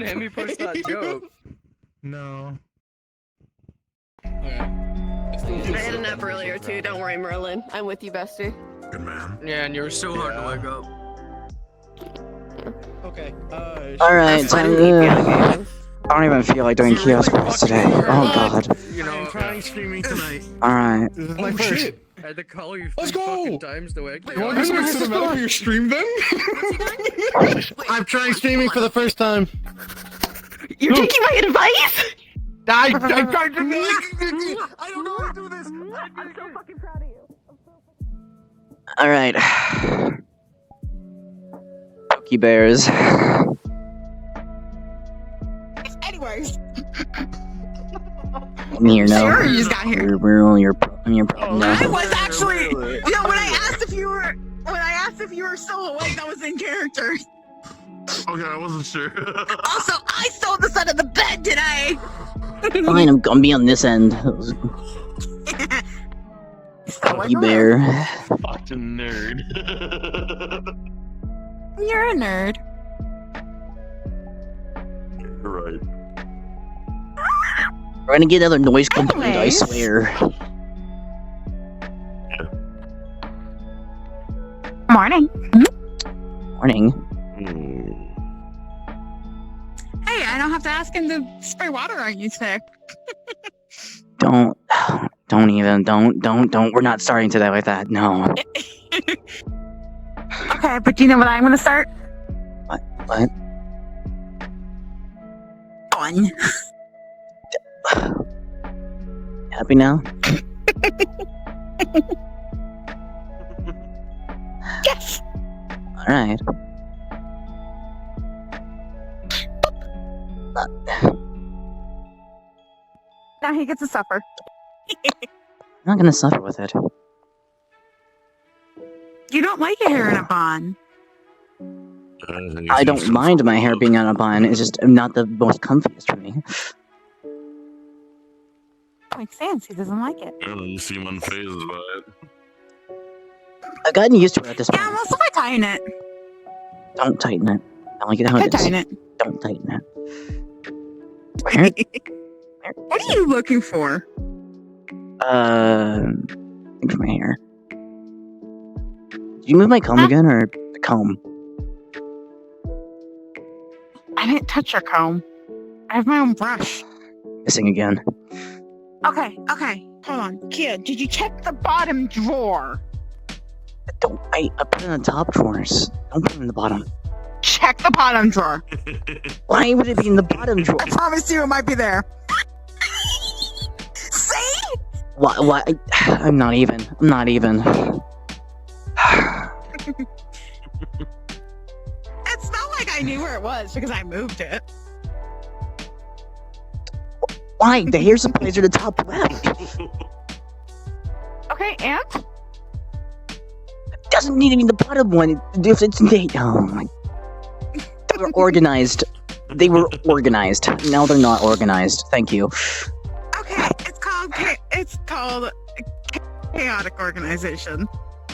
Hemi pushed that joke. No. Okay. I had a nap earlier too. Don't worry, Merlin. I'm with you, bestie. Good man. Yeah, and you were so hard to wake up. Okay. Alright, That's fine. I don't even feel like doing kiosk quests today. Oh god. You know, I'm trying streaming tonight. Alright. This is Oh my first. shit! I had to call you Let's 3 go! fucking times to wake You you want up. me to make cinematic for your stream then? I'm trying streaming for the first time. You're taking my advice? I tried to I don't know how to do this. I'm so fucking proud of you. Alright. Pokey Bears. Anyways. You know. Sure, you just got here. We're on your problem now. I was actually, you know, when I asked if you were still awake, that was in character. Okay, I wasn't sure. Also, I stole the side of the bed today. Fine, I'm gonna be on this end. Pokey Bear. Fucking nerd. You're a nerd. You're right. We're gonna get another noise complaint, I Anyways. swear. Morning. Morning. Hey, I don't have to ask him to spray water on you today. Don't even, we're not starting today like that, no. Okay, but do you know what I'm gonna start? What? On. Happy now? Yes. Alright. Now he gets to suffer. I'm not gonna suffer with it. You don't like your hair in a bun. I don't mind my hair being on a bun, it's just not the most comfiest for me. Makes sense. He doesn't like it. You seem unfazed by it. I've gotten used to it at this Yeah, point. well, so I tighten it. Don't tighten it. I like it how I it is. tighten it. Don't tighten it. Where? What are you looking for? Think for my hair. Did you move my comb again, or the comb? I didn't touch your comb. I have my own brush. Missing again. Okay. Hold on. Kia, did you check the bottom drawer? I put it in the top drawers. Don't put it in the bottom. Check the bottom drawer. Why would it be in the bottom drawer? I promise you it might be there. See? Why? I'm not even. It's not like I knew where it was because I moved it. Why? The hair supplies are the top left. Okay, and? It doesn't need to be the bottom one. Oh my. They were organized. They were organized. Now they're not organized. Thank you. Okay, it's called chaotic organization.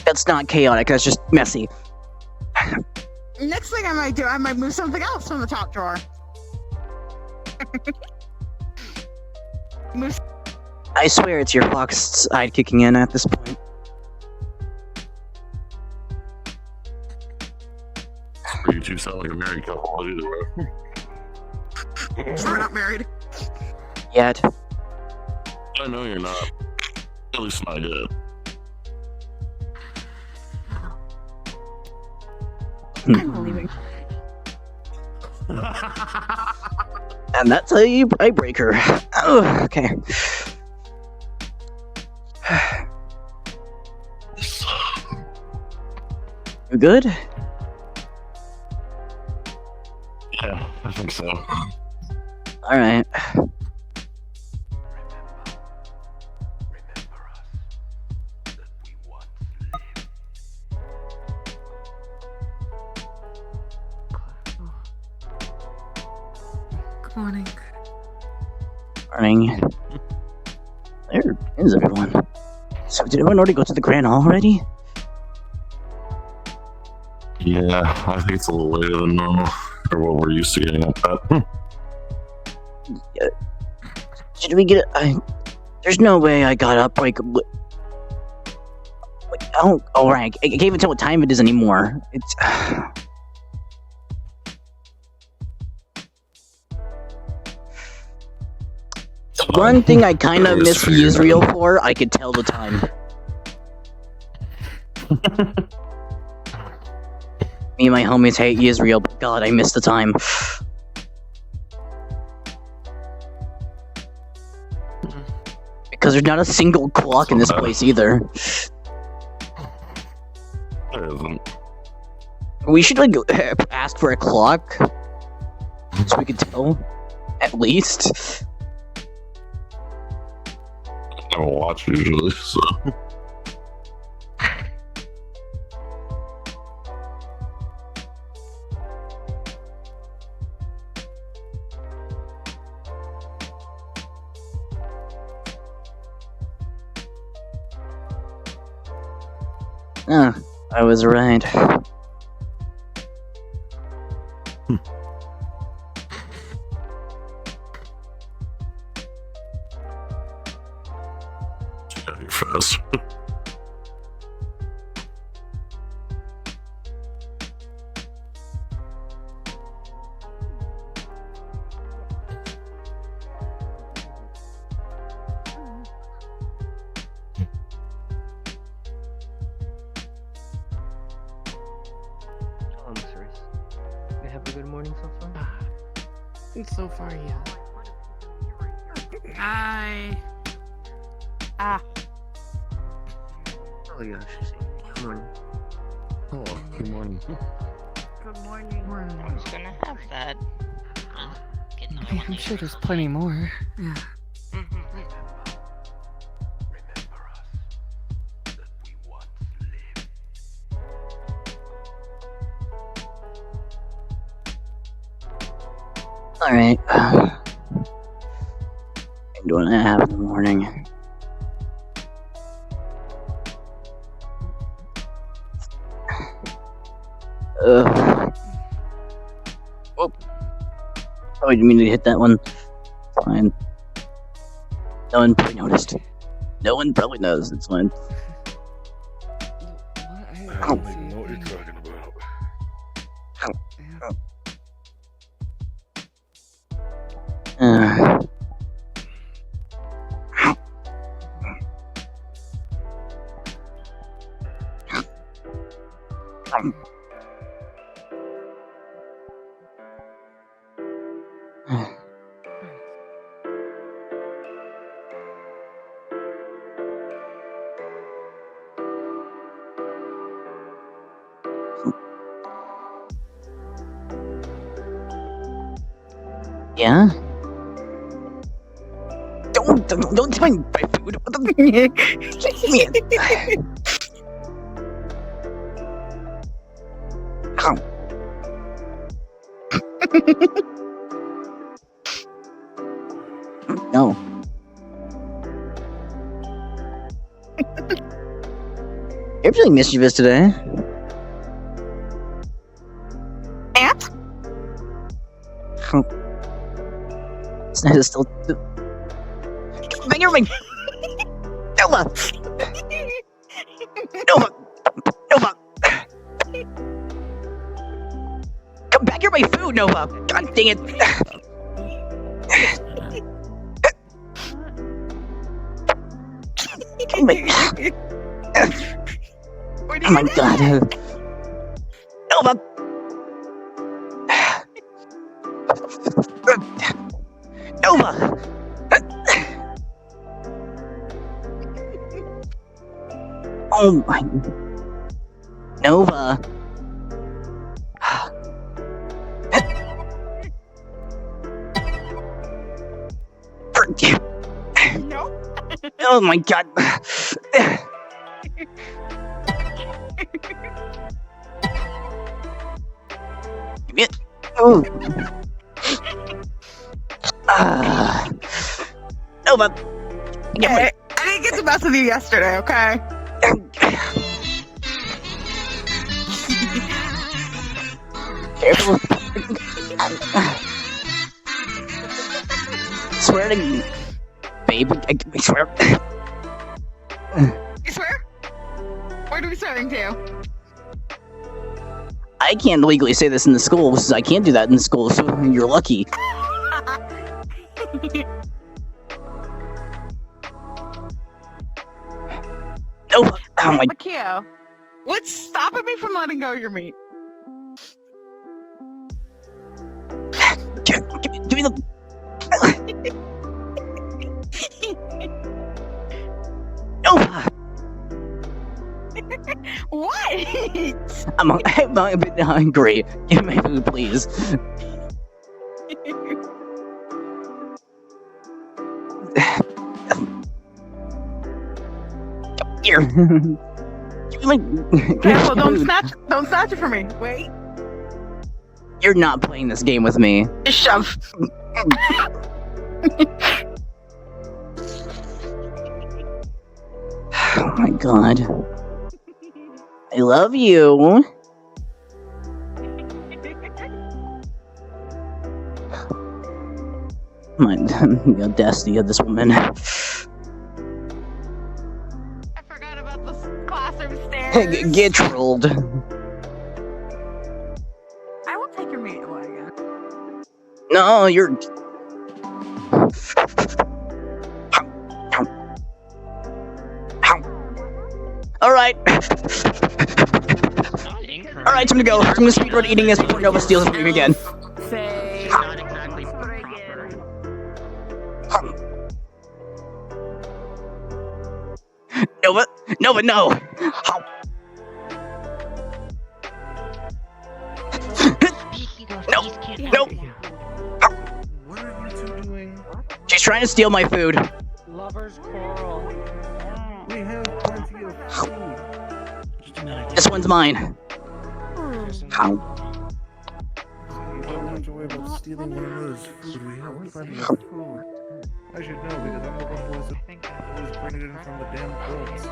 That's not chaotic. That's just messy. Next thing I might do, I might move something else from the top drawer. Move. I swear it's your fox side kicking in at this point. You two sound like a married couple either way. We're not married. Yet. I know you're not. At least not yet. I'm leaving. And that's how you break her. Oh, okay. You good? Yeah, I think so. Alright. Good morning. Morning. There is everyone. So did everyone already go to the Grand Hall already? Yeah, I think it's a little later than normal, or what we're used to getting up at. Should we get there's no way I got up, like... Oh, alright. I can't even tell what time it is anymore. It's... One thing I kind of miss Israel for, I could tell the time. Me and my homies hate Israel, but God, I miss the time. Because there's not a single clock in this place either. There isn't. We should, like, ask for a clock. So we could tell. At least. I don't watch usually, so. Ah, I was right. Yeah, you're fast. You have a good morning so far? So far, yeah. Hi. Oh gosh. Good morning. Oh, good morning. Good morning. I was gonna have that. Get another one I'm sure later. there's plenty more. Yeah. Alright. Do what I have in the morning. Ugh. Oh. Oh, you mean to hit that one? Fine. No one probably noticed. No one probably knows. It's fine. I don't even know what you're talking about. Yeah? Don't tell me my food. What the Ow. No. You're feeling mischievous today. Ant? It's nice to still. Bang your ring! Nova! Nova! Nova! Come back, you're my food, Nova! God dang it! Oh my, oh my god. Nova! Nova! Oh my... Nova! No. Oh my god! Give me it! Oh! Nova! Get my... I didn't get to mess with you yesterday, okay? Careful. swear to you, babe. I swear. You swear? What are we swearing to? I can't legally say this in the schools. I can't do that in the schools, so you're lucky. Oh, oh my. Makio, what's stopping me from letting go of your meat? Give me the. No! What? I'm a bit hungry. Give me food, please. Here. Give me Careful, don't food. snatch it from me. Wait. You're not playing this game with me. Just shove. Oh my god. I love you. Come on, the audacity of this woman. I forgot about the classroom stairs. Get trolled. I will take your meat away again. No, you're. Alright. Alright, time to go. I'm gonna speedrun eating this before Nova steals it from me again. Say. Not exactly. Nova? Nova, no! Nope. Nope. What are you two doing? She's trying to steal my food. Lovers quarrel. We have plenty of food. This one's mine. How? You don't have to worry about stealing one of those food. We have plenty of food. I should know because I'm the one who was bringing it in from the damn boats.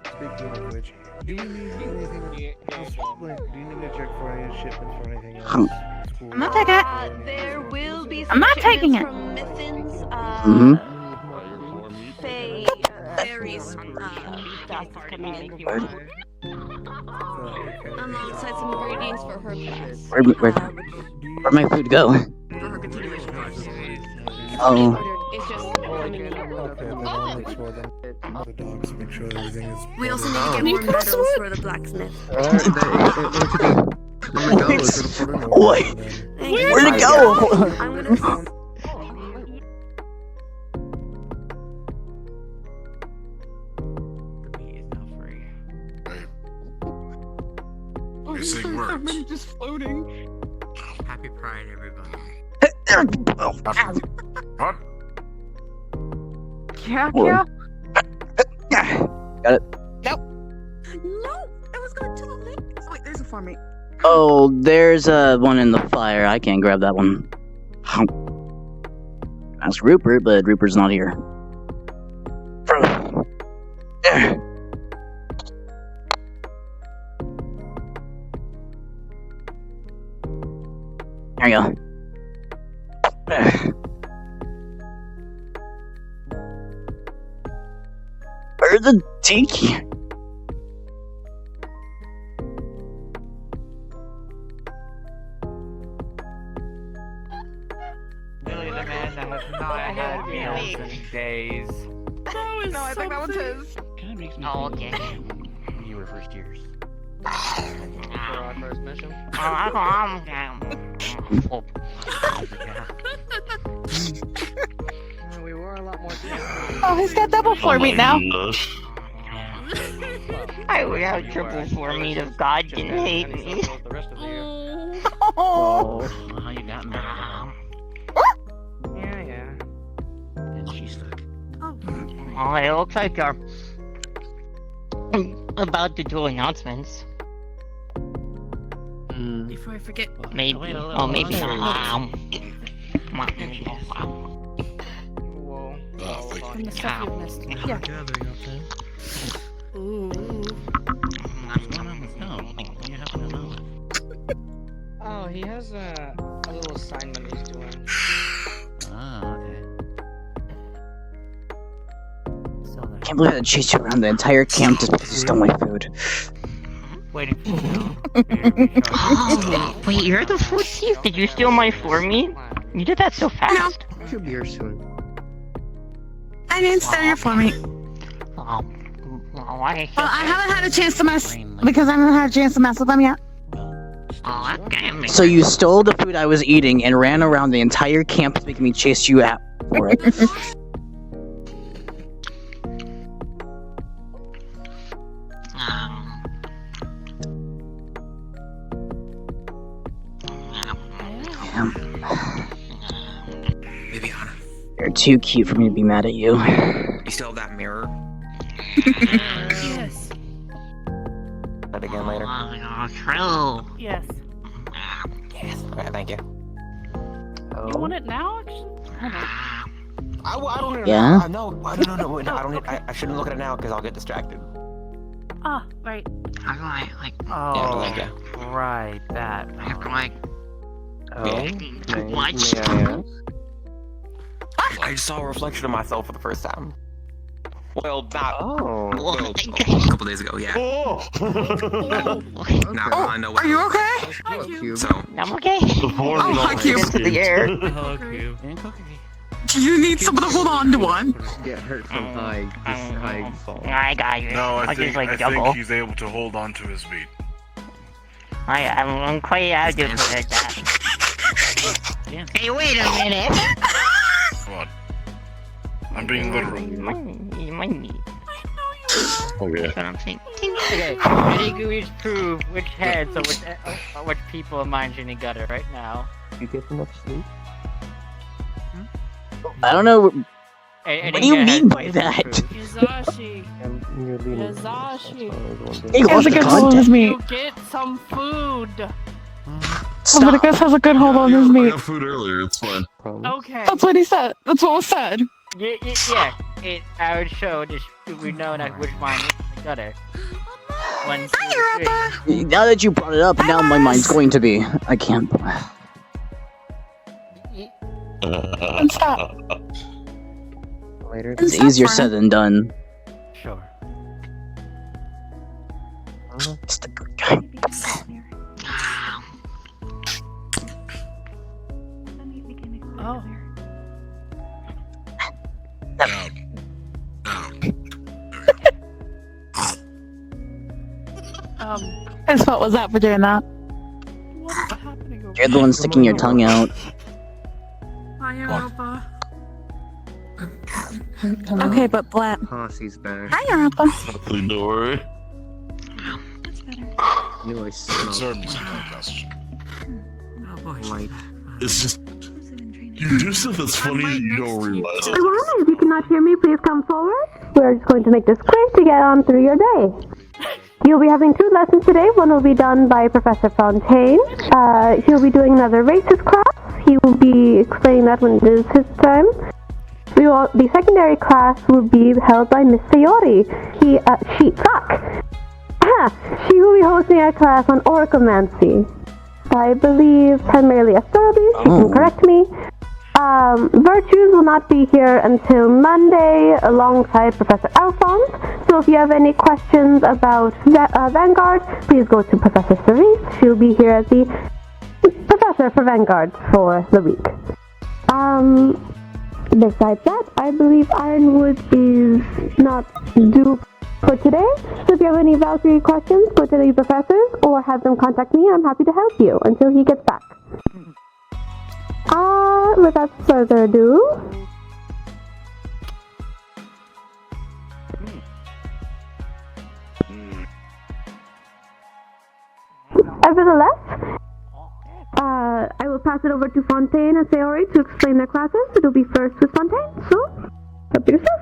Speaking of which, do you need anything else? Like, do you need to check for any shipments or anything else? School I'm not taking it. There will be. I'm not taking it. From Mithins, Mhm. Faye, Fairies, stuff coming in. Alongside some ingredients for her class. Where'd my food go? For her continuation course. Oh. It's just coming in. Okay, then I'll make sure then the dogs make sure everything is. We also need to get more medals for the blacksmith. Wait. Where'd it go? I'm gonna. This thing works. I'm just floating. Happy Pride, everybody. What? Yeah, Whoa. yeah. Got it. No, it was going to the lake. Oh, wait, there's a for me. Oh, there's one in the fire. I can't grab that one. Ask Rupert, but Rupert's not here. There you go. Where's the tiki? Billy the man that has not had meals in days. No, I think that one's his. Oh, okay. You were first years. For our first mission. We were a lot more careful. Oh, he's got double floor meat now. I would have triple for meat if God didn't hate me. The rest of the year. Oh. Oh, you got me. Yeah. And she's like, Oh, it looks like you're about to do announcements. Before I forget. Maybe. wait a little Oh, maybe longer. not. Whoa. And the stuff you've missed. Yeah. gathering up there. Ooh. You have to know. Oh, he has a little assignment he's doing. I can't believe I had to chase you around the entire camp just because you stole my food. Waiting for you. Oh, wait, you're the food thief? Did you steal my floor meat? You did that so fast. Should be here soon. I didn't steal your for me. Oh, why? Well, I haven't had a chance to mess because I haven't had a chance to mess with them yet. Oh, okay. So you stole the food I was eating and ran around the entire campus making me chase you out for it. Viviana, You're too cute for me to be mad at you. you still have that mirror? Yes. That again later. Oh, true. Yes. Yes. Okay, thank you. You want it now? I don't need it Yeah? now. No, wait, no, I don't need. I shouldn't look at it now because I'll get distracted. Ah, right. How do I, like, Oh, thank you. right, that. I have to, like, What? I just saw a reflection of myself for the first time. Well, not. Well, a couple days ago, yeah. Now I know what. Are you okay? Hi, Q. So. I'm okay. Oh, hi, Cube. Into the air. Hello, Q. Do you need someone to hold on to one? Get hurt from high. I got you. No, I I'll think just, like, I double. think he's able to hold on to his feet. I'm quite active with that. Hey, wait a minute. What? I'm being literal. You might need. Okay. That's what I'm saying. Okay, I think we each prove which heads or which people are minding each other right now. You get enough sleep? I don't know. And What do you mean by that? Yazashi. You're leading. Yazashi. He wants a the good hold on content. his meat. You get some food. Somebody guess has a good hold on his I meat. got food earlier, it's fine. Okay. That's what he said. That's what was said. Yeah, I would show just we know that which one is the gutter. 1, 2, 3. Now that you brought it up, now my mind's going to be. I can't. Stop. Later. It's easier said than done. Sure. Just a good guy. Oh. His fault was that for doing that. What's happening over You're the one sticking your tongue out. Hi, Europa. Okay, but Blat. Posse's back. Hi, Europa. Don't worry. Knew I smelled Service message. light. It's just you do stuff that's funny that you don't realize. If you cannot hear me, please come forward. We're just going to make this quick to get on through your day. You'll be having 2 lessons today. One will be done by Professor Fontaine. He'll be doing another races class. He will be explaining that when it is his time. The secondary class will be held by Miss Sayori. She will be hosting a class on Orcomancy. I believe primarily astrology. She can correct me. Virtues will not be here until Monday alongside Professor Alphonse. So if you have any questions about Vanguard, please go to Professor Cerise. She'll be here as the professor for Vanguard for the week. Besides that, I believe Ironwood is not due for today. So if you have any Valkyrie questions, go to the professors or have them contact me. I'm happy to help you until he gets back. Without further ado, nevertheless, I will pass it over to Fontaine and Sayori to explain their classes. It'll be first with Fontaine, so help yourself.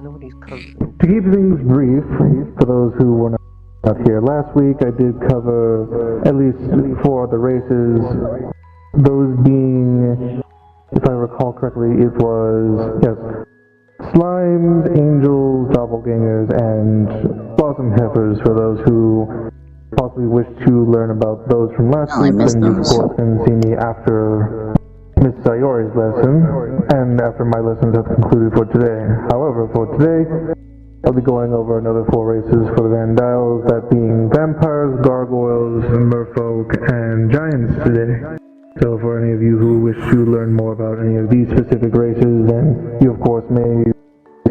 Nobody's covering. To keep things brief, for those who were not here last week, I did cover at least 4 of the races. Those being, if I recall correctly, it was, yes, slimes, angels, doppelgangers, and blossom heifers for those who possibly wish to learn about those from last week. I missed Then you, of those. course, can see me after Miss Sayori's lesson, and after my lessons have concluded for today. However, for today, I'll be going over another 4 races for the Vandiles, that being vampires, gargoyles, merfolk, and giants today. So for any of you who wish to learn more about any of these specific races, then you of course may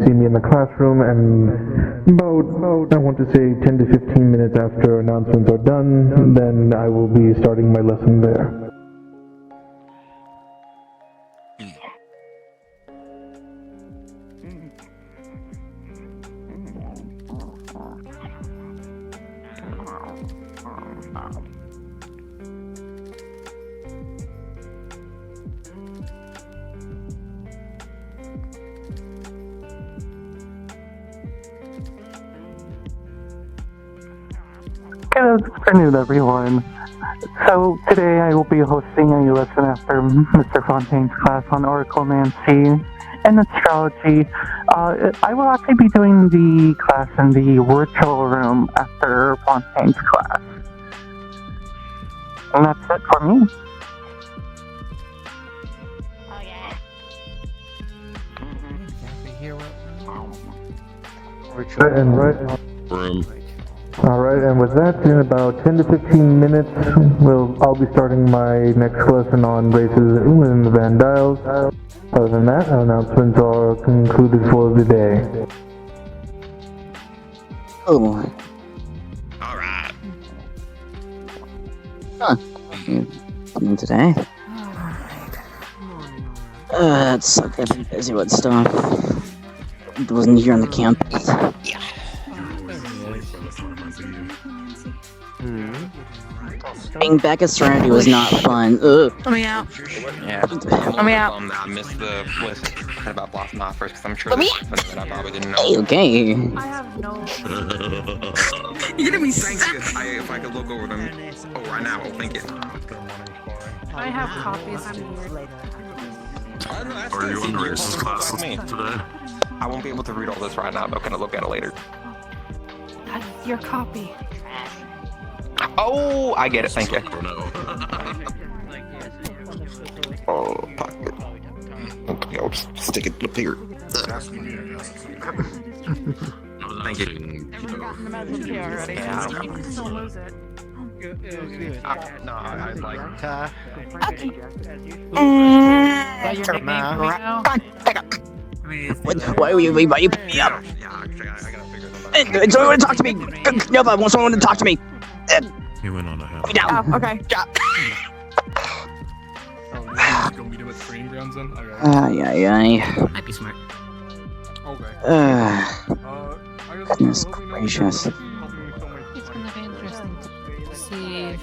see me in the classroom, and about I want to say 10 to 15 minutes after announcements are done, then I will be starting my lesson there. Good afternoon, everyone. So today I will be hosting a lesson after Mr. Fontaine's class on Oraclemancy and astrology. I will actually be doing the class in the virtual room after Fontaine's class. And that's it for me. Room. Alright, and with that, in about 10 to 15 minutes, I'll be starting my next lesson on races within the Vandiles. Other than that, our announcements are concluded for the day. Oh. Alright. Huh. Something today? That sucked. I've been busy with stuff. I wasn't here on the campus. Yeah. Being back at Serenity was not fun. Ugh. Let me out. Yeah. Let me out. I missed the list about blocking off first because I'm sure there's something that I probably didn't know. Hey, okay. I have no. You're gonna be Thank you. stuck. If I could look over them. Oh, right now. Oh, thank you. I have copies. I'm weird. Are you in races classes today? I won't be able to read all this right now, but can I look at it later? That's your copy. Oh, I get it. Thank you. Oh, pocket. Okay, I'll just stick it up here. Thank you. Yeah, you can still lose it. No, I'd like. Why are you put me up? Someone want to talk to me! Nova, I want someone to talk to me! He went on a hill. Put me down! Oh, okay. Ay. Might be smart. Goodness gracious. It's gonna be interesting to see.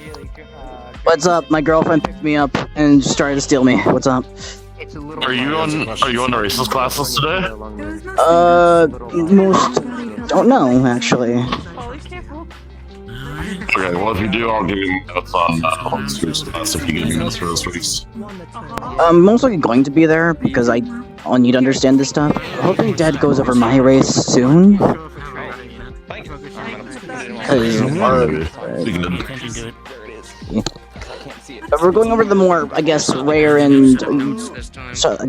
What's up? My girlfriend picked me up and started to steal me. What's up? Are you on the races classes today? Most don't know actually. Okay, well if you do, I'll give you notes on Scoot's class if you give me notes for those weeks. I'm most likely going to be there because I'll need to understand this stuff. Hoping Dad goes over my race soon. But we're going over the more, I guess, rare and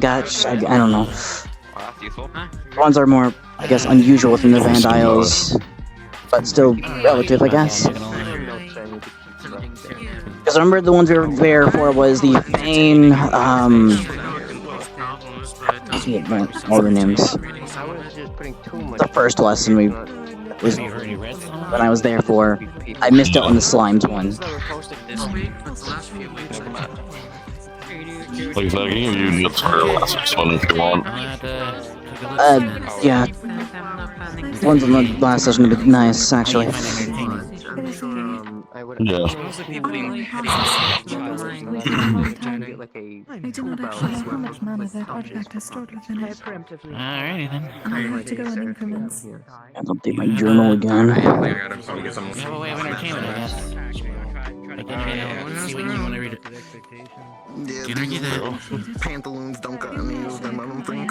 gosh, I don't know. The ones are more, I guess, unusual within the Vandiles, but still relative, I guess. Because I remember the ones we were there for was the Fane, I forget all the names. The first lesson was when I was there for. I missed out on the slimes one. Like I said, I can give you notes for your last one if you want. Yeah. The ones on the last session would be nice, actually. Yeah. I do not actually know how much mana that artifact has stored within it. Alrighty then. And I have to go in increments. I'll update my journal again. Have a way of entertainment, I guess. See when you want to read it. Can I get that? Pantaloons don't got any of them, I don't think.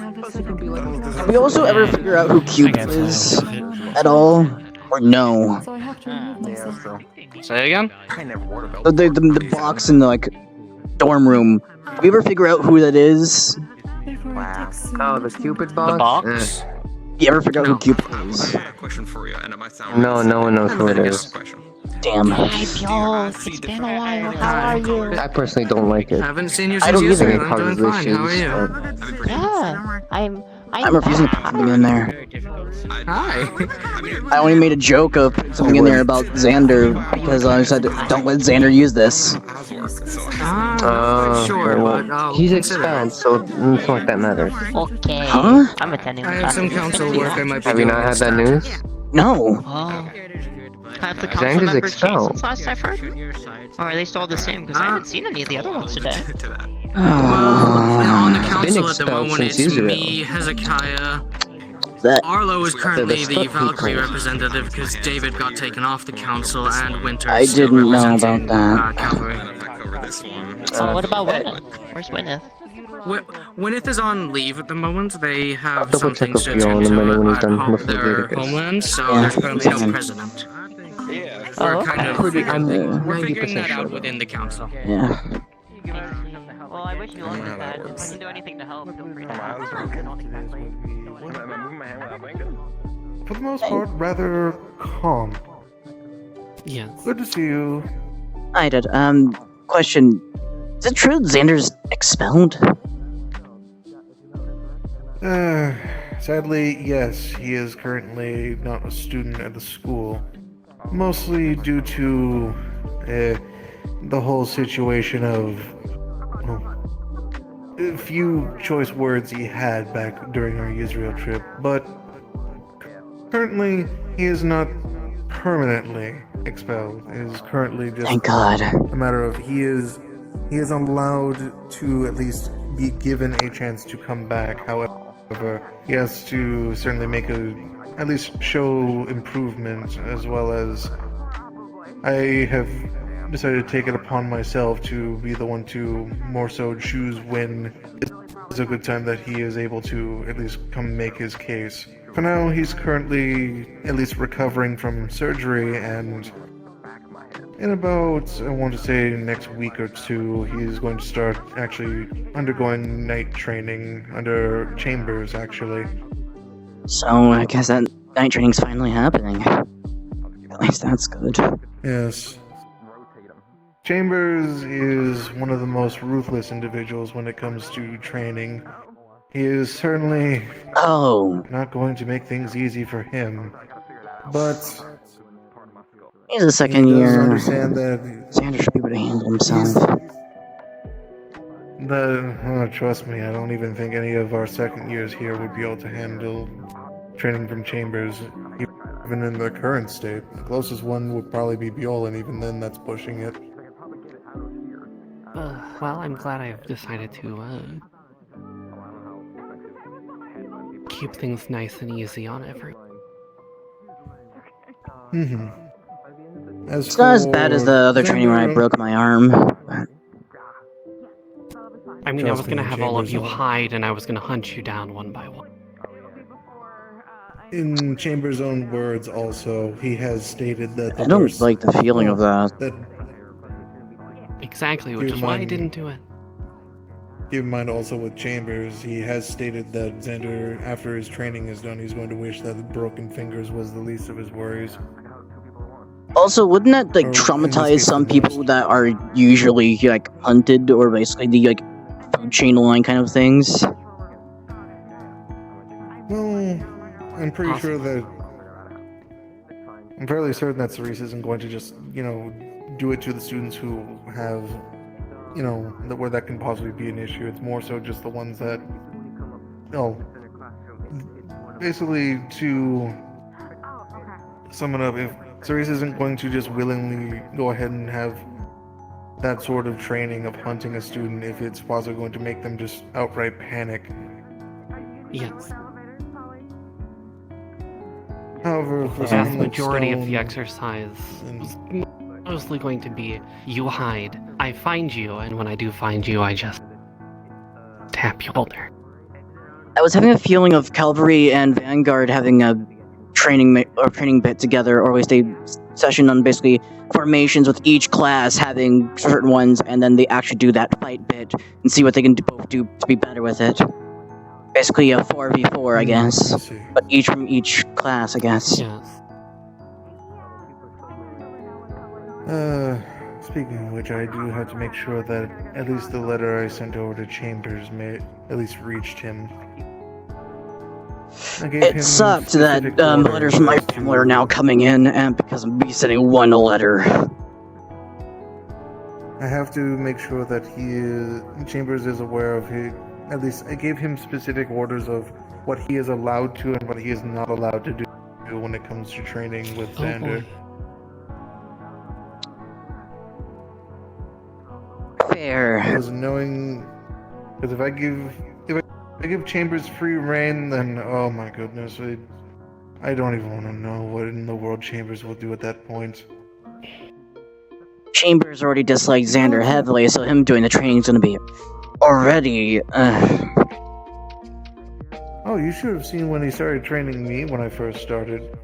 Have we also ever figure out who Cube is at all? Or no? So I have to remove myself. Say again? The box and the dorm room. Did we ever figure out who that is? Wow. Oh, the Cupid box? The box? You ever figure out who Cupid is? I have a question for you, and it might sound No, no one knows who it is. Damn. Yo, it's been a while. How are you? I personally don't like it. Haven't seen you I since don't yesterday. either. I'm doing fine. How are you? Yeah, I'm refusing to put something in there. Hi. I only made a joke of putting something in there about Xander because I said, don't let Xander use this. Sure, well, but I'll he's consider it. expelled, so it's not like that matters. Okay. Huh? I'm attending I the have some class. council work I might be Have you doing not had that news? No. Oh. Have the council Xander's members changed expelled. since last I've heard? Or are they still the same? Because I haven't seen any of the other ones today. On the Been council at the expelled moment, since it's Israel. me, Hezekiah. That Arlo is currently the the stuff Valkyrie people- representative because David got taken off the council and Winter I still didn't know representing, about that. Cavalry. Oh, what about Gwyneth? Where's Gwyneth? Gwyneth is on leave at the moment. They have Double some check things with to Bjorn attend in a minute to when he's at done with the their Leviticus. homeland, so Yeah, there's currently no fine. president. Oh, We're kind of I'm we're figuring 90% that sure out about within the council. Yeah. Well, I wish you luck with that. If I can do anything to help, feel free to ask. For the most part, rather calm. Yes. Good to see you. I did. Question. Is it true Xander's expelled? Sadly, yes, he is currently not a student at the school. Mostly due to the whole situation of a few choice words he had back during our Israel trip, but currently he is not permanently expelled. It is currently just Thank God. a matter of he is allowed to at least be given a chance to come back. However, he has to certainly at least show improvement, as well as I have decided to take it upon myself to be the one to more so choose when is a good time that he is able to at least come make his case. For now, he's currently at least recovering from surgery, and in about, I want to say, next week or two, he's going to start actually undergoing night training under Chambers, actually. So I guess that night training's finally happening. At least that's good. Yes. Chambers is one of the most ruthless individuals when it comes to training. He is certainly not going to make things easy for him, but he's a second he does year. understand that Xander should be able to handle himself. Trust me, I don't even think any of our second years here would be able to handle training from Chambers, even in their current state. The closest one would probably be Bjorn, and even then that's pushing it. Well, I'm glad I've decided to keep things nice and easy on everyone. It's not as bad as the other training where I broke my arm. I mean, I was gonna have all of you hide, and I was gonna hunt you down one by one. In Chambers' own words, also, he has stated that I don't like the feeling of that. Exactly, which is why I didn't do it. Keep in mind also with Chambers, he has stated that Xander, after his training is done, he's going to wish that the broken fingers was the least of his worries. Also, wouldn't that like traumatize some people that are usually like hunted or basically the like food chain line kind of things? Well, I'm pretty sure that I'm fairly certain that Cerise isn't going to just, do it to the students who have, where that can possibly be an issue. It's more so just the ones that, basically to sum it up, if Cerise isn't going to just willingly go ahead and have that sort of training of hunting a student, if it's possibly going to make them just outright panic. Yes. However, for The someone vast like majority of Stone the exercise is mostly going to be you hide, I find you, and when I do find you, I just tap your shoulder. I was having a feeling of Cavalry and Vanguard having a training bit together, or at least a session on basically formations with each class having certain ones, and then they actually do that fight bit and see what they can both do to be better with it. Basically a 4v4, I guess. But each from each class, I guess. Yes. Speaking of which, I do have to make sure that at least the letter I sent over to Chambers may at least reached him. It sucked that letters from my family are now coming in, and because I'm sending one letter. I have to make sure that Chambers is aware of at least I gave him specific orders of what he is allowed to and what he is not allowed to do when it comes to training with Xander. Fair. Because if I give Chambers free reign, then oh my goodness, I don't even want to know what in the world Chambers will do at that point. Chambers already disliked Xander heavily, so him doing the training is going to be already. Oh, you should have seen when he started training me when I first started.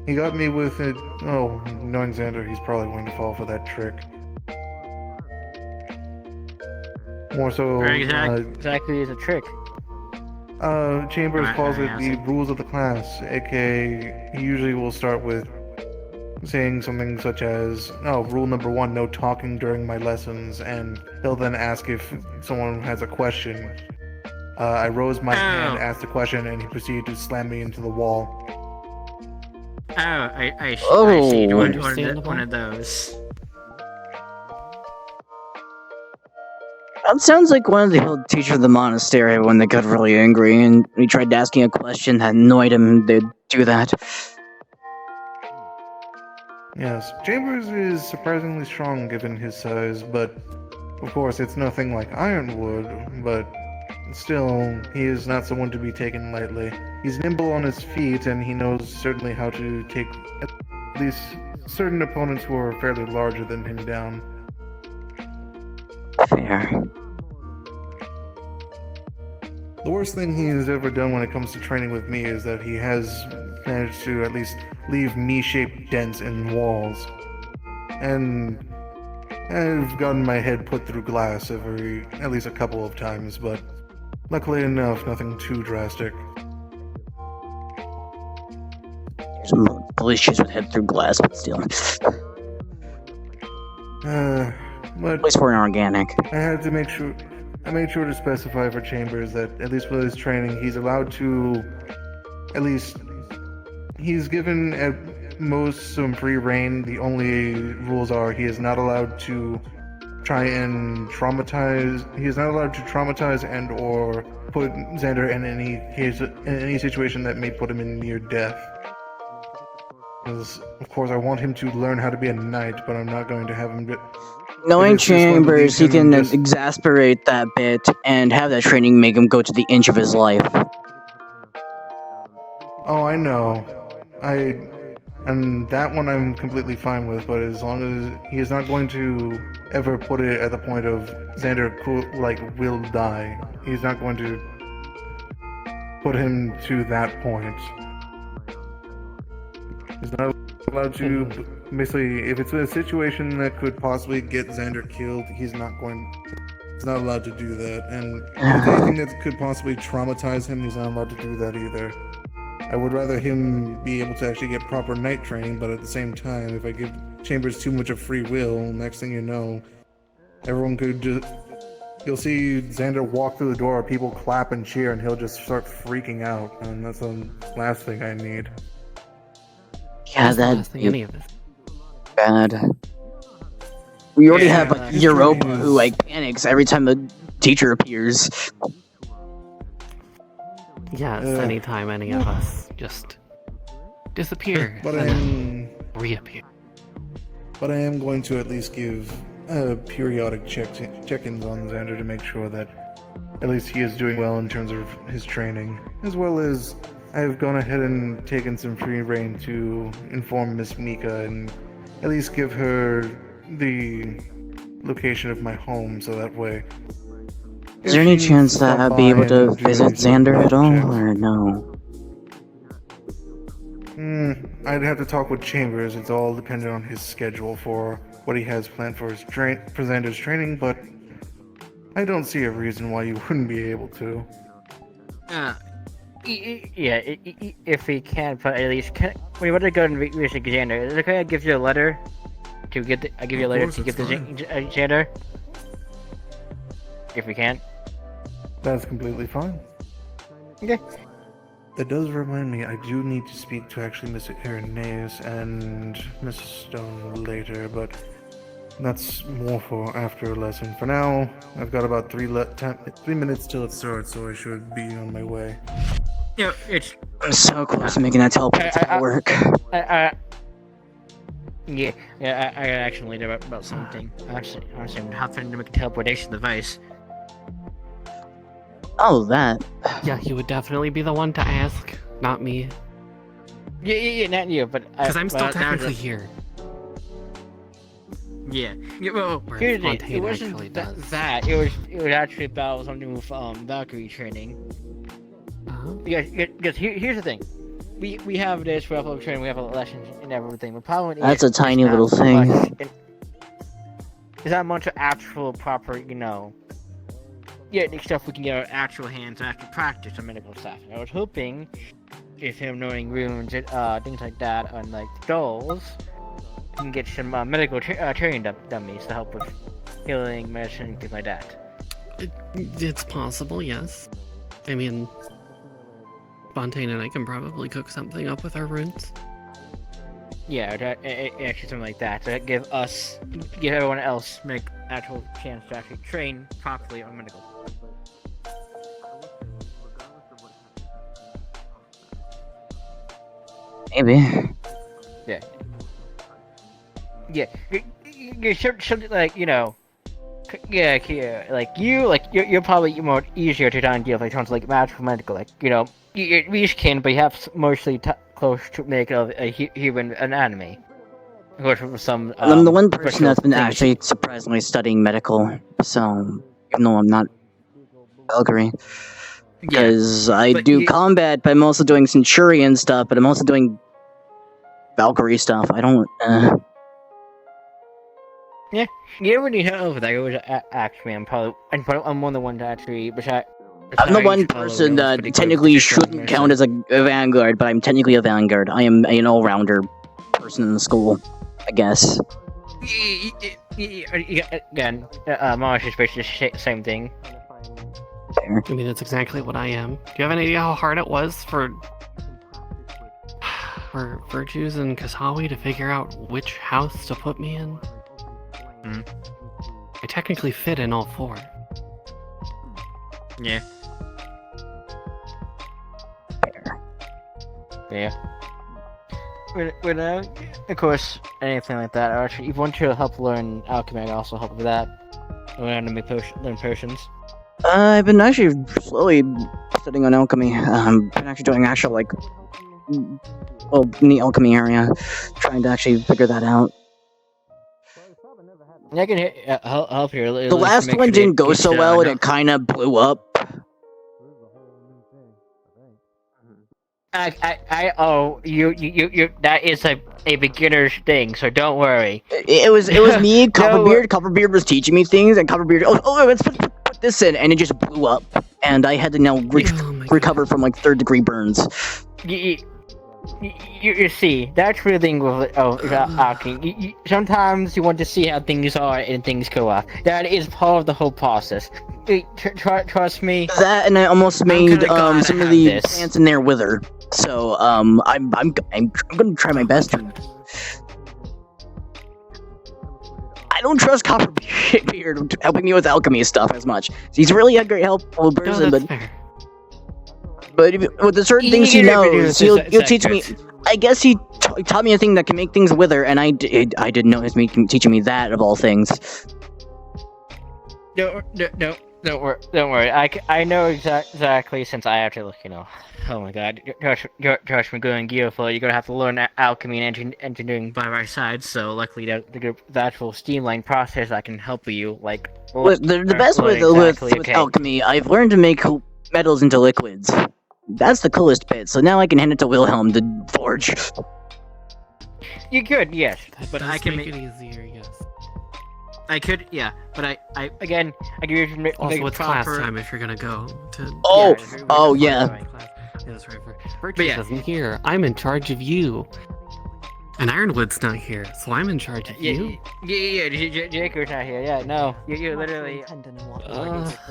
He got me with it. Oh, knowing Xander, he's probably going to fall for that trick. More so. Exactly is a trick. Chambers calls it the rules of the class, aka he usually will start with saying something such as, rule number 1, no talking during my lessons, and he'll then ask if someone has a question. I rose my hand, asked a question, and he proceeded to slam me into the wall. I see one of those. That sounds like one of the old teachers of the monastery when they got really angry and he tried asking a question that annoyed him, they'd do that. Yes, Chambers is surprisingly strong given his size, but of course it's nothing like Ironwood, but still, he is not someone to be taken lightly. He's nimble on his feet, and he knows certainly how to take at least certain opponents who are fairly larger than him down. Fair. The worst thing he has ever done when it comes to training with me is that he has managed to at least leave me-shaped dents in walls. And I've gotten my head put through glass at least a couple of times, but luckily enough, nothing too drastic. Some police chase with head through glass, but still. But at least we're organic. I had to make sure. I made sure to specify for Chambers that at least with his training, he's allowed to, at least, he's given at most some free reign. The only rules are he is not allowed to try and traumatize. He is not allowed to traumatize and or put Xander in any situation that may put him in near death. Because of course I want him to learn how to be a knight, but I'm not going to have him. Knowing Chambers, he can exasperate that bit and have that training make him go to the inch of his life. Oh, I know. And that one I'm completely fine with, but as long as he is not going to ever put it at the point of Xander will die. He's not going to put him to that point. He's not allowed to, basically, if it's a situation that could possibly get Xander killed, he's not allowed to do that. And if it's anything that could possibly traumatize him, he's not allowed to do that either. I would rather him be able to actually get proper knight training, but at the same time, if I give Chambers too much of free will, next thing you know, everyone could just... You'll see Xander walk through the door, people clap and cheer, and he'll just start freaking out. And that's the last thing I need. Yeah, that's bad. We already have Europa who panics every time the teacher appears. Yes, anytime any of us just disappear But and reappear. But I am going to at least give periodic check-ins on Xander to make sure that at least he is doing well in terms of his training, as well as I've gone ahead and taken some free reign to inform Miss Mika and at least give her the location of my home, so that way. Is there any chance that I'd be able to visit Xander at all, or no? I'd have to talk with Chambers. It's all dependent on his schedule for what he has planned for his presenter's training, but I don't see a reason why you wouldn't be able to. Yeah, if we can, but at least we want to go and reach Xander. Is it okay? I give you a letter to get. I give you a letter to give to Xander. If we can. That's completely fine. Okay. That does remind me, I do need to speak to actually Mr. Irenaeus and Mrs. Stone later, but that's more for after a lesson. For now, I've got about 3 minutes till it starts, so I should be on my way. Yeah, it's I'm so close to making that teleport work. I actually learned about something. Honestly, I'm happening to make a teleportation device. Oh, that. Yeah, he would definitely be the one to ask, not me. Yeah, not you, but because I'm still technically here. Yeah. Well, here's the thing. It wasn't that. It was actually about something with Valkyrie training. Because here's the thing. We have this level of training. We have lessons and everything. The problem That's a tiny little thing. There's not much of actual proper, stuff we can get our actual hands and actually practice on medical stuff. I was hoping, if him knowing runes and things like that on like dolls, we can get some medical training dummies to help with healing, medicine, things like that. It's possible, yes. I mean, Fontaine and I can probably cook something up with our runes. Yeah, actually something like that. To give everyone else actual chance to actually train properly on medical. Maybe. Yeah. Yeah. You're something like, you're probably more easier to try and deal with sounds like magical medical, you can, but you have mostly close to make a human anatomy. Of course, with some. I'm the one person that's been actually surprisingly studying medical, so even though I'm not Valkyrie, because I do combat, but I'm also doing Centurion stuff, but I'm also doing Valkyrie stuff. I don't. Yeah, you don't need help with that. It was actually, I'm one of the ones actually. I'm the one person that technically shouldn't count as a vanguard, but I'm technically a vanguard. I am an all-rounder person in the school, I guess. Again, Marsh is basically the same thing. Fair. I mean, that's exactly what I am. Do you have any idea how hard it was for Virtues and Kasawi to figure out which house to put me in? I technically fit in all 4. Yeah. Yeah. Of course, anything like that. Actually, if you want to help learn alchemy, I also help with that. Learn to learn potions. I've been actually slowly studying on alchemy. Been actually doing in the alchemy area, trying to actually figure that out. I can help here. The last one didn't go so well, and it kind of blew up. You that is a beginner's thing, so don't worry. It was me, Copperbeard. Copperbeard was teaching me things, and Copperbeard, let's put this in, and it just blew up, and I had to now recover from like 3rd-degree burns. You see, that's the thing with alchemy. Sometimes you want to see how things are and things go off. That is part of the whole process. Trust me. That, and I almost made some of the plants in there wither. So I'm gonna try my best to. I don't trust Copperbeard helping me with alchemy stuff as much. He's really a great helpful person, but with the certain things he knows, he'll teach me. I guess he taught me a thing that can make things wither, and I didn't know he was teaching me that of all things. No, don't worry. I know exactly, since I have to look. Oh my God, Josh McGowan Geoflow, you're gonna have to learn alchemy and engineering by my side. So luckily, the actual streamlined process I can help you. The best with alchemy, I've learned to make metals into liquids. That's the coolest bit. So now I can hand it to Wilhelm to forge. You could, yes, but Does I can make it easier, yes. I could, yeah, but I again, I can use make Also, it's class proper. time if you're gonna go to. Oh, yeah. Yeah, that's right. Virtues isn't here. I'm in charge of you. And Ironwood's not here, so I'm in charge of you. Yeah. Jacob's not here. Yeah, no, you literally.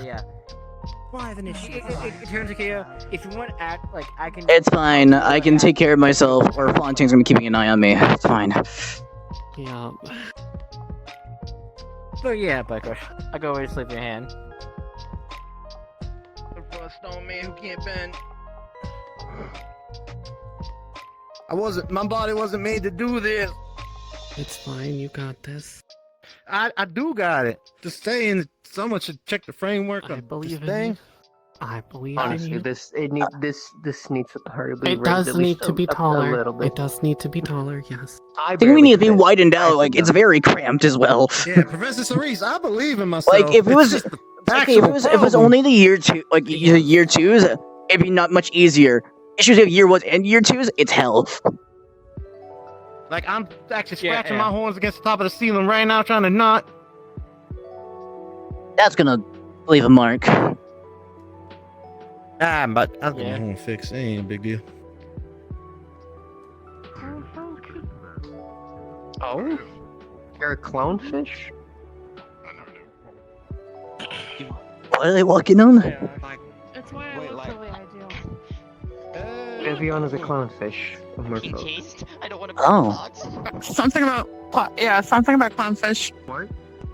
Yeah. Why have an issue? In terms of Keo, if you want to act like I can. It's fine. I can take care of myself, or Fontaine's gonna be keeping an eye on me. It's fine. Yeah. So yeah, Bucko, I go always leave your hand. For a stone man who can't bend. My body wasn't made to do this. It's fine, you got this. I do got it. Just saying, someone should check the framework of this thing. I believe Honestly, in you. this needs to hardly. It does need to be taller. It does need to be taller, yes. I think we need to be widened out. Like, it's very cramped as well. Yeah, Professor Cerise, I believe in myself. Like, if it was, okay, if it was only the year two, like year twos, it'd be not much easier. Issues of year ones and year twos, it's hell. Like, I'm actually scratching my horns against the top of the ceiling right now, trying to not. That's gonna leave a mark. But I'll get my horn fixed. It ain't a big deal. Oh? You're a clownfish? What are they walking on? That's why I look the way I do. Evian is a clownfish. A merfolk. I don't want to Oh. Something about something about clownfish. What?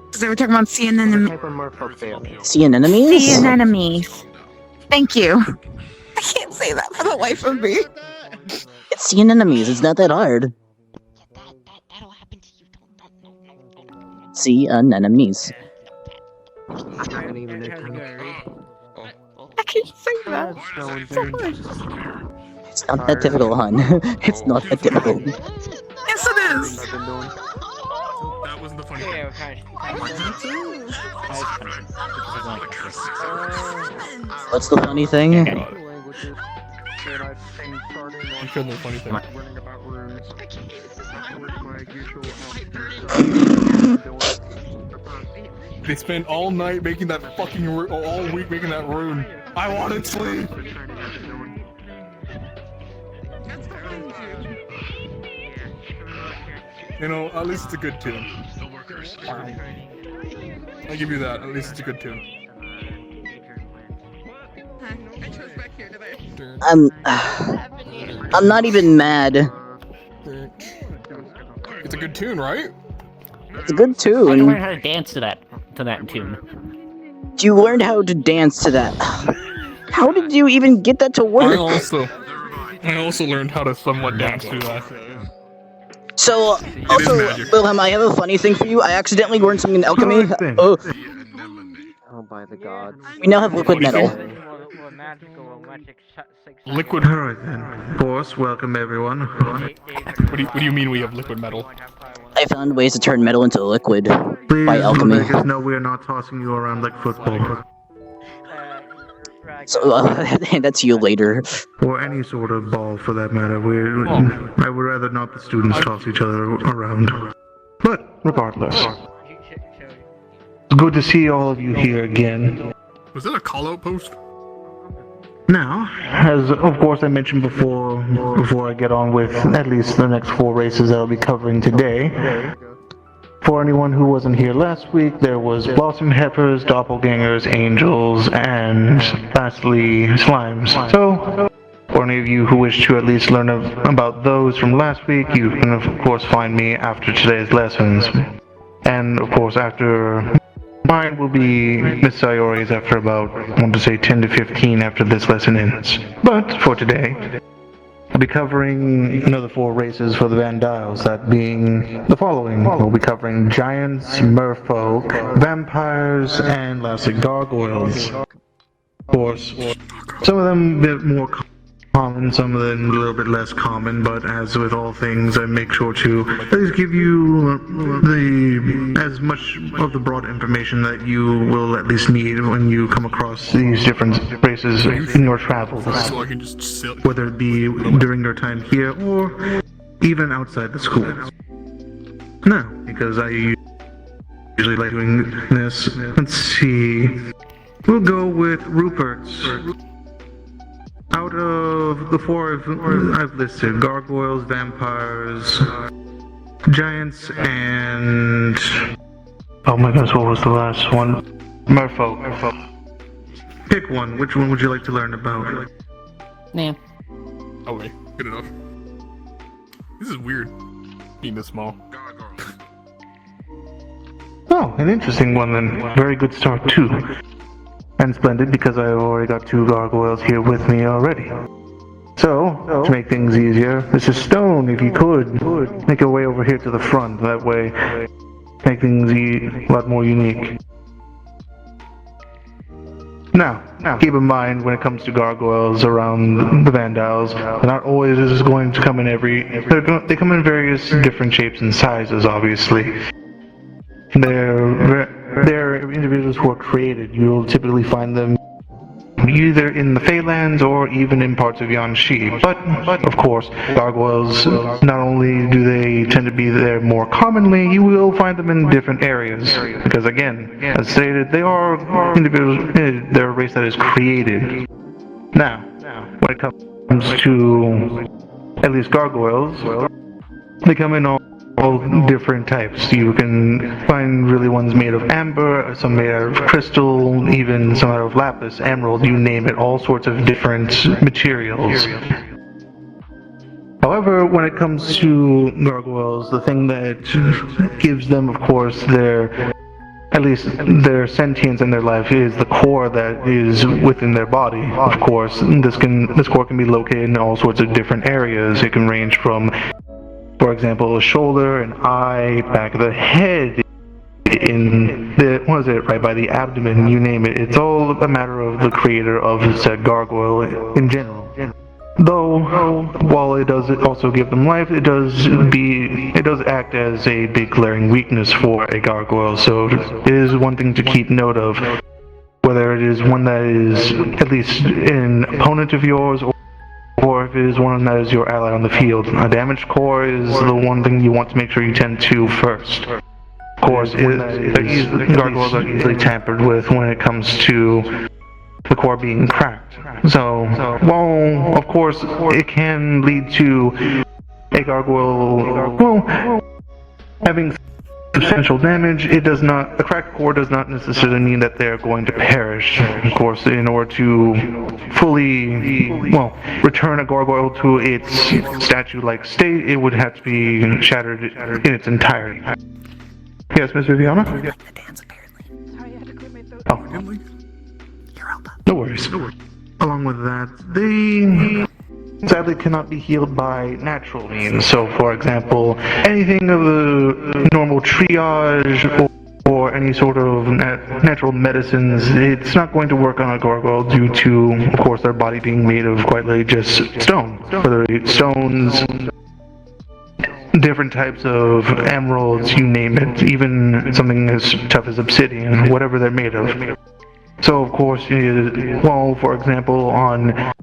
Because they were talking about sea anemones. What type of merfolk they are? Sea anemones? Sea anemones. Thank you. I can't say that for the life of me. It's sea anemones. It's not that hard. Sea anemones. I haven't even I can't say that. It's not that difficult, hon. It's not that difficult. Yes, it is. That was the funny What's the funny thing? the funny thing. They spend all night making that fucking all week making that rune. I want to sleep. You know, at least it's a good tune. I'll give you that. At least it's a good tune. I'm not even mad. It's a good tune, right? It's a good I tune. learned how to dance to that tune. You learned how to dance to that. How did you even get that to I work? also learned how to somewhat dance to that. So, also, Wilhelm, I have a funny thing for you. I accidentally learned something in alchemy. Oh, Oh, by the gods. we now have liquid metal. Liquid. Alright then. Boss, welcome everyone. What do you mean we have liquid metal? I found ways to turn metal into liquid Please by alchemy. make us know we are not tossing you around like football. So, that's you later. Or any sort of ball for that matter. I would rather not the students toss each other around. But, regardless. It's good to see all of you here again. Was that a call-out post? Now, as of course I mentioned before I get on with at least the next 4 races that I'll be covering today, for anyone who wasn't here last week, there was Blossom Heifers, Doppelgangers, Angels, and lastly, Slimes. So, for any of you who wish to at least learn about those from last week, you can of course find me after today's lessons. And of course after... Mine will be Miss Sayori's after about, I want to say 10 to 15 after this lesson ends. But for today, I'll be covering another 4 races for the Vandiles, that being the following. We'll be covering Giants, Merfolk, Vampires, and lastly Gargoyles. Of course, some of them a bit more common common, some of them a little bit less common, but as with all things, I make sure to at least give you as much of the broad information that you will at least need when you come across these different races in your travels. So I can just sit. Whether it be during your time here or even outside the school. No, because I usually like doing this. Let's see. We'll go with Rupert's. Out of the four I've listed, gargoyles, vampires, giants, and... Oh my goodness, what was the last one? Merfolk. Pick one. Which one would you like to learn about? Nah. Okay, good enough. This is weird. Being this small. Oh, an interesting one then. Very good start too. And splendid because I've already got 2 gargoyles here with me already. So, to make things easier, Mrs. Stone, if you could, make your way over here to the front. That way, make things a lot more unique. Now, keep in mind when it comes to gargoyles around the Vandals, they're not always going to come in they come in various different shapes and sizes, obviously. They're individuals who are created. You'll typically find them either in the Feylands or even in parts of Yanxi. But of course, gargoyles, not only do they tend to be there more commonly, you will find them in different areas. Because again, as stated, they are individuals, they're a race that is created. Now, when it comes to at least gargoyles, they come in all different types. You can find really ones made of amber, some made out of crystal, even some out of lapis, emerald, you name it, all sorts of different materials. However, when it comes to gargoyles, the thing that gives them, of course, at least their sentience and their life is the core that is within their body. Of course, this core can be located in all sorts of different areas. It can range from, for example, a shoulder, an eye, back of the head, right by the abdomen, you name it. It's all a matter of the creator of said gargoyle in general. Though, while it does also give them life, it does act as a big glaring weakness for a gargoyle, so it is one thing to keep note of, whether it is one that is at least an opponent of yours, or if it is one that is your ally on the field. A damaged core is the one thing you want to make sure you tend to first. Of course, gargoyles are easily tampered with when it comes to the core being cracked. So, while of course it can lead to a gargoyle, having substantial damage, a cracked core does not necessarily mean that they're going to perish. Of course, in order to fully, return a gargoyle to its statue-like state, it would have to be shattered in its entirety. Yes, Miss Viviana? Oh. No worries. Along with that, they sadly cannot be healed by natural means. So, for example, anything of the normal triage or any sort of natural medicines, it's not going to work on a gargoyle due to, of course, their body being made of quite literally just stone. Whether it's stones, different types of emeralds, you name it, even something as tough as obsidian, whatever they're made of. So, of course, for example, on,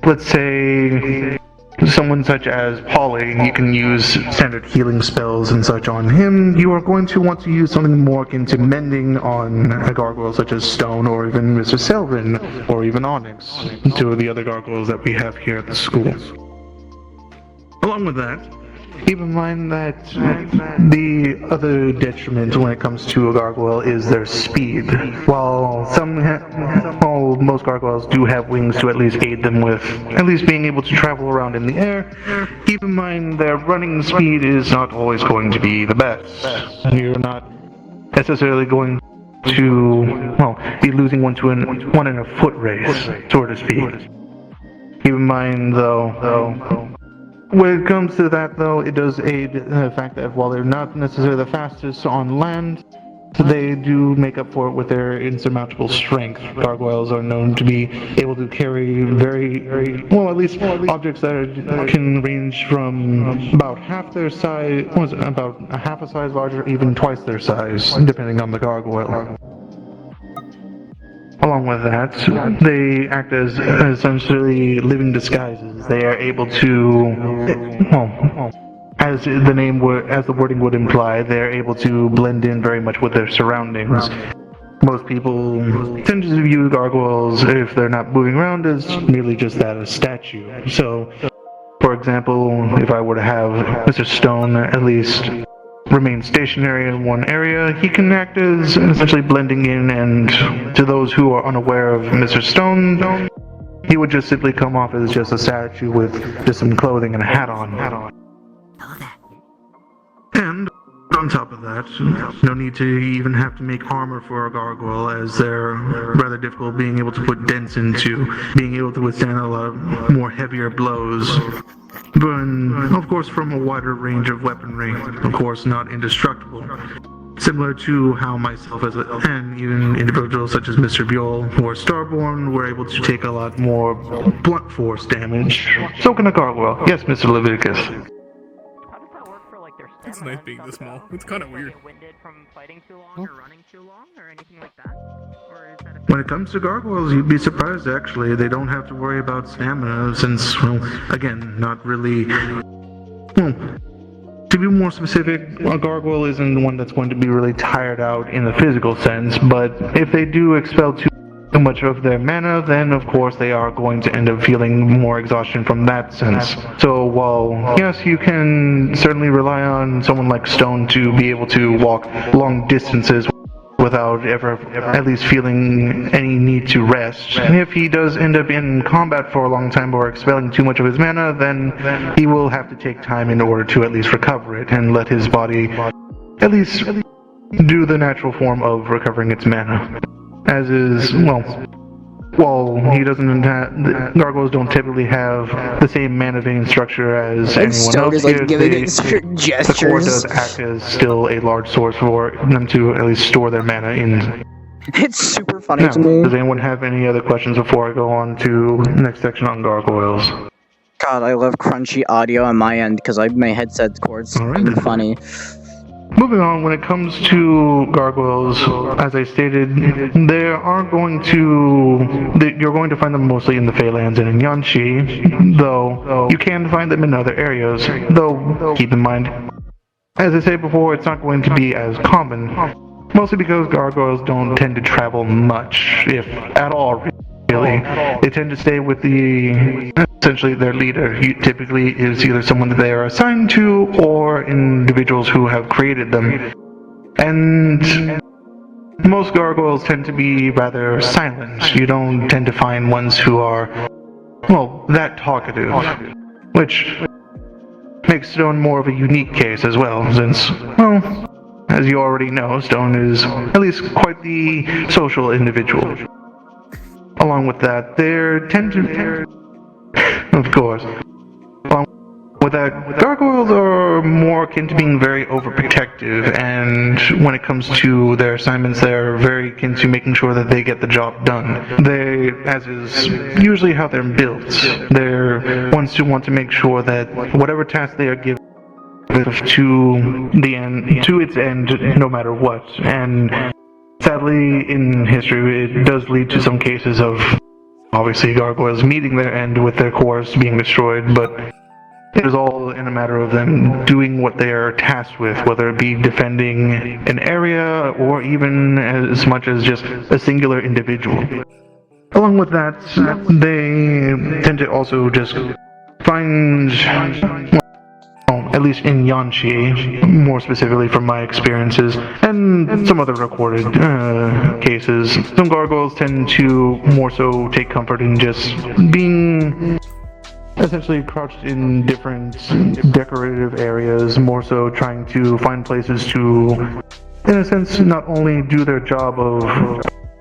let's say, someone such as Polly, you can use standard healing spells and such on him. You are going to want to use something more akin to mending on a gargoyle such as Stone, or even Mr. Selvin, or even Onyx, two of the other gargoyles that we have here at the school. Along with that, keep in mind that the other detriment when it comes to a gargoyle is their speed. While most gargoyles do have wings to at least aid them with at least being able to travel around in the air, keep in mind their running speed is not always going to be the best. You're not necessarily going to, be losing one in a foot race, so to speak. Keep in mind, though, when it comes to that, though, it does aid the fact that while they're not necessarily the fastest on land, they do make up for it with their insurmountable strength. Gargoyles are known to be able to carry very, well, at least objects that can range from about half their size, about a half a size larger, even twice their size, depending on the gargoyle. Along with that, they act as essentially living disguises. They are able to, well, as the wording would imply, they're able to blend in very much with their surroundings. Most people tend to view gargoyles, if they're not moving around, as merely just that, a statue. So, for example, if I were to have Mr. Stone at least remain stationary in one area, he can act as essentially blending in, and to those who are unaware of Mr. Stone, he would just simply come off as just a statue with just some clothing and a hat on. And on top of that, no need to even have to make armor for a gargoyle, as they're rather difficult being able to put dents into, being able to withstand a lot more heavier blows. But, of course, from a wider range of weaponry, of course not indestructible. Similar to how myself and even individuals such as Mr. Buell or Starborn were able to take a lot more blunt force damage. So can a gargoyle. Yes, Mr. Leviticus. It's nice being this small. It's kind of weird. When it comes to gargoyles, you'd be surprised actually. They don't have to worry about stamina since, well, again, not really... Well, to be more specific, a gargoyle isn't one that's going to be really tired out in the physical sense, but if they do expel too much of their mana, then of course they are going to end up feeling more exhaustion from that sense. So while, yes, you can certainly rely on someone like Stone to be able to walk long distances without ever at least feeling any need to rest. And if he does end up in combat for a long time or expelling too much of his mana, then he will have to take time in order to at least recover it and let his body at least do the natural form of recovering its mana. As is, well, while he doesn't have, gargoyles don't typically have the same mana vein structure as anyone else here. The core does act as still a large source for them to at least store their mana in. It's super funny Now, to me. does anyone have any other questions before I go on to the next section on gargoyles? God, I love crunchy audio on my end because my headset cord's funny. Moving on, when it comes to gargoyles, as I stated, you're going to find them mostly in the Feylands and in Yanxi, though you can find them in other areas, though keep in mind, as I said before, it's not going to be as common, mostly because gargoyles don't tend to travel much, if at all, really. They tend to stay with essentially their leader. He typically is either someone that they are assigned to or individuals who have created them. And most gargoyles tend to be rather silent. You don't tend to find ones who are, well, that talkative, which makes Stone more of a unique case as well, since, well, as you already know, Stone is at least quite the social individual. Along with that, of course. Along with that, gargoyles are more akin to being very overprotective, and when it comes to their assignments, they're very akin to making sure that they get the job done. As is usually how they're built, they're ones who want to make sure that whatever task they are given to its end, no matter what. And sadly, in history, it does lead to some cases of, obviously, gargoyles meeting their end with their cores being destroyed, but it is all in a matter of them doing what they are tasked with, whether it be defending an area or even as much as just a singular individual. Along with that, they tend to also just find, at least in Yanxi, more specifically from my experiences, and some other recorded cases, some gargoyles tend to more so take comfort in just being essentially crouched in different decorative areas, more so trying to find places to, in a sense, not only do their job of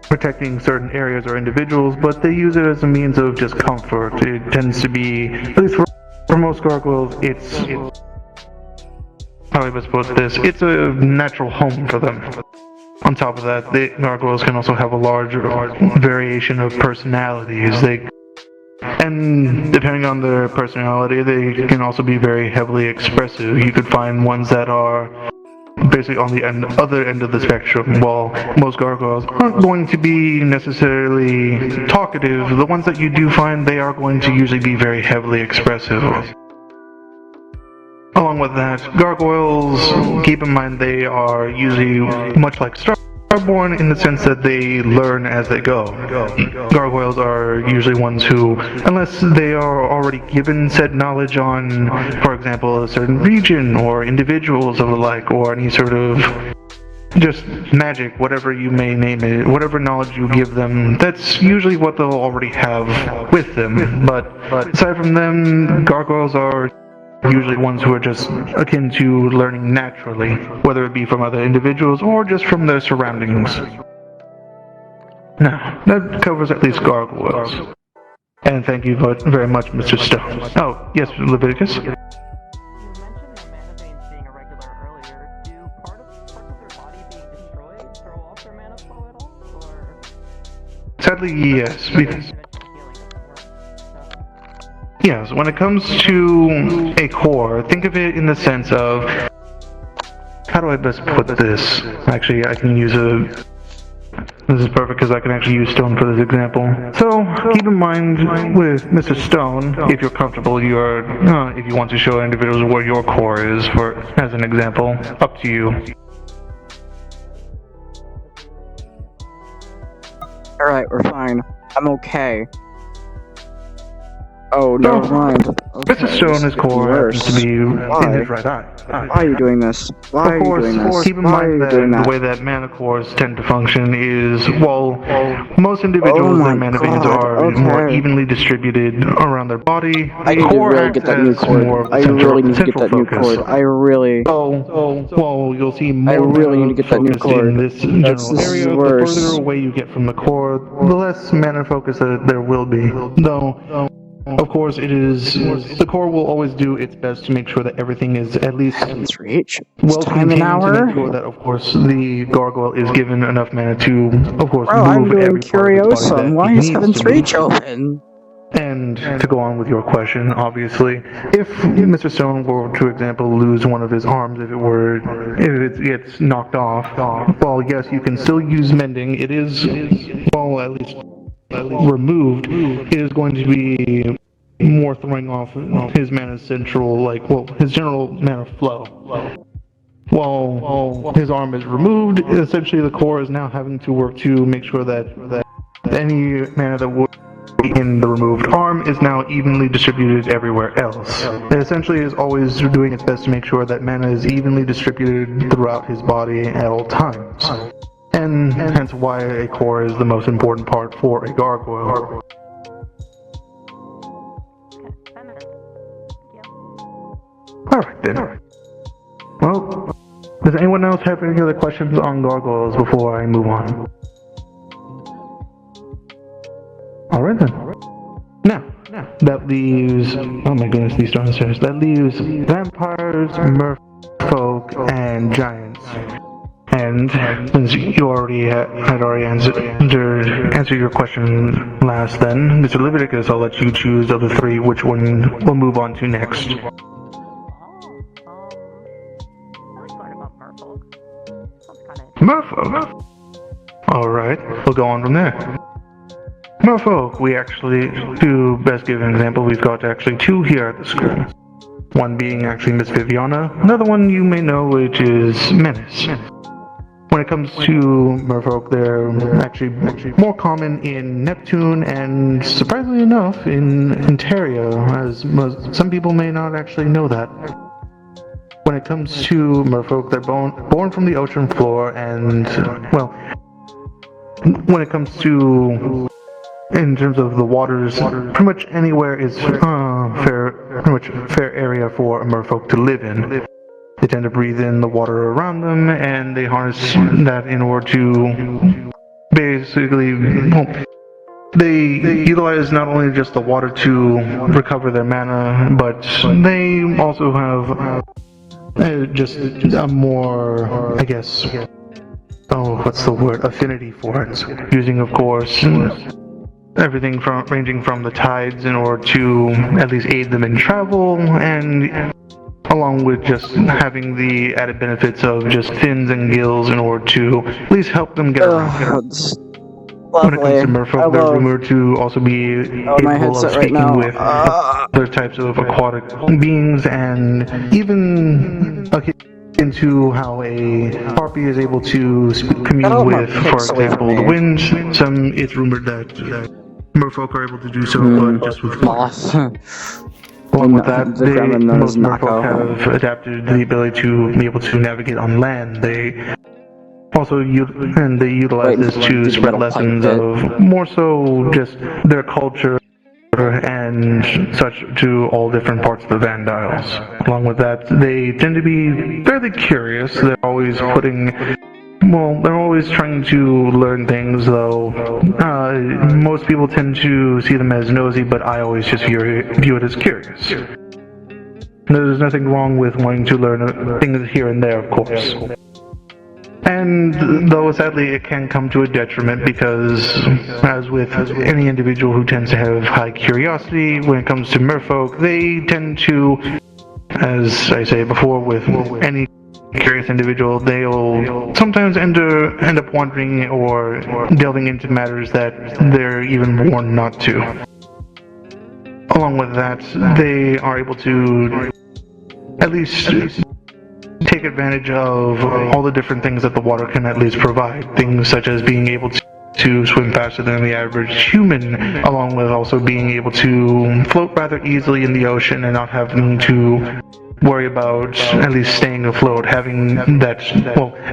protecting certain areas or individuals, but they use it as a means of just comfort. It tends to be, at least for most gargoyles, it's how I best put this, it's a natural home for them. On top of that, the gargoyles can also have a large variation of personalities. And depending on their personality, they can also be very heavily expressive. You could find ones that are basically on the other end of the spectrum. While most gargoyles aren't going to be necessarily talkative, the ones that you do find, they are going to usually be very heavily expressive. Along with that, gargoyles, keep in mind they are usually much like Starborn in the sense that they learn as they go. Gargoyles are usually ones who, unless they are already given said knowledge on, for example, a certain region or individuals of the like, or any sort of just magic, whatever you may name it, whatever knowledge you give them, that's usually what they'll already have with them. But aside from them, gargoyles are usually ones who are just akin to learning naturally, whether it be from other individuals or just from their surroundings. Now, that covers at least gargoyles. And thank you very much, Mr. Stone. Oh, yes, Leviticus? Sadly, yes. Yes, when it comes to a core, think of it in the sense of, how do I best put this? Actually, I can use this is perfect because I can actually use stone for this example. So, keep in mind with Mr. Stone, if you're comfortable, if you want to show individuals where your core is, as an example, up to you. Alright, we're fine. I'm okay. Oh, never mind. Okay, Mr. Stone's core happens to be in his right eye. Why are you doing this? Why are you doing this? Keep in mind that the way that mana cores tend to function is, well, most individuals, their mana veins are more evenly distributed around their body. I need to really get that new cord. I really need to get that new cord. I really... Well, you'll see more I really need to get that new cord. in this general area. The further away you get from the core, the less mana focus that there will be. Though, of course, the core will always do its best to make sure that everything is at least well contained to make sure that, of course, the gargoyle is given enough mana to, of course, move every part of its body that Why it is needs Heaven's to be. Reach open? And to go on with your question, obviously, if Mr. Stone were to, example, lose one of his arms, if it gets knocked off, well, yes, you can still use mending. It is, well, at least removed, it is going to be more throwing off his mana central, his general mana flow. While his arm is removed, essentially the core is now having to work to make sure that any mana that would be in the removed arm is now evenly distributed everywhere else. It essentially is always doing its best to make sure that mana is evenly distributed throughout his body at all times. And hence why a core is the most important part for a gargoyle. Alright then. Well, does anyone else have any other questions on gargoyles before I move on? Alright then. Now, that leaves... Oh my goodness, these downstairs. That leaves vampires, merfolk, and giants. And since you already had answered your question last then, Mr. Leviticus, I'll let you choose of the three which one we'll move on to next. Merfolk? Alright, we'll go on from there. Merfolk, we actually, to best give an example, we've got actually two here at the school. One being actually Miss Viviana, another one you may know, which is Menace. When it comes to merfolk, they're actually more common in Neptune and, surprisingly enough, in Ontario, as some people may not actually know that. When it comes to merfolk, they're born from the ocean floor, and, well, when it comes to, in terms of the waters, pretty much anywhere is pretty much fair area for a merfolk to live in. They tend to breathe in the water around them, and they harness that in order to basically, they utilize not only just the water to recover their mana, but they also have just a more, I guess, what's the word, affinity for it. Using, of course, everything from ranging from the tides in order to at least aid them in travel, and along with just having the added benefits of just fins and gills in order to at least help them get around. When it comes to merfolk, they're rumored to also be capable of speaking with other types of aquatic beings, and even into how a harpy is able to commune with, for example, the wind. It's rumored that merfolk are able to do so, but just with moss. Along with that, most merfolk have adapted the ability to be able to navigate on land. They also they utilize this to spread lessons of more so just their culture and such to all different parts of the Van Dials. Along with that, they tend to be fairly curious. They're always they're always trying to learn things, though most people tend to see them as nosy, but I always just view it as curious. There's nothing wrong with wanting to learn things here and there, of course. And though sadly it can come to a detriment, because as with any individual who tends to have high curiosity, when it comes to merfolk, they tend to, as I say before, with any curious individual, they'll sometimes end up wandering or delving into matters that they're even warned not to. Along with that, they are able to at least take advantage of all the different things that the water can at least provide. Things such as being able to swim faster than the average human, along with also being able to float rather easily in the ocean and not having to worry about at least staying afloat, having that,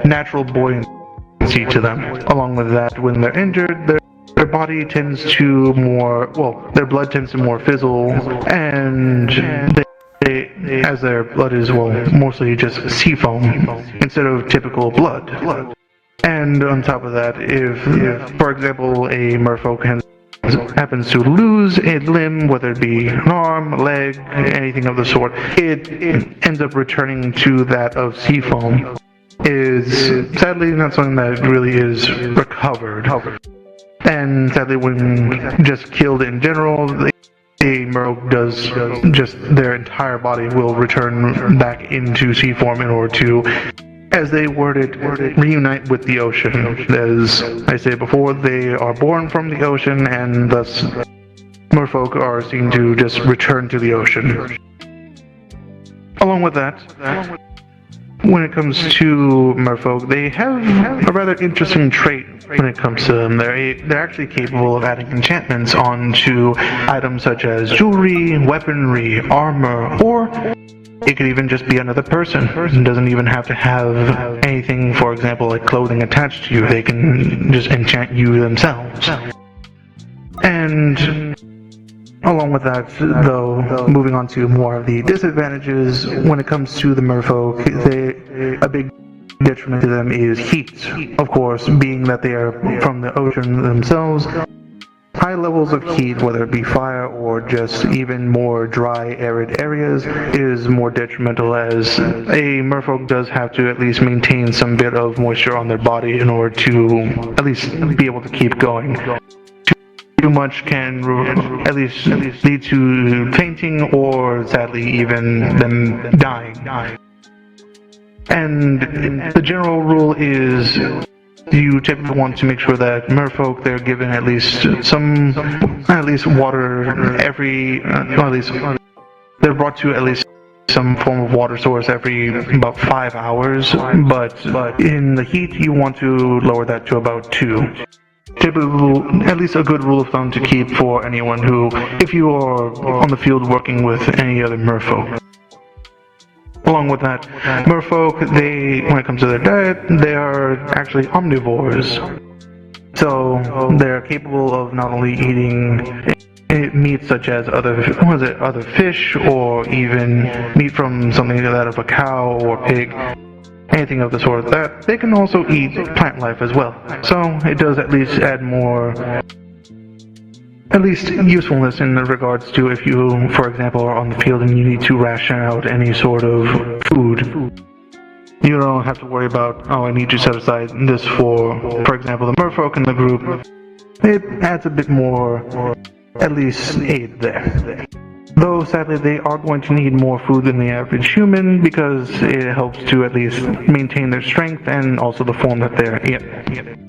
natural buoyancy to them. Along with that, when they're injured, their body tends to their blood tends to more fizzle, and as their blood is, mostly just sea foam instead of typical blood. And on top of that, if for example, a merfolk happens to lose a limb, whether it be an arm, leg, anything of the sort, it ends up returning to that of sea foam. Is sadly not something that really is recovered. And sadly, when just killed in general, a merfolk does just their entire body will return back into sea form in order to, as they word it, reunite with the ocean. As I said before, they are born from the ocean, and thus merfolk are seen to just return to the ocean. Along with that, when it comes to merfolk, they have a rather interesting trait when it comes to them. They're actually capable of adding enchantments onto items such as jewelry, weaponry, armor, or it could even just be another person. It doesn't even have to have anything, for example, like clothing attached to you. They can just enchant you themselves. And along with that, though, moving on to more of the disadvantages, when it comes to the merfolk, a big detriment to them is heat. Of course, being that they are from the ocean themselves, high levels of heat, whether it be fire or just even more dry, arid areas, is more detrimental, as a merfolk does have to at least maintain some bit of moisture on their body in order to at least be able to keep going. Too much can at least lead to fainting or, sadly, even them dying. And the general rule is you typically want to make sure that merfolk, they're given at least water they're brought to at least some form of water source every about 5 hours, but in the heat you want to lower that to about 2. Typical, at least a good rule of thumb to keep for anyone who, if you are on the field working with any other merfolk. Along with that, merfolk, when it comes to their diet, they are actually omnivores. So they're capable of not only eating meat such as other fish, or even meat from something like that of a cow or pig, anything of the sort of that. They can also eat plant life as well. So it does at least add more usefulness in regards to if you, for example, are on the field and you need to ration out any sort of food. You don't have to worry about, oh, I need to set aside this for example, the merfolk in the group. It adds a bit more, at least, aid there. Though, sadly, they are going to need more food than the average human because it helps to at least maintain their strength and also the form that they're in.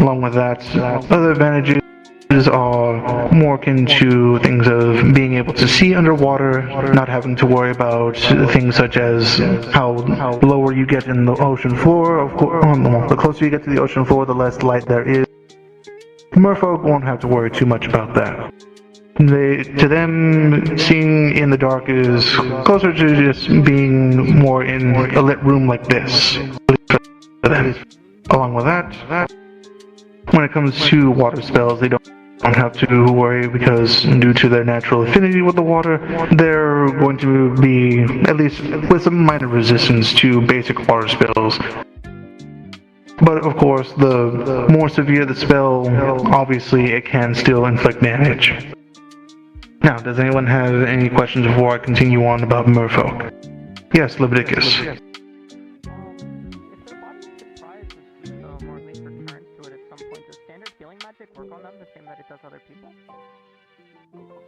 Along with that, other advantages are more akin to things of being able to see underwater, not having to worry about things such as how lower you get in the ocean floor. Of course, the closer you get to the ocean floor, the less light there is. Merfolk won't have to worry too much about that. To them, seeing in the dark is closer to just being more in a lit room like this. Along with that, when it comes to water spells, they don't have to worry because due to their natural affinity with the water, they're going to be, at least with some minor resistance to basic water spells. But of course, the more severe the spell, obviously it can still inflict damage. Now, does anyone have any questions before I continue on about merfolk? Yes, Leviticus.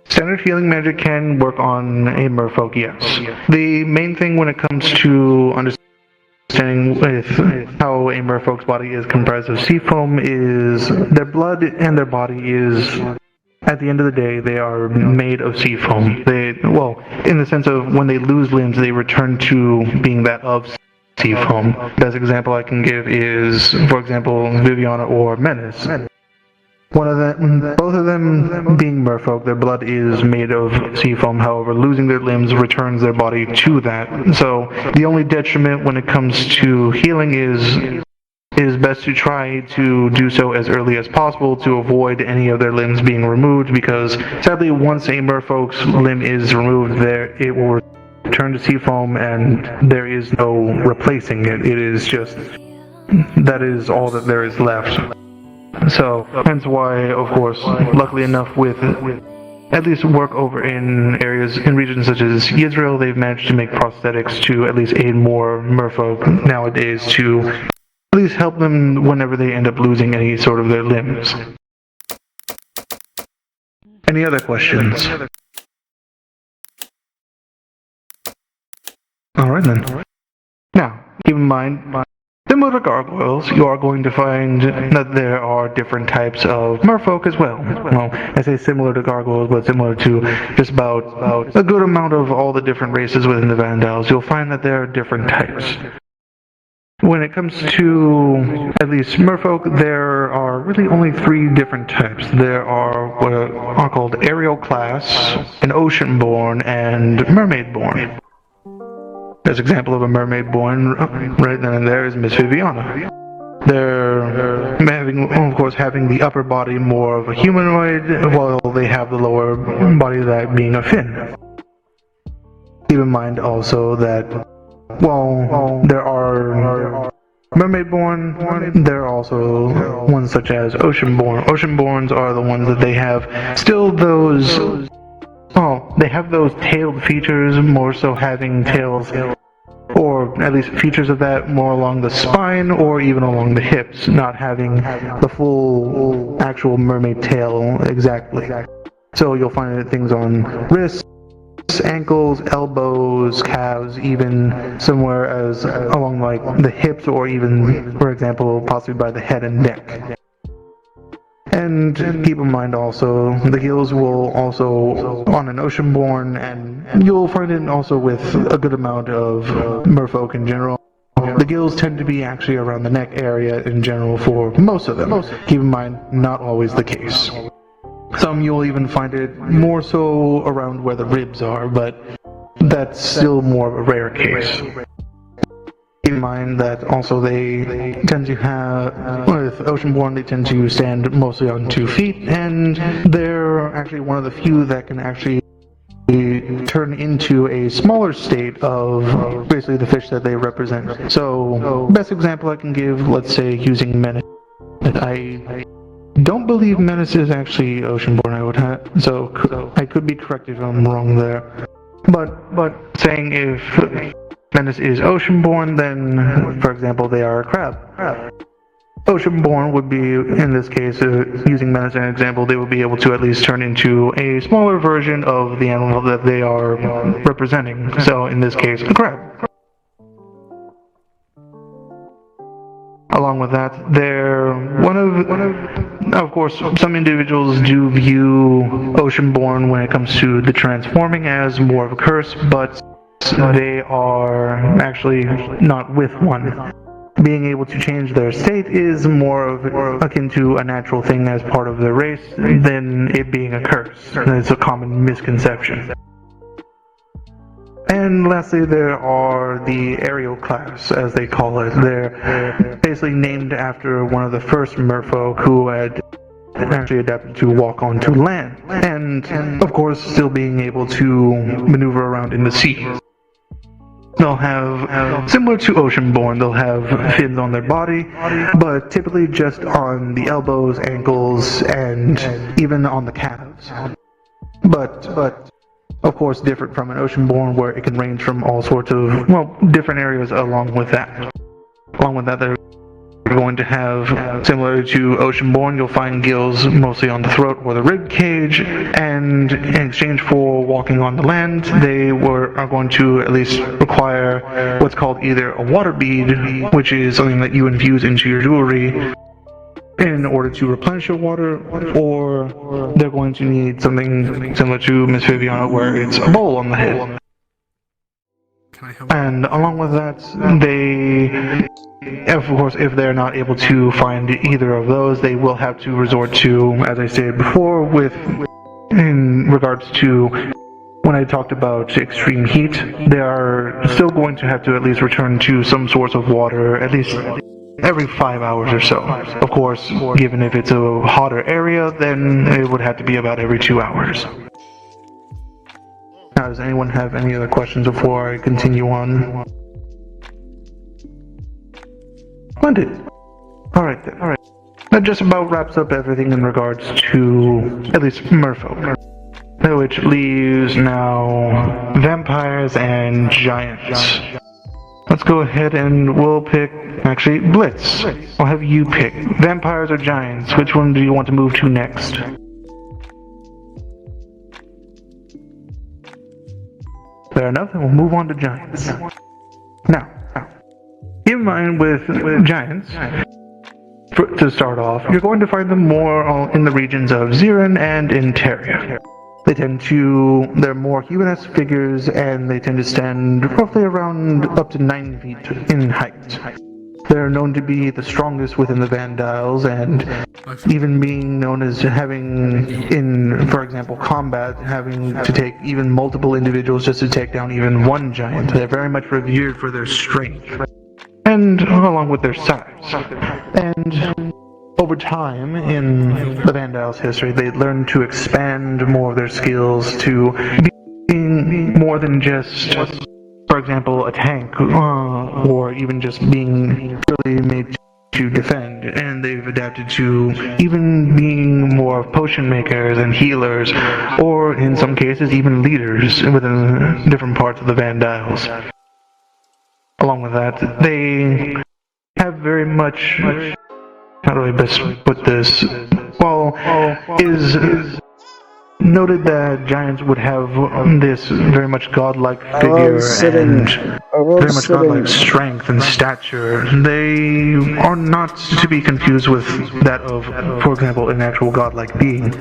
Standard healing magic can work on a merfolk, yes. The main thing when it comes to understanding with how a merfolk's body is comprised of sea foam is their blood and their body is, at the end of the day, they are made of sea foam. Well, in the sense of when they lose limbs, they return to being that of sea foam. Best example I can give is, for example, Viviana or Menace. Both of them being merfolk, their blood is made of sea foam. However, losing their limbs returns their body to that. So the only detriment when it comes to healing is best to try to do so as early as possible to avoid any of their limbs being removed, because sadly once a merfolk's limb is removed, it will return to sea foam and there is no replacing it. It is just, that is all that there is left. So, hence why, of course, luckily enough with at least work over in regions such as Israel, they've managed to make prosthetics to at least aid more merfolk nowadays to at least help them whenever they end up losing any sort of their limbs. Any other questions? Alright then. Now, keep in mind, similar to gargoyles, you are going to find that there are different types of merfolk as well. Well, I say similar to gargoyles, but similar to just about a good amount of all the different races within the Vandals. You'll find that there are different types. When it comes to at least merfolk, there are really only 3 different types. There are what are called aerial class, an ocean-born, and mermaid-born. As an example of a mermaid-born, right then and there, is Miss Viviana. They're having the upper body more of a humanoid, while they have the lower body that being a fin. Keep in mind also that while there are mermaid-born, there are also ones such as ocean-born. Ocean-borns are the ones that they have still those. Oh, they have those tailed features, more so having tails, or at least features of that more along the spine or even along the hips, not having the full actual mermaid tail exactly. So you'll find things on wrists, ankles, elbows, calves, even somewhere as along like the hips, or even, for example, possibly by the head and neck. And keep in mind also, the heels will also on an ocean-born, and you'll find it also with a good amount of merfolk in general. The gills tend to be actually around the neck area in general for most of them. Keep in mind, not always the case. Some you'll even find it more so around where the ribs are, but that's still more of a rare case. Keep in mind that also they tend to have, with ocean-born, they tend to stand mostly on 2 feet, and they're actually one of the few that can actually turn into a smaller state of basically the fish that they represent. So, best example I can give, let's say, using Menace. I don't believe Menace is actually ocean-born, I would have, so I could be corrected if I'm wrong there. But saying if Menace is ocean-born, then, for example, they are a crab. Ocean-born would be, in this case, using Menace as an example, they would be able to at least turn into a smaller version of the animal that they are representing. So, in this case, a crab. Along with that, of course, some individuals do view Ocean-born when it comes to the transforming as more of a curse, but they are actually not with one. Being able to change their state is more akin to a natural thing as part of their race than it being a curse. It's a common misconception. And lastly, there are the aerial class, as they call it. They're basically named after one of the first merfolk who had actually adapted to walk onto land, and of course still being able to maneuver around in the sea. They'll have, similar to Ocean-born, they'll have fins on their body, but typically just on the elbows, ankles, and even on the calves. But of course different from an Ocean-born, where it can range from all sorts of, different areas along with that. Along with that, they're going to have, similar to Ocean-born, you'll find gills mostly on the throat or the rib cage, and in exchange for walking on the land, they are going to at least require what's called either a water bead, which is something that you infuse into your jewelry in order to replenish your water, or they're going to need something similar to Miss Viviana, where it's a bowl on the head. And along with that, of course, if they're not able to find either of those, they will have to resort to, as I stated before, in regards to when I talked about extreme heat, they are still going to have to at least return to some source of water, at least every 5 hours or so. Of course, given if it's a hotter area, then it would have to be about every 2 hours. Now, does anyone have any other questions before I continue on? Splendid. Alright then, alright. That just about wraps up everything in regards to, at least, merfolk. Which leaves now vampires and giants. Let's go ahead and we'll pick, actually, Blitz. I'll have you pick. Vampires or giants? Which one do you want to move to next? Fair enough, then we'll move on to giants. Now, keep in mind with giants, to start off, you're going to find them more in the regions of Zirin and in Terria. They're more human-esque figures, and they tend to stand roughly around up to 9 feet in height. They're known to be the strongest within the Vandiles, and even being known as having, for example, combat, having to take even multiple individuals just to take down even one giant. They're very much revered for their strength, and along with their size. And over time, in the Vandiles' history, they learned to expand more of their skills to being more than just, for example, a tank, or even just being really made to defend. And they've adapted to even being more of potion makers and healers, or in some cases, even leaders within different parts of the Vandiles. Along with that, they have very much, how do I best put this? Well, is noted that giants would have this very much godlike figure and very much godlike strength and stature. They are not to be confused with that of, for example, an actual godlike being.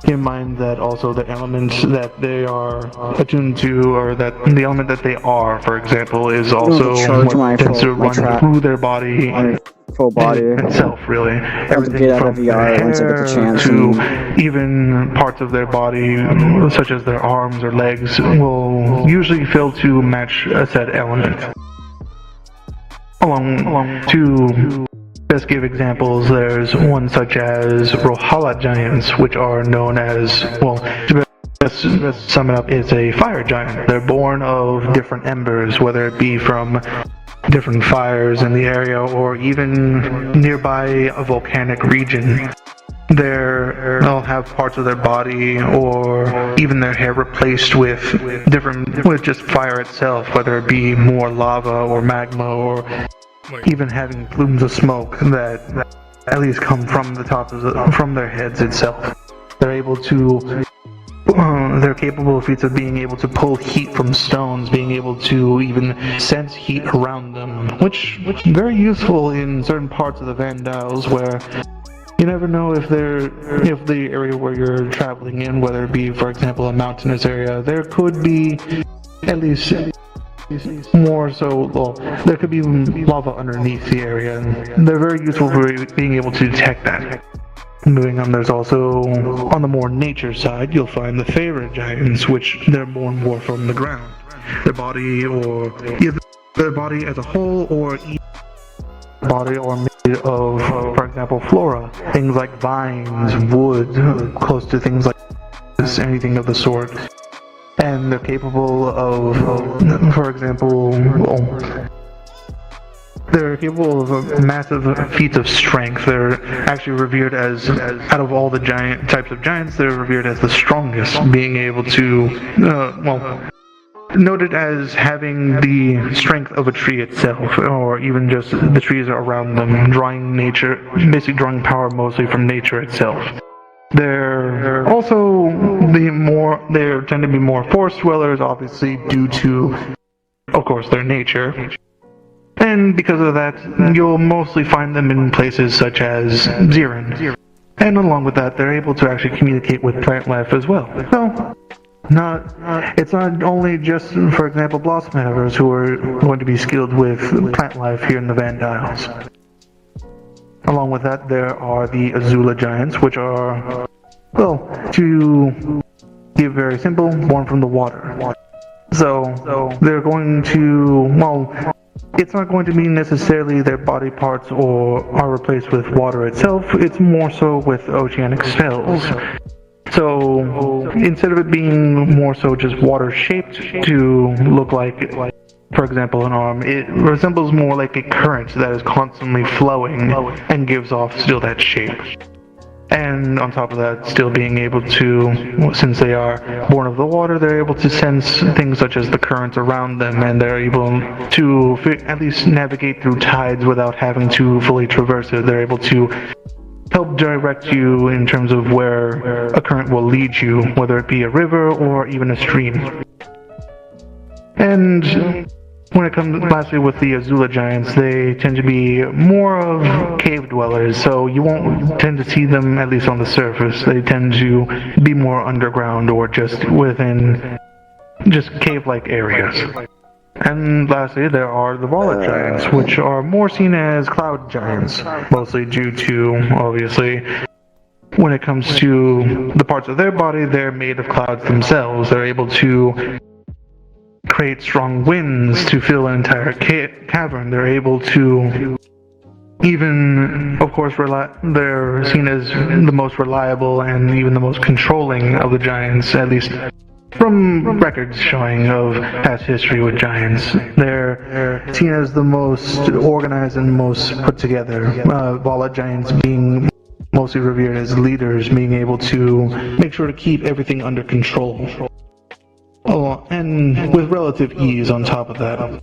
Keep in mind that also the elements that they are attuned to, or that the element that they are, for example, is also what tends to run through their body. Full body itself, really. Everything from their hair to even parts of their body, such as their arms or legs, will usually fail to match a said element. Along to just give examples, there's one such as Rohala giants, which are known as, well, to best sum it up, is a fire giant. They're born of different embers, whether it be from different fires in the area or even nearby a volcanic region. they'll have parts of their body or even their hair replaced with just fire itself, whether it be more lava or magma or even having plumes of smoke that at least come from the top from their heads itself. They're able to they're capable of feats of being able to pull heat from stones, being able to even sense heat around them, which very useful in certain parts of the Vandiles where you never know if the area where you're traveling in, whether it be, for example, a mountainous area, there could be at least more so, well, there could be lava underneath the area, and they're very useful for being able to detect that. Moving on, there's also, on the more nature side, you'll find the Feyre giants, which they're born more from the ground. Their body, or either their body as a whole, or body or made of, for example, flora. Things like vines, wood, close to things like this, anything of the sort. And they're capable of, for example, they're capable of massive feats of strength. They're actually revered as out of all the types of giants, they're revered as the strongest, being able to, noted as having the strength of a tree itself, or even just the trees around them, basically drawing power mostly from nature itself. They're also they tend to be more forest dwellers, obviously due to, of course, their nature. And because of that, you'll mostly find them in places such as Zirin. And along with that, they're able to actually communicate with plant life as well. So, it's not only just, for example, Blossom Havers who are going to be skilled with plant life here in the Vandiles. Along with that, there are the Azula Giants, which are, well, to be very simple, born from the water. So they're going to, well, it's not going to be necessarily their body parts are replaced with water itself, it's more so with oceanic spells. So instead of it being more so just water shaped to look like, for example, an arm, it resembles more like a current that is constantly flowing and gives off still that shape. And on top of that, still being able to, since they are born of the water, they're able to sense things such as the currents around them, and they're able to at least navigate through tides without having to fully traverse it. They're able to help direct you in terms of where a current will lead you, whether it be a river or even a stream. And when it comes, lastly, with the Azula Giants, they tend to be more of cave dwellers, so you won't tend to see them, at least on the surface. They tend to be more underground or just within just cave-like areas. And lastly, there are the Vala Giants, which are more seen as cloud giants, mostly due to, obviously, when it comes to the parts of their body, they're made of clouds themselves. They're able to create strong winds to fill an entire cavern. They're able to even, of course, they're seen as the most reliable and even the most controlling of the giants, at least from records showing of past history with giants. They're seen as the most organized and most put together. Vala giants being mostly revered as leaders, being able to make sure to keep everything under control. Oh, and with relative ease on top of that.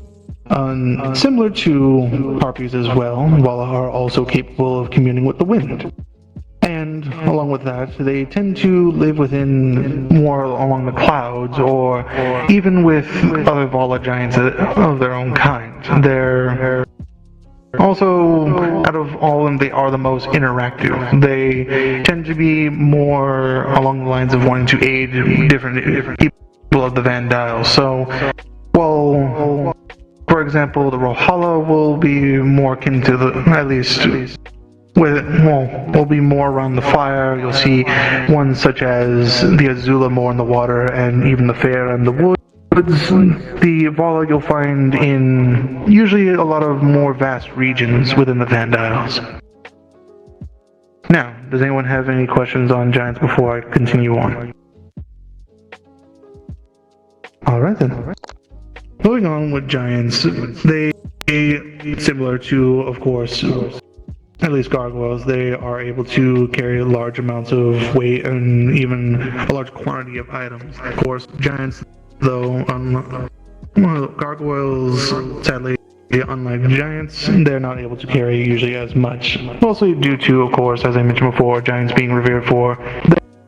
Similar to harpies as well, Vala are also capable of communing with the wind. And along with that, they tend to live within more along the clouds, or even with other Vala giants of their own kind. They're also, out of all of them, they are the most interactive. They tend to be more along the lines of wanting to aid different people of the Vandiles. So, well, for example, the Rohala will be more akin to the, at least, will be more around the fire. You'll see ones such as the Azula more in the water, and even the Feyre and the woods. The Vala you'll find in usually a lot of more vast regions within the Vandiles. Now, does anyone have any questions on giants before I continue on? Alright then. Moving on with giants, they, similar to, of course, at least gargoyles, they are able to carry large amounts of weight and even a large quantity of items. Of course, giants, though, gargoyles, sadly, unlike giants, they're not able to carry usually as much. Mostly due to, of course, as I mentioned before, giants being revered for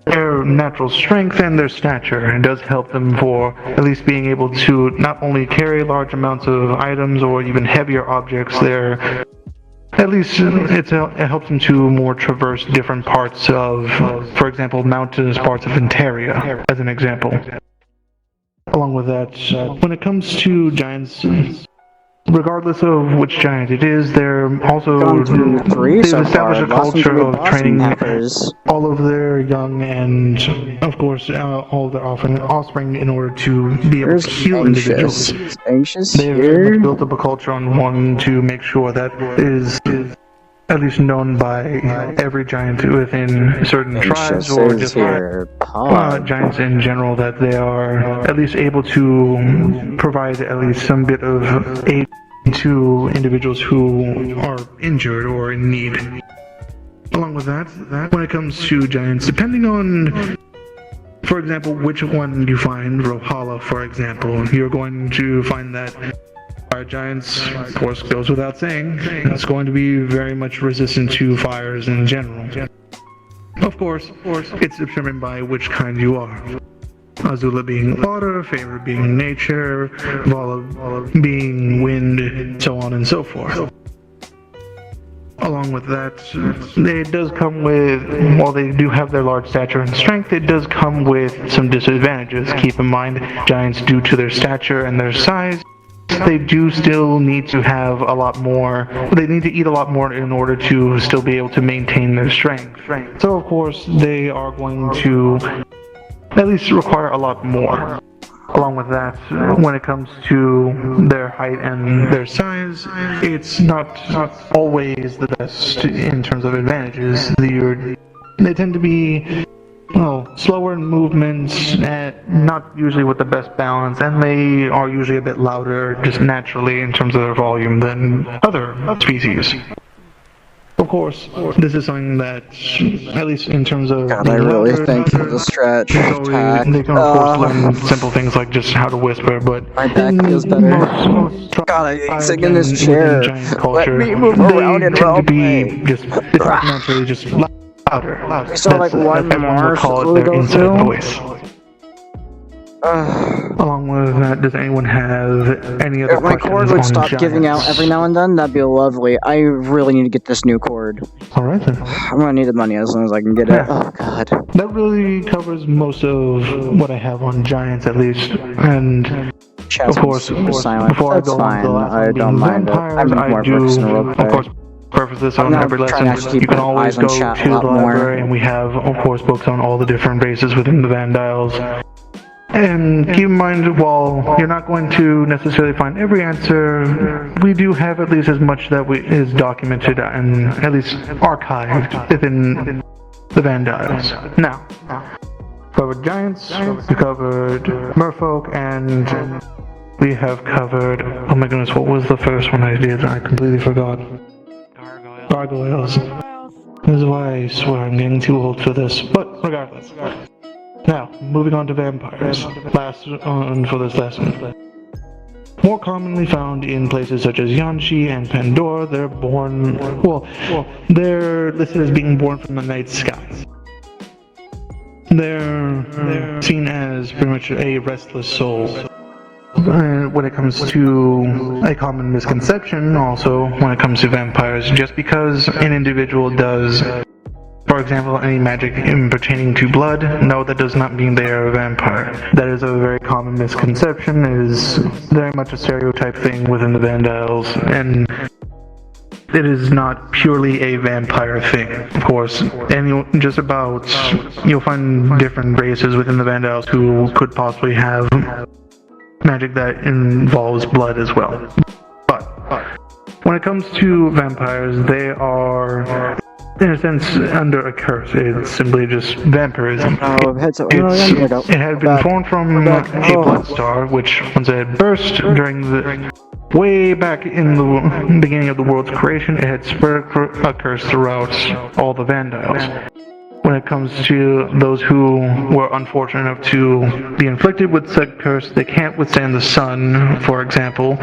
their natural strength and their stature. It does help them for at least being able to not only carry large amounts of items or even heavier objects, they're at least it helps them to more traverse different parts of, for example, mountainous parts of Ontario, as an example. Along with that, when it comes to giants, regardless of which giant it is, they've established a culture of training all of their young and, of course, all of their offspring in order to be able to heal individuals. They've built up a culture on one to make sure that is at least known by every giant within certain tribes or just giants in general, that they are at least able to provide at least some bit of aid to individuals who are injured or in need. Along with that, when it comes to giants, depending on, for example, which one you find, Rohala, for example, you're going to find that fire giants, of course, goes without saying, it's going to be very much resistant to fires in general. Of course, it's determined by which kind you are. Azula being water, Favor being nature, Vala being wind, so on and so forth. Along with that, it does come with, while they do have their large stature and strength, it does come with some disadvantages. Keep in mind, giants, due to their stature and their size, they do still need to have a lot more, they need to eat a lot more in order to still be able to maintain their strength. So of course, they are going to at least require a lot more. Along with that, when it comes to their height and their size, it's not always the best in terms of advantages. They tend to be slower in movements, not usually with the best balance, and they are usually a bit louder just naturally in terms of their volume than other species. Of course, this is something that, at least in terms of God, I really think for the stretch attack. They can of course learn simple things like just how to whisper, but my back feels better. God, I hate sitting in this chair. Let me move around and roleplay. It's not naturally just louder. We still have like one more call it their inside voice. Along with that, does anyone have any other questions? If my cord would stop giving out every now and then, that'd be lovely. I really need to get this new cord. Alright then. I'm gonna need the money as soon as I can get it. Oh god. That really covers most of what I have on giants, at least. And of course, before I go on to the last one, being vampires, I do, of course, preface this on every lesson. You can always go to the library, and we have, of course, books on all the different races within the Vandiles. And keep in mind, while you're not going to necessarily find every answer, we do have at least as much that is documented and at least archived within the Vandiles. Now, we covered giants, we covered merfolk, and we have covered, oh my goodness, what was the first one I did? I completely forgot. Gargoyles. This is why I swear I'm getting too old for this, but regardless. Now, moving on to vampires. Last on for this lesson. More commonly found in places such as Yanshi and Pandora, they're listed as being born from the night skies. They're seen as pretty much a restless soul. When it comes to a common misconception, also, when it comes to vampires, just because an individual does, for example, any magic pertaining to blood, no, that does not mean they are a vampire. That is a very common misconception. It is very much a stereotype thing within the Vandiles, and it is not purely a vampire thing, of course. And you'll find different races within the Vandiles who could possibly have magic that involves blood as well. But when it comes to vampires, they are, in a sense, under a curse. It's simply just vampirism. It had been formed from a blood star, which once it had burst during way back in the beginning of the world's creation, it had spread a curse throughout all the Vandiles. When it comes to those who were unfortunate enough to be inflicted with said curse, they can't withstand the sun, for example,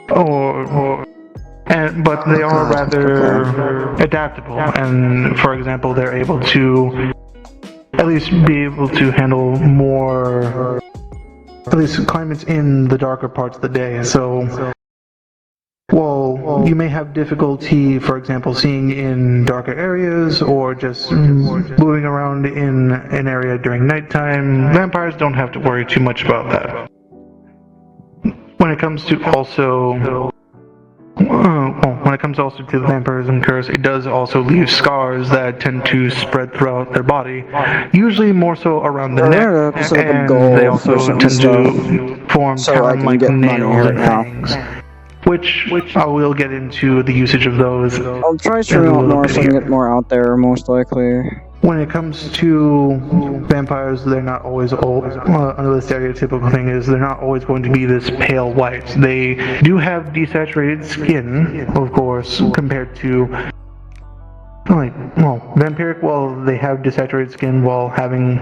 but they are rather adaptable, and for example, they're able to at least be able to handle more, at least climates in the darker parts of the day. So, well, you may have difficulty, for example, seeing in darker areas or just moving around in an area during nighttime. Vampires don't have to worry too much about that. When it comes to also when it comes also to the vampirism curse, it does also leave scars that tend to spread throughout their body, usually more so around the neck, and they also tend to form talon-like nails and fangs, which I will get into the usage of those. I'll try streaming out more so I can get more out there, most likely. When it comes to vampires, they're not always another stereotypical thing is they're not always going to be this pale white. They do have desaturated skin, of course, compared to vampiric. Well, they have desaturated skin while having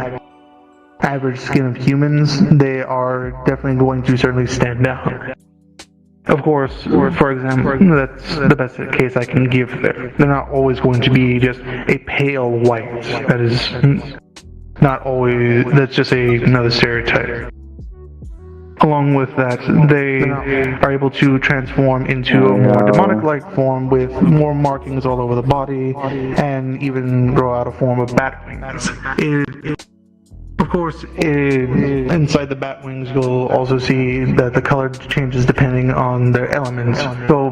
average skin of humans. They are definitely going to certainly stand out. Of course, for example, that's the best case I can give there. They're not always going to be just a pale white. That is not always, that's just another stereotype. Along with that, they are able to transform into a more demonic-like form with more markings all over the body, and even grow out a form of bat wings. Of course, inside the bat wings, you'll also see that the color changes depending on their elements. So,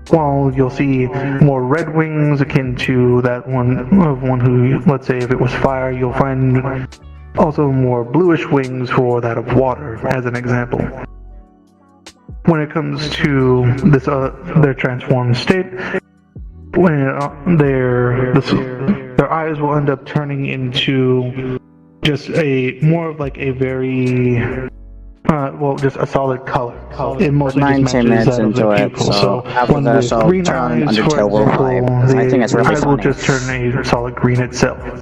while you'll see more red wings akin to that one who, let's say, if it was fire, you'll find also more bluish wings for that of water, as an example. When it comes to this, their transformed state, when their eyes will end up turning into just more of like a very, just a solid color. It mostly just matches that of the pupil. So one with green eyes, for example, the eyes will just turn a solid green itself.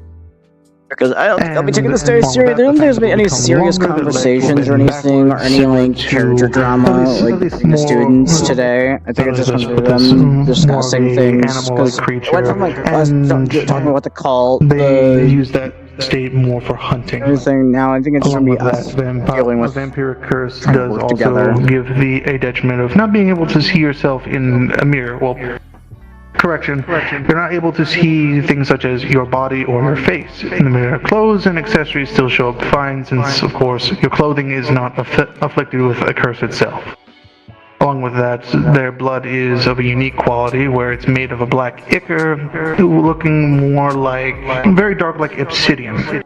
Because I'll be taking this very seriously. There don't there's been any serious conversations or anything, or any like character drama like between the students today. I think it's just gonna be them discussing things. Because I went from like us talking about the cult, they use that state more for hunting. Everything now. I think it's gonna be us dealing with vampiric curse does also give a detriment of not being able to see yourself in a mirror. Well, Correction. You're not able to see things such as your body or your face in the mirror. Clothes and accessories still show up fine, since, of course, your clothing is not afflicted with a curse itself. Along with that, their blood is of a unique quality, where it's made of a black ichor, looking more like, very dark like obsidian.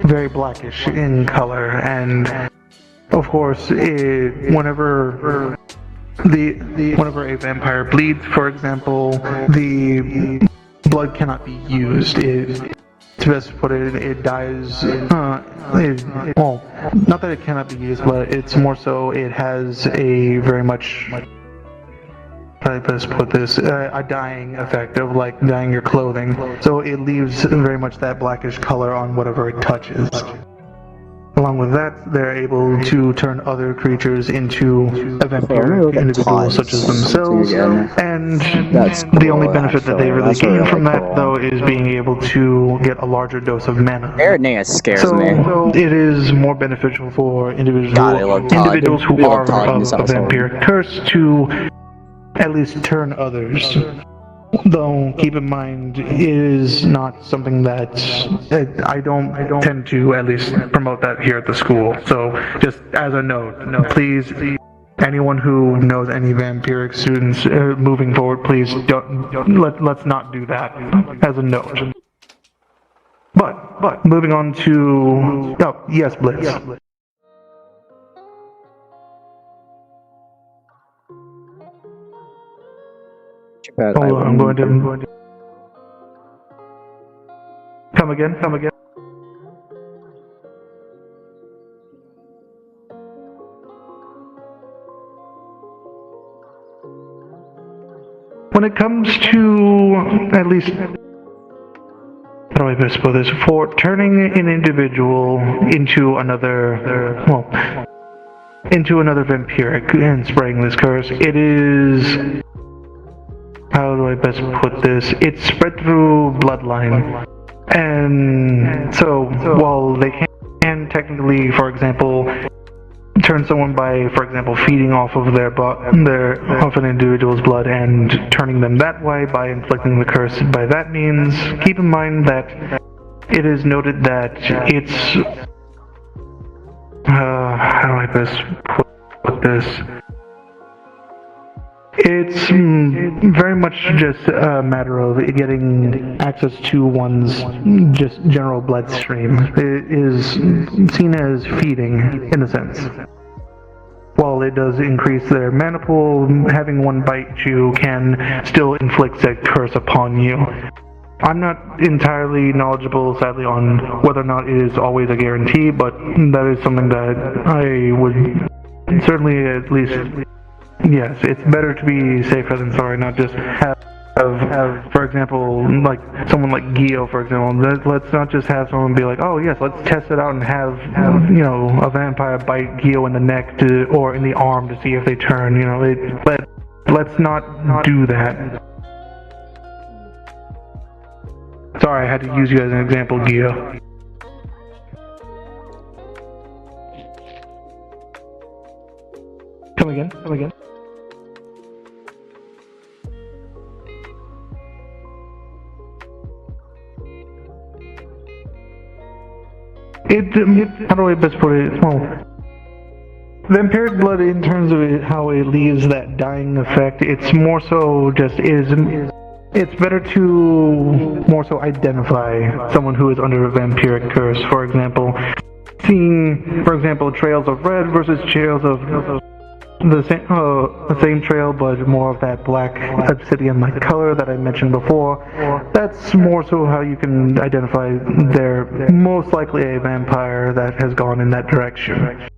Very blackish in color, and, of course, whenever a vampire bleeds, for example, the blood cannot be used. To best put it, it dies. Well, not that it cannot be used, but it's more so it has a very much. How do I best put this? A dyeing effect of like dyeing your clothing. So it leaves very much that blackish color on whatever it touches. Along with that, they're able to turn other creatures into a vampiric individual such as themselves, and the only benefit that they really gain from that, though, is being able to get a larger dose of mana. Scares me. So it is more beneficial for individuals who are of a vampiric curse to at least turn others. Though, keep in mind, it is not something that I don't tend to at least promote that here at the school. So, just as a note, please, anyone who knows any vampiric students moving forward, please let's not do that. As a note. But moving on to yes, Blitz. Hold on, I'm going to... Come again. when it comes to, at least, how do I best put this? For turning an individual into another vampiric and spreading this curse, it is, how do I best put this? It's spread through bloodline. And so, while they can technically, for example, turn someone by, for example, feeding off of off an individual's blood and turning them that way by inflicting the curse by that means, keep in mind that it is noted that it's, how do I best put this? It's very much just a matter of getting access to one's just general bloodstream. It is seen as feeding, in a sense. While it does increase their mana pool, having one bite you can still inflict that curse upon you. I'm not entirely knowledgeable, sadly, on whether or not it is always a guarantee, but that is something that I would certainly at least... Yes, it's better to be safer than sorry, not just have, for example, like someone like Gio, for example. Let's not just have someone be like, oh yes, let's test it out and have a vampire bite Gio in the neck or in the arm to see if they turn. Let's not do that. Sorry, I had to use you as an example, Gio. Come again. How do I best put it? Well, vampiric blood, in terms of how it leaves that dying effect, it's more so just it's better to more so identify someone who is under a vampiric curse. For example, seeing, for example, trails of red versus trails of the same trail, but more of that black obsidian-like color that I mentioned before. That's more so how you can identify they're most likely a vampire that has gone in that direction.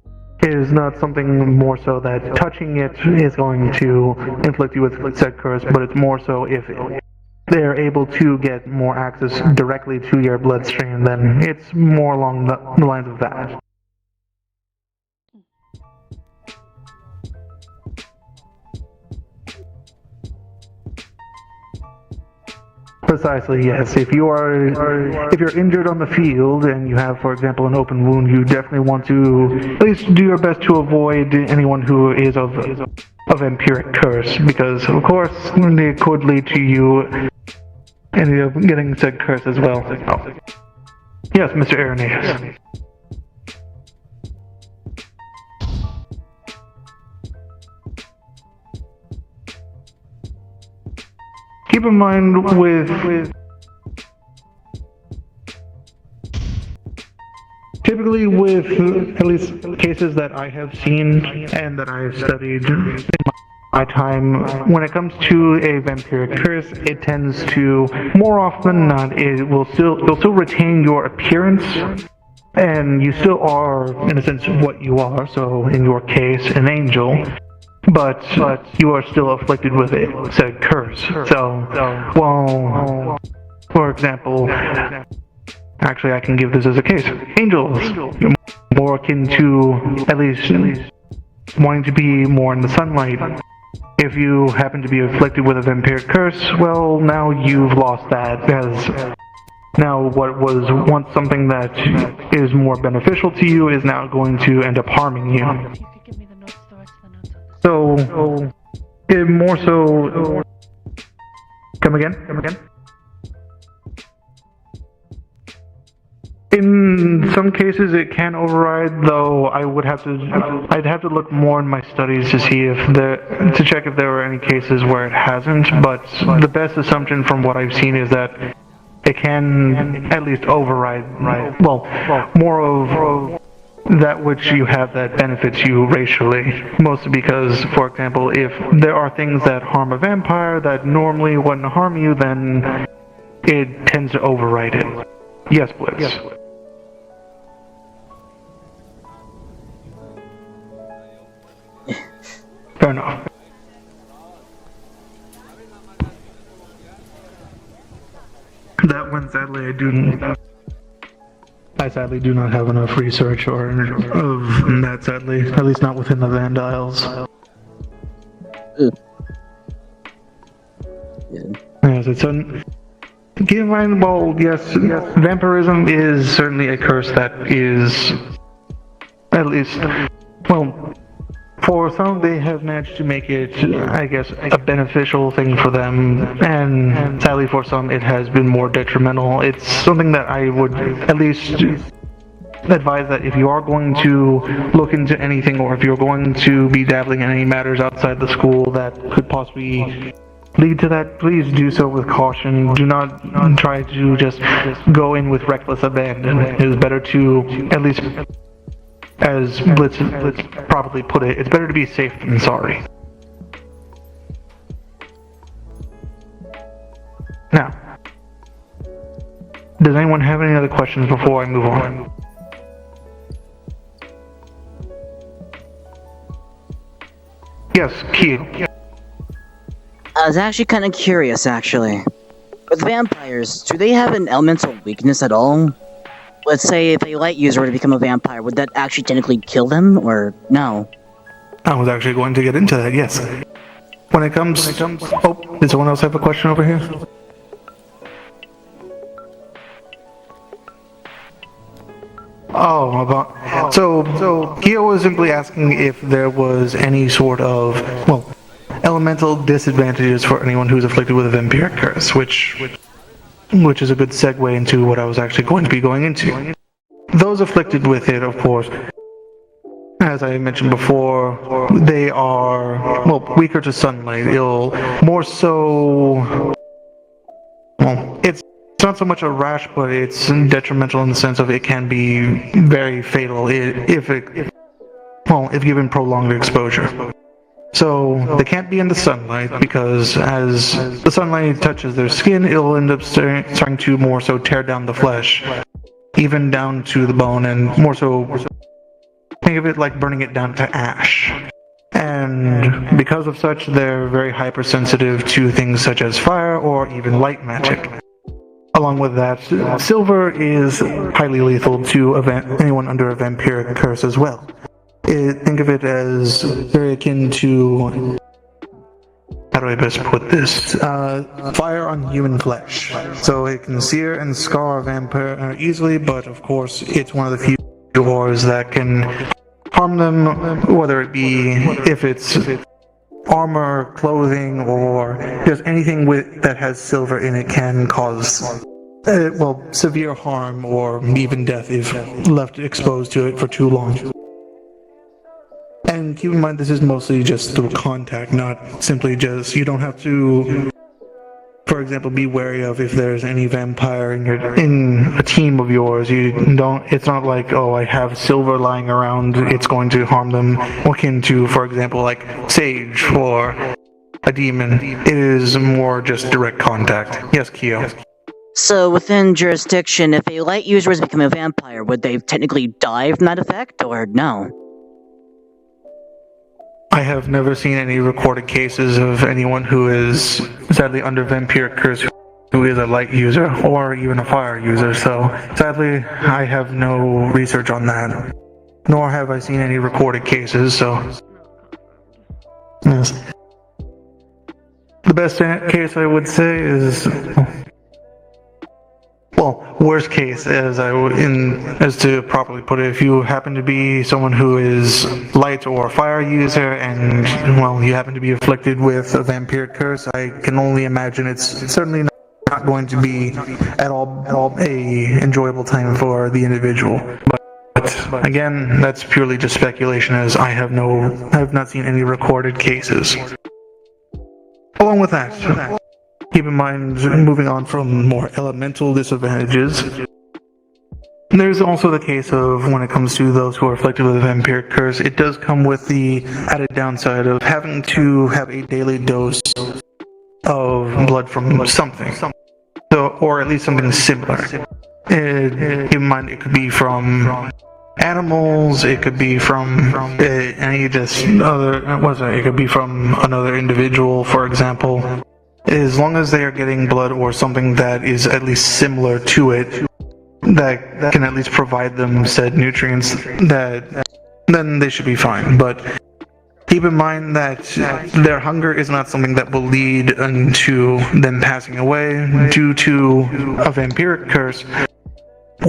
It is not something more so that touching it is going to inflict you with said curse, but it's more so if they're able to get more access directly to your bloodstream, then it's more along the lines of that. Precisely, yes. If you're injured on the field and you have, for example, an open wound, you definitely want to at least do your best to avoid anyone who is of vampiric curse, because of course it could lead to you ending up getting said curse as well. Oh. Yes, Mr. Irenaeus. Keep in mind with typically with at least cases that I have seen and that I have studied in my time, when it comes to a vampiric curse, it tends to, more often than not, you'll still retain your appearance, and you still are, in a sense, what you are. So in your case, an angel. But you are still afflicted with a said curse. So, well, for example, actually I can give this as a case. Angels, more akin to at least wanting to be more in the sunlight. If you happen to be afflicted with a vampiric curse, well, now you've lost that, as now what was once something that is more beneficial to you is now going to end up harming you. So, it more so... Come again? In some cases it can override, though I'd have to look more in my studies to see to check if there were any cases where it hasn't, but the best assumption from what I've seen is that it can at least override, well, more of that which you have that benefits you racially. Mostly because, for example, if there are things that harm a vampire that normally wouldn't harm you, then it tends to override it. Yes, Blitz. Fair enough. sadly I sadly do not have enough research or of that, sadly. At least not within the Vandiles. Yes, it's keep in mind, well, yes, vampirism is certainly a curse that is, at least, well, for some they have managed to make it, I guess, a beneficial thing for them, and sadly for some it has been more detrimental. It's something that I would at least advise that if you are going to look into anything, or if you're going to be dabbling in any matters outside the school that could possibly lead to that, please do so with caution. Do not try to just go in with reckless abandon. It is better to, at least as Blitz probably put it, it's better to be safe than sorry. Now, does anyone have any other questions before I move on? Yes, Keith. I was actually kind of curious, actually. With vampires, do they have an elemental weakness at all? Let's say if a light user were to become a vampire, would that actually technically kill them, or no? I was actually going to get into that, yes. When it comes... Oh, did someone else have a question over here? Oh, about... So Kyo was simply asking if there was any sort of, well, elemental disadvantages for anyone who's afflicted with a vampiric curse, which is a good segue into what I was actually going to be going into. Those afflicted with it, of course, as I mentioned before, they are, well, weaker to sunlight. It'll more so, well, it's not so much a rash, but it's detrimental in the sense of it can be very fatal if given prolonged exposure. So they can't be in the sunlight, because as the sunlight touches their skin, it'll end up starting to more so tear down the flesh, even down to the bone, and more so think of it like burning it down to ash. And because of such, they're very hypersensitive to things such as fire or even light magic. Along with that, silver is highly lethal to anyone under a vampiric curse as well. Think of it as very akin to, how do I best put this? Fire on human flesh. So it can sear and scar a vampire easily, but of course it's one of the few ores that can harm them, whether it be if it's armor, clothing, or just anything that has silver in it can cause severe harm or even death if left exposed to it for too long. And keep in mind, this is mostly just through contact, not simply just, you don't have to, for example, be wary of if there's any vampire in a team of yours. It's not like, oh, I have silver lying around, it's going to harm them, akin to, for example, like Sage or a demon. It is more just direct contact. Yes, Kyo. So within jurisdiction, if a light user was to become a vampire, would they technically die from that effect, or no? I have never seen any recorded cases of anyone who is sadly under vampiric curse who is a light user or even a fire user, so sadly I have no research on that. Nor have I seen any recorded cases, so yes. The best case I would say is, well, worst case, as to properly put it, if you happen to be someone who is light or fire user and, well, you happen to be afflicted with a vampiric curse, I can only imagine it's certainly not going to be at all a enjoyable time for the individual. But again, that's purely just speculation, as I have not seen any recorded cases. Along with that, keep in mind, moving on from more elemental disadvantages, there's also the case of when it comes to those who are afflicted with a vampiric curse, it does come with the added downside of having to have a daily dose of blood from something, or at least something similar. Keep in mind, it could be from animals, it could be from it could be from another individual, for example. as long as they are getting blood or something that is at least similar to it, that can at least provide them said nutrients, then they should be fine. But keep in mind that their hunger is not something that will lead into them passing away due to a vampiric curse.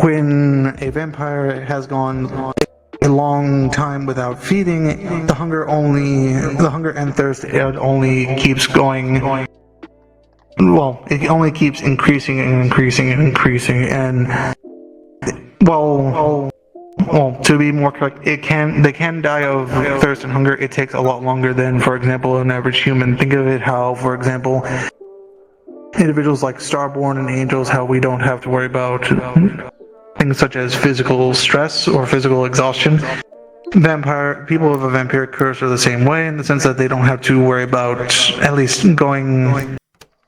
When a vampire has gone a long time without feeding, the hunger and thirst, it only keeps going. Well, it only keeps increasing and increasing and increasing, and well, to be more correct, they can die of thirst and hunger. It takes a lot longer than, for example, an average human. Think of it how, for example, individuals like Starborn and Angels, how we don't have to worry about things such as physical stress or physical exhaustion. People with a vampiric curse are the same way, in the sense that they don't have to worry about at least going.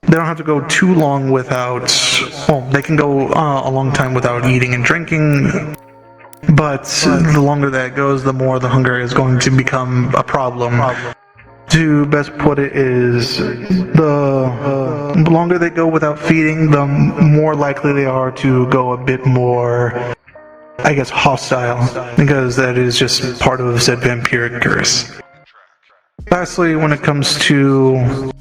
They don't have to go too long without. Well, they can go a long time without eating and drinking. But the longer that goes, the more the hunger is going to become a problem. To best put it is, the longer they go without feeding, the more likely they are to go a bit more, I guess, hostile, because that is just part of said vampiric curse. Lastly, when it comes to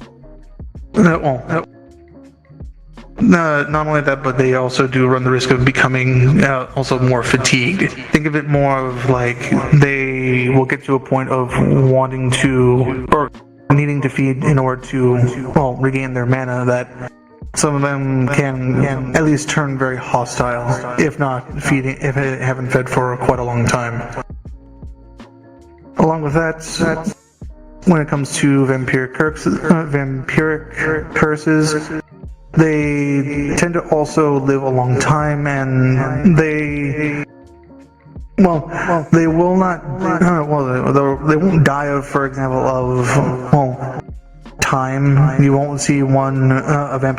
not only that, but they also do run the risk of becoming also more fatigued. Think of it more of like they will get to a point of wanting to, or needing to feed in order to, well, regain their mana, that some of them can at least turn very hostile, if they haven't fed for quite a long time. Along with that, when it comes to vampiric curses, they tend to also live a long time, and they will not. They won't die of, for example, time. You won't see anyone of a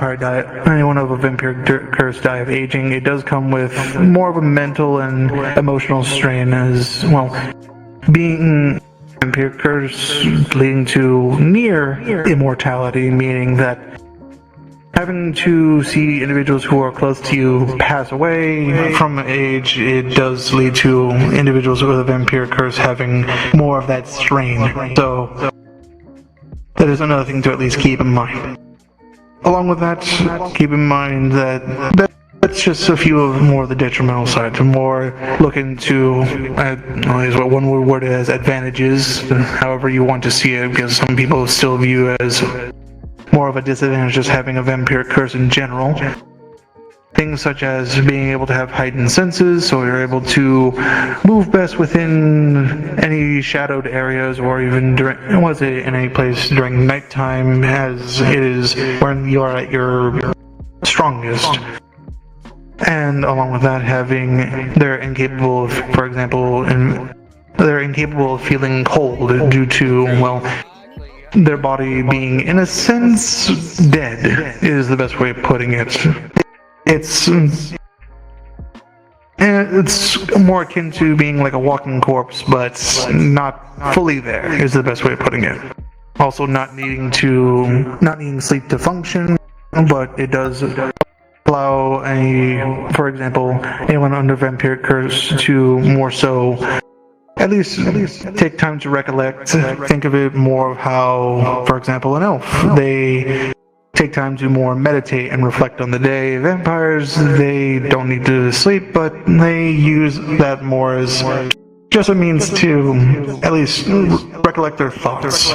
vampiric curse die of aging. It does come with more of a mental and emotional strain, as well. Being vampiric curse leading to near immortality, meaning that having to see individuals who are close to you pass away from age, it does lead to individuals with a vampiric curse having more of that strain. So that is another thing to at least keep in mind. Along with that, keep in mind that that's just a few of more of the detrimental side. To more look into, is what one would word it as advantages, however you want to see it, because some people still view it as more of a disadvantage just having a vampiric curse in general. Things such as being able to have heightened senses, so you're able to move best within any shadowed areas, or even in any place during nighttime, as it is when you are at your strongest. And along with that, they're incapable of, for example, they're incapable of feeling cold due to, well, their body being, in a sense, dead, is the best way of putting it. It's more akin to being like a walking corpse, but not fully there, is the best way of putting it. Also, not needing sleep to function, but it does allow for example, anyone under vampiric curse to more so at least take time to recollect. Think of it more of how, for example, an elf, they take time to more meditate and reflect on the day. Vampires, they don't need to sleep, but they use that more as just a means to at least recollect their thoughts.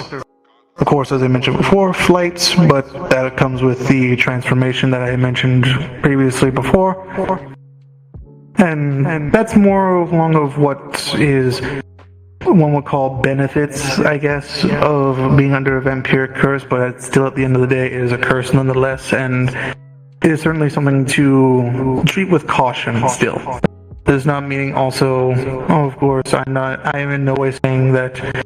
Of course, as I mentioned before, flights, but that comes with the transformation that I mentioned previously before. And that's more along of what is one would call benefits, I guess, of being under a vampiric curse, but still at the end of the day it is a curse nonetheless, and it is certainly something to treat with caution still. Does not meaning also, of course, I am in no way saying that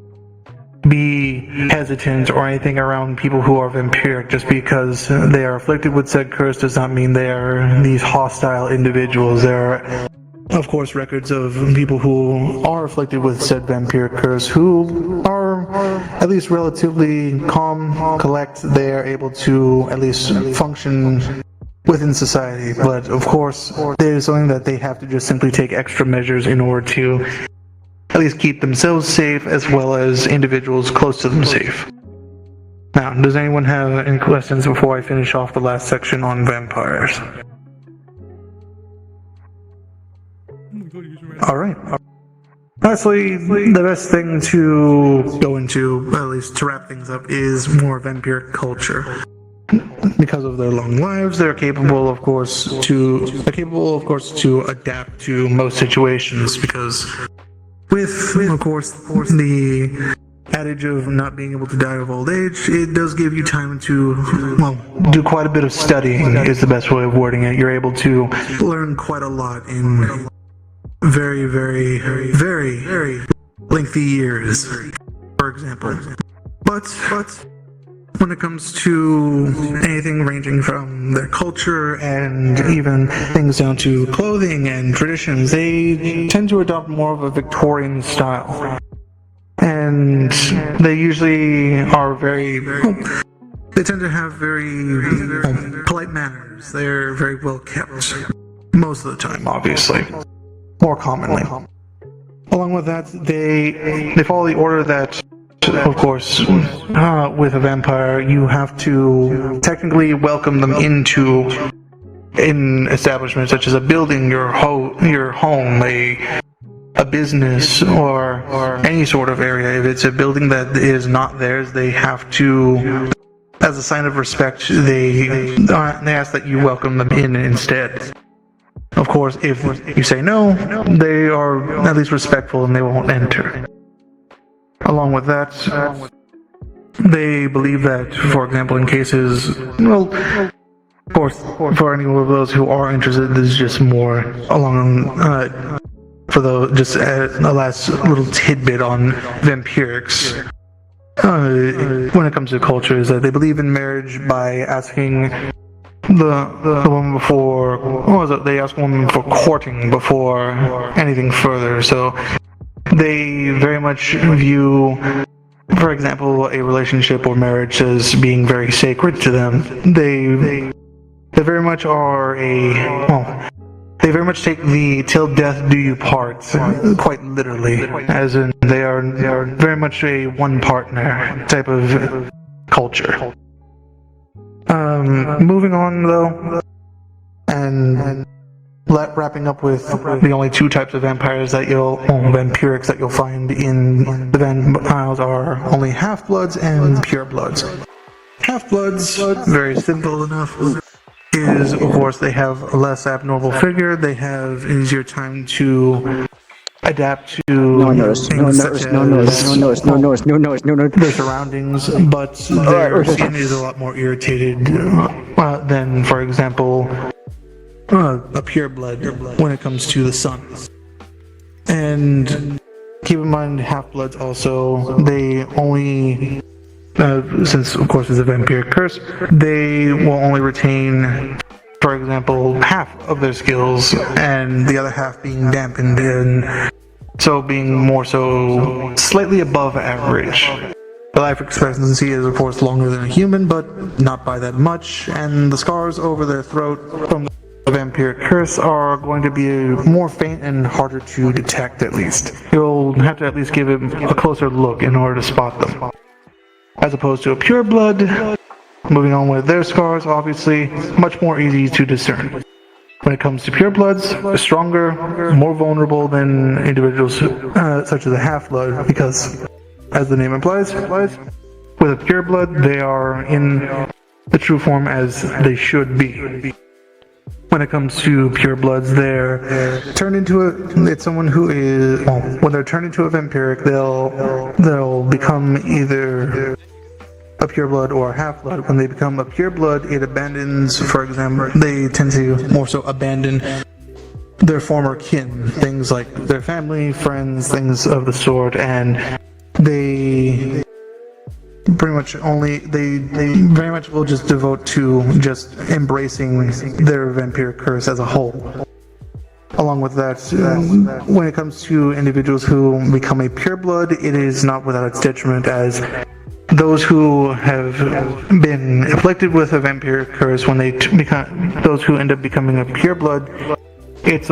be hesitant or anything around people who are vampiric. Just because they are afflicted with said curse does not mean they are these hostile individuals. There are, of course, records of people who are afflicted with said vampiric curse who are at least relatively calm, collect, they are able to at least function within society. But of course, there's something that they have to just simply take extra measures in order to at least keep themselves safe as well as individuals close to them safe. Now, does anyone have any questions before I finish off the last section on vampires? Alright. Honestly, the best thing to go into, at least to wrap things up, is more vampiric culture. Because of their long lives, they're capable, of course, to adapt to most situations. Because with, of course, the adage of not being able to die of old age, it does give you time to, well, do quite a bit of studying, is the best way of wording it. You're able to learn quite a lot in very, very, very, very lengthy years, for example. But when it comes to anything ranging from their culture and even things down to clothing and traditions, they tend to adopt more of a Victorian style. And they usually are they tend to have very polite manners. They're very well kept. Most of the time, obviously. More commonly. Along with that, they follow the order that, of course, with a vampire, you have to technically welcome them into an establishment such as a building, your home, a business, or any sort of area. If it's a building that is not theirs, they have to, as a sign of respect, they ask that you welcome them in instead. Of course, if you say no, they are at least respectful and they won't enter. Along with that, they believe that, for example, in cases, well, of course, for any of those who are interested, this is just more along, for those, just a last little tidbit on vampirics. When it comes to culture, is that they believe in marriage by asking the woman before, they ask a woman for courting before anything further. So they very much view, for example, a relationship or marriage as being very sacred to them. They very much are they very much take the "till death do you part" quite literally, as in they are very much a one partner type of culture. Moving on though, and wrapping up with the only two types of vampires that vampirics that you'll find in the vampires are only half-bloods and purebloods. Half-bloods, very simple enough, is of course they have a less abnormal figure, they have an easier time to adapt to their surroundings, but their skin is a lot more irritated than, for example, a pureblood when it comes to the sun. And keep in mind, half-bloods also, they only, since of course it's a vampiric curse, they will only retain, for example, half of their skills, and the other half being dampened, and so being more so slightly above average. The life expectancy is of course longer than a human, but not by that much, and the scars over their throat from the vampiric curse are going to be more faint and harder to detect. At least you'll have to at least give it a closer look in order to spot them, as opposed to a pureblood. Moving on with their scars, obviously much more easy to discern. When it comes to purebloods, stronger, more vulnerable than individuals such as a half-blood, because, as the name implies, with a pureblood, they are in the true form as they should be. When it comes to purebloods, they're turned into it's someone who is, when they're turned into a vampiric, they'll become either a pureblood or a half-blood. When they become a pureblood, it abandons, for example, they tend to more so abandon their former kin, things like their family, friends, things of the sort, and they pretty much they very much will just devote to just embracing their vampiric curse as a whole. along with that, when it comes to individuals who become a pureblood, it is not without its detriment, as those who have been afflicted with a vampiric curse, when they become those who end up becoming a pureblood, it's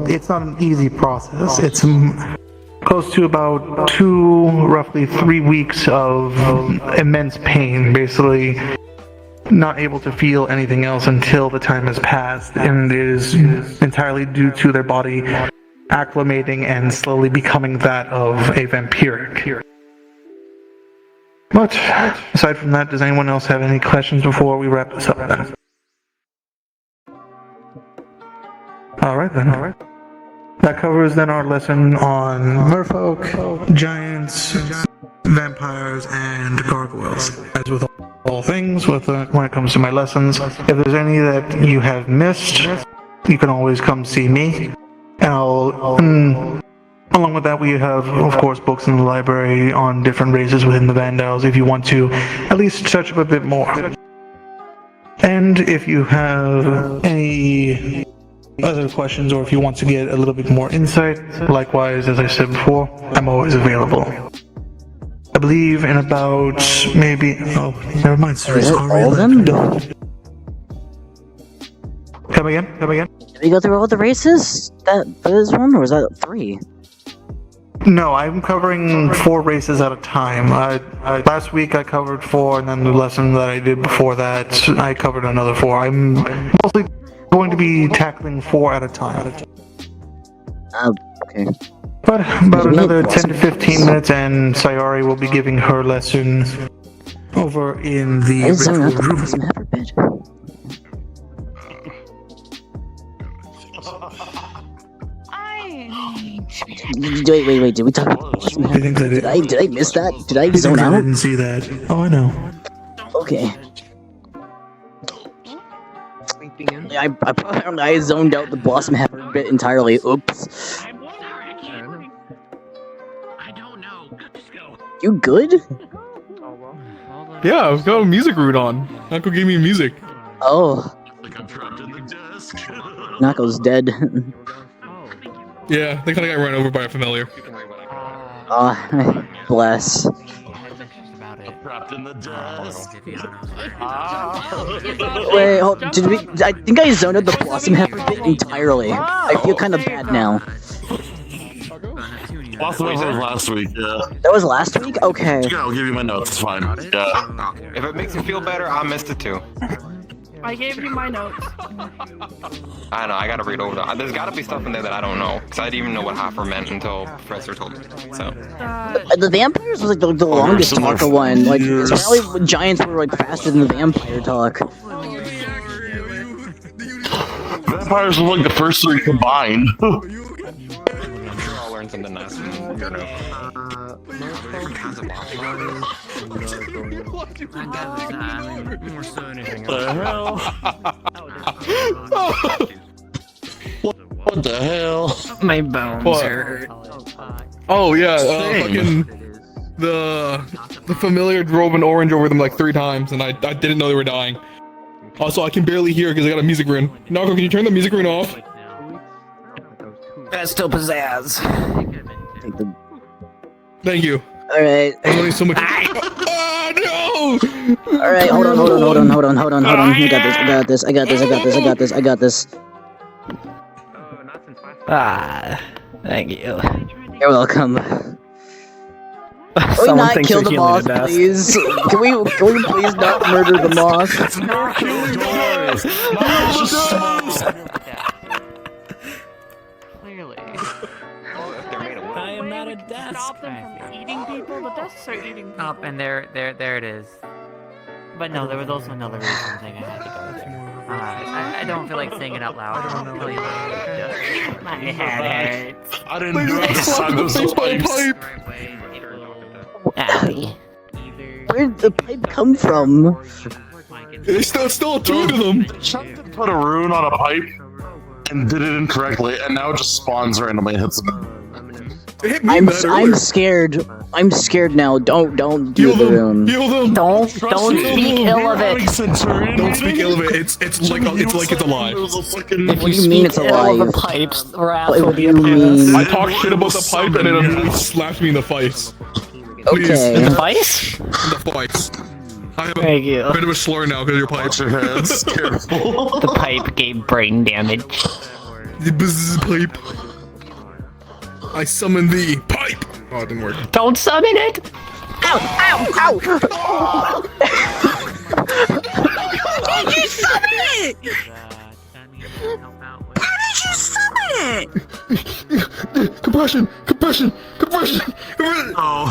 it's not an easy process. It's close to about roughly 3 weeks of immense pain, basically not able to feel anything else until the time has passed, and it is entirely due to their body acclimating and slowly becoming that of a vampiric. But aside from that, does anyone else have any questions before we wrap this up then? Alright then. That covers then our lesson on merfolk, giants, vampires, and gargoyles. As with all things, when it comes to my lessons, if there's any that you have missed, you can always come see me. And along with that, we have, of course, books in the library on different races within the Vandals if you want to at least touch up a bit more. And if you have any other questions, or if you want to get a little bit more insight, likewise, as I said before, I'm always available. I believe in about never mind, sir. It's already done. Come again? Did we go through all the races? That was one, or was that 3? No, I'm covering 4 races at a time. Last week I covered 4, and then the lesson that I did before that, I covered another 4. I'm mostly going to be tackling 4 at a time. Okay. But about another 10 to 15 minutes, and Sayari will be giving her lesson over in the ritual room. Wait, did we talk about did I miss that? Did I zone out? I didn't see that. Oh, I know. Okay. I zoned out the Blossom Heifer bit entirely. Oops. You good? Yeah, I've got a music route on. Uncle gave me music. Oh. Nako's dead. Yeah, they kind of got run over by a familiar. Bless. Trapped in the desk. Wait, did we? I think I zoned out the Blossom Heifer bit entirely. I feel kind of bad now. Blossom Heifer was last week, yeah. That was last week? Okay. Yeah, I'll give you my notes, it's fine. Yeah. If it makes you feel better, I missed it too. I gave you my notes. I know, I gotta read over them. There's gotta be stuff in there that I don't know, because I didn't even know what Hopper meant until Professor told me. So. The vampires was like the longest talker one. Like, apparently giants were like faster than the vampire talk. Vampires were like the first 3 combined. I'll learn something nice from your note. The hell? What the hell? My bones hurt. Oh yeah, fucking the familiar drove an orange over them like 3 times, and I didn't know they were dying. Also, I can barely hear because I got a music rune. Nako, can you turn the music rune off? That's still pizzazz. Thank you. Alright. There's so much. Oh no! Alright, hold on. I got this. Thank you. You're welcome. Can we not kill the moth, please? Can we please not murder the moth? Clearly. I am not a desk. Stop them from eating people. The desks are eating people. Up and there it is. But no, there was also another reason thing I had to go there. I don't feel like saying it out loud. I don't know. My head hurts. I didn't do the pipes. Where'd the pipe come from? It's still attuned to them. Chuck put a rune on a pipe and did it incorrectly, and now it just spawns randomly and hits them. I'm scared. I'm scared now. Don't do the room. Heal them. Don't speak ill of it. Don't speak ill of it. It's like it's alive. What do you mean it's alive? The pipes, What do you mean? I talk shit about the pipe and it immediately slaps me in the face. Please. Okay. The face? The face. I have Thank you. a bit of a slur now because your pipe. Your hands. Careful. The pipe gave brain damage. The buzz pipe. I summon thee. Pipe! Oh, it didn't work. Don't summon it! Ow! Ow! Ow! How did you summon it? How did you summon it? Compression! Oh.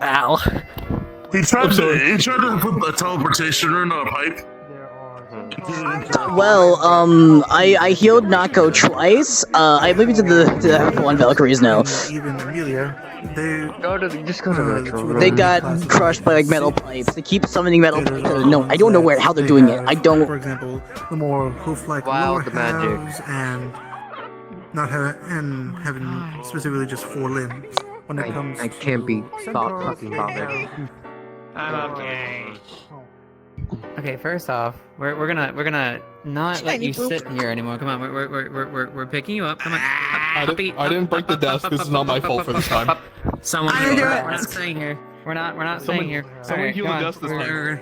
Ow. He tried to put a teleportation in a pipe. Well, I healed Nako twice. I moved to the one Valkyries now. Even Amelia, just go to Retro. They got crushed by like metal pipes. They keep summoning metal pipes. No, I don't know how they're doing it. I don't. For example, the more hoof-like lower halves and not having specifically just 4 limbs. When it comes, I can't be fucking bothered. I'm okay. Okay, first off, we're gonna not let you sit here anymore. Come on, we're picking you up. Come on. I didn't break the desk. This is not my fault for this time. Someone, we're not staying here. We're not staying here. Someone heal the desk this time.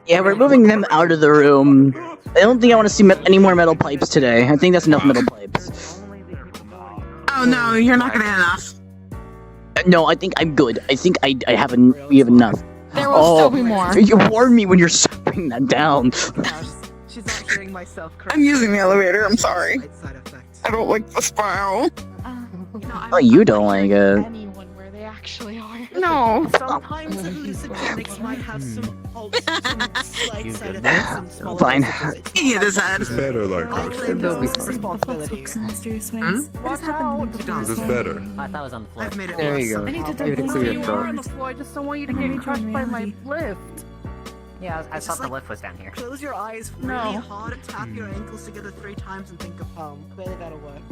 Yeah, we're moving them out of the room. I don't think I want to see any more metal pipes today. I think that's enough metal pipes. Oh no, you're not gonna have enough. No, I think I'm good. I think we have enough. There will still be more. You warned me when you're bringing that down. She's not hearing myself correctly. I'm using the elevator, I'm sorry. I don't like the spiral. Oh, you don't like it. Actually are. No. Sometimes hallucinogenics might have some slight side effects. Fine. Yeah, this head. It's better like Responsibilities. What happened? It's better. I thought it was on the floor. There you go. I need to Give it a clear you throat. are on the floor. I just don't want you to get crushed by my lift. Yeah, I thought the lift was down here. Close your eyes really hard, tap your ankles together 3 times, and think of home. Clearly that'll work.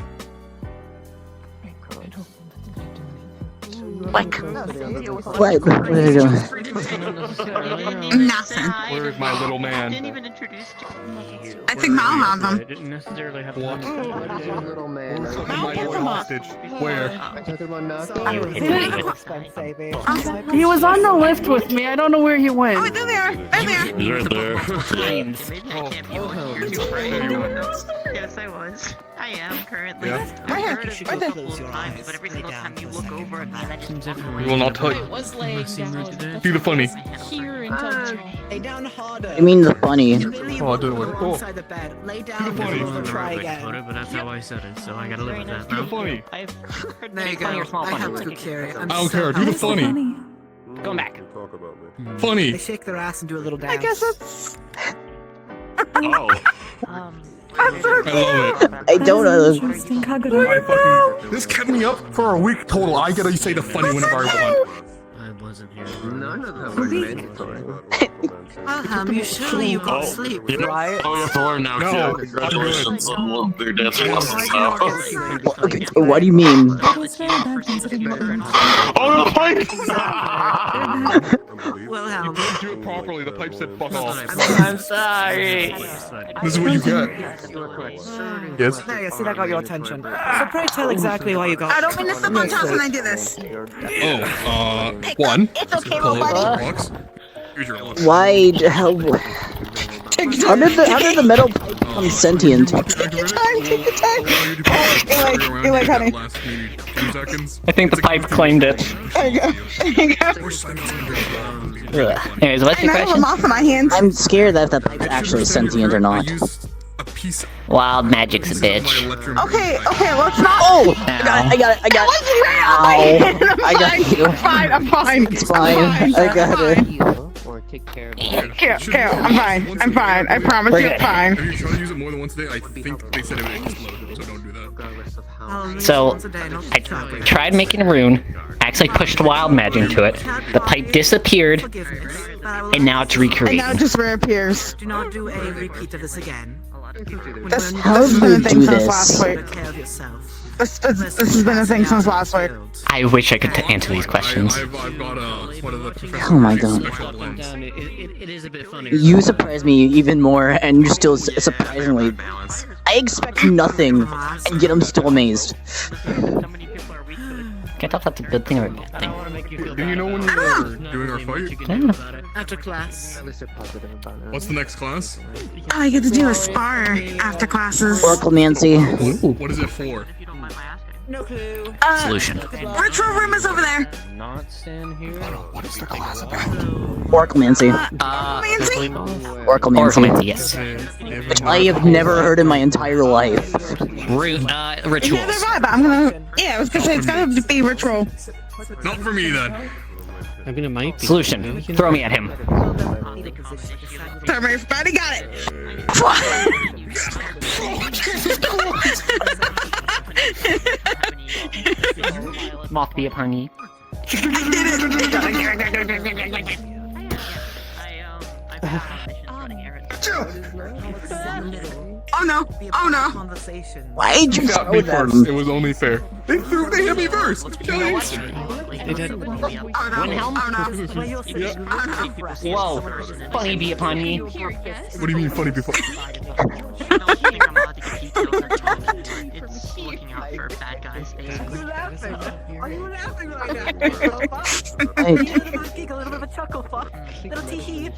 What? What are you doing? Nothing. Where's my little man? I think Mal had them. didn't necessarily have What? Little man. My boy hostage. Where? He was on the lift with me. I don't know where he went. Oh, there they are. There they are. You're there. Yes, I was. I am currently. Yeah. Right here. Right there. But every single time you look over a guy that We will not tell you. Was laying down. Do the funny. Here until lay down harder. I mean the funny. Oh, I didn't work. Oh. Inside the bed. Lay down funny. and try again. But that's how I said it, so I gotta live with that. Do the funny. There you go. I have to carry it. I don't care. Do the funny. Going back. Funny. They shake their ass and do a little dance. I guess it's. Oh. I love it. I don't know. This kept me up for a week total. I gotta say the funny whenever I want. I wasn't here. None of them are mandatory. You surely you got sleep, right? Oh, you have to learn now, No, too. Congratulations on your dancing lessons now. Okay, what do you mean? Oh, the pipe! Wilhelm. You didn't do it properly. The pipe said fuck off. I'm sorry. This is what you get. Yes. There you see, that got your attention. So pray tell exactly why you got. I don't mean to step on top when I do this. Oh, one. It's okay, Pull little out buddy. the box. Here's your lunch. Why? How did the metal pipe become sentient? Take your time, take your time. You're like, honey. Last few seconds. I think the pipe claimed it. There you go. There you go. Anyways, what's your I have question? them off in my hands. I'm scared that the pipe's actually sentient or not. Wild magic's a bitch. Okay, let's not. Oh! I got it. Ow. I got you. I'm fine. It's fine. I got it. Or take care of Here, I'm fine. I promise you it's fine. If you try to use it more than once a day, I think they said it would explode, so don't do that. So, I tried making a rune, actually pushed wild magic into it, the pipe disappeared, and now it's recreating. And now it just reappears. Do not do a repeat of this again. This How has do been you a thing do since last this? week. This has been a thing since last week. I wish I could answer these questions. I've got one of the professors. Oh my god. Special blends. It is a bit funny. You surprise me even more, and you're still surprisingly. I expect nothing, and yet I'm still amazed. Can't tell if that's a good thing or a bad thing. Do you know when we're doing our fight? Yeah. After class. What's the next class? I get to do a spar after classes. Oracle Nancy. What is it for? No clue. Solution. Retro room is over there. Not stand here. What is the class about? Oracle Nancy. Nancy? Oracle Nancy. Yes. Which I have never heard in my entire life. Rituals. Yeah, they're right, but I'm gonna. Yeah, I was gonna say it's gotta be ritual. Not for me then. I mean, it might be. Solution. Throw me at him. Sorry, everybody got it. Moth be upon ye. Oh no! Oh no! Why'd you got throw me them? first. It was only fair. They hit me first. They did. Wilhelm? Whoa. Funny be upon ye. What do you mean funny before? It's looking out for bad guys, basically. Are you laughing right now? I- A little bit of a chuckle, fuck. Little tee-hee.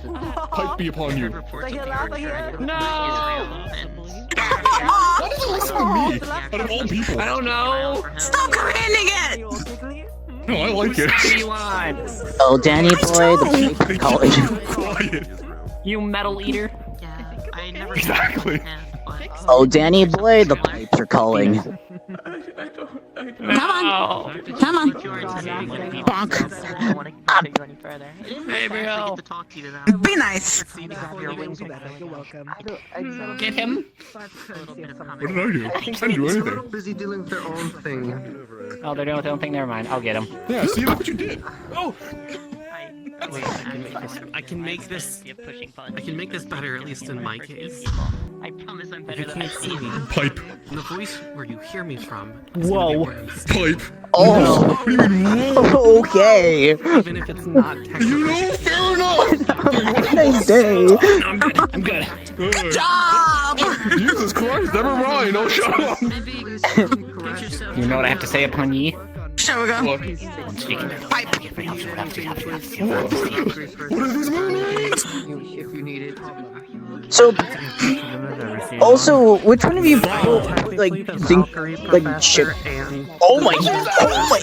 Pipe be upon you. They hear laugh, I hear. No! Why did you listen to me? Out of all people. I don't know. Stop commanding it! No, I like it. Oh, Danny boy, the paper college. Quiet. You metal eater. Yeah, I never Exactly. Oh, Danny boy, the pipes are calling. Come on! Come on! Bonk. Hey, bro. Be nice. You're welcome. Get him. What did I do? I didn't do anything. Busy dealing with their own thing. Oh, they're doing their own thing. Never mind. I'll get him. Yeah, see, look what you did. Oh! Wait, I can make this better, at least in my case. I promise I'm If better you than I can't see me, Pipe. the voice where you hear me from. Whoa. Pipe. Oh, What do you mean, whoa? okay. Even if it's not technically. You know, fair enough. Nice day. I'm good. Good Job! Jesus Christ, never mind. Oh, shut up. You know what I have to say upon ye? Shall we go? What? Pipe. What are these movies? If you need it. So, also, which one of you like think like shit? Oh my! Oh my!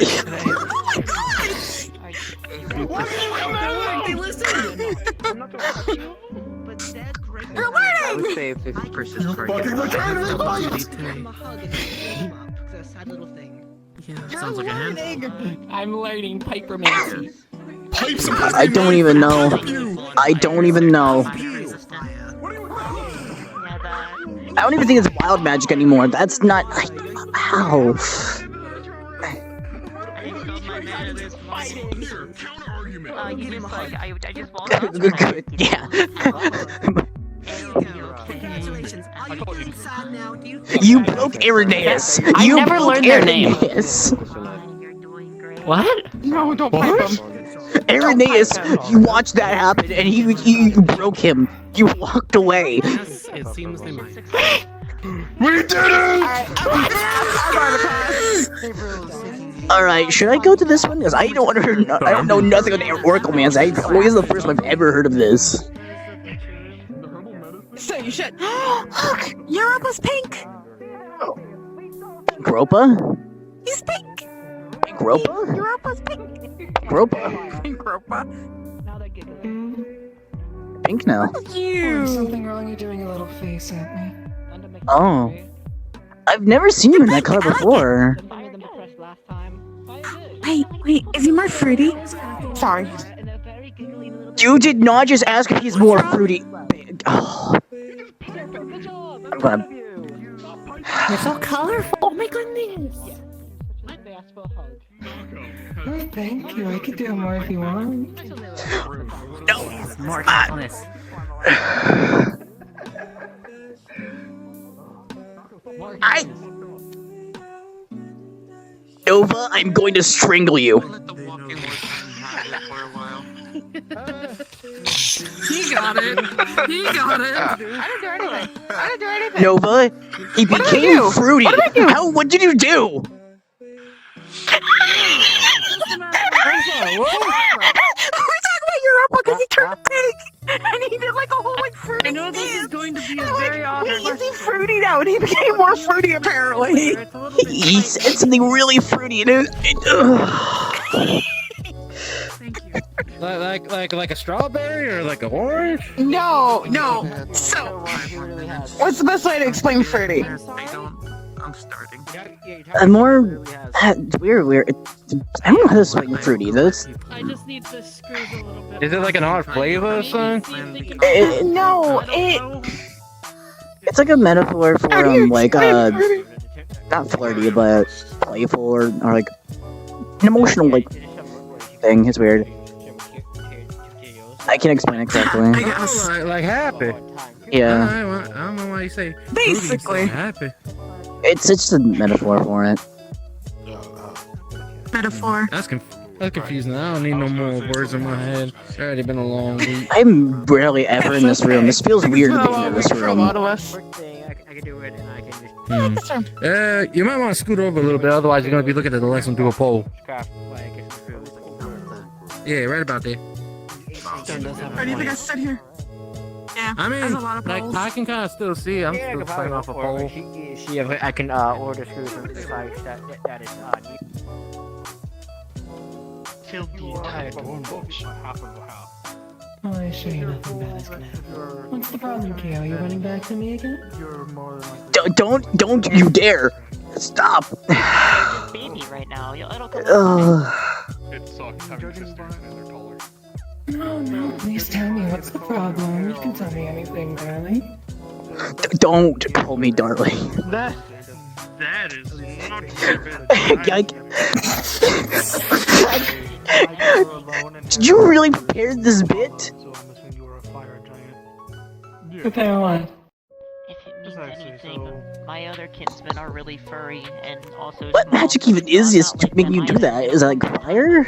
You're I would learning! say 50% Fucking retarded. Sad little thing. Yeah, sounds like a handful. I'm learning Pipermancy. Pipes. I don't even know. I don't even know. I don't even think it's wild magic anymore. That's not. How? You just like, I just walked up. Good. Yeah. Congratulations. Are you feeling sad now? Do you You broke Irenaeus. I You never broke learned their name. Irenaeus. What? No, don't pipe him. Irenaeus, you watched that happen, and you broke him. You walked away. Yes, it seems they might. We did it! Alright, should I go to this one? Because I don't know nothing on Oracle Mans. This is the first time I've ever heard of this. So you should. Look! Europa's pink! Gropa? He's pink! Gropa? Europa's pink! Gropa? Pink Europa. Pink now. You! something wrong? You're doing a little face at me. Oh. I've never seen you in that color before. Wait, is he more fruity? Sorry. You did not just ask if he's more fruity. Oh. I'm gonna. You're so colorful. Oh my goodness. Oh, thank you. I could do more if you want. More colorfulness. Nova, I'm going to strangle you. He got it. He got it. I didn't do anything. I didn't do anything. Nova, he What did I became do? fruity. What did I do? What did you do? What? We're talking about Europa because he turned pink and he did like a whole like fruity. I know this is going to be a And, very odd is he fruity now? And he became more fruity apparently. He said something really fruity and Like a strawberry or like a orange? No. So, what's the best way to explain fruity? I'm starting. Weird. I don't know how to explain fruity. That's I just need to screw a little bit. Is it like an odd flavor or something? No, it's like a metaphor for not flirty, but playful or like an emotional like thing. It's weird. I can't explain it correctly. Like happy. Yeah. I don't know why you say Basically. happy. It's just a metaphor for it. Metaphor. That's confusing. I don't need no more words in my head. It's already been a long week. I'm rarely ever in this room. This feels weird being in this room. of us. You might want to scoot over a little bit, otherwise you're gonna be looking at the lesson through a pole. Yeah, right about there. Or do you think I sit here? Yeah. I mean, there's a lot of like poles. I can kind of still see. I'm Yeah, still playing off a pole. I can order screws from the site that is Filled the entire dorm box. Oh, I assure you nothing bad is gonna happen. What's the problem, Kay? Are you running back to me again? Don't you dare! Stop! Baby right now. It'll come It sucks having sisters and they're taller. No, please tell me what's the problem. You can tell me anything, darling. Don't call me darling. That is not Did you really prepare this bit? Prepare what? If it means anything, my other kinsmen are really furry and also What small. magic even is this to make you do that? Is that like fire?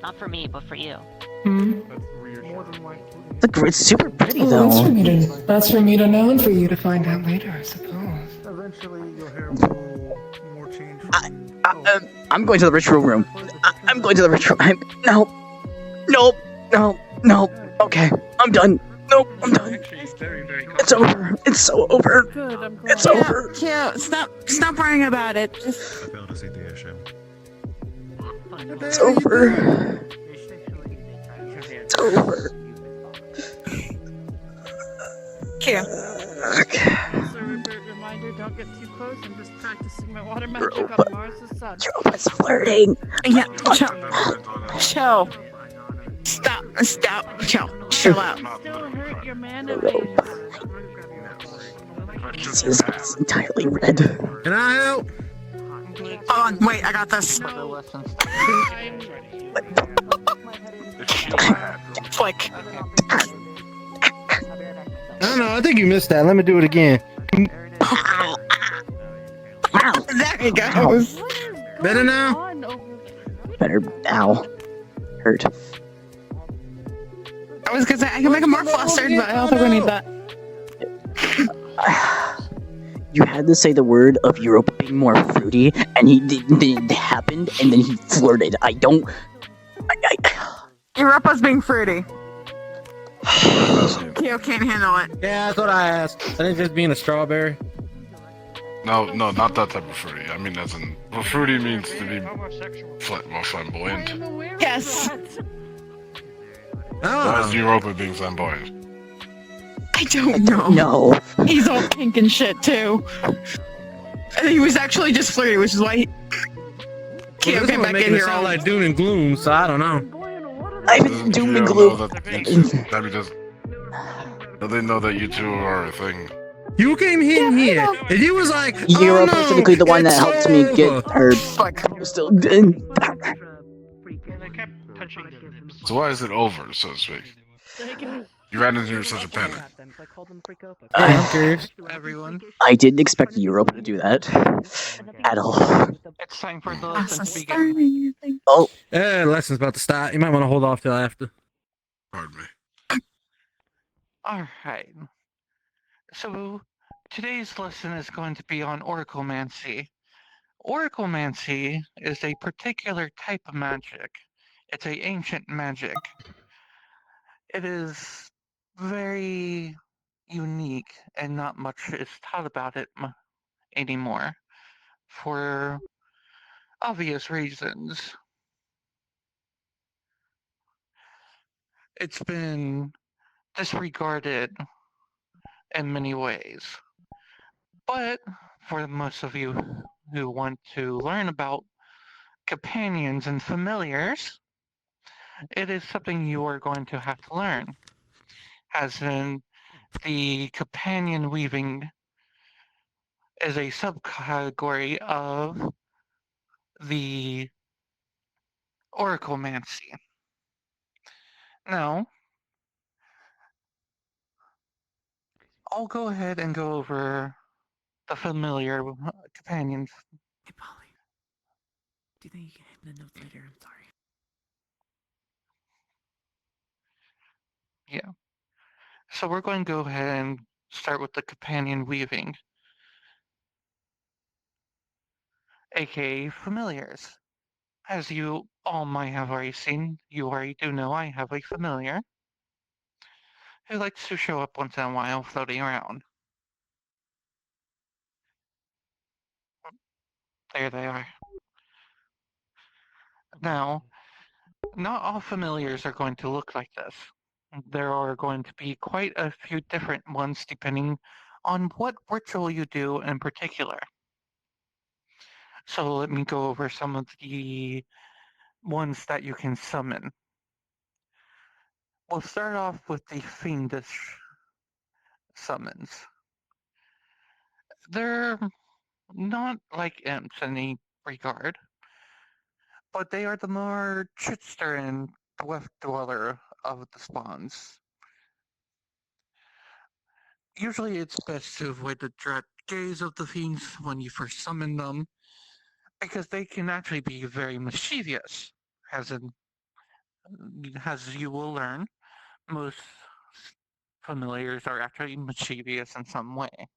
Not for me, but for you. It's super pretty Oh, though. that's for me to know and for you to find out later, I suppose. I'm going to the ritual room. I'm going to the ritual. No. Okay, I'm done. Nope, I'm done. It's over. It's so over. It's over. Yeah, stop worrying about it. It's over. It's over. Kia. Reminder, don't get too close. I'm just practicing my water magic on Mars' sun. Europa's flirting. Yeah, chill. Stop. Chill out. Still hurt your mana veins. It's entirely red. Can I help? Hold on, wait, I got this. Flick. I don't know. I think you missed that. Let me do it again. There he goes. Better now? Better. Ow. Hurt. I was gonna say I can make him more flustered, but I don't think we need that. You had to say the word of Europa being more fruity, and it happened, and then he flirted. Europa's being fruity. Kyo can't handle it. Yeah, that's what I asked. I think just being a strawberry. No, not that type of fruity. I mean, as in, well, fruity means to be more flamboyant. Yes. Why is Europa being flamboyant? I don't know. No. He's all pink and shit too. And he was actually just flirty, which is why he. Kyo This came one back making in it here sound all like doom and gloom, so I don't know. I'm in doom and gloom. Let me just. Do they know that you two are a thing? You came in here, and you was like, Europe is typically the one that helped me get her. Still good. So why is it over, so to speak? You ran into such a panic. I'm curious. Everyone. I didn't expect Europa to do that at all. It's time for the That's lesson a to begin. starting thing. Oh, Lesson's about to start. You might want to hold off till after. Pardon me. Alright. So, today's lesson is going to be on Oraclemancy. Oraclemancy is a particular type of magic. It's a ancient magic. It is very unique, and not much is taught about it anymore, for obvious reasons. It's been disregarded in many ways. But for most of you who want to learn about companions and familiars, it is something you are going to have to learn. As in, the companion weaving is a subcategory of the oraclemancy. Now, I'll go ahead and go over the familiar companions. Hey, Polly. Do you think you can have the notes later? I'm sorry. Yeah. So we're going to go ahead and start with the companion weaving, aka familiars. As you all might have already seen, you already do know I have a familiar who likes to show up once in a while floating around. There they are. Now, not all familiars are going to look like this. There are going to be quite a few different ones depending on what ritual you do in particular. So let me go over some of the ones that you can summon. We'll start off with the fiendish summons. They're not like imps in any regard, but they are the more trickster and dwarf dweller of the spawns. Usually it's best to avoid the direct gaze of the fiends when you first summon them, because they can actually be very mischievous, as you will learn. Most familiars are actually mischievous in some way.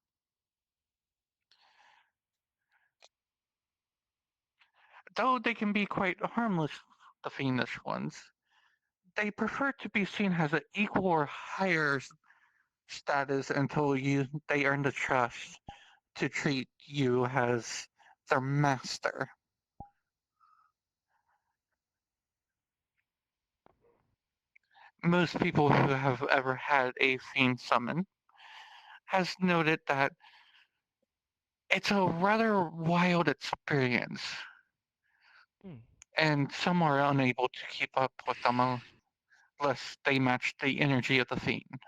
Though they can be quite harmless, the fiendish ones, they prefer to be seen as an equal or higher status until they earn the trust to treat you as their master. Most people who have ever had a fiend summon has noted that it's a rather wild experience, and some are unable to keep up with them unless they match the energy of the fiend.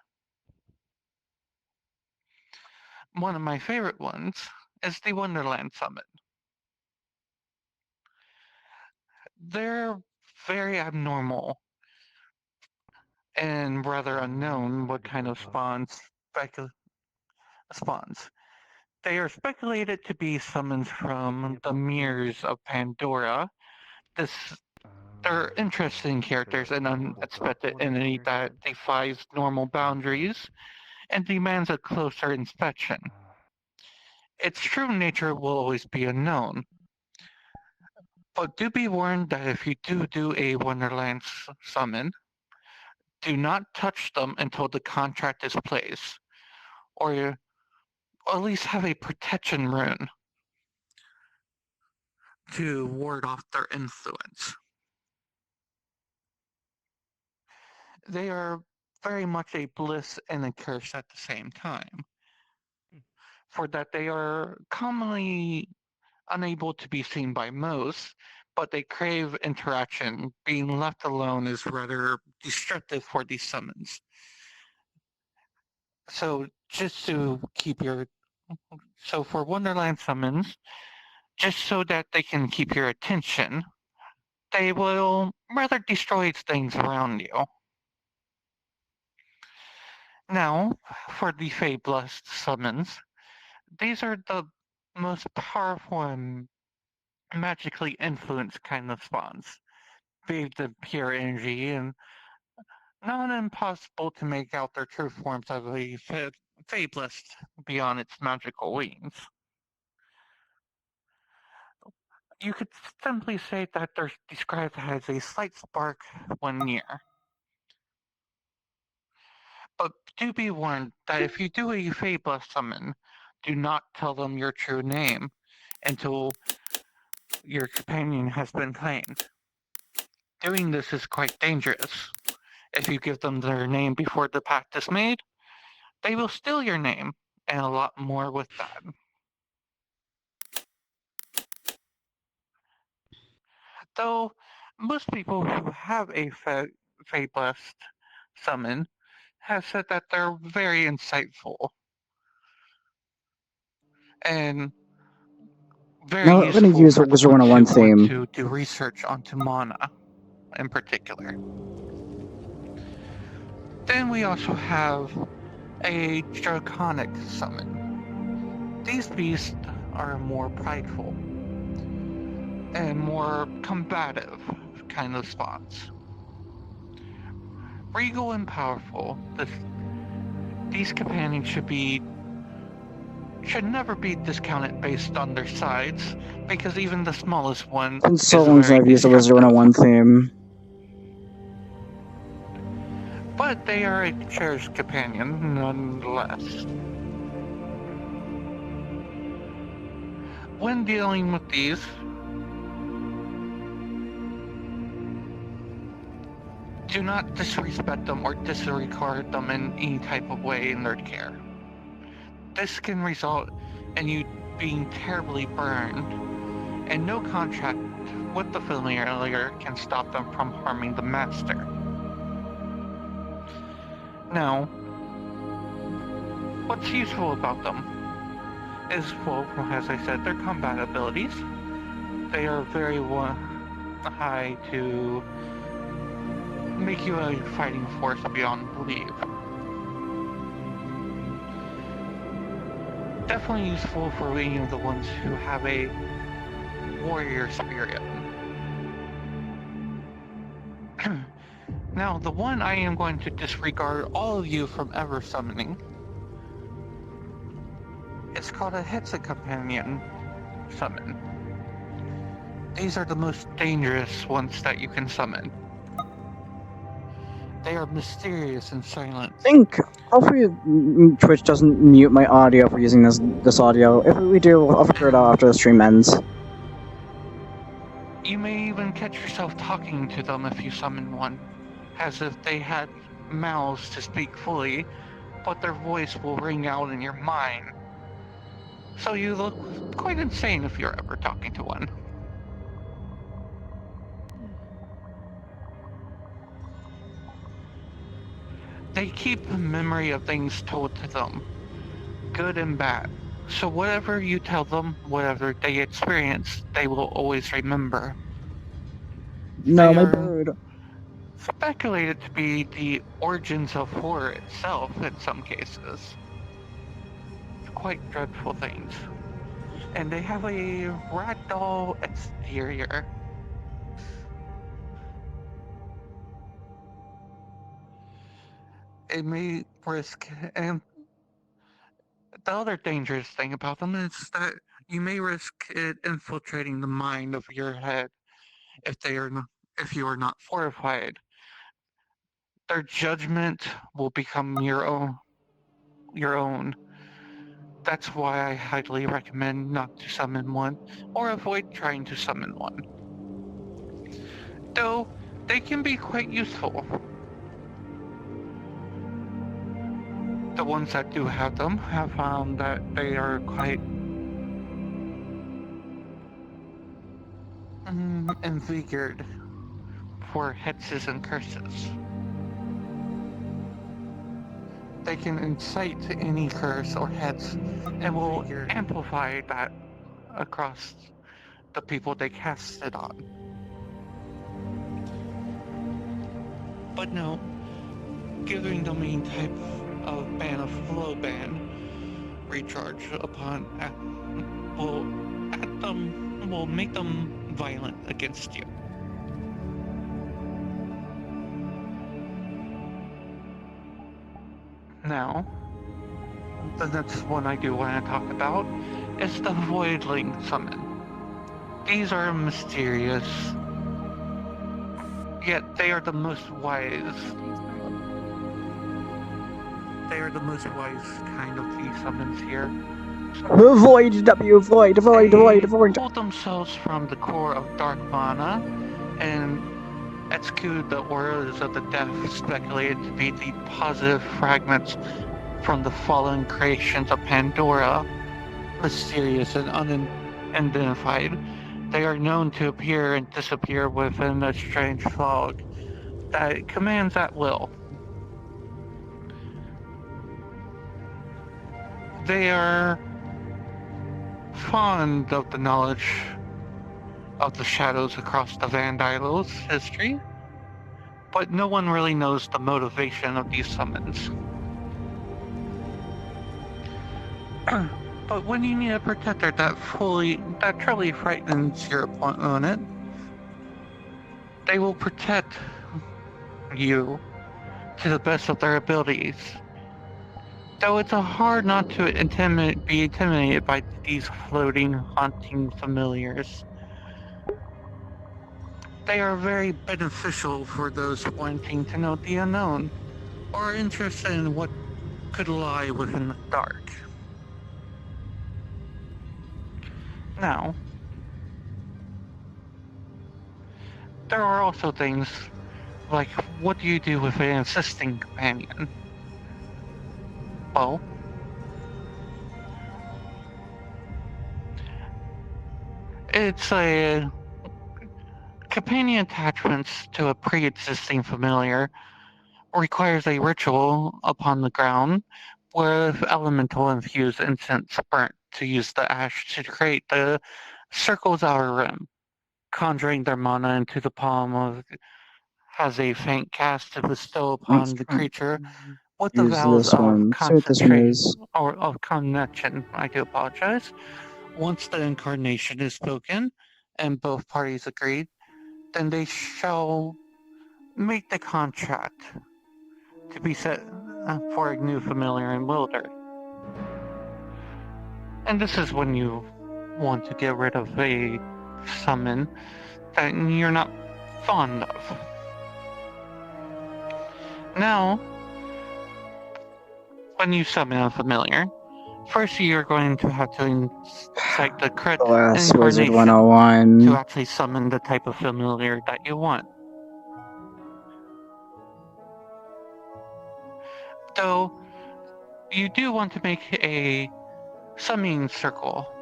One of my favorite ones is the Wonderland Summon. They're very abnormal and rather unknown what kind of spawns. They are speculated to be summons from the mirrors of Pandora. They're interesting characters, an unexpected entity that defies normal boundaries and demands a closer inspection. Its true nature will always be unknown, but do be warned that if you do a Wonderland summon, do not touch them until the contract is placed, or at least have a protection rune to ward off their influence. They are very much a bliss and a curse at the same time, for that they are commonly unable to be seen by most, but they crave interaction. Being left alone is rather destructive for these summons. So just to keep so for Wonderland summons, just so that they can keep your attention, they will rather destroy things around you. Now, for the Feyblast summons, these are the most powerful and magically influenced kind of spawns. Bathed in pure energy and not impossible to make out their true forms of a Feyblast beyond its magical wings. You could simply say that they're described as a slight spark when near. But do be warned that if you do a Feyblast summon, do not tell them your true name until your companion has been claimed. Doing this is quite dangerous. If you give them their name before the pact is made, they will steal your name, and a lot more with that. Though most people who have a Feyblast summon have said that they're very insightful and very Now we're going to useful use a for the Wizard ones who 101 want theme. to do research onto mana in particular. Then we also have a Draconic summon. These beasts are more prideful and more combative kind of spawns. Regal and powerful, these companions should never be discounted based on their size, because even the smallest one Been is so long since very I've used a Wizard destructive. 101 theme. But they are a cherished companion nonetheless. When dealing with these, do not disrespect them or disregard them in any type of way in their care. This can result in you being terribly burned, and no contract with the familiar can stop them from harming the master. Now, what's useful about them is, well, as I said, their combat abilities. They are very high to make you a fighting force beyond belief. Definitely useful for any of the ones who have a warrior spirit. Now, the one I am going to disregard all of you from ever summoning is called a Hexa Companion summon. These are the most dangerous ones that you can summon. They are mysterious and silent. Hopefully Twitch doesn't mute my audio for using this audio. If we do, I'll figure it out after the stream ends. You may even catch yourself talking to them if you summon one, as if they had mouths to speak fully, but their voice will ring out in your mind. So you look quite insane if you're ever talking to one. They keep a memory of things told to them, good and bad. So whatever you tell them, whatever they experience, they will always remember. No, my bird. Speculated to be the origins of horror itself in some cases. Quite dreadful things. And they have a ragdoll exterior. It may risk, and the other dangerous thing about them is that you may risk it infiltrating the mind of your head if you are not fortified. Their judgment will become your own. That's why I highly recommend not to summon one, or avoid trying to summon one. Though, they can be quite useful. The ones that do have them have found that they are quite invigorated for hexes and curses. They can incite any curse or hex and will amplify that across the people they cast it on. But no, giving them any type of ban of flow ban recharge upon will make them violent against you. Now, the next one I do want to talk about is the Voidling Summon. These are mysterious, yet they are the most wise. They are the most wise kind of these summons here. Void W, void. Pull themselves from the core of dark mana and execute the auras of the death speculated to be the positive fragments from the fallen creations of Pandora, mysterious and unidentified. They are known to appear and disappear within a strange fog that commands at will. They are fond of the knowledge of the shadows across the Vandilo's history, but no one really knows the motivation of these summons. But when you need a protector that truly frightens your opponent, they will protect you to the best of their abilities. Though it's hard not to be intimidated by these floating, haunting familiars. They are very beneficial for those wanting to know the unknown, or interested in what could lie within the dark. Now, there are also things like, what do you do with an assisting companion? Well, it's a companion attachments to a pre-existing familiar requires a ritual upon the ground with elemental infused incense burnt to use the ash to create the circle's outer rim, conjuring their mana into the palm of has a faint cast to bestow upon the creature with the Use vows this of one. See what this one concentration is. or of connection. I do apologize. Once the incarnation is spoken and both parties agreed, then they shall make the contract to be set for a new familiar in Wilder. And this is when you want to get rid of a summon that you're not fond of. Now, when you summon a familiar, first you're going to have to incite the correct Glass Wizard incarnation 101. to actually summon the type of familiar that you want. Though, you do want to make a summoning circle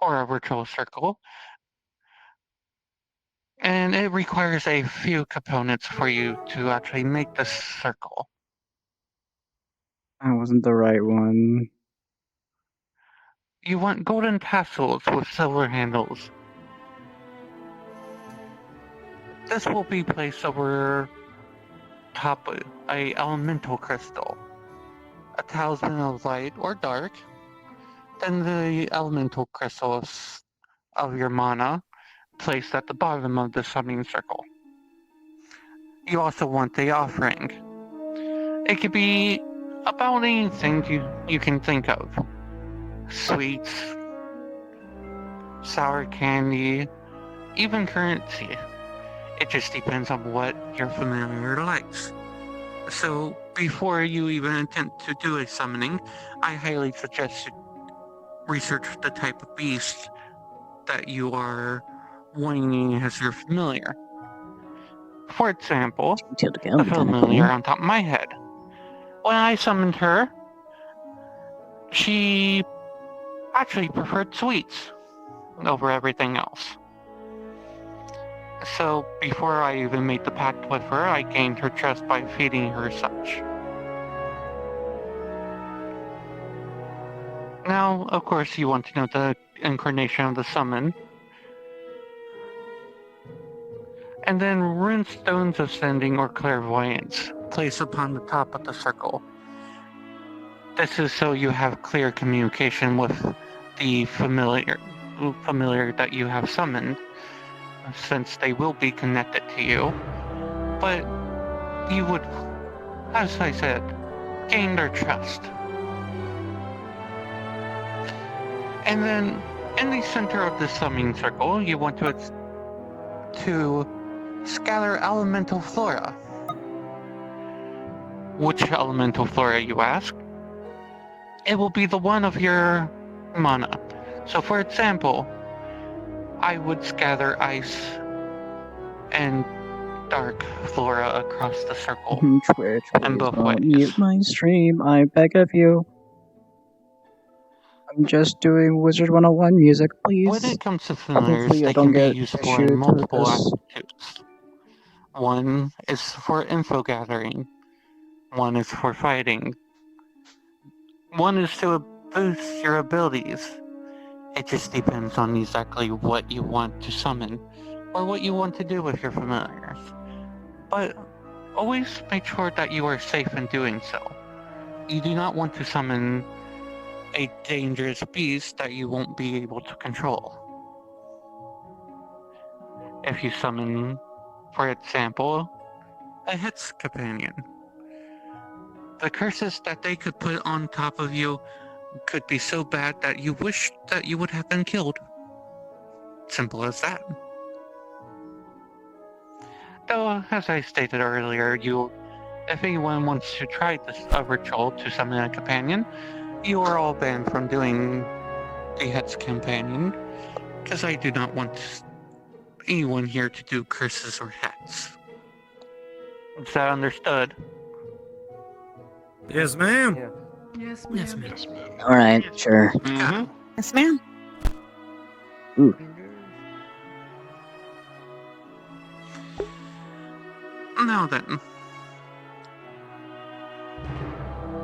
or a ritual circle, and it requires a few components for you to actually make this circle. That wasn't the right one. You want golden tassels with silver handles. This will be placed over top a elemental crystal, a talisman of light or dark, then the elemental crystals of your mana placed at the bottom of the summoning circle. You also want the offering. It could be about anything you can think of. Sweets, sour candy, even currency. It just depends on what your familiar likes. So before you even attempt to do a summoning, I highly suggest you research the type of beast that you are wanting as your familiar. For example, the familiar on top of my head. When I summoned her, she actually preferred sweets over everything else. So before I even made the pact with her, I gained her trust by feeding her such. Now, of course, you want to know the incarnation of the summon. And then rune stones of sending or clairvoyance. place upon the top of the circle. This is so you have clear communication with the familiar that you have summoned, since they will be connected to you. But you would, as I said, gain their trust. And then, in the center of the summoning circle, you want to scatter elemental flora. Which elemental flora, you ask? It will be the one of your mana. So for example, I would scatter ice and dark flora across the circle. Twitch, in please both don't ways. mute my stream, I beg of you. I'm just doing Wizard 101 music, please. When it comes to familiars, Hopefully I they don't can be get useful issued in multiple with this. aptitudes. One is for info gathering. One is for fighting. One is to boost your abilities. It just depends on exactly what you want to summon, or what you want to do with your familiars. But always make sure that you are safe in doing so. You do not want to summon a dangerous beast that you won't be able to control. If you summon, for example, a Hit's companion, the curses that they could put on top of you could be so bad that you wish that you would have been killed. Simple as that. Though, as I stated earlier, if anyone wants to try this ritual to summon a companion, you are all banned from doing the Het's companion, because I do not want anyone here to do curses or hets. Is that understood? Yes, ma'am. Yes, ma'am. Yes, ma'am. Alright, sure. Mm-hmm. Yes, ma'am. Ooh. Now then.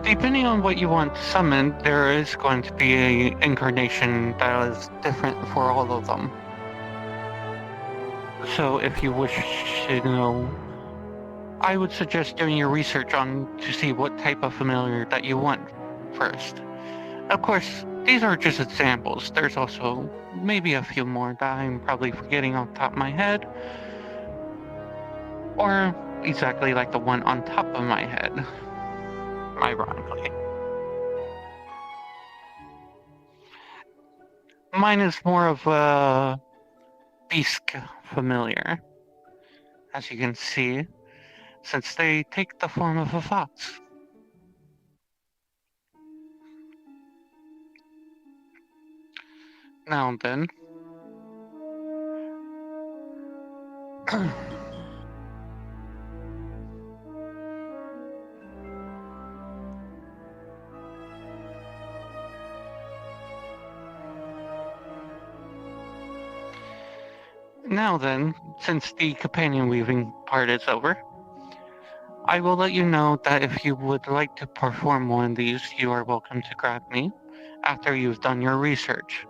Depending on what you want to summon, there is going to be an incarnation that is different for all of them. So if you wish to know, I would suggest doing your research on to see what type of familiar that you want first. Of course, these are just examples. There's also maybe a few more that I'm probably forgetting off the top of my head. Or exactly like the one on top of my head. Ironically. Mine is more of a beast familiar, as you can see, since they take the form of a fox. Now then. Now then, since the companion weaving part is over, I will let you know that if you would like to perform one of these, you are welcome to grab me after you've done your research.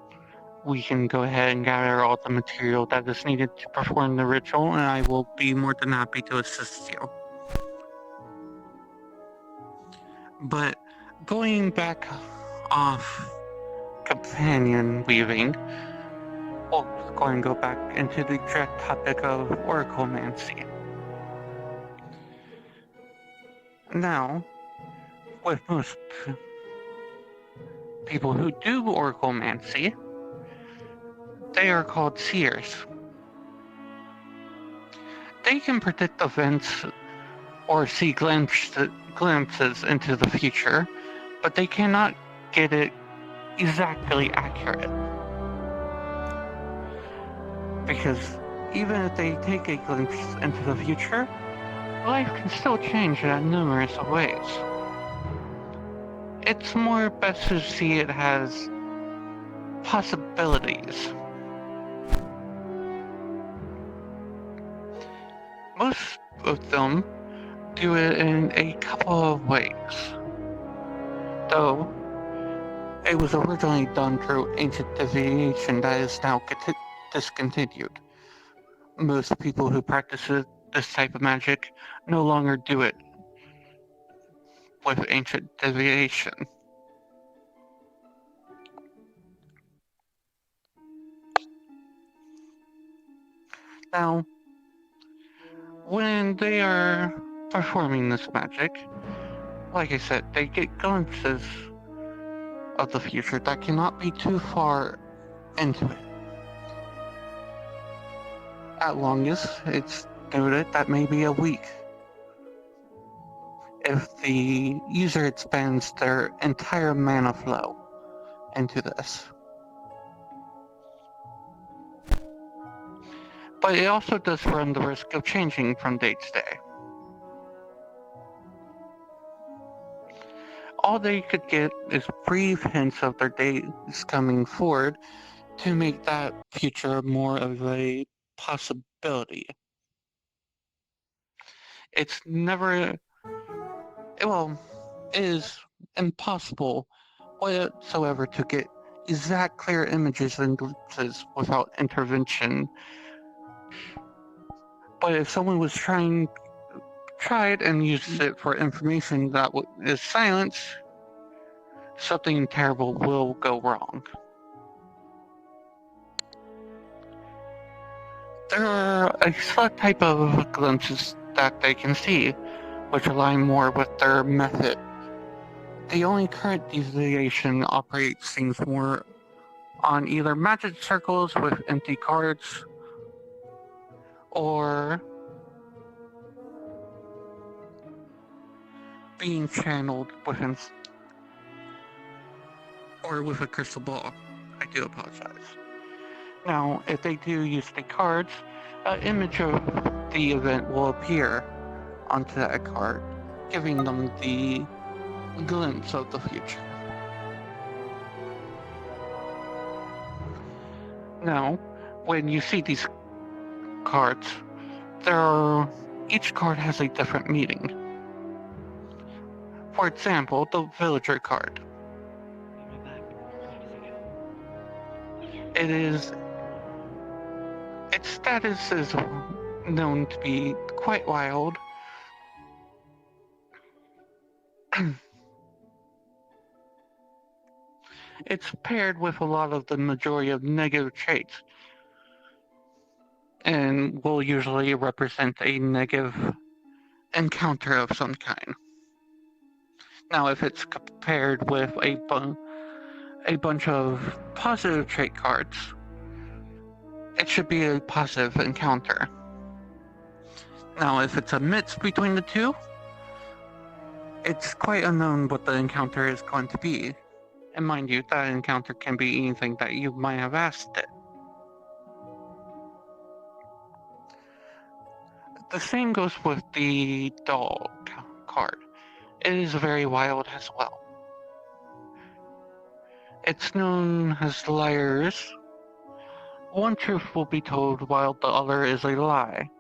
We can go ahead and gather all the material that is needed to perform the ritual, and I will be more than happy to assist you. But going back off companion weaving, we'll go and go back into the direct topic of oraclemancy. Now, with most people who do oraclemancy, they are called seers. They can predict events or see glimpses into the future, but they cannot get it exactly accurate. Because even if they take a glimpse into the future, life can still change in numerous ways. It's more best to see it as possibilities. Most of them do it in a couple of ways. Though, it was originally done through ancient divination that is now discontinued. Most people who practice this type of magic no longer do it with ancient divination. Now, when they are performing this magic, like I said, they get glimpses of the future that cannot be too far into it. At longest, it's noted that maybe a week if the user expands their entire mana flow into this. But it also does run the risk of changing from day to day. All they could get is brief hints of their days coming forward to make that future more of a possibility. It's never, well, it is impossible whatsoever to get exact clear images and glimpses without intervention. But if someone was tried and used it for information that is silence, something terrible will go wrong. There are a select type of glimpses that they can see, which align more with their method. The only current deviation operates things more on either magic circles with empty cards, or being channeled within, or with a crystal ball. I do apologize. Now, if they do use the cards, an image of the event will appear onto that card, giving them the glimpse of the future. Now, when you see these cards, each card has a different meaning. For example, the villager card. Its status is known to be quite wild. It's paired with a lot of the majority of negative traits, and will usually represent a negative encounter of some kind. Now, if it's paired with a bunch of positive trait cards, it should be a positive encounter. Now, if it's a mix between the two, it's quite unknown what the encounter is going to be. And mind you, that encounter can be anything that you might have asked it. The same goes with the dog card. It is very wild as well. It's known as liars. One truth will be told while the other is a lie.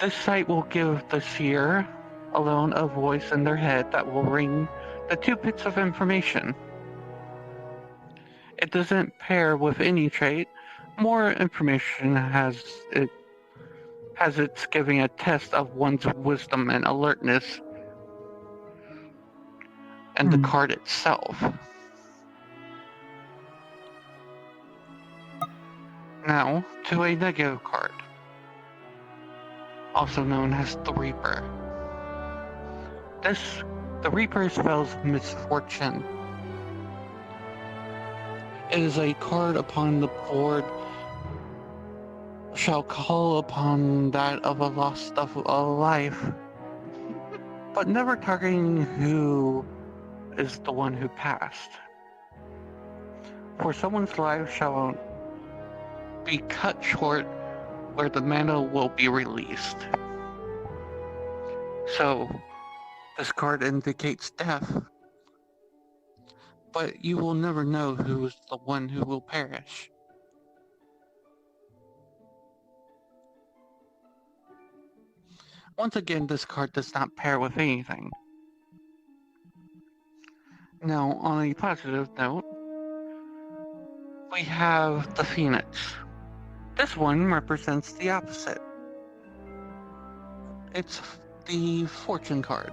This sight will give the seer alone a voice in their head that will ring the two bits of information. It doesn't pair with any trait. More information has it's giving a test of one's wisdom and alertness and the card itself. Now, to a negative card, also known as the Reaper. The Reaper spells misfortune. It is a card upon the board shall call upon that of a lost of a life, but never targeting who is the one who passed. For someone's life shall be cut short where the mana will be released. So, this card indicates death, but you will never know who is the one who will perish. Once again, this card does not pair with anything. Now, on a positive note, we have the Phoenix. This one represents the opposite. Its the fortune card.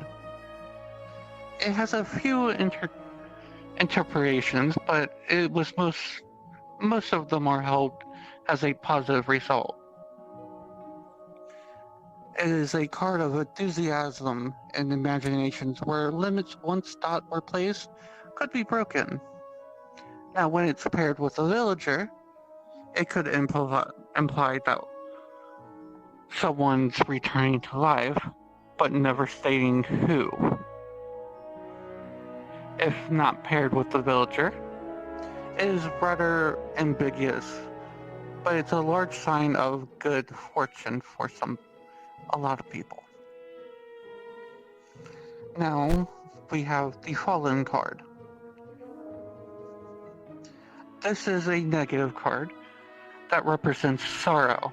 It has a few interpretations, but it was most of them are held as a positive result. It is a card of enthusiasm and imaginations where limits once thought were placed could be broken. Now, when it's paired with a villager, it could imply that someone's returning to life, but never stating who. If not paired with the villager, it is rather ambiguous, but it's a large sign of good fortune for a lot of people. Now, we have the Fallen card. This is a negative card that represents sorrow.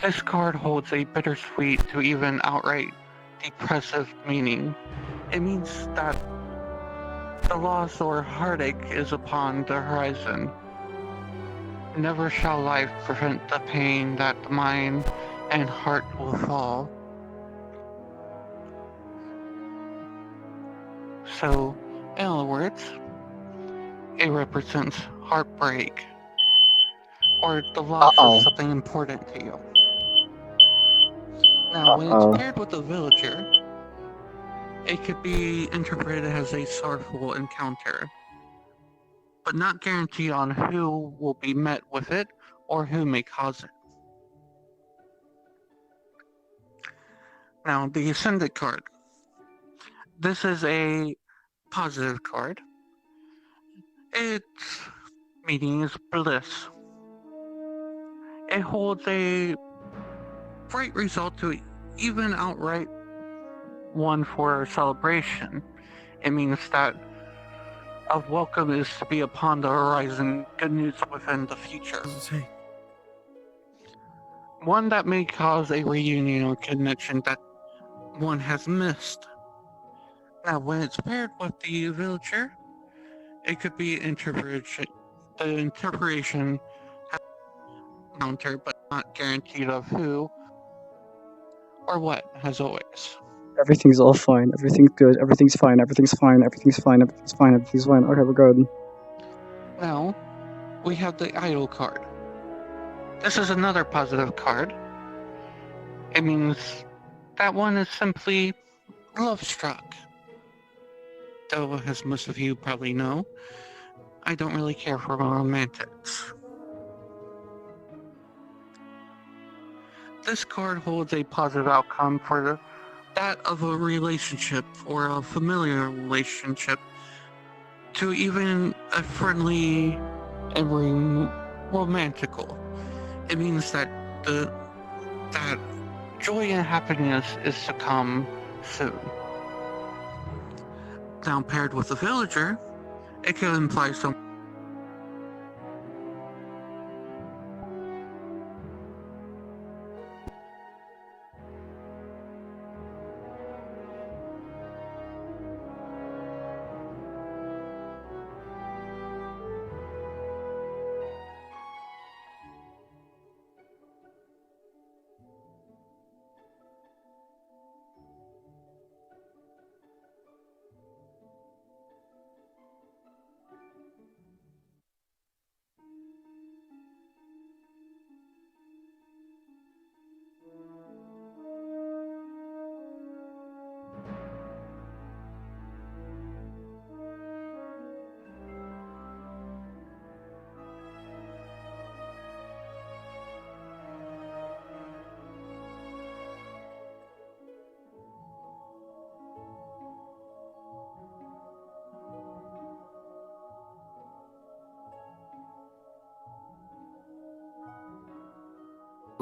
This card holds a bittersweet to even outright depressive meaning. It means that the loss or heartache is upon the horizon. Never shall life prevent the pain that the mind and heart will fall. So, in other words, it represents heartbreak or the loss of something important to you. Now, when it's paired with a villager, it could be interpreted as a sorrowful encounter, but not guaranteed on who will be met with it or who may cause it. Now, the Ascendant card. This is a positive card. Its meaning is bliss. It holds a bright result to even outright one for celebration. It means that a welcome is to be upon the horizon, good news within the future. One that may cause a reunion or connection that one has missed. Now, when it's paired with the villager, it could be interpretation. The interpretation has a counter, but not guaranteed of who or what, as always. Everything's all fine. Everything's good. Everything's fine. Everything's fine. Everything's fine. Everything's fine. Everything's fine. Okay, we're good. Now, we have the Idol card. This is another positive card. It means that one is simply love struck. Though, as most of you probably know, I don't really care for romantics. This card holds a positive outcome for that of a relationship or a familiar relationship to even a friendly and romantical. It means that that joy and happiness is to come soon. Now, paired with a villager, it could imply some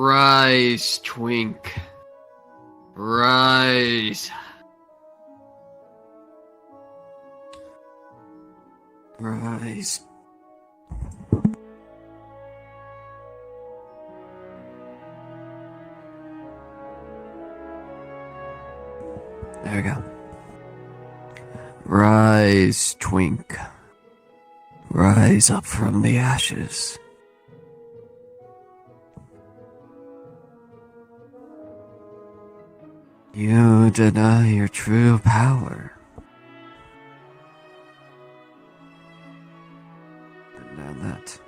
Rise, Twink. Rise. Rise. There we go. Rise, Twink. Rise up from the ashes. You deny your true power. Now that.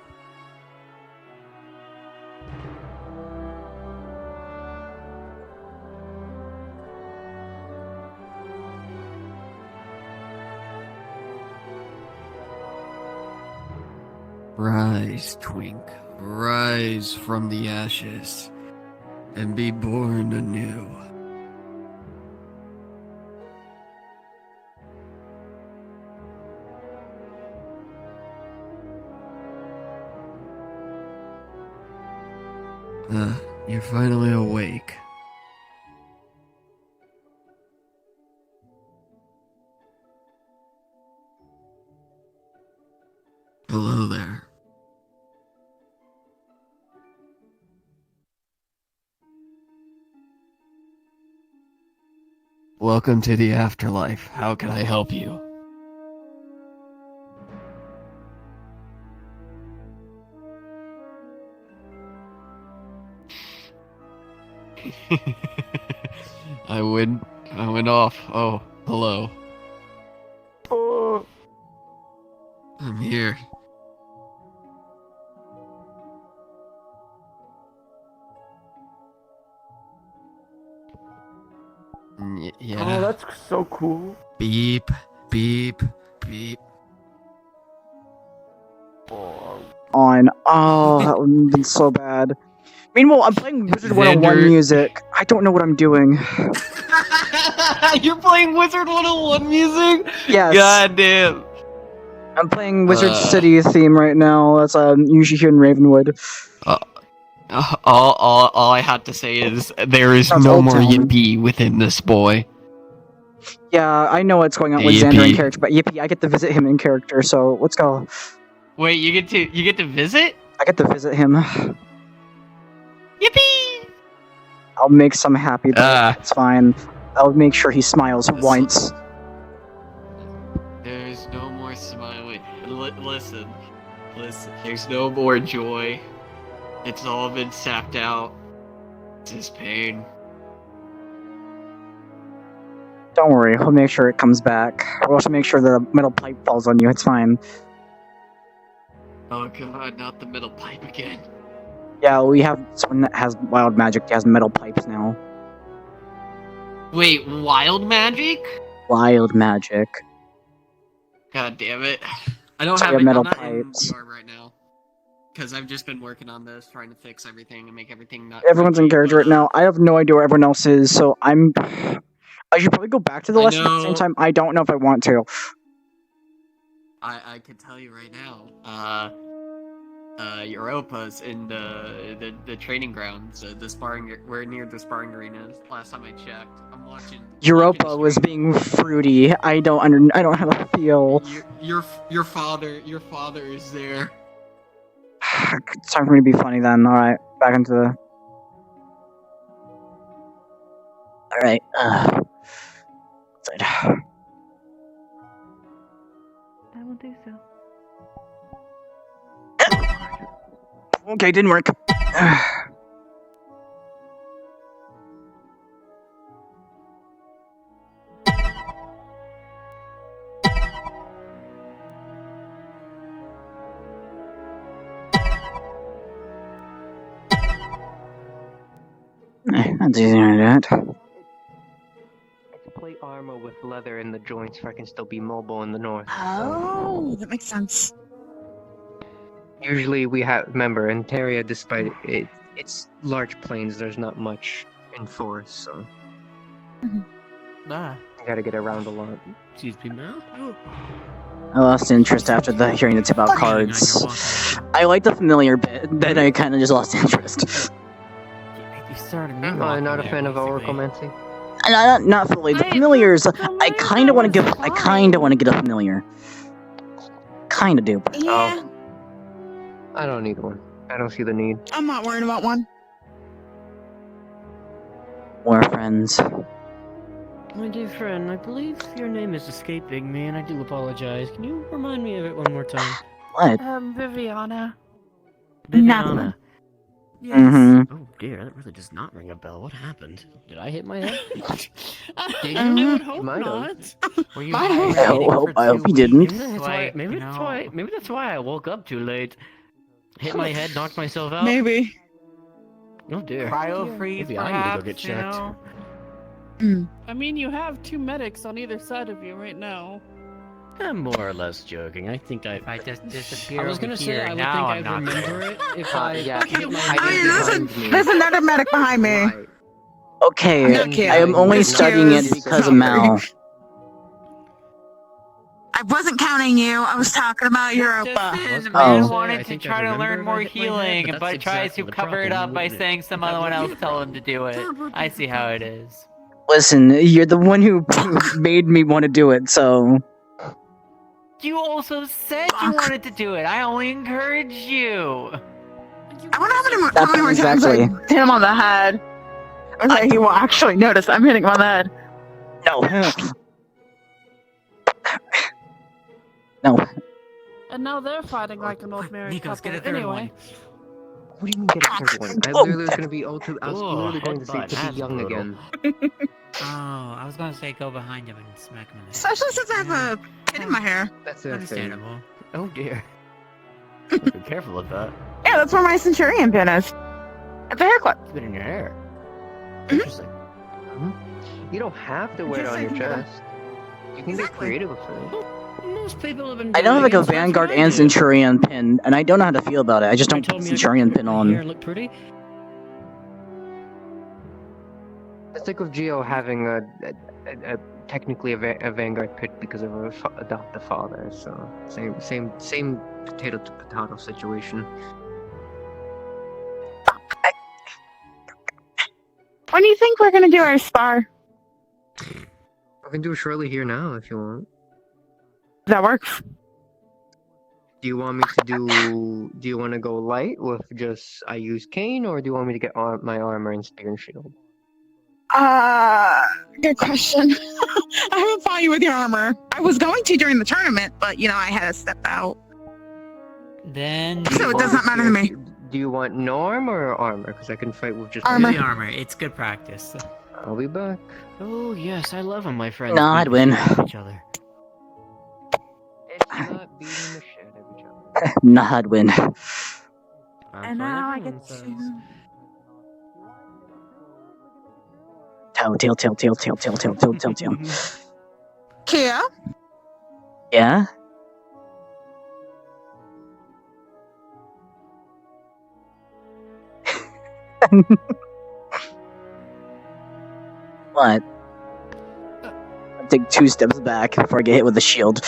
Rise, Twink. Rise from the ashes and be born anew. You're finally awake. Hello there. Welcome to the afterlife. How can I help you? I went off. Oh, hello. Oh. I'm here. Yeah. Oh, that's so cool. Beep, beep, beep. On. Oh, that would have been so bad. Meanwhile, I'm playing Wizard 101 music. I don't know what I'm doing. You're playing Wizard 101 music? Yes. God damn. I'm playing Wizard City theme right now. That's usually here in Ravenwood. All I had to say is there is That's no Old more Town. yippee within this boy. Yeah, I know what's going on with Xander in character, but Yippee, I get to visit him in character, so let's go. Wait, you get to visit? I get to visit him. Yippee! I'll make some happy. It's fine. I'll make sure he smiles once. There's no more smile. Wait, listen. There's no more joy. It's all been sapped out. It's just pain. Don't worry, we'll make sure it comes back. We'll also make sure the metal pipe falls on you. It's fine. Oh god, not the metal pipe again. Yeah, we have someone that has wild magic. He has metal pipes now. Wait, wild magic? Wild magic. God damn it. I don't So have we have it. metal I'm not pipes. in VR right now. Because I've just been working on this, trying to fix everything and make everything not Everyone's in character right now. I have no idea where everyone else is, so I should probably go back to the lesson at the same time. I don't know if I want to. I can tell you right now. Europa's in the training grounds. The sparring. We're near the sparring arenas. Last time I checked, I'm watching. Europa was being fruity. I don't know how to feel. Your father is there. It's time for me to be funny then. All right, back into the. All right. Outside. I will do so. Okay, didn't work. That's easy to do that. It's plate armor with leather in the joints so I can still be mobile in the north. Oh, that makes sense. Usually we remember, in Terria, despite it's large plains, there's not much in forest, so. Nah. You gotta get around a lot. Excuse me, man. I lost interest after hearing the tip about cards. I like the familiar bit, then I kind of just lost interest. I'm not a fan of oraclemancy. Not fully. The familiars, I kind of want to get a familiar. Kind of do. But... Yeah. I don't need one. I don't see the need. I'm not worried about one. More friends. My dear friend, I believe your name is escaping me, and I do apologize. Can you remind me of it one more time? What? Viviana. Viviana. Mm-hmm. Oh dear, that really does not ring a bell. What happened? Did I hit my head? Did I you? would hope not. Were you I hibernating hope for I hope 2 you weeks? didn't. Maybe that's why I woke up too late. Hit my head, knocked myself out. Maybe. Oh dear. Cryo freeze, Maybe I need to go perhaps, get you checked. know? I mean, you have 2 medics on either side of you right now. I'm more or less joking. I think I. I just disappear. I was gonna over say here. I would now think I'm I'd not remember there. it if I yeah, hit my I head. mean, There's another medic behind me. Okay, No, Kia. I am only Excuse. studying it because of Mal. I wasn't counting you. I was talking about Europa. The man Oh. wanted to try to learn more healing, but tries to cover it up by saying some other one else told him to do it. I see how it is. Listen, you're the one who made me want to do it, so... You also said you wanted to do it. I only encouraged you. I wonder how many more times I Exactly. hit him on the head. Okay, he will actually notice I'm hitting him on the head. No. No. And now they're fighting like an old married couple. Anyway. What do you mean get a third one? I literally was gonna be I was literally going to say to be young again. Oh, I was gonna say go behind him and smack him in the head. Especially since I have a pin in my hair. That's understandable. Oh dear. Be careful with that. Yeah, that's where my Centurion pin is. At the hair clip. It's been in your hair. Mm-hmm. Interesting. You don't have to wear it on your chest. You can get creative with it. Most people have been. I don't have like a Vanguard and Centurion pin, and I don't know how to feel about it. I just don't put the Centurion pin Hair on. look pretty. Let's think of Geo having a technically a Vanguard pick because of her adoptive father. So same potato to potato situation. When do you think we're gonna do our spar? I can do Shirley here now if you want. That works. Do you want me to do? Do you want to go light with just I use cane, or do you want me to get my armor and spear and shield? Good question. I haven't fought you with your armor. I was going to during the tournament, but you know I had to step out. Then. So it does not matter to me. Do you want norm or armor? Because I can fight with just Armor. The armor. It's good practice. I'll be back. Oh yes, I love when my friends. No, I'd win. Each other. It's not beating the shit out of each other. Nah, I'd win. And now I get to. Tail. Kia? Yeah? What? I'll take 2 steps back before I get hit with the shield.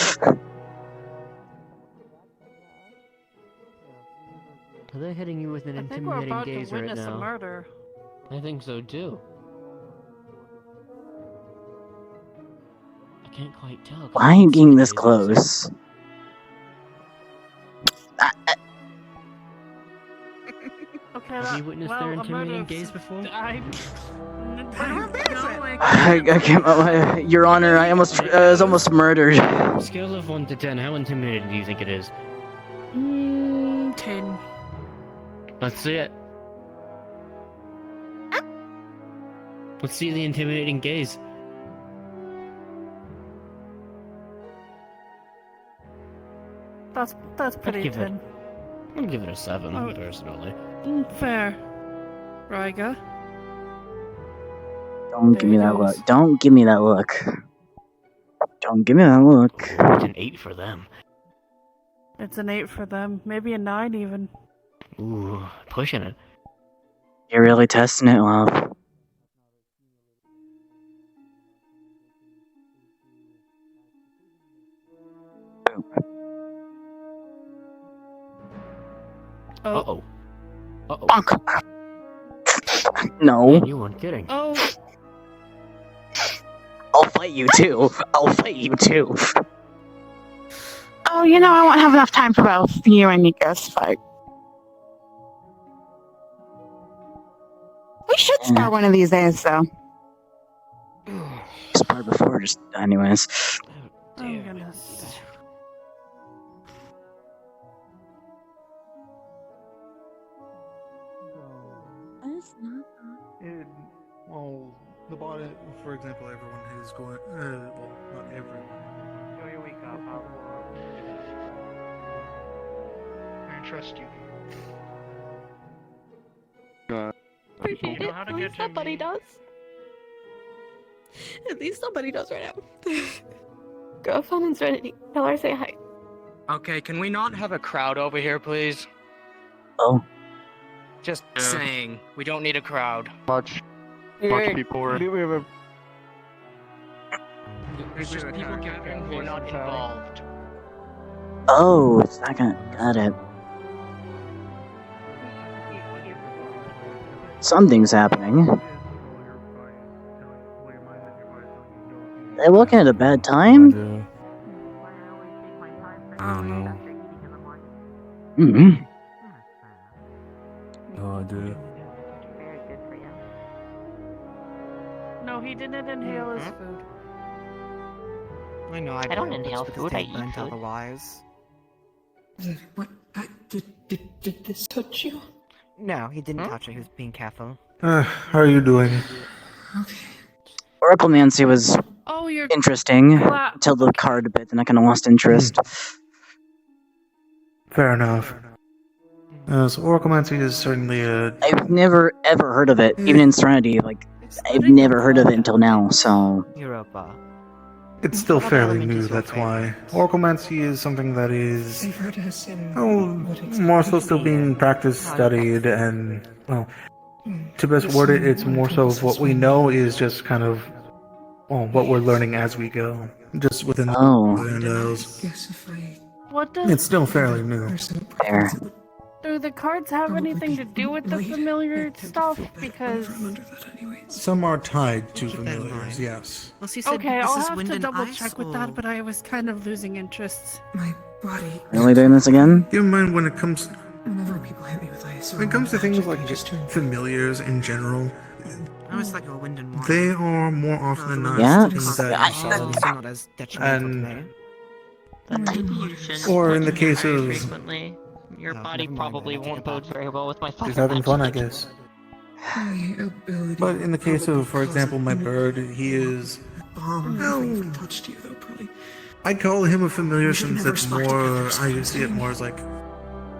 Are they hitting you with an I think we're intimidating about to gaze right witness a now? murder. I think so too. I can't quite tell. Why are you getting this close? Okay, Have you witnessed their a intimidating murder gaze before? I can't. Your Honor, I almost was almost murdered. Scale of 1 to 10, how intimidating do you think it is? 10. Let's see it. Let's see the intimidating gaze. That's pretty give it- 10. I'll give it a 7, Oh. personally. Fair. Riga. Don't give me that look. Don't give me that look. Don't give me that look. It's an 8 for them. It's an 8 for them. Maybe a 9 even. Ooh, pushing it. You're really testing it, love. Uh-oh. Uh-oh. Bonk. No. Man, you weren't kidding. Oh. I'll fight you too. I'll fight you too. Oh, you know I won't have enough time for both you and Nikos fight. We should spar one of these days, though. Sparred before, just anyways. Oh, goodness. Well, the body, for example, everyone who's going, well, not everyone. Yo, you wake up. I trust you. Appreciate know it. how to At get least to somebody me. does. At least somebody does right now. Girl, Fun and Serenity. Tell her say hi. Okay, can we not have a crowd over here, please? Oh. Just saying, we don't need a crowd. Much people were. There's just people gathering who are not involved. Oh, second. Got it. Something's happening. They looking at a bad time? I don't know. Mm-hmm. No idea. No, he didn't inhale his food. I know, I don't inhale food, I eat food. Otherwise. What? Did this touch you? No, he didn't touch it. He was being careful. How are you doing? Oraclemancy was Oh, you're interesting until the card bit, then I kind of lost interest. Fair enough. So Oraclemancy is certainly a... I've never ever heard of it, even in Serenity. Like, I've never heard of it until now, so... Europa. It's still fairly new, that's why. Oraclemancy is something that is... more so still being practiced, studied, and... well, to best word it, it's more so of what we know is just kind of... well, what we're learning as we go. Just within the windows. What does... It's still fairly new. Fair. Do the cards have anything to do with the familiar stuff? Because... Some are tied to familiars, yes. Okay, I'll have to double check with that, but I was kind of losing interest. My body. Really doing this again? Keep in mind when it comes... Whenever people hit me with ice, when it comes to things like just familiars in general, I was like a wind and water. they are more often than not Yeah. things that not as detrimental to me. But maybe you shouldn't or in the touch case me very of frequently. Your body probably won't bode very well with my fire just having fun, I magic. guess. But in the case of, for example, my bird, he is... no. Touched you though, probably. I call him a familiar since it's more... I see it more as like...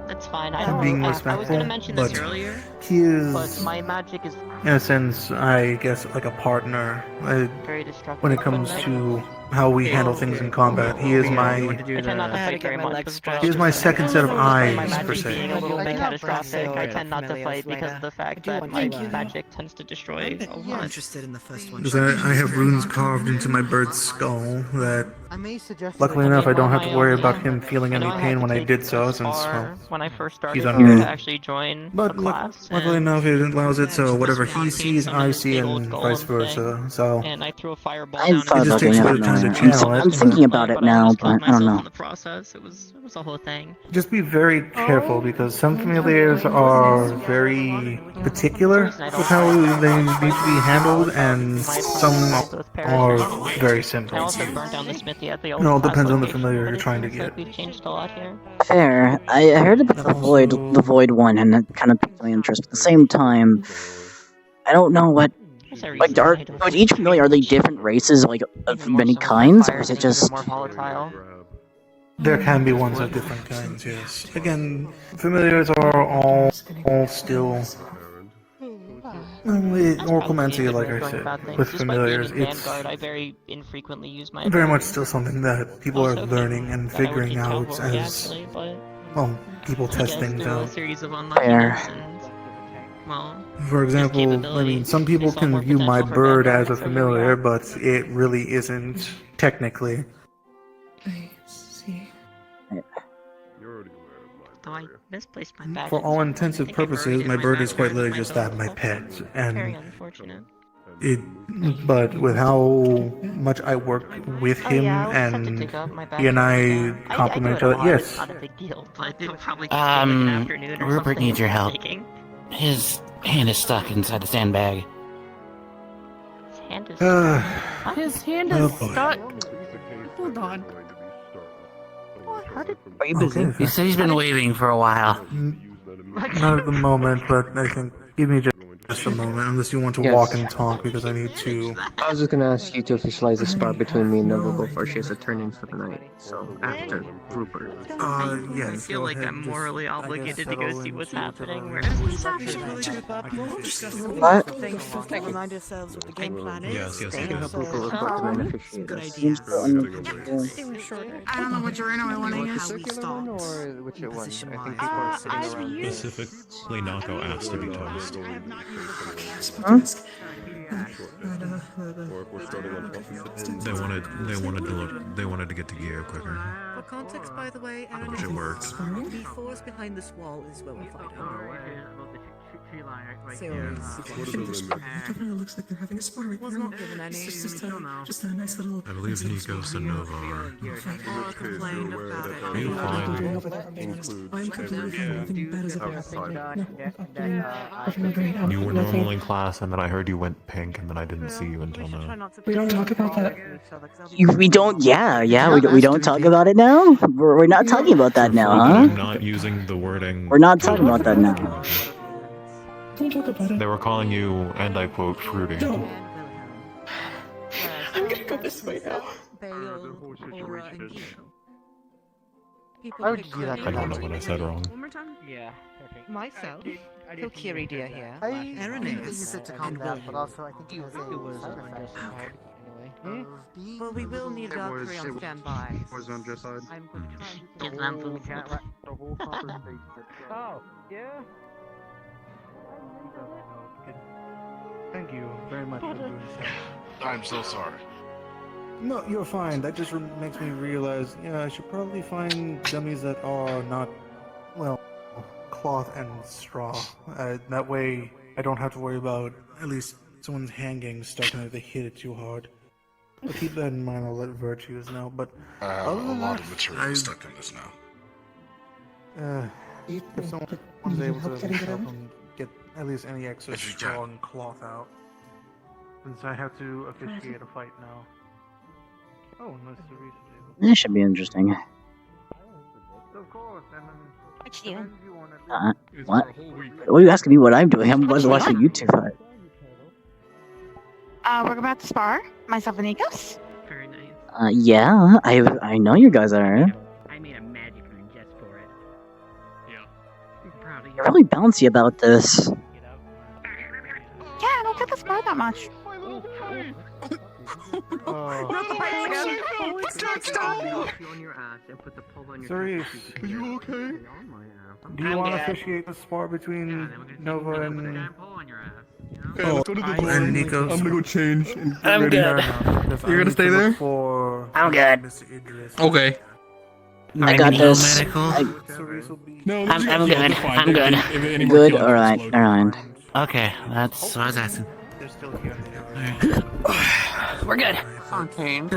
That's fine. I don't. being I was respectful, gonna mention this but earlier. he is... But my magic is in a sense, I guess, like a partner. very destructive. When it comes to how we handle things in combat, he is my... I tend not to fight very much. he is my second set of eyes, per Being a se. little bit catastrophic, I tend not to fight because of the fact that my magic tends to destroy a lot. Interested in the first one. Because I have runes carved into my bird's skull that... luckily enough, I don't have to worry about him feeling any pain when I did so, since, well, when I first started he's to undead. actually join But a class. luckily enough, it allows it so whatever he sees, I see, and vice versa. So And I threw a fireball I down thought it just about takes getting a it bit of time to I'm, channel it. I'm thinking about it now, but I don't know. in the process. It was a whole thing. just be very careful, because some familiars are very particular with how they need to be handled, and some are very simple. I also burned down the smithy at the old It all class depends on the location, familiar but you're it trying to seems like get. we've changed a lot here. Fair. I heard about the void one, and that kind of piqued my interest. But at the same time, I don't know what. Like, with each familiar, are they different races, like of many kinds, or is it just? More volatile. There can be ones of different kinds, yes. Again, familiars are all still... Oraclemancy, like I said, with familiars, it's Vanguard, I very infrequently use my very much still something that people are learning and figuring out as, well, people test things out. Fair. For example, I mean, some people can view my bird as a familiar, but it really isn't, technically. I see. Though I misplaced my bag. For all intents and purposes, my bird is quite literally just that, my pet, and but with how much I work with him, and he and I compliment each other, yes. Rupert needs your help. His hand is stuck inside the sandbag. His hand is boy. stuck. Hold on. Are you busy? He said he's been waiting for a while. Not at the moment, but I think, give me just... just a moment, unless you want to walk and talk, because I need to. I was just gonna ask you to officialize the spar between me and Nova before she has to turn in for the night. So after Rupert. Yes. I feel like I'm morally obligated to go see what's happening. Where What? Remind yourselves what the game plan is. Yes, yes, You can have yes. Rupert report to me and officiate Good us. idea. I don't know what arena I want to The use. circular one or which one? I think people are sitting around. Specifically, Nako asked to be toast. Huh? They wanted to get to gear quicker. For context, by the way, Which it works. the force behind this wall is well fight over. Definitely looks like they're having a spar right Was now. not given any. It's just a nice little. I believe Nikos and Nova are. Complain about it. Are you fine? Over there, I'm being honest. I'm completely fine. Nothing bad has ever happened. No, I'm doing great. You were Nothing. normal in class, and then I heard you went pink, and then I didn't see you until now. We don't talk about that. We don't. We don't talk about it now. We're not talking about that now, I'm huh? not using the wording. We're not talking about that now. Don't talk about it. They were calling you, and I quote, fruity. Don't. I'm gonna go this way now. How did you do that? I don't know what I said wrong. One more time? Yeah, perfect. Myself, Kokiri dear here, I think Erinus, you said to calm down, but also I think it was a side effect. Well, we will need Valkyrie on standby. Was on just side. I'm going to try and The whole conversation. Oh, yeah? Thank you very much for doing so. I'm so sorry. No, you're fine. That just makes me realize, I should probably find dummies that are not, well, cloth and straw. That way, I don't have to worry about at least someone's hanging stuck in it if they hit it too hard. But keep that in mind. I'll let Virtues know. But I have other a than lot that, of material stuck in this now. if someone's able to help them get at least any extra straw and cloth out, since I have to officiate a fight now. Oh, unless Teresa is able. This should be interesting. Of course, and What you? What? What are you asking me what I'm doing? I'm watching YouTube fight. We're about to spar. Myself and Nikos. Very nice. Yeah, I know you guys are. I made a magic rune just for it. Yeah. I'm proud of you. You're really bouncy about this. Yeah, I don't get the spar that much. Not the bites again! Stop! On your ass and put the pole on your Cerise, are you okay? do you want to officiate the spar between Nova and... Okay, let's go to the door. And Nikos. I'm gonna go change. And get I'm ready. good. You're gonna stay there? I'm good. Okay. I got this. No, I'm good. I'm good. Good. All right. Okay, that's what I was asking. We're good. Fontaine.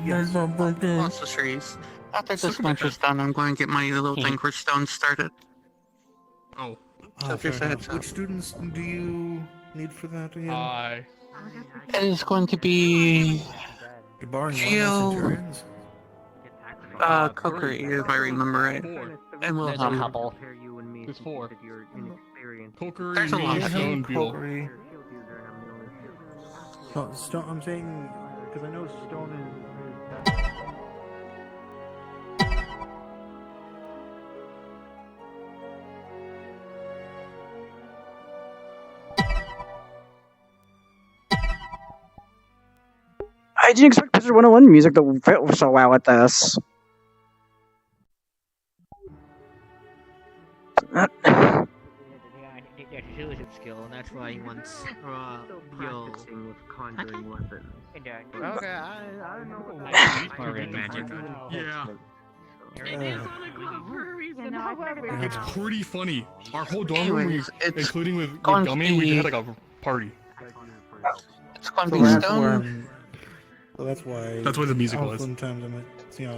Lots of trees. After this bunch is done, I'm going to get my little thing for stone started. Oh. Which students do you need for that again? It is going to be Geo, Kokiri, if I remember right, and Wilhelm. There's 4. There's a lot of Stone Buell. No, Stone, I'm saying, because I know Stone is... I didn't expect Blizzard 101 music to fit so well with this. Yeah, she was in skill, and that's why he wants Yo. With conjuring weapons. Okay, I don't know what Morgan magic. Yeah. It is on a glove for a reason, It's pretty funny. Our whole dorm room, Anyways, it's including with going to Gummy, we be- had like a party. It's going to So be that's stone. that's why... That's why the music was. Sometimes I'm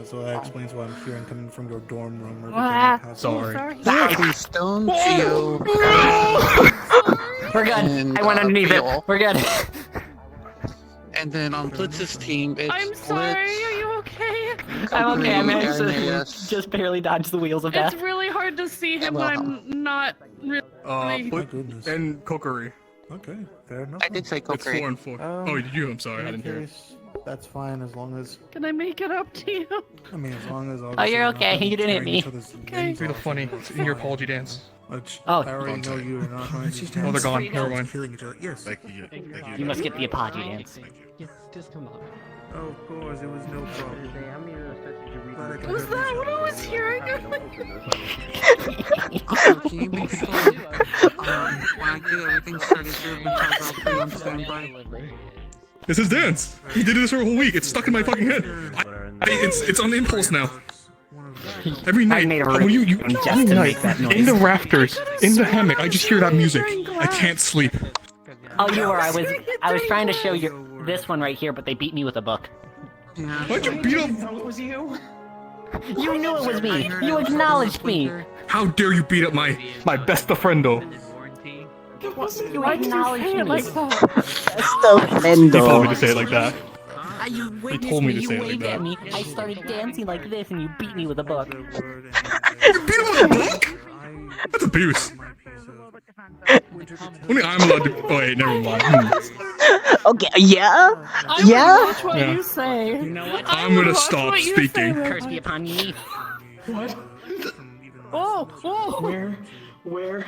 so that explains why I'm hearing coming from your dorm room. Or Sorry. It's going to be stone, Geo. We're good. And, I went underneath Beal. it. We're good. And then on Blitz's team, it's I'm sorry, Blitz, are you okay? I'm okay. I managed to just barely dodge the wheels of death. It's really hard to see him when I'm not really. And Kokiri. Okay, fair enough. I did say It's Kokiri. 4 and 4. Oh, did you? I'm sorry, I In didn't that hear. case, that's fine as long as. Can I make it up to you? I mean, as long as. Oh, you're okay. You didn't hit me. Okay. Do the funny in your apology dance. Which Oh. I already know you are not going to. Oh, they're gone. Never mind. Killing each other. Yes. Thank you. Thank You must get the apology dance. Just come on. Oh, of course, it was no problem. Glad I could Was have that this. what I was hearing? Can you make sure when I get everything started here because I'll be on standby? It's his dance. He did this for a whole week. It's stuck in my fucking head. It's on impulse now. Every night, made a when you just every to night, make that noise. in the rafters, in the hammock, I just hear that music. I can't sleep. Oh, you were. I was trying to show you this one right here, but they beat me with a book. Why'd you beat up? It was you. You knew it was me. You acknowledged me. How dare you beat up my best friendo? You acknowledged me. Best of He told me to friendo. say it like that. You witnessed told me to you say it like waved that. at me. I started dancing like this, and you beat me with a book. You beat him with a book? That's abuse. Only I'm allowed to. Oh wait, never mind. Okay, yeah? I Yeah? would watch what Yeah. you say. You know what? I'm gonna stop speaking. Curse be upon you. What? Oh! Where?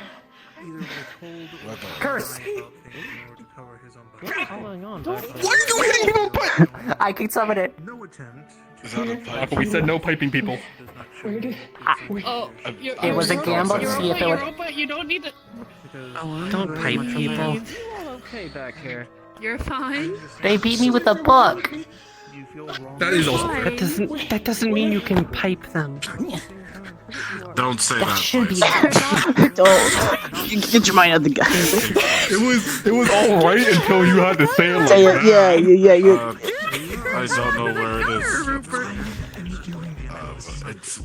Curse! What's going on? Why are you hitting him with a pipe? I can summon it. No attempt. Is that a pipe? We said no piping people. Oh, It was a gamble to see if it would. Robot, you don't need to. Don't pipe people. Okay, back here. You're fine. They beat me with a book. That is also. That doesn't mean you can pipe them. Don't say That that. should be. Don't. You get your mind out the guy. It was all right until you had to say it like Say it, that. yeah. You. I don't know where it is. It's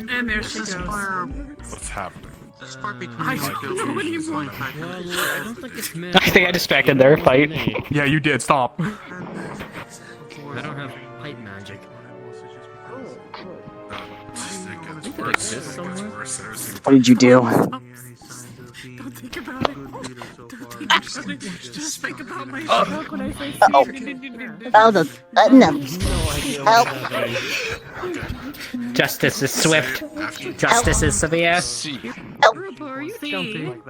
And there she goes. what's happening. I don't know anymore. I think I distracted their fight. Yeah, you did. Stop. I don't have pipe magic. What did you do? Don't think about it. Don't think about it. Just think about my stroke when I say Oh, no. Help. Justice is swift. Justice is severe. Are you jumping?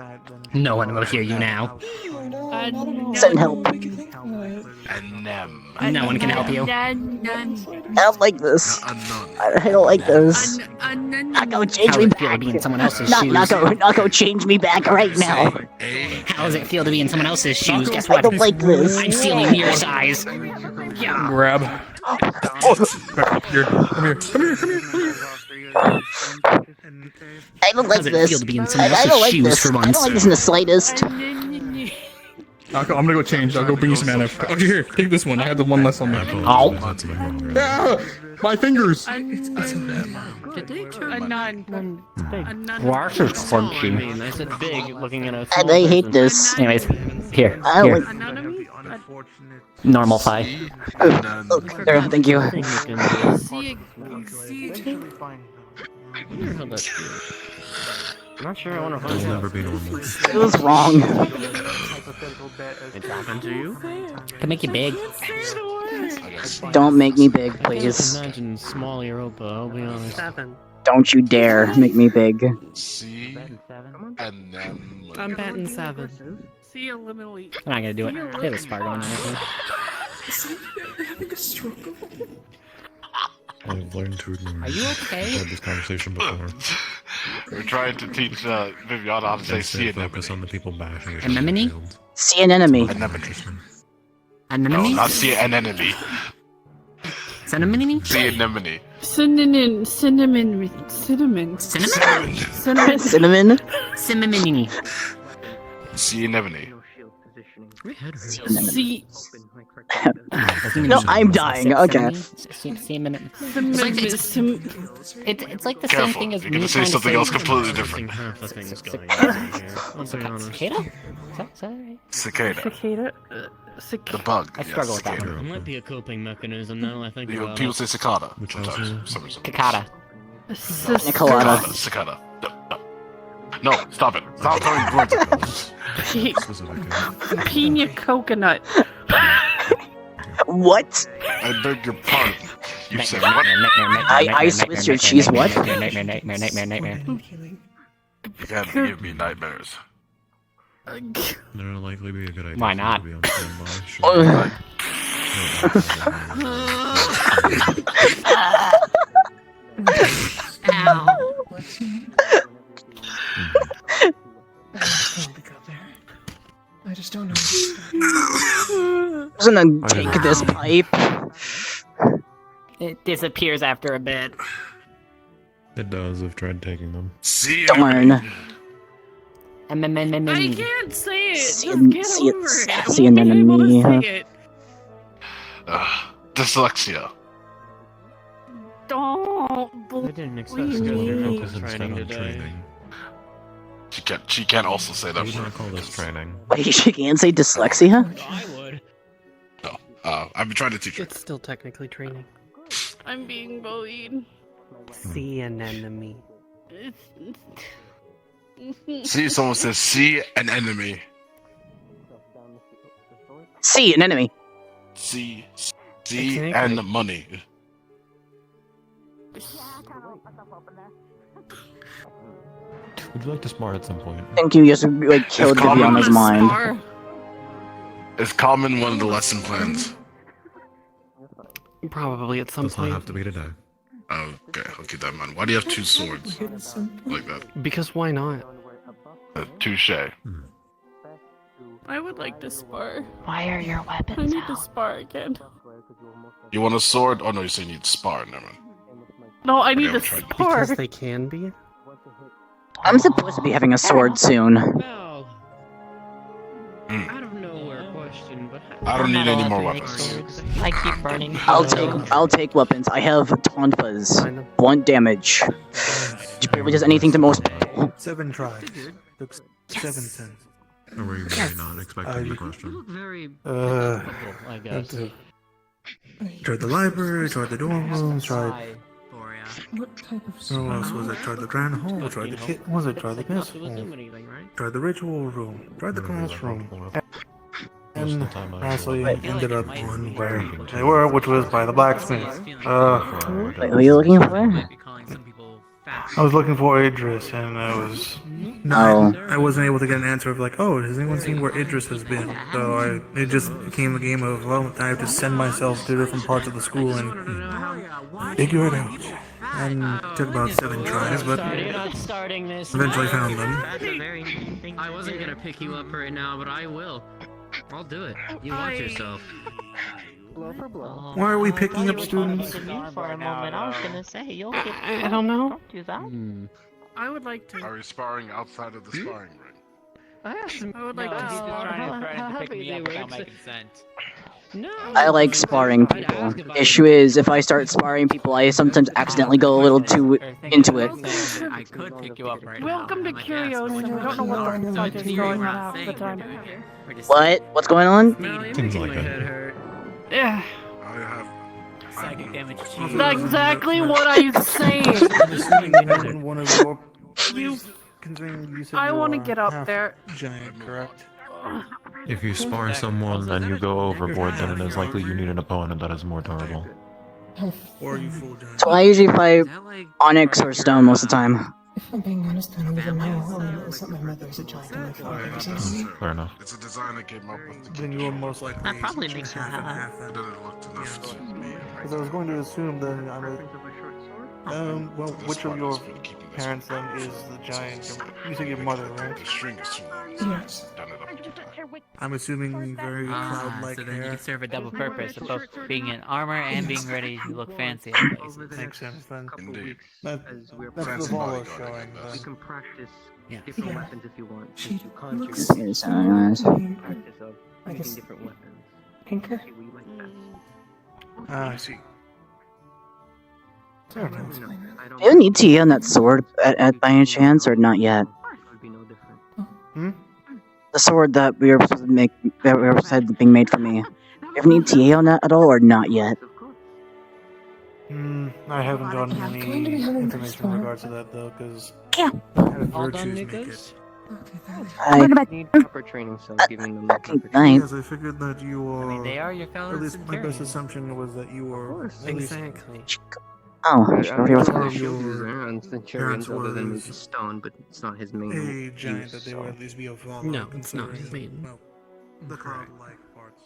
No one will hear you now. Send help. And them. No one can help you. I don't like this. I don't like this. Knocko, change How me does it feel to back. be in someone else's shoes? Knocko, change me back right now. How does it feel to be in someone else's shoes? Guess I what? don't like this. I'm stealing your size. Yeah. Grab. Here. Come here. I don't like How's it this. feel to be in someone I don't else's like shoes this. for I don't once? like this in the slightest. I'm gonna go change. I'll go bring you some mana. Oh, here, take this one. I had the one less on me. Ow. Ah, my fingers. Did they turn a nun? Wash is I crunchy. mean, I said big, looking at a. And I hate this. Anyways, here. I don't Here. like. Normal fi. Oh, there, thank you. I'm not sure I want to It'll never be normal. It was wrong. It happened to you? Can make you big. Don't make me big, please. Imagine small Europa, I'll be honest. Don't you dare make me big. See? And them. I'm batting 7. See, eliminate. I'm not gonna do it. They have a spark on it. Having a stroke. I've learned to ignore. Are you okay? I've had this conversation before. We're trying to teach Viviana how to say see and focus on the people bashing. Anemone? See an enemy. Anemone. Anemone? No, not see an enemy. Cinnamon? See anemone. Cinnamon. Cinnamon? Cinnamon. Cinnamon. See anemone. See. No, I'm dying. Okay. It's like the same Careful, thing as you're me gonna say trying to something say else completely different. Half the things going on here. I'll be honest. Cicada? Is that right? Cicada. Cicada? The bug. I struggle with that cicada. one. It might be a coping mechanism now I think about People it. say cicada sometimes. For some reason. Cicada. Colada. Cicada. No, stop it. Stop throwing words at me. Pina coconut. What? I beg your pardon. You said what? I Swiss your cheese. What? Nightmare. You can't give me nightmares. That'll likely be a good idea. Why not? To be on standby. I just don't know. I'm gonna take this pipe. It disappears after a bit. It does. I've tried taking them. Darn. I can't say it. See Just it- get see it- over it. see I an won't be able to enemy, say huh? it. Dyslexia. Don't I didn't expect bully to go through me. focus training today. She can't also say I that would word. not call this training. Wait, she can't say dyslexia? I would. No. I've been trying to teach her. It's still technically training. I'm being bullied. See an enemy. See, someone says, see an enemy. See an enemy. See and money. Would you like to spar at some point? Think you just like killed Viviana's mind. It's common one of the lesson plans. Probably at some Does not point. have to be today. Okay, I'll keep that in mind. Why do you have two swords like that? Because why not? Touche. I would like to spar. Why are your I weapons need to spar again. You want a sword? Oh no, you say you need spar. Never mind. No, I need Okay, to we'll try. spar. Because they can be. I'm supposed to be having a sword soon. Well, out of nowhere question, but I don't need any more weapons. I keep burning. I'll take weapons. I have tonfas. Blunt damage. Which barely does anything to most people. 7 tries. Took 7 cents. Or were you really not expecting the question? very I guess. Tried the library, tried the dorm rooms, tried. What type of Where else was it? Tried the grand hall, tried the kit. Was it? Tried the guest hall. Tried the ritual room. Tried the classroom. And lastly, ended up on where they were, which was by the blacksmith. Wait, who are you looking for? I was looking for Idris, and I wasn't able to get an answer of like, oh, has anyone seen where Idris has been? So it just became a game of, well, I have to send myself to different parts of the school and figure it out. And it took about 7 tries, but eventually found them. I wasn't gonna pick you up right now, but I will. I'll do it. You watch yourself. Why are we picking up students? For a moment, I was gonna say you'll get. I don't know. Don't do that. I would like to. Are we sparring outside of the sparring ring? I would like to spar. How happy they were. No. I like sparring people. Issue is, if I start sparring people, I sometimes accidentally go a little too into it. I could pick you up right now. Welcome to Curiosum. I don't know what the fuck is going on half the time. What? What's going on? Seems like it. Yeah. I have. Psychic damage. That's exactly what I'm saying. Considering one of your, considering you said I you want to are get up half there. giant, correct? If you spar someone and you go overboard, then it is likely you need an opponent that is more durable. Or are you full giant? So I usually fight Onyx or Stone most of the time. If I'm being honest, I don't even know. All I know is that my mother is a giant and my father is a Fair enough. It's a design I came up with. Then you are most likely That probably makes her half and high. half. It didn't look enough to me. Because I was going to assume that well, which of your parents then is the giant? You said your mother, right? The string is too long. Yes. Done it up. I'm assuming very cloud-like so then you hair. can serve a double purpose of both being in armor and being ready to look fancy at places. Makes sense then. Indeed. That's the Fancy Volo bodyguard showing again, then. You can practice Yeah. different weapons if you want. She Since you can't looks use Here's so nice. practice of I using guess different weapons. pinker. See what you like best. Ah, I see. I don't Do you need tea on that sword by any chance, or not yet? It would be no different. Hmm? The sword that we were supposed to make, that we were supposed to being made for me. Do you ever need TA on that at all, or not yet? I haven't gotten any going to be having information in regards to that though, because Yeah. All done, virtues make it. Nikos? Okay, that I Need proper training, so giving them proper night. training. Yes, I figured that you were. I mean, they are your At fellow least my best centurions. assumption was that you were. At least Exactly. Oh, I'm she not already was sure there. what shield Your user on parents Centurions other than maybe was Stone, but it's not his main a giant use, that they so. would at least be a Volo. No, it's not his considering, main. well, the cloud-like parts.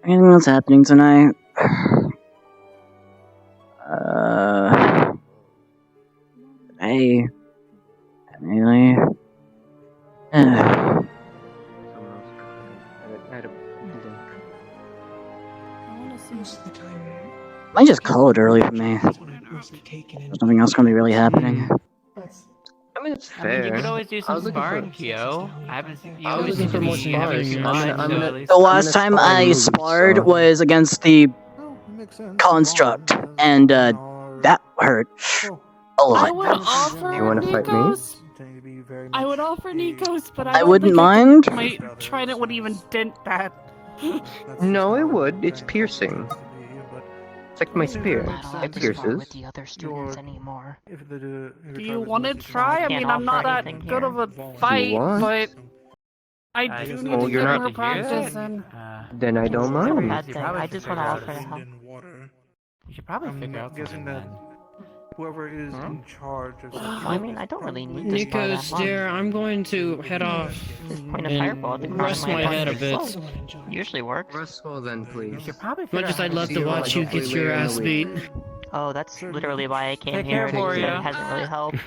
Anything else happening tonight? Hey. Really? Someone else I had a link. most of the time. Might just call it early for me. Must have taken There's nothing else gonna be really happening. I mean, it's I mean, you fair. could always do I some was looking sparring, for. Kyo. I haven't. You I was always looking seem for to more be having too sparring. much. I'm so gonna. at least. The I'm last gonna time spar I you, sparred so. was against the construct, and that hurt a lot. I would offer Do you want to fight me? Nikos. I would offer Nikos, but I I don't wouldn't think mind. my trident would even dent that. No, it would. It's piercing. It's like my spear. Not allowed It to spar pierces. with the other students anymore. Do you want to try? I Can't mean, I'm not offer that anything good here. of a fight, want? but I do need Oh, to you're get not- more practice in. Then I don't It's not a mind. bad thing. I just want to offer to Wind help. and water. You should probably I'm figure out guessing something that then. whoever is in charge of such I mean, I don't really need to spar that Nikos, much. dear, I'm going to head off Just point a and fireball at the crown of rest my my head a opponent's bit. skull. Usually works. Rest well then, please. You should probably Much figure as out I'd how love to to do watch it. you hopefully get your later in the ass week. beat. Oh, that's literally why I came Take here. care, But it Boria. hasn't really helped.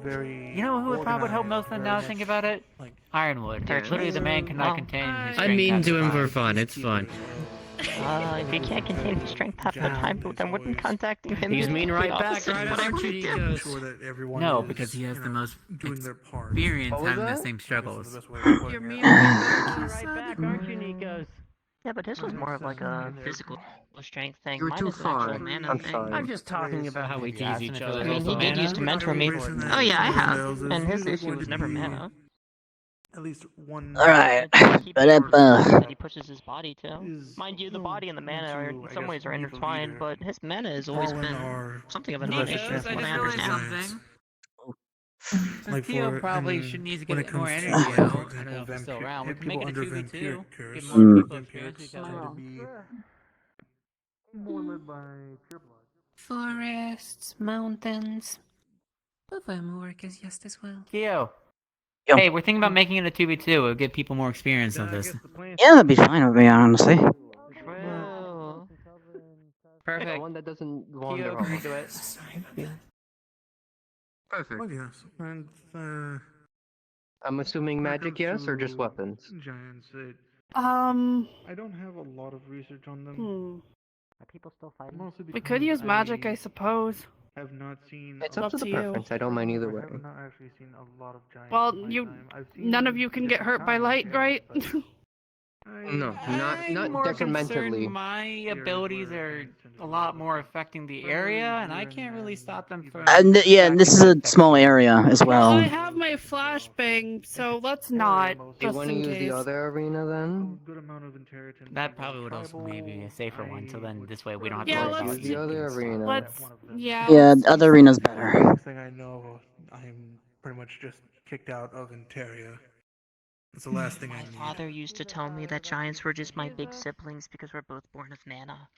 very. You know who would probably help organized, most now very that I think about it? Ironwood. Yeah. Literally, the man cannot Oh. contain his I strength mean half to the him for time. fun, it's fun. If he can't contain his strength half the time, then wouldn't contacting him He's be mean the right back, opposite right of what I aren't you, would do? Nikos? sure that everyone No, is, because he has the most doing their part. experience What was having the that? same struggles. That's the best way of putting You're it. mean right back, aren't you, Nikos? Yeah, but his was more of like a physical strength thing. You were Mine too is an actual far. mana I'm thing. sorry. I'm just talking about how we Have you tease asked him each if other. it I mean, was he also did mana? used to mentor me. Reason that Oh yeah, I have. Windows is And his usually issue going was to never be mana. At least one. Alright. Keep But it that he pushes his body to. Is, Mind you, the body and the mana to, are in I some guess, ways are meet a intertwined, leader. but his mana has always Fallen been are something of a the non best issue, example from what I of realized understand. something. Like Theo for probably and should need to when get it more comes to, energy like, out. for I don't example, know if it's still around. We can make people it a under 2v2. vampiric curse, Get more people vampirics experience each tend other. to be more led by pureblood. Forests, mountains. Both of them work as just as well. Theo. Yo. Hey, we're thinking about making it a 2v2. It'll give people more experience of this. Yeah, that'd be fine with me, honestly. True. Perfect. One that doesn't Theo wander agreed off. to it. Perfect. Well, yes, and I'm assuming when it magic, comes yes, or just to weapons? Giants, I don't have a lot of research on them. Are people still fighting? Mostly We could use magic, I suppose. have not seen. It's a up to the to you. preference. I don't mind either way. I have not actually seen a lot of giants. Well, in my you, time. I've seen none of you can get different hurt by kinds, light, yes, right? but No, I'm not more detrimentally. concerned my abilities are a lot more affecting the area, and I can't really stop them from. And yeah, this is a small area as Well, I well. have my flashbang, so let's not. Do you Just want to in use the case. other arena then? good amount of inheritance. That probably would also maybe be a safer one. So then this way we don't have Yeah, to worry let's about Use the other arena. Let's. Yeah. Yeah, let's the other use arena's that. better. Next thing I know, I'm pretty much just kicked out of Interia. That's the last thing I My need. father used to tell me that giants were just my big siblings because we're both born of mana.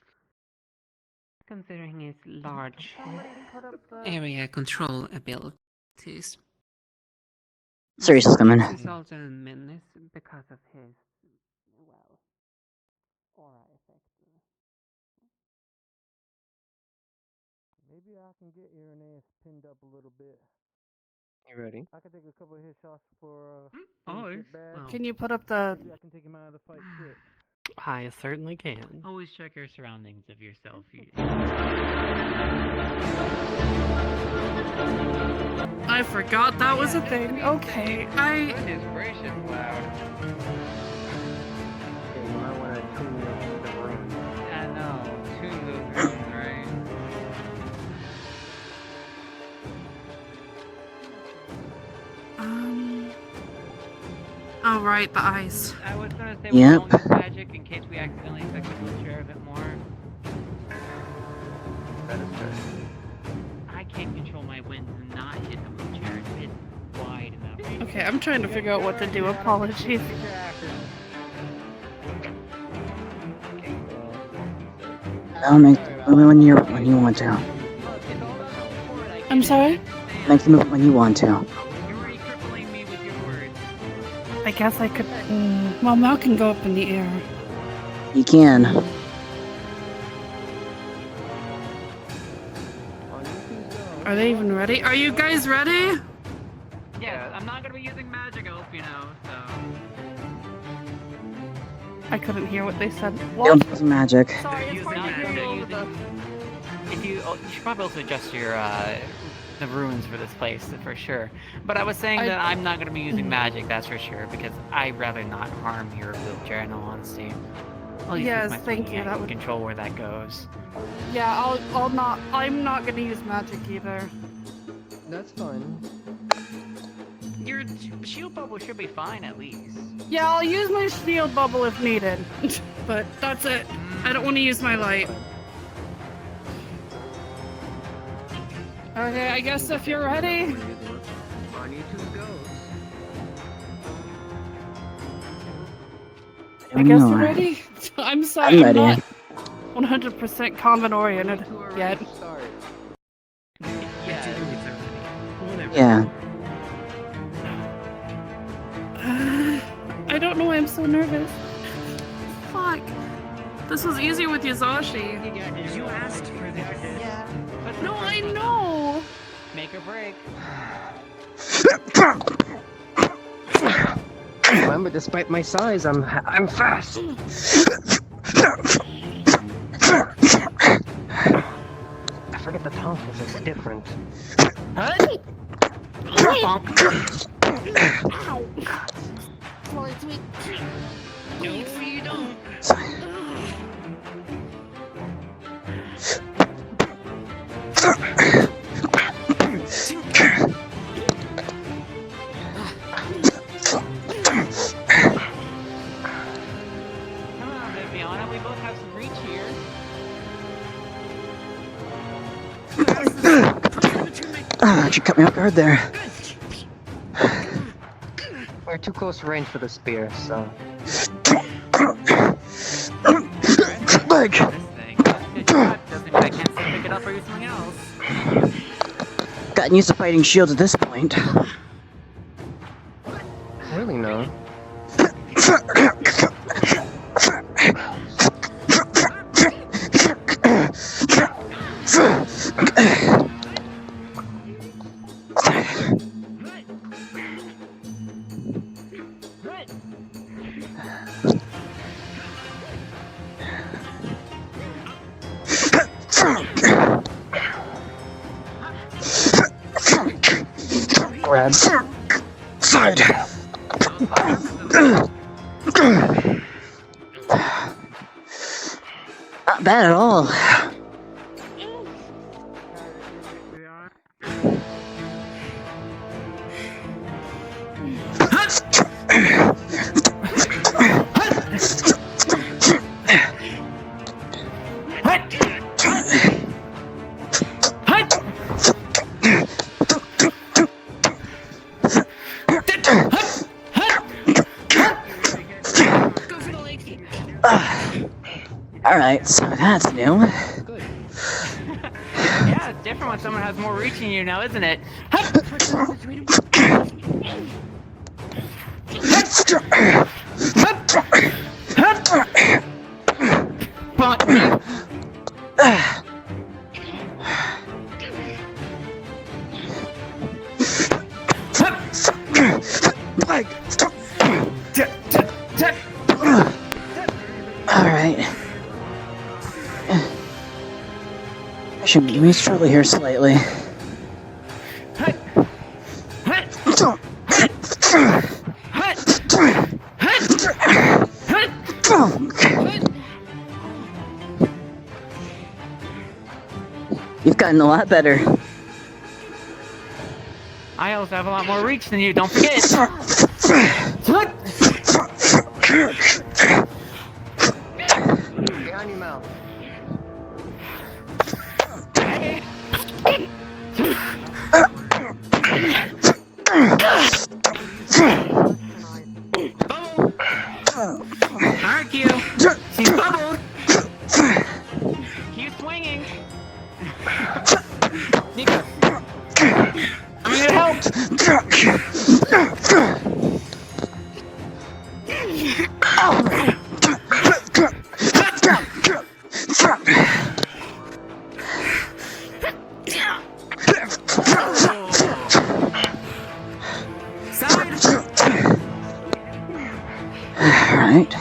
Considering his large area control abilities. Sirius is coming. Is also a menace because of his, well, aura effect. Maybe I can get Irenaeus pinned up a little bit. You ready? I can take a couple of hit shots for. Oh, bad. can you put up the? I can take him out of the fight quick. I certainly can. Always check your surroundings of yourself. I forgot that was a thing. Okay, Goodness gracious, loud. Okay, you might want to tune the room. I know. Tune those rooms, right? Oh right, the ice. I was gonna say we Yep. don't use magic in case we accidentally affect the wheelchair a bit more. That is good. I can't control my winds and not hit the wheelchair. It's wide enough. Okay, I'm trying to figure out what to do. Apologies. I'll make the movement when you want to. I'm sorry? Make the movement when you want to. I guess I could. Well, Mal can go up in the air. You can. Are they even ready? Are you guys ready? Yes, I'm not gonna be using magic, I hope you know, so. I couldn't hear what they said. Don't use magic. Sorry, it's hard to hear you over the. If you should probably also adjust your the runes for this place for sure. But I was saying that I'm not gonna be using magic, that's for sure, because I'd rather not harm your wheelchair in all honesty. I'll use Yes, my thank you. I That can would. control where that goes. Yeah, I'll not. I'm not gonna use magic either. That's fine. Your shield bubble should be fine at least. Yeah, I'll use my shield bubble if needed. But that's it. I don't want to use my light. Okay, I guess if you're ready. On you two goes. I guess you're ready. I'm sorry, I'm ready. not 100% convent oriented yet. Yeah. I don't know why I'm so nervous. Fuck. This was easy with Yazashi. You asked for this. Yeah. But No, I know. Make or break. Remember, despite my size, I'm fast. I forget the tongue because it's different. Ow. No, you don't. Come on, Viviana, we both have some reach here. Ah, you cut me off guard there. We're too close range for the spear, so. Leg. I can't pick it up or use something else. Gotten used to fighting shields at this point. Really, no. Grab. Side. Not bad at all. Alright, so that's new. Yeah, it's different when someone has more reach than you now, isn't it? Actually, let me struggle here slightly. You've gotten a lot better. I also have a lot more reach than you, don't forget! Behind your mouth. Alright, Q. She's bubbled! Keep swinging! Nico! I'm here to help! Alright.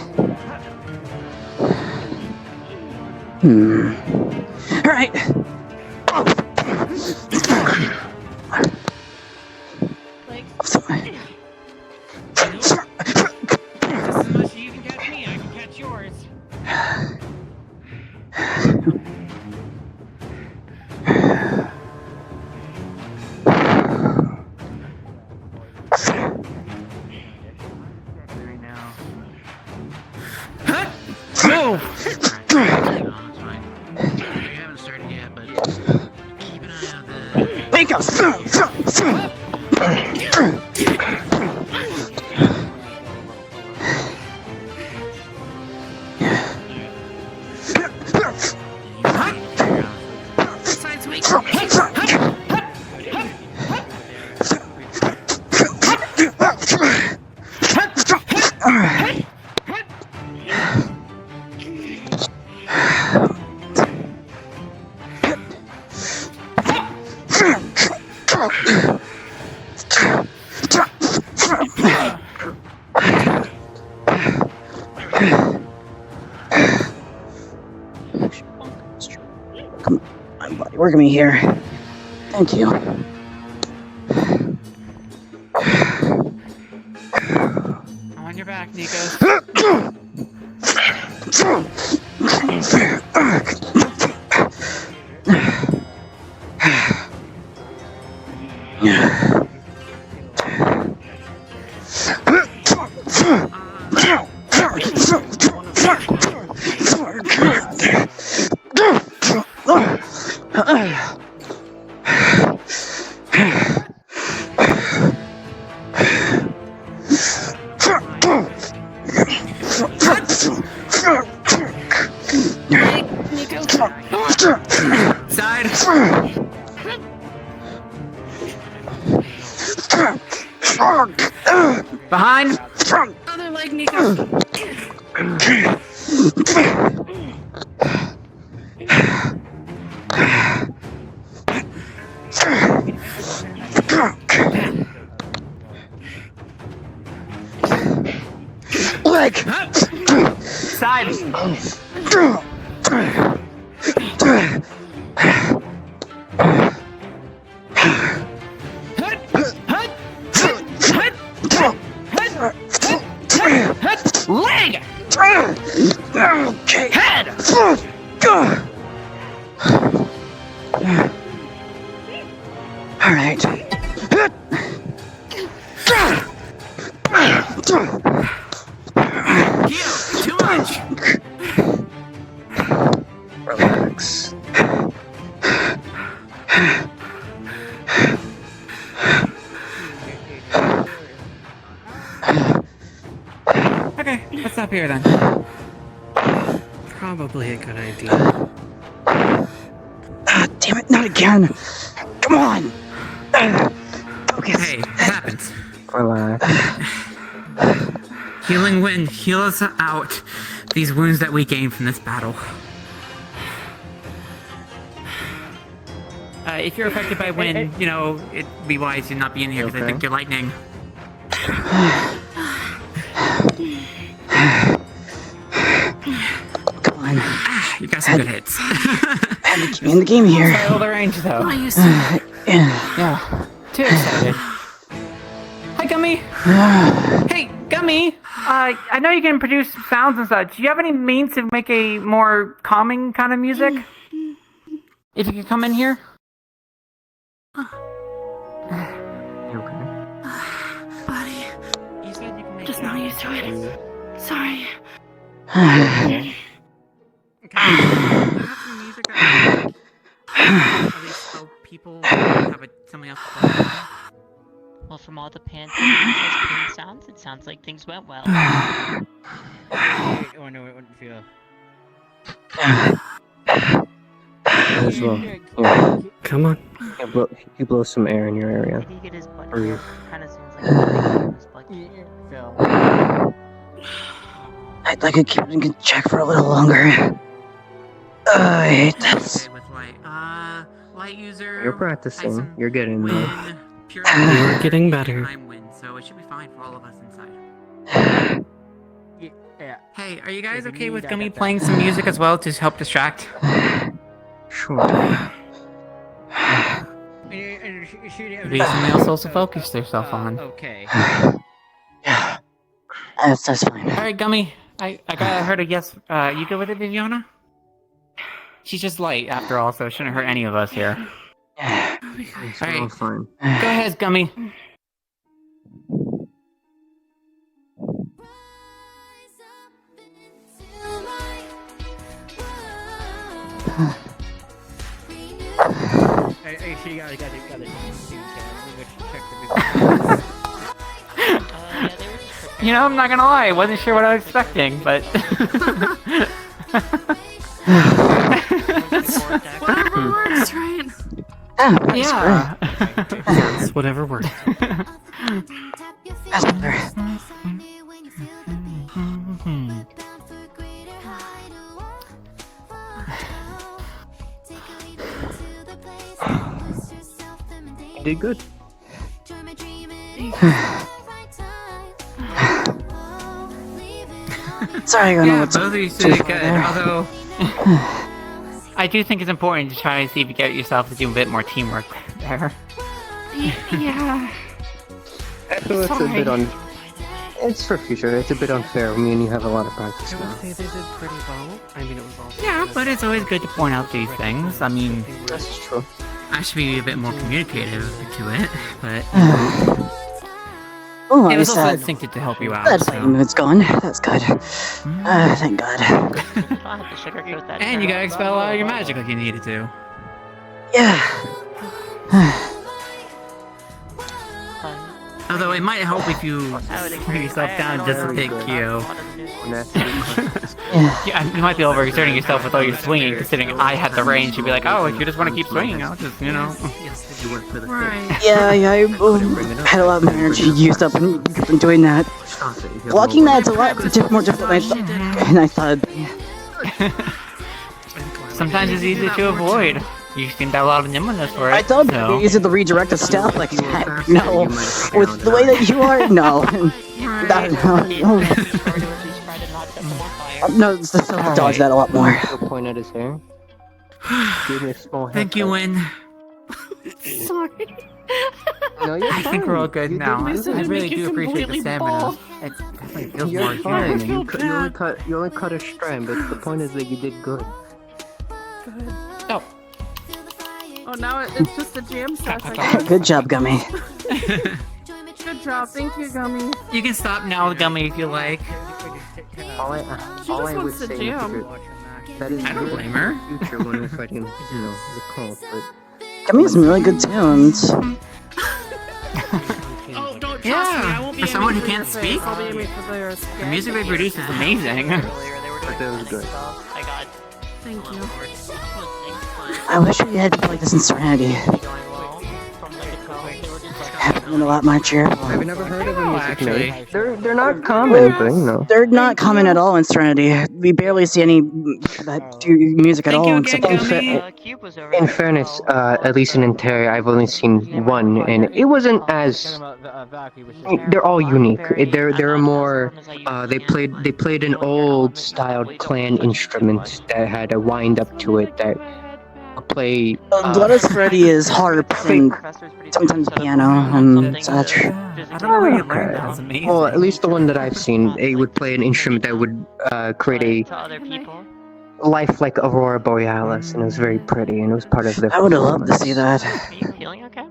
Alright. Just as much as you can catch me, I can catch yours. No! We haven't started yet, but keep an eye on the... Make us! Come on, buddy, work me here. Thank you. On your back, Nico. Side. Behind. Other leg, Nico. Leg. Side. Leg! Okay. Head! Alright. Heal! Too much! Relax. Okay, let's stop here then. Probably a good idea. Ah, damn it, not again. Come on. Focus. Hey, it happens. Relax. Healing wind, heal us out these wounds that we gain from this battle. If you're affected by wind, you know, it'd be wise to not be in here because I think you're lightning. Come on. You got some good hits. Happy to be in the game here. Sorry, all the range though. Not used to it. Yeah. Too excited. Hi, Gummy. Hey, Gummy. I know you can produce sounds and such. Do you have any means to make a more calming kind of music? If you could come in here. Buddy. Just not used to it. Sorry. People have something else to play. Well, from all the pants and sounds, it sounds like things went well. Oh no, it wouldn't feel. As well. Yeah. Come on. You blow some air in your area. Did he get his butt? Breathe. Kinda seems like I'd like a keep in check for a little longer. I hate this. Light user. You're practicing. You're getting there. You're getting better. So it should be fine for all of us inside. Yeah. Hey, are you guys okay with Gummy playing some music as well to help distract? Sure. Maybe something else also focus yourself on. Okay. Yeah. That's fine. Alright, Gummy. I heard a yes. You good with it, Viviana? She's just light after all, so it shouldn't hurt any of us here. It's all fine. Go ahead, Gummy. Actually, got it. You know, I'm not gonna lie, I wasn't sure what I was expecting, but... Whatever works, right? Yeah. Yes, whatever works. That's better. You did good. Sorry, I don't know Yeah, what's both of you did good, although... I do think it's important to try and see if you get yourself to do a bit more teamwork there. Yeah. I feel it's a bit it's for future. It's a bit unfair. Me and you have a lot of practice I now. would say they did pretty well. I mean, it was all. Yeah, but it's always good to point out these things. I mean, That's true. I should be a bit more communicative to it, but Oh, it was I also said instinctive to help you out. that So. fighting mood's gone. That's good. Thank God. And you gotta expel all your magic like you needed to. Yeah. Although it might help if you put yourself down just a bit, Kyo. Yeah, you might be overexerting yourself with all your swinging, considering I had the range. You'd be like, oh, if you just want to keep swinging, I'll just, you know. Right. Yeah, I had a lot of energy used up in doing that. Blocking that's a lot more difficult than I thought. Sometimes it's easy to avoid. You seem to have a lot of nimbleness for it. I thought so. you used the redirected staff like that. No. With the way that you are, no. No, it's the self dodge that a lot more. Point at his hair. Give me a small Thank you, Win. Sorry. No, you're I think we're all good now. I really do appreciate the stamina. It definitely feels more You're fine. human. You only cut a strand, but the point is that you did good. Good. Oh. Oh, now it's just a jam session. I guess. Good job, Gummy. Good job. Thank you, Gummy. You can stop now, Gummy, if you like. She just wants to jam. That is I don't blame her. future when we're fighting, the cult, but Gummy has some really good tunes. Oh, don't trust me. Yeah, I won't be for someone aiming who for can't your face. speak, I'll be aiming for theirs. the music they produce is amazing. but that was good. I got Thank you. I wish we had people like this in Serenity. Happening a lot more cheerful. I've never heard of a music actually. made. They're not common, but you know. They're not common at all in Serenity. We barely see any that do music at Thank all. you Except again, In fairness, at least in Ontario, I've only seen one, and it wasn't as. They're all unique. They're more. They played an old styled clan instrument that had a wind up to it that play. Bloodless Freddy is harp and sometimes piano and such. I don't know where you learned that. It's amazing. Well, at least the one that I've seen, they would play an instrument that would create To other people. a life like Aurora Borealis, and it was very pretty, and it was part of their. I would have loved to see that. Are you feeling okay?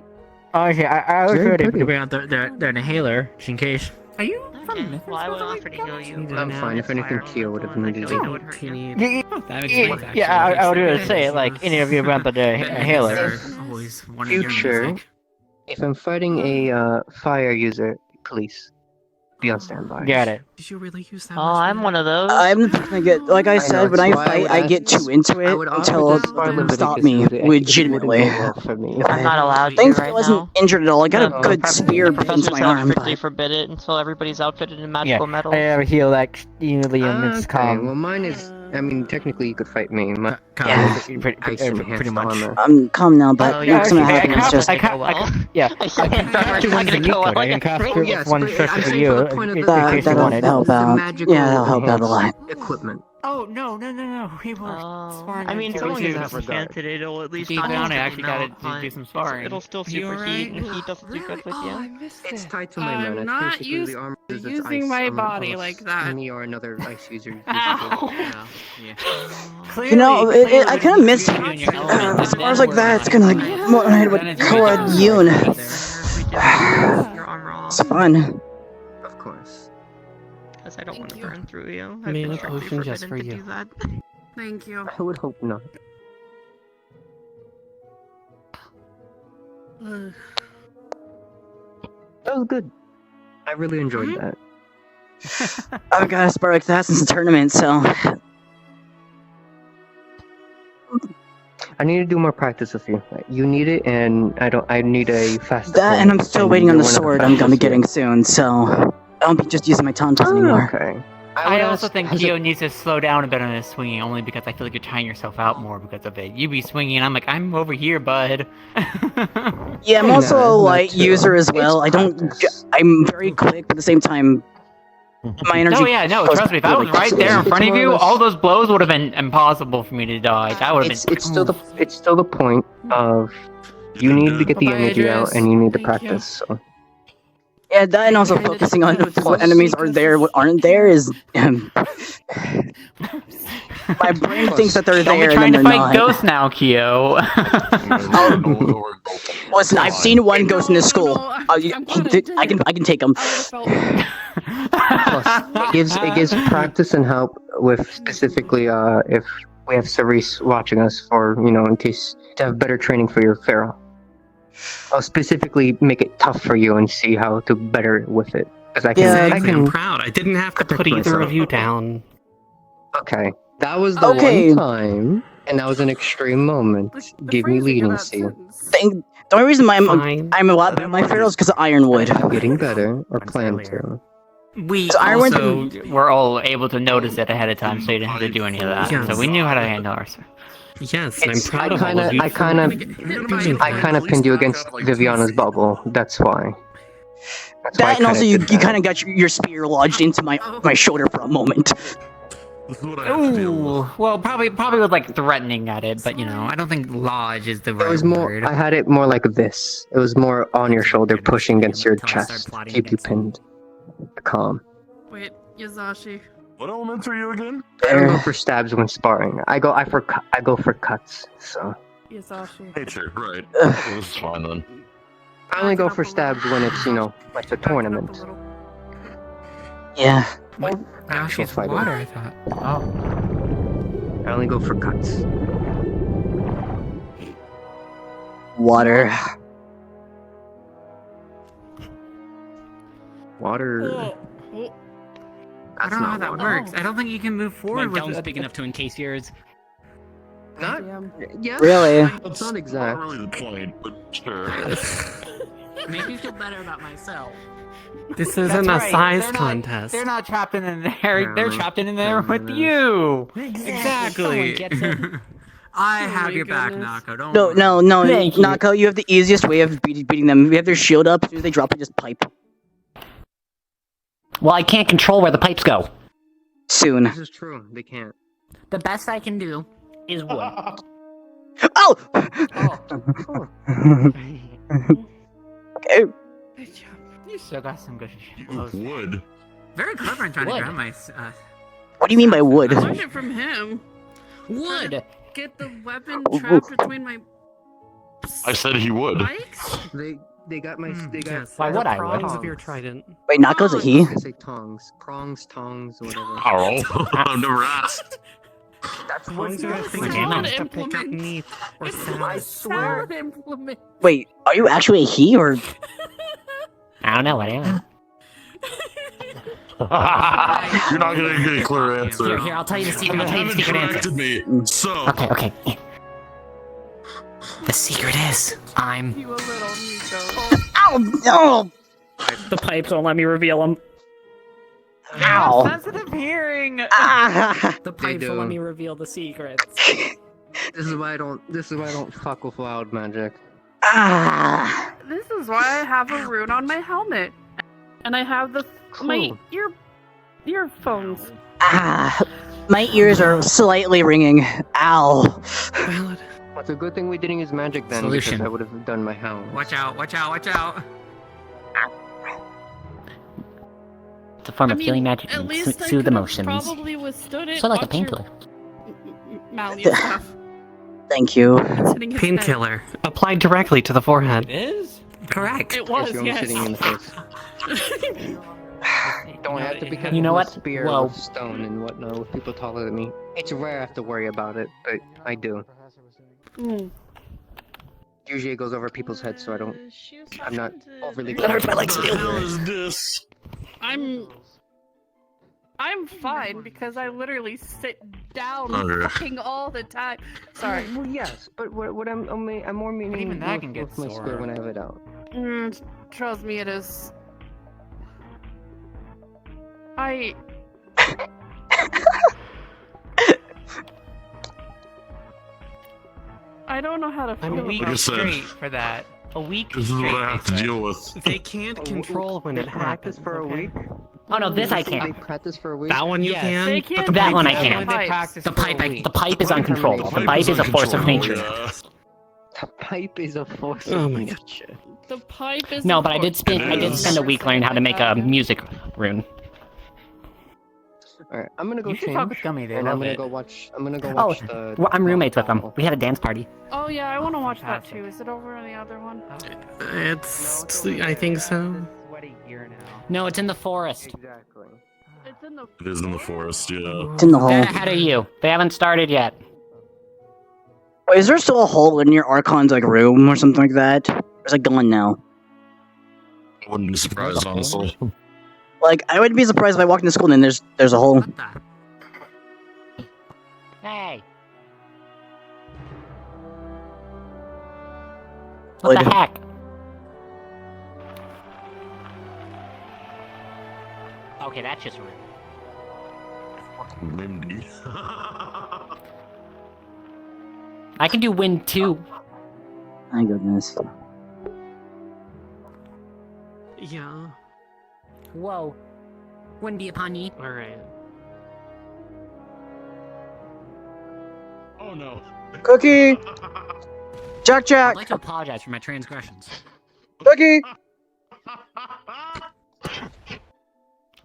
Honestly, I was Very ready to pretty. bring out their inhaler, just in case. Are you from Okay. Well, I would offer to heal you. I'm fine. If anything, Kyo would have needed I it. know it hurt you. That explains actually. Yeah, I was gonna say, like, any of you around the inhaler. Always wanted your Future, music. if I'm fighting a fire user, please be on standby. Got it. Did you really use that? Oh, I'm one of those. I'm gonna get, like I said, when I fight, I get too into it until it stop me, legitimately. I'm not allowed to Thankfully, I right wasn't now. injured at all. I got a good Professor- spear the into my arm, strictly but forbid it until everybody's outfitted in Yeah, magical metal. I have a heal extremely and it's Okay, calm. well mine is. I mean, technically you could fight me. My Yeah. Pretty much. I'm calm now. But Oh, next time I happen, it's just I can cast one for you. I can cast one especially for you, in case you that'll wanted. help out. Yeah, that'll help out a lot. Equipment. Oh no! We were sparring. I mean, against someone each gets other. a canted, it'll at least Deep not down, I instantly actually gotta melt, do some but sparring. It'll still You superheat, alright? and heat doesn't do good with you. It's tied to my man. I'm It's not basically used the armor to is its using ice. my I'm body almost like that. Me or another ice user. You know, I kind of miss scars like that. It's kind of like more what colored Yoon. It's fun. Of course. Because I don't want to burn through you. I made a strictly potion just forbidden for to you. do that. Thank you. I would hope not. That was good. I really enjoyed that. I've got a spar like that since the tournament, so I need to do more practice with you. You need it, and I need a fast. that, and I'm still waiting on the you're one of sword I'm gonna be fastest getting here. soon, so I won't be just using my tauntals anymore. Okay. I also think Kyo needs to slow down a bit on his swinging, only because I feel like you're tying yourself out more because of it. You be swinging, and I'm like, I'm over here, bud. Yeah, I'm also a light user as well. I'm very quick, but at the same time, my energy. No, yeah, no, goes trust me. If I was really right quickly. there in front of you, all those blows would have been impossible for me to dodge. I would have been. It's still the point of you need to get the energy out, and you need to practice. So. Yeah, that and also focusing on what enemies are there, what aren't there is. My brain thinks that they're Don't there be and trying then to they're fight not. ghosts now, Kyo. Listen, I've seen one ghost in this school. I can take them. Plus, it gives practice and help with specifically if we have Cerise watching us for in case to have better training for your Pharaoh. I'll specifically make it tough for you and see how to better with it. Because I'm proud. I didn't have to put either of you down. Okay, that was the one time, and that was an extreme moment. Give me leniency. The only reason I'm a lot better at my Pharaohs because of Ironwood. Getting better or plan to. We So Ironwood also were all able to notice it ahead of time, so you didn't have to do any of that. Yes. So we knew how to handle ourselves. Yes, and I'm proud of all of you. I kind of pinned you against Viviana's bubble. That's why. That and also you kind of got your spear lodged into my shoulder for a moment. Ooh, well, probably was like threatening at it, but I don't think lodge is the right It was more. word. I had it more like this. It was more on your shoulder, pushing against your chest, keep you pinned. Calm. Wait, Yazashi. What elements are you again? I don't go for stabs when sparring. I go for cuts. So. Yazashi. Nature, right. It's fine then. I only go for stabs when it's like a tournament. Yeah. Now she's fight water, it. I thought. Oh. I only go for cuts. Water. Water. I don't know how that works. I don't think you can move forward with down's it. big enough to encase yours. Not. Yeah. Really? It's not exact. Not really the point, but sure. Make me feel better about myself. This That's isn't a right. size They're not- contest. They're not trapped in there. They're Really? trapped in there with you. Exactly. Someone gets it. I Oh have my your back, goodness. Nako. Don't No, worry. no, Thank you. Nako, you have the easiest way of beating them. We have their shield up. As soon as they drop it, just pipe. Well, I can't control where the pipes go. Soon. This is true. They can't. The best I can do is wood. Oh! Okay. You still got some good shit. Wood. Very clever in trying to grab my. What do you mean by wood? I learned it from him. Wood. Get the weapon trapped between my I said he would. spikes. They got my. They got. Yes. Why would I would? prongs Of your trident. Wait, Knocko's a he? I say tongs, prongs, tongs, whatever. Carl, I've never asked. That's What's what not you're sound saying. implement? I swear. Sound implement. Wait, are you actually a he or? I don't know what I am. You're not gonna get a clear answer. Here, I'll tell you the secret. You I'll tell you the haven't secret corrected answer. me, so. Okay. The secret is I'm. You a little Nico. Ow! No! The pipes won't let me reveal them. Ow! Sensitive hearing. Ah! The pipes won't let me reveal the secrets. This is why I don't. This is why I don't fuck with loud magic. Ah! This is why I have a rune on my helmet, and I have my earphones. Ah! My ears are slightly ringing. Ow! Well, it's a good thing we didn't use magic then, Solution. because I would have done my hound. Watch out! It's a form of healing magic At and least I soothe could've emotions. probably withstood it. So like a Watch your painkiller. mouth and stuff. Thank you. Sitting in Painkiller. Applied directly to the forehead. It is? Correct. It was, You're yes. sitting in the face. Don't have to be careful You know with what? spear Whoa. with stone and whatnot with people taller than me. It's rare I have to worry about it, but I do. Mm. Usually it goes over people's heads, so I'm not overly. That hurts my legs. What the hell is this? I'm fine because I literally sit down Okay. fucking all the time. Sorry. Well, yes, but what I'm more meaning even that with, can get with my spear sore. when I have it out. Trust me, it is. I don't know how to feel I'm a week Like I about said, straight for that. A week This is straight. what I have to they said. deal with. They can't control when it Practice happens. for a okay? week. Oh no, this I They can't. practice for a week. That one you Yes. can. They but can't the That pipe- one I that can't. they practice The for a pipe, week. the pipe is uncontrollable. The pipe is a force of nature. The pipe is a force Oh of my God. nature. the pipe is. No, a but I did force. spend a week learning how to make a music rune. Alright, I'm gonna go You should change. talk with Gummy, they and love I'm gonna it. go watch. I'm gonna go Oh, watch the. well, I'm roommates with them. We had a dance party. Oh yeah, I want to watch that too. Is it over on the other one? It's. I think so. No, it's in the forest. Exactly. It's in the. It is in the forest, yeah. It's in the hole. They're ahead of you. They haven't started yet. Wait, is there still a hole in your Archon's like room or something like that? There's like gone now. I wouldn't be surprised, honestly. Like, I wouldn't be surprised if I walked into school and then there's a hole. Hey. What Like- the heck? Okay, that's just rude. Mindy. I can do wind too. My goodness. Yeah. Whoa. Windy upon ye. Alright. Oh no. Cookie! Jack Jack! I'd like to apologize for my transgressions. Cookie!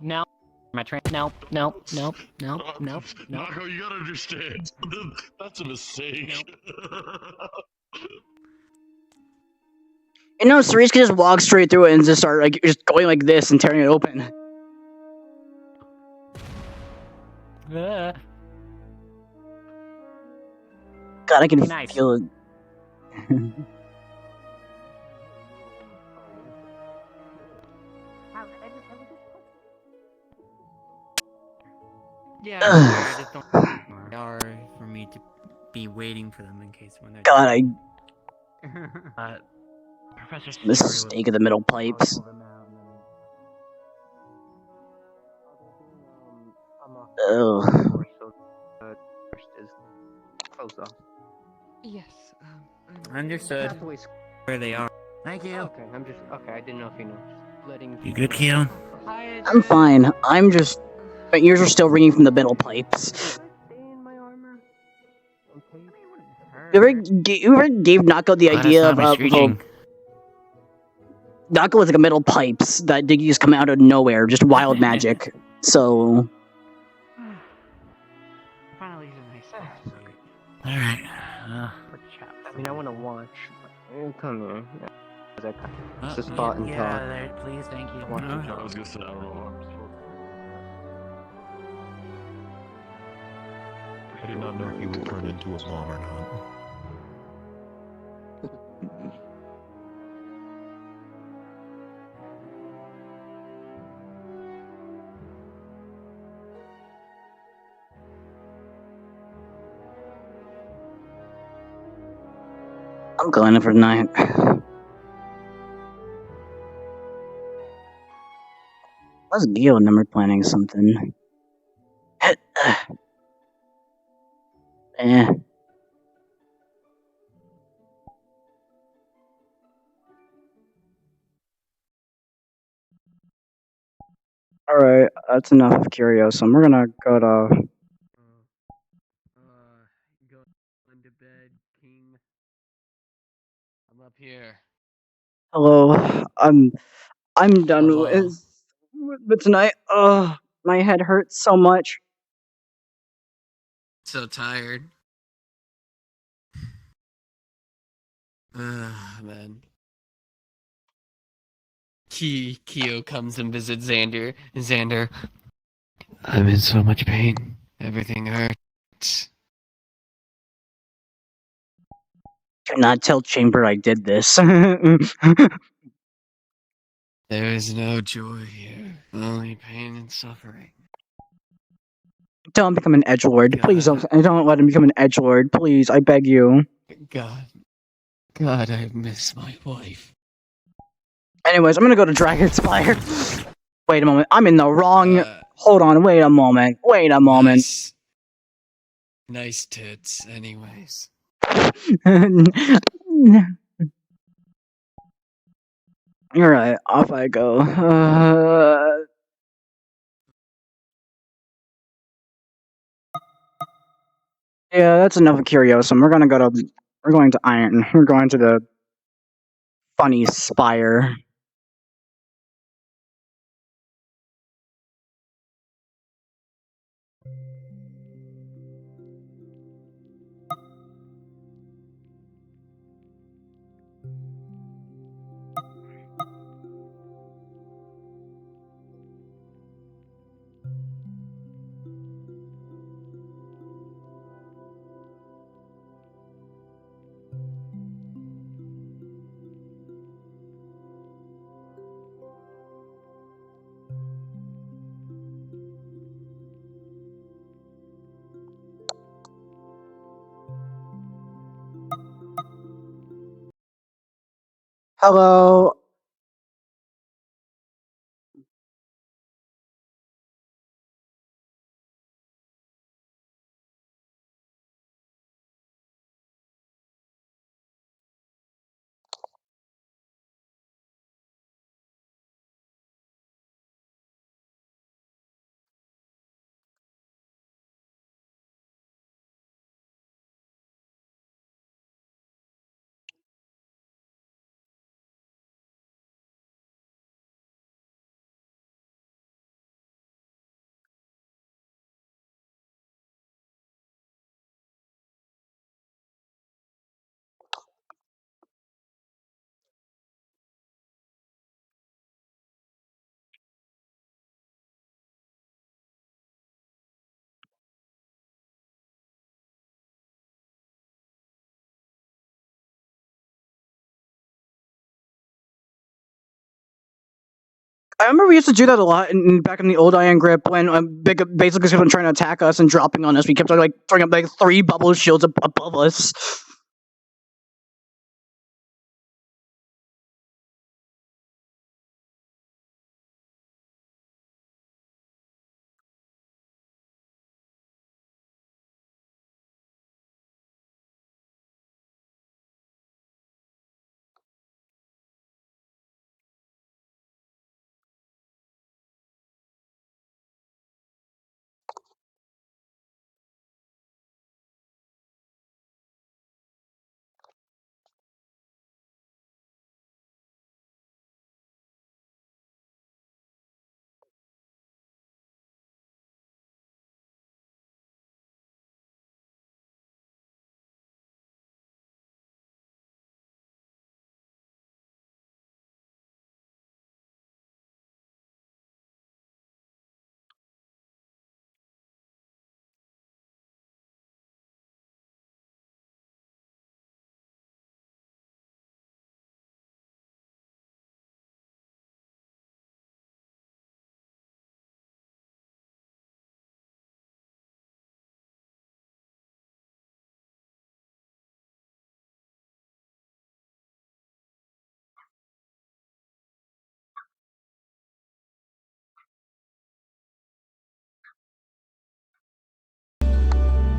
No. No, no, no, no, no, no. Marco, you gotta understand. That's a mistake. You know, Cerise could just walk straight through it and just start like just going like this and tearing it open. Uh, God, I can Nice. feel it. Yeah, Ugh. I just don't for me to be waiting for them in case when they're God, I Professor mistake of the middle pipes. Ugh. Close off. Yes. Understood. Where they are. Thank you. Okay, okay. I didn't know if you know. Letting. You good, Keon? I'm fine. I'm just. My ears are still ringing from the middle pipes. You ever gave Nako the Glad it's idea not of my screeching. Nako was like a metal pipes that did just come out of nowhere, just wild magic. So Finally, he's nice. Alright. I mean, I want to watch. Come here. It's a spot and talk. There, please, thank you. Watch and I talk. was gonna say, I don't know. I did not know if he would turn into a bomb or not. I'm going in for tonight. What's Geo number planning something? Eh. Alright, that's enough of Curiosum. We're gonna go to... Going to bed, King. I'm up here. Hello, I'm done Hello. with tonight. Ugh, my head hurts so much. So tired. Man. Kyo comes and visits Xander. Xander, I'm in so much pain. Everything hurts. Do not tell Chamber I did this. There is no joy here, only pain and suffering. Don't become an edgelord. Please don't let him become an edgelord. Please, I beg you. God, I miss my wife. Anyways, I'm gonna go to Dragonspire. Wait a moment. I'm in the wrong... Hold on. Wait a moment. Wait a moment. Nice tits, anyways. Alright, off I go. Yeah, that's enough of Curiosum. We're going to Iron. We're going to the funny spire. Hello. I remember we used to do that a lot back in the old Iron Grip when basically someone trying to attack us and dropping on us. We kept like throwing up like 3 bubble shields above us.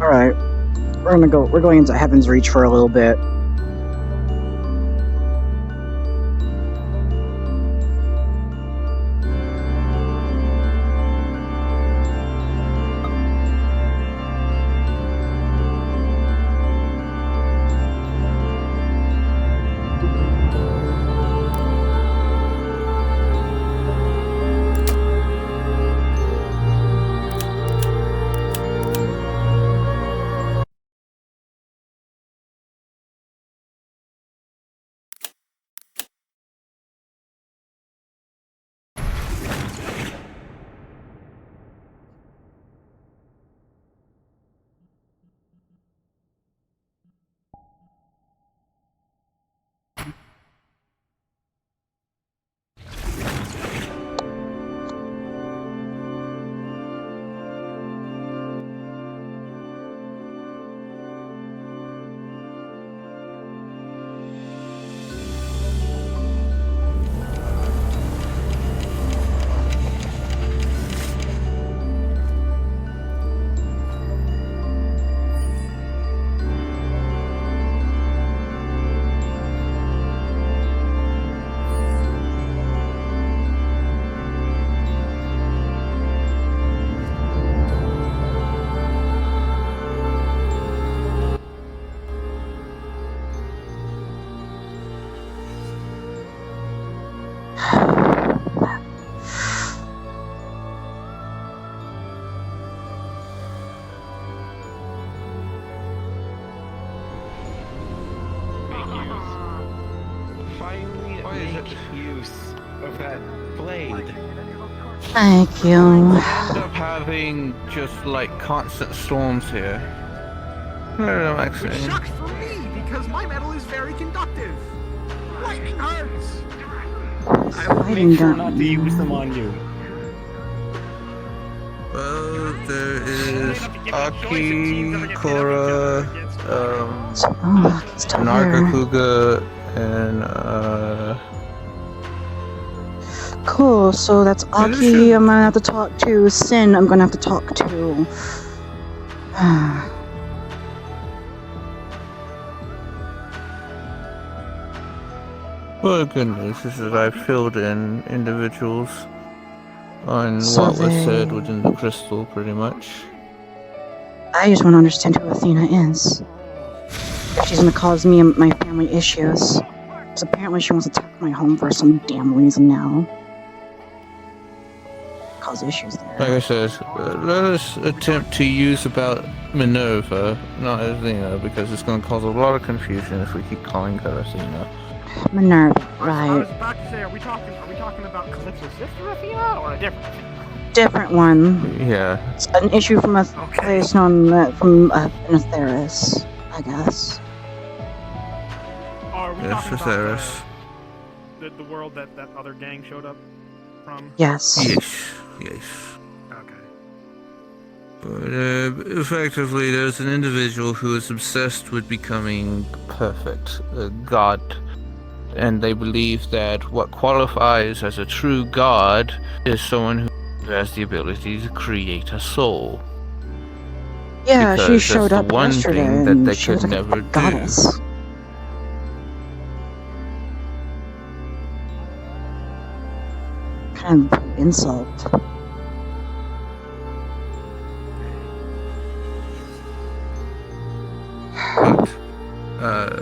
Alright. We're going into Heaven's Reach for a little bit. Finally make use of that blade. Thank you. We end up having just like constant storms here. No, actually. Which sucks for me because my metal is very conductive. Lightning hurts. I will make sure not to use them on you. Well, there is Aki, Korra, Nargacuga, and Cool, so that's Aki I'm gonna have to talk to. Sin I'm gonna have to talk to. Well, the good news is that I've filled in individuals on So what was they- said within the crystal, pretty much. I just want to understand who Athena is. If she's gonna cause me and my family issues. Because apparently she wants to attack my home for some damn reason now. Cause issues there. Like I said, let us attempt to use about Minerva, not Athena, because it's going to cause a lot of confusion if we keep calling her Athena. Minerva, I right. was about to say, are we talking about Calypso's sister Athena or a different Athena? Different one. Yeah. It's an issue from a place known from Atheris, I guess. Are we Yes, talking about Atheris. the world that other gang showed up from? Yes. Yes. But effectively, there's an individual who is obsessed with becoming perfect, a god. And they believe that what qualifies as a true god is someone who has the ability to create a soul. Yeah, she Because showed that's up the one yesterday thing that and they she was could like never a goddess. Kind of insult. But,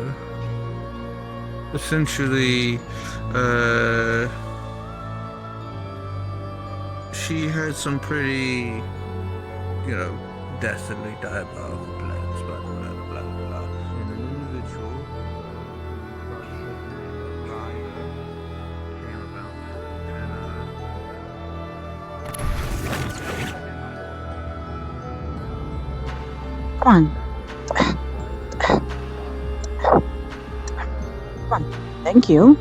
essentially, she had some pretty, dastardly diabolical plans, blah, blah, blah, blah, blah. And an individual, came about, Come on. Come on. Thank you.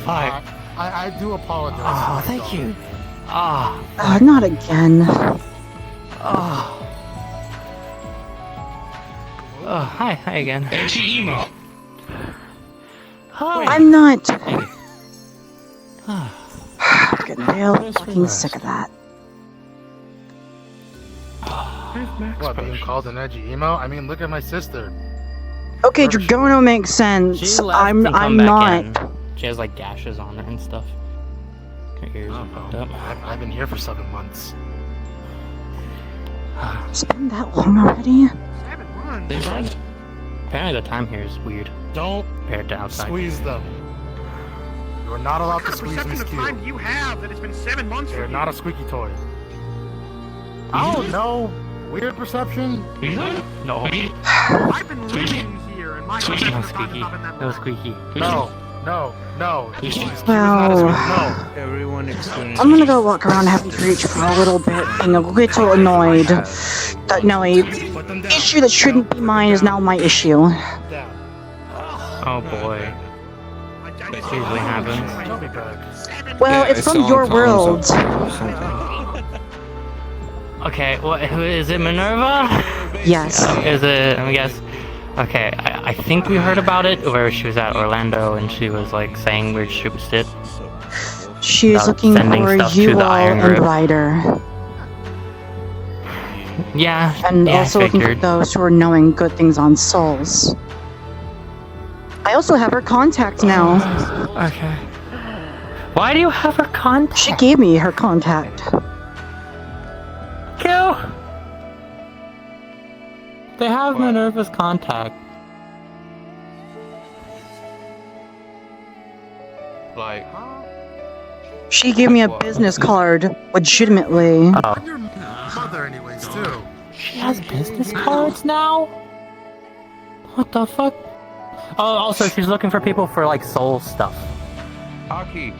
Fuck. I do apologize. Oh, thank you. Not again. Oh, hi again. emo. I'm not. I'm getting real fucking sick of that. What, being called an edgy emo? I mean, look at my sister. Okay, Dragono makes sense. She left I'm and come back not. in. She has like gashes on her and stuff. Her ears are fucked up. I've been here for 7 months. It's been that long already? Apparently the time here is weird. Don't compared to outside. squeeze them. You're not allowed to What squeeze perception Miss of Q. time do you have that it's been 7 months You're for not a squeaky toy. I don't know. Weird perception? No. I've been living here and my perception No of time has squeaky. not been that No long. squeaky. No. Well, Everyone experiences. I'm gonna go walk around Happy Reach for a little bit, being a little annoyed that no, a issue that shouldn't be mine is now my issue. Oh boy. This usually happens. Well, it's from your world. Okay, what? Who is it? Minerva? Yes. Is it? Let me guess. Okay, I think we heard about it where she was at Orlando and she was like saying weird stupid shit. She's about looking sending for stuff to you the all Iron and Grip. Ryder. Yeah. And yeah, also I looking for figured. those who are knowing good things on souls. I also have her contact now. Okay. Why do you have her contact? She gave me her contact. Kill. They have Minerva's contact. Like, She gave me a business card, legitimately. Oh. Your mother, anyways, too. She has business cards now? What the fuck? Oh, also she's looking for people for like soul stuff. Aki.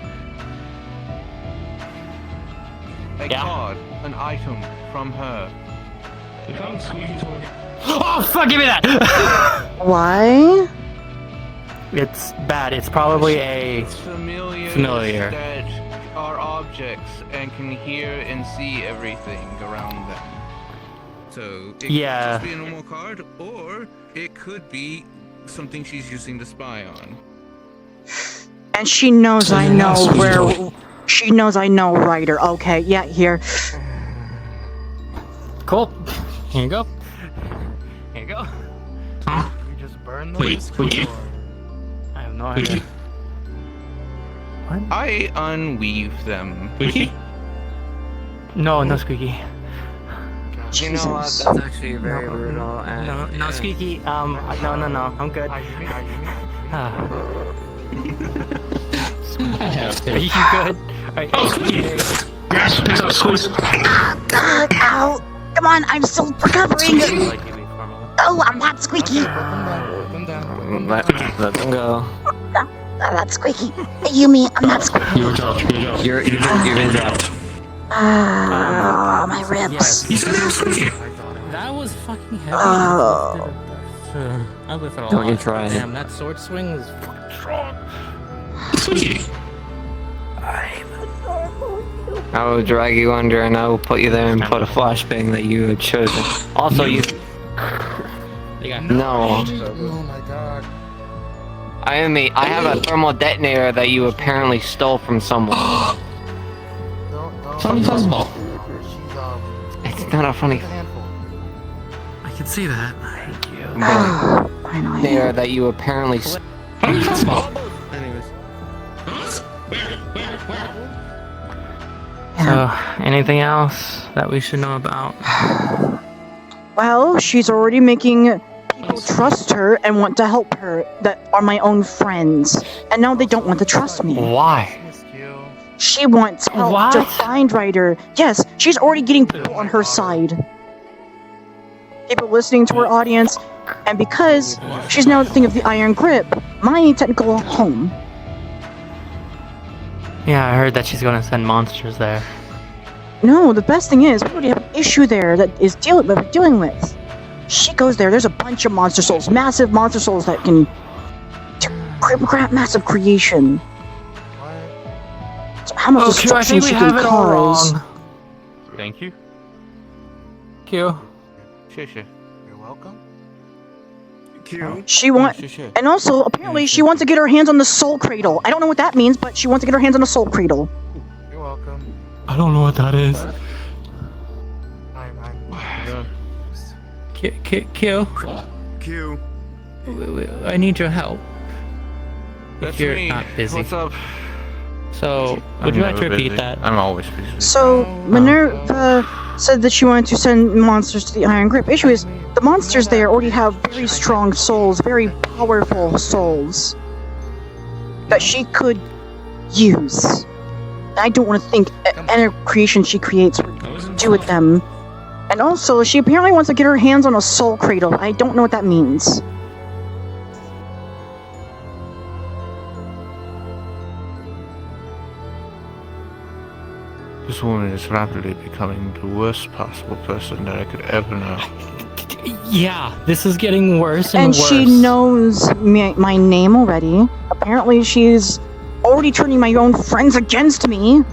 A card, an item from her. Oh fuck, give me that! Why? It's bad. It's probably a familiar. That are objects and can hear and see everything around them. So it Yeah. could just be a normal card, or it could be something she's using to spy on. And she knows I know where. She knows I know Ryder. Okay, yeah, here. Cool. Here you go. Here you go. You just burn them? I have no idea. I unweave them. No, no squeaky. You know what? That's actually very brutal. And No squeaky. No, I'm good. Are you good? Ow! Come on, I'm still recovering! Oh, I'm not squeaky! let them go. That's squeaky. You mean I'm not squeaky? You've been dropped. Ah, my ribs. That was fucking heavy. Oh. I lifted a lot. Don't you try it. Damn, that sword swing was fucking strong. I will drag you under and I will put you there and put a flashbang that you had chosen. Also, you. No. Oh my god. I have a thermal detonator that you apparently stole from someone. Funny fuzzball. It's not a funny. I can see that. Detonator that you apparently. Funny fuzzball. So, anything else that we should know about? Well, she's already making people trust her and want to help her that are my own friends. And now they don't want to trust me. Why? She wants help to find Ryder. Yes, she's already getting people on her side. People listening to her audience. And because she's now the thing of the Iron Grip, my technical home. Yeah, I heard that she's gonna send monsters there. No, the best thing is, we already have an issue there that is we're dealing with. She goes there. There's a bunch of monster souls, massive monster souls that can massive creation. So how much Oh, Q, I destruction think we she have can it all cause? wrong. Thank you. Q. Sure. You're welcome. She and also apparently she wants to get her hands on the soul cradle. I don't know what that means, but she wants to get her hands on the soul cradle. You're welcome. I don't know what that is. Q. I need your help. That's if you're me. not busy. What's up? So, would you like to never repeat busy. that? I'm always busy. So Minerva said that she wanted to send monsters to the Iron Grip. Issue is the monsters there already have very strong souls, very powerful souls that she could use. I don't want to think any creation she creates would do with them. And also, she apparently wants to get her hands on a soul cradle. I don't know what that means. This woman is rapidly becoming the worst possible person that I could ever know. Yeah, this is getting worse and And worse. she knows my name already. Apparently, she's already turning my own friends against me.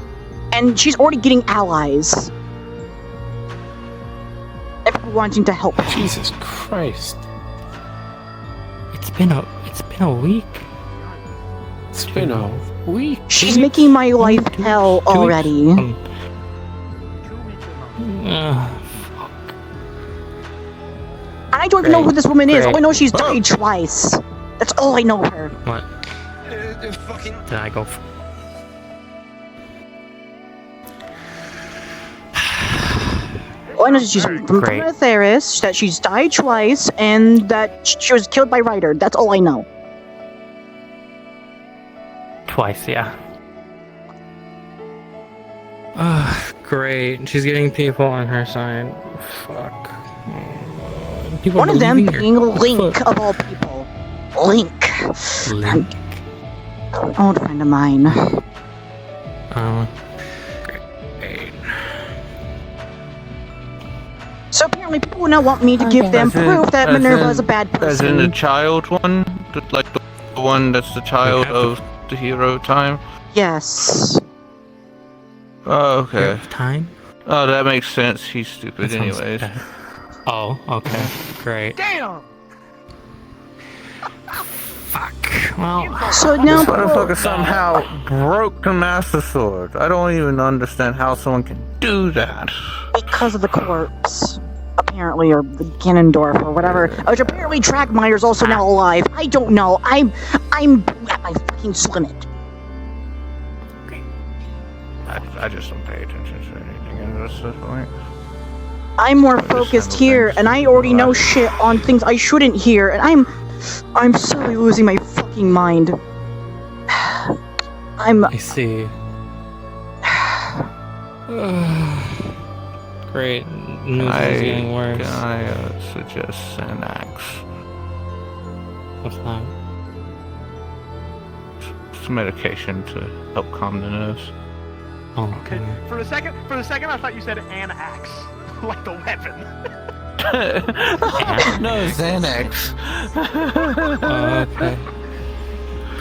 And she's already getting allies. And people wanting to help her. Jesus Christ. It's been a week. It's been a week. She's making my life hell already. I don't even know who this woman is. All I know she's died twice. That's all I know her. What? Did I go? All I know is she's from Theris, that she's died twice, and that she was killed by Ryder. That's all I know. Twice, yeah. Great. She's getting people on her side. Fuck. People One of them believing her. being Link, of all people. Link. Link. An old friend of mine. Great. So apparently people will now want me to give them proof that Minerva is a bad As in person. the child one? Like the one that's the child of the hero time? Yes. Oh, okay. Time? Oh, that makes sense. He's stupid That sounds anyways. bad. Oh, okay. Great. Damn! Well, So now This motherfucker somehow broke the Master Sword. I don't even understand how someone can do that. because of the corpse, apparently, or the Ganondorf or whatever, which apparently Dragmire's also now alive. I don't know. I'm at my fucking limit. I just don't pay attention to anything at this point. I'm more focused here, and I already know shit on things I shouldn't hear, and I'm slowly losing my fucking mind. I see. Great. News is getting worse. Can I suggest Xanax? What's that? It's medication to help calm the nerves. Oh, Okay. For a second, I thought you said an axe, like the weapon. No, Xanax. Okay.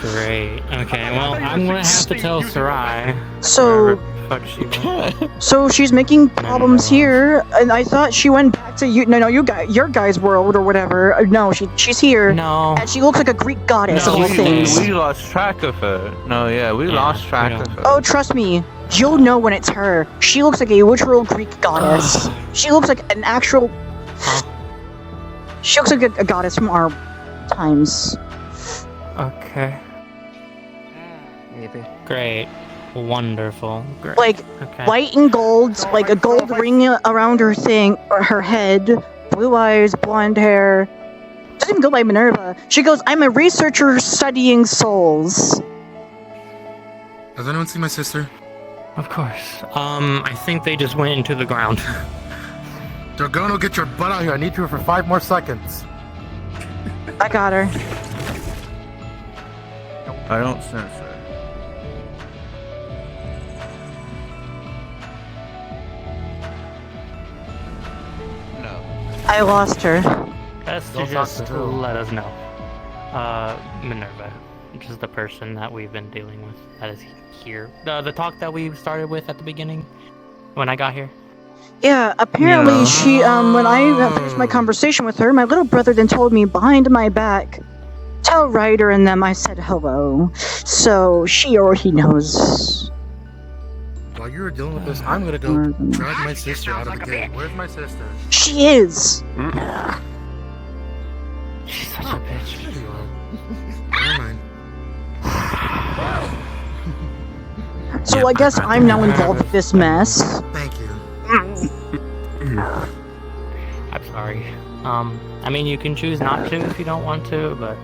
Great. Okay, well, I'm gonna have to tell Sarai. So, Fuck she went. so she's making problems here, and I thought she went back to your guys' world or whatever. No, she's here. No. And she looks like a Greek goddess of all we things. lost track of her. No, yeah, we lost track of her. Oh, trust me, you'll know when it's her. She looks like a literal Greek goddess. She looks like an actual. She looks like a goddess from our times. Okay. Great. Wonderful. Great. Like Okay. white and gold, like a gold ring around her thing or her head, blue eyes, blonde hair. Doesn't even go by Minerva. She goes, "I'm a researcher studying souls." Has anyone seen my sister? Of course. I think they just went into the ground. Dragono, get your butt out here. I need you for 5 more seconds. I got her. I don't sense her. No. I lost her. That's to Don't talk just to who? let us know. Minerva, which is the person that we've been dealing with. That is here. The talk that we started with at the beginning, when I got here. Yeah, apparently she, when I finished my conversation with her, my little brother then told me behind my back, tell Ryder and them I said hello. So she already knows. While you were dealing with this, I'm gonna go drag my sister out of the gate. Where's my sister? She is. She's such a bitch. Never mind. So I guess I'm now involved with this mess. Thank you. I'm sorry. I mean, you can choose not to if you don't want to, but.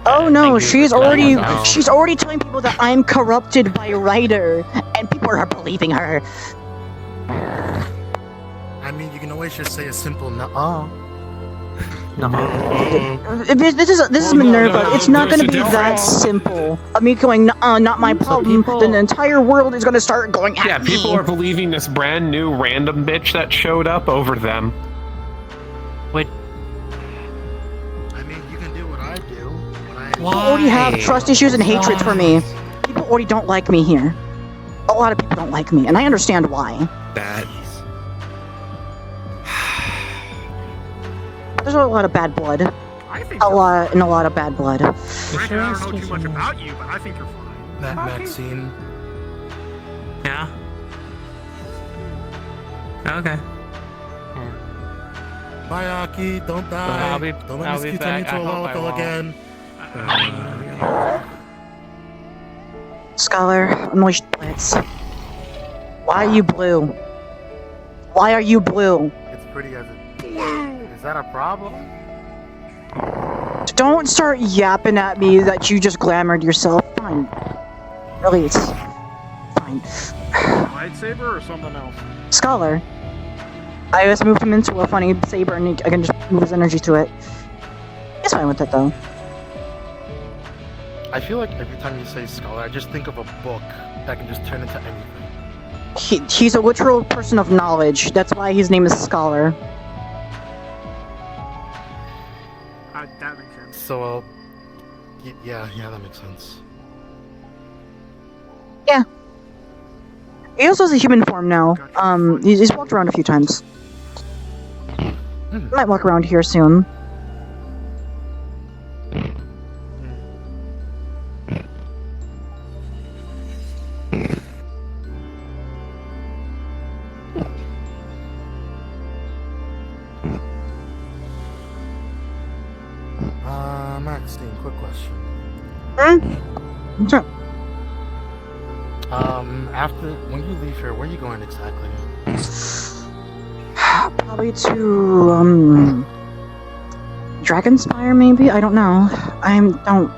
Oh no, she's already know. she's already telling people that I'm corrupted by Ryder, and people are believing her. I mean, you can always just say a simple no. This is Minerva. It's not gonna be that simple. Of me going, not my problem. Then the entire world is gonna start going at Yeah, me. people are believing this brand new random bitch that showed up over them. Wait. I mean, you can do what I do. People already have trust issues and hatred for me. People already don't like me here. A lot of people don't like me, and I understand why. That. There's a lot of bad blood. A lot of bad blood. Frankly, I don't know too much about you, but I think you're fine. That Maxine. Yeah. Okay. Bye, Aki. Don't die. I'll be- Don't let I'll Miss be Q turn you back. into a I hope I lollipop won't. again. Scholar, Moist Blitz. Why are you blue? Why are you blue? It's pretty as it is. That a problem? Don't start yapping at me that you just glamored yourself. Fine. Really, it's fine. Lightsaber or something else? Scholar. I just moved him into a funny saber and I can just move his energy to it. He's fine with it though. I feel like every time you say scholar, I just think of a book that can just turn into anything. He's a literal person of knowledge. That's why his name is Scholar. That makes sense. So, yeah, that makes sense. Yeah. He also has a human form now. He's walked around a few times. Might walk around here soon. Maxine, quick question. Sure. After, when you leave here, where are you going exactly? Probably to, Dragonspire, maybe? I don't know. I don't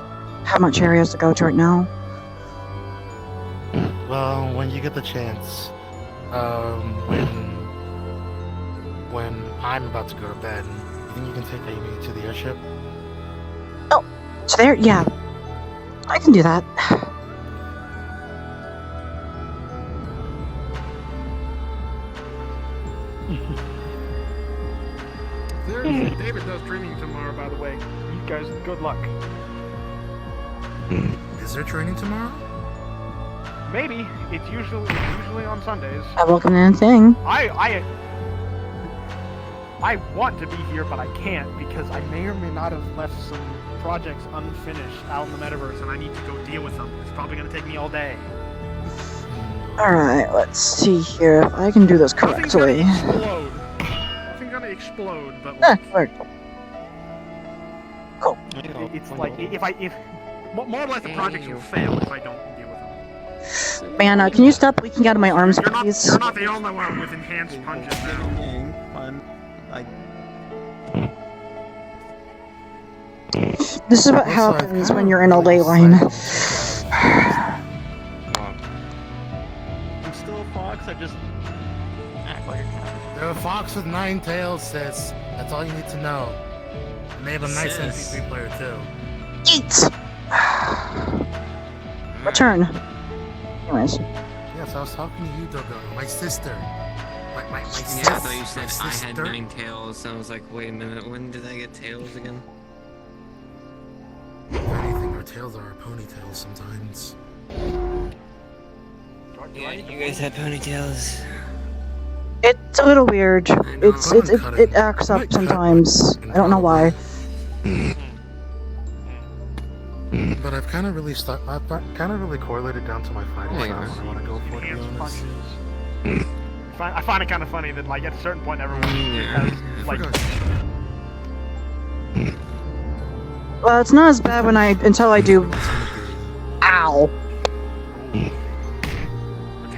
have much areas to go to right now. Well, when you get the chance, when I'm about to go to bed, you think you can take Amy to the airship? Oh, so there? Yeah. I can do that. David does training tomorrow, by the way. You guys, good luck. Is there training tomorrow? Maybe. It's usually on Sundays. I welcome in thing. I want to be here, but I can't because I may or may not have left some projects unfinished out in the metaverse, and I need to go deal with them. It's probably going to take me all day. Alright, let's see here if I can do this correctly. Nothing's going to explode, but Word. Cool. It's like if more or less the projects will fail if I don't deal with them. Man, can you stop leaking out of my arms, please? You're not the only one with enhanced punches now. This is what happens when you're in a ley line. I'm still a fox, I just act like a cat. They're a fox with 9 tails, sis. That's all you need to know. And they have a nice Sis. MP3 player, too. Eat! Return. Anyways. Yes, I was talking to you, Dogo, my sister. My Yeah, I thought you said I had 9 tails, and I was like, wait a minute, when did I get tails again? If anything, our tails are our ponytails sometimes. Yeah, you guys had ponytails. It's a little weird. It acts up sometimes. I don't know why. But I've kind of really correlated down to my fighting style when I want to go for it, to be honest. I find it kind of funny that, like, at a certain point, everyone has, like... Well, it's not as bad until I do... Ow!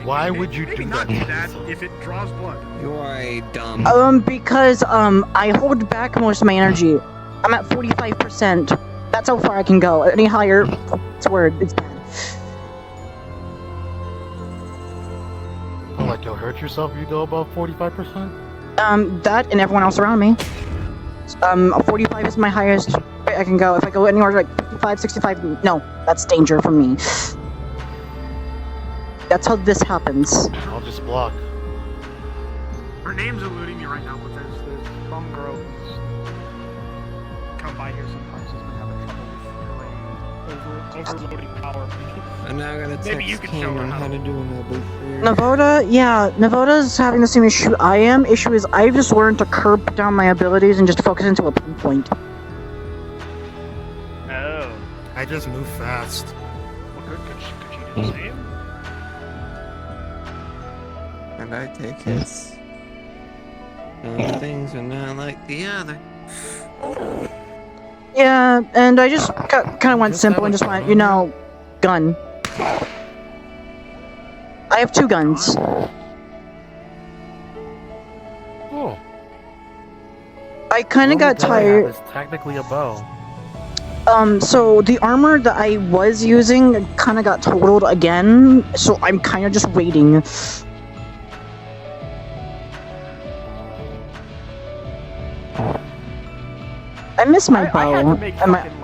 Why would you Maybe not do that if it draws blood. You're dumb. Because, I hold back most of my energy. I'm at 45%. That's how far I can go. Any higher, it's word, it's bad. Oh, like you'll hurt yourself if you go above 45%? That and everyone else around me. 45 is my highest rate I can go. If I go anywhere like 55, 65, no, that's danger for me. That's how this happens. I'll just block. Her name's eluding me right now, but there's some girl who's come by here sometimes who's been having trouble with overloading power. And now I gotta text Cameron how to do another. Navoda's having the same issue I am. Issue is I've just learned to curb down my abilities and just focus into a pinpoint. Oh. I just move fast. Well, could you do the same? And I take hits. Some things are not like the other. Yeah, and I just kind of went simple and just went, gun. I have 2 guns. Oh. I kind of got tired. It's technically a bow. So the armor that I was using kind of got totaled again, so I'm kind of just waiting. I miss my bow.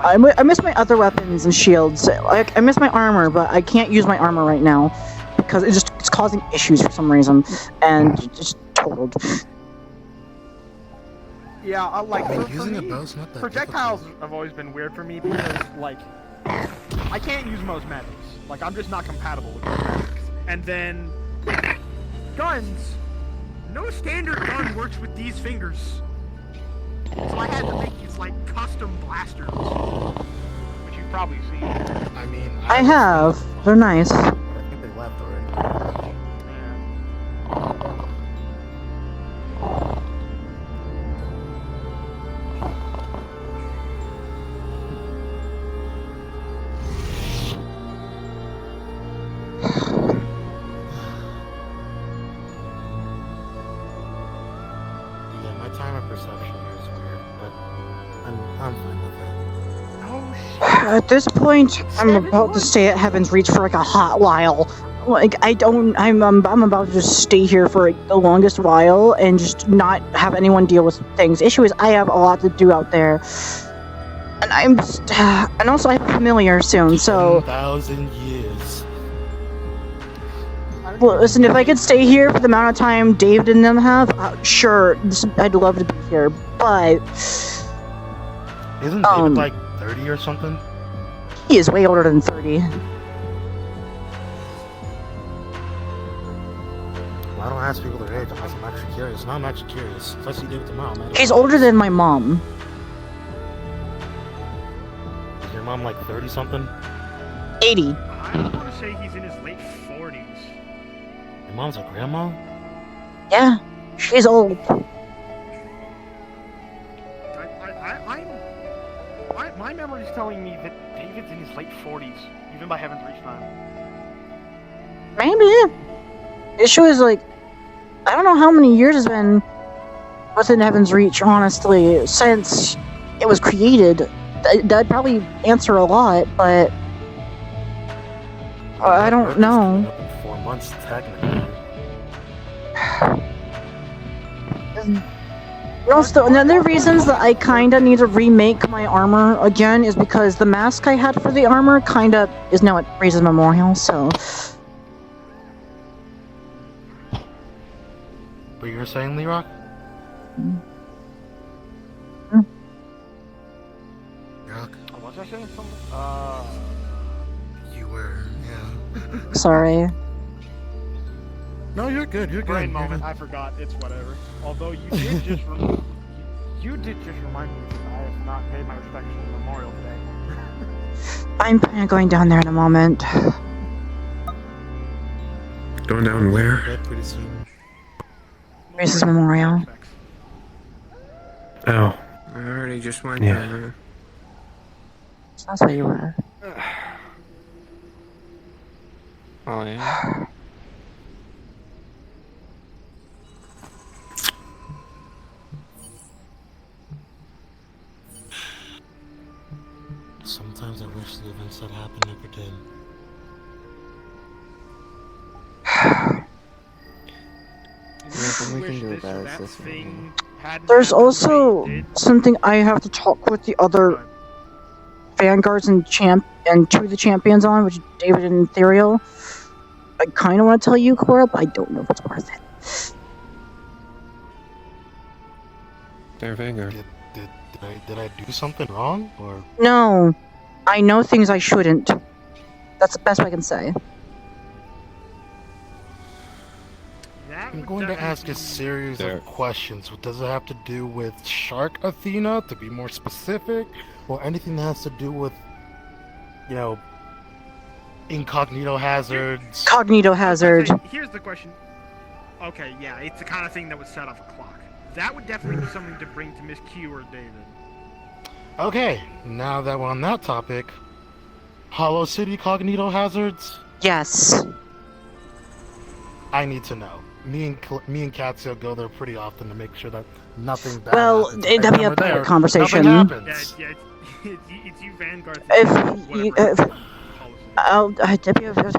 I miss my other weapons and shields. I miss my armor, but I can't use my armor right now because it's causing issues for some reason, and it's just totaled. Yeah, like using a bow's not that projectiles have always been weird for me because, like, I can't use most methods. Like, I'm just not compatible with most methods. And then guns. No standard gun works with these fingers. So I had to make these, like, custom blasters, which you've probably seen. I mean, I have. They're nice. I think they left already. Yeah, my timer perception is weird, but I'm fine with that. Oh shit. At this point, I'm about to stay at Heaven's Reach for like a hot while. Like, I'm about to just stay here for like, the longest while and just not have anyone deal with things. Issue is I have a lot to do out there. And and also I have a familiar soon, so... 1,000 years. Well, listen, if I could stay here for the amount of time David and them have, sure, I'd love to be here, but... Isn't David like 30 or something? He is way older than 30. Well, I don't ask people their age unless I'm actually curious. Now I'm actually curious. If I see David's mom, man. He's older than my mom. Is your mom like 30 something? 80. I want to say he's in his late 40s. Your mom's a grandma? Yeah, she's old. My memory's telling me that David's in his late 40s, even by Heaven's Reach time. Maybe. Issue is like, I don't know how many years it's been within Heaven's Reach, honestly, since it was created. That'd probably answer a lot, but I don't know. Up in 4 months, technically. Also, another reasons that I kinda need to remake my armor again is because the mask I had for the armor kinda is now at Reason Memorial, so... But you're saying, Lerock? Lerock? Was I saying something? You were, yeah. Sorry. No, you're good. You're Brain good. moment. I forgot. It's whatever. Although you did just remind me that I have not paid my respects to the memorial today. I'm planning on going down there in a moment. Going down where? Pretty soon. Race's memorial. Oh. I already just went Yeah. there. So that's where you were. Oh, yeah. Sometimes I wish the events that happened never did. Nothing we can do about it, sister. There's also something I have to talk with the other vanguards and two of the champions on, which is David and Ethereal. I kind of want to tell you, Cora, but I don't know if it's worth it. They're Vanguard. Did I do something wrong, or? No, I know things I shouldn't. That's the best I can say. I'm going to ask a series of questions. Does it have to do with Shark Athena, to be more specific, or anything that has to do with, you know, incognito hazards? Cognito hazard. Here's the question. Okay, yeah, it's the kind of thing that would set off a clock. That would definitely be something to bring to Miss Q or David. Okay, now that we're on that topic, Hollow City cognito hazards? Yes. I need to know. Me and Katsuo go there pretty often to make sure that nothing bad Well, happens. that'd be a Every time we're private there, conversation. Nothing happens. Yeah, it's you Vanguard. That'd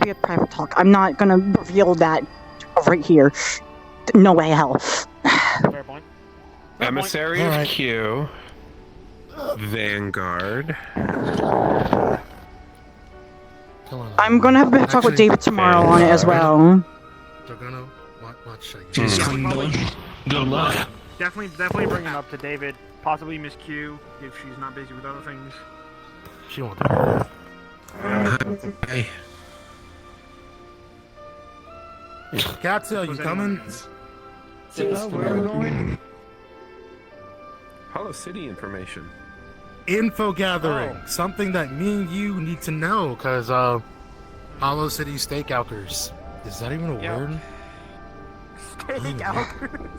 be a private talk. I'm not gonna reveal that right here. No way, hell. Fair point. Emissary of Q. Vanguard. I'm gonna have a talk with David tomorrow on it as well. They're gonna watch. Good luck. Definitely bring it up to David. Possibly Miss Q if she's not busy with other things. She won't do that. Hey. Katsuo, you coming? Where are we going? Hollow City information. Info gathering. Something that me and you need to know, because, Hollow City Stakeouters. Is that even a word? Stakeouters.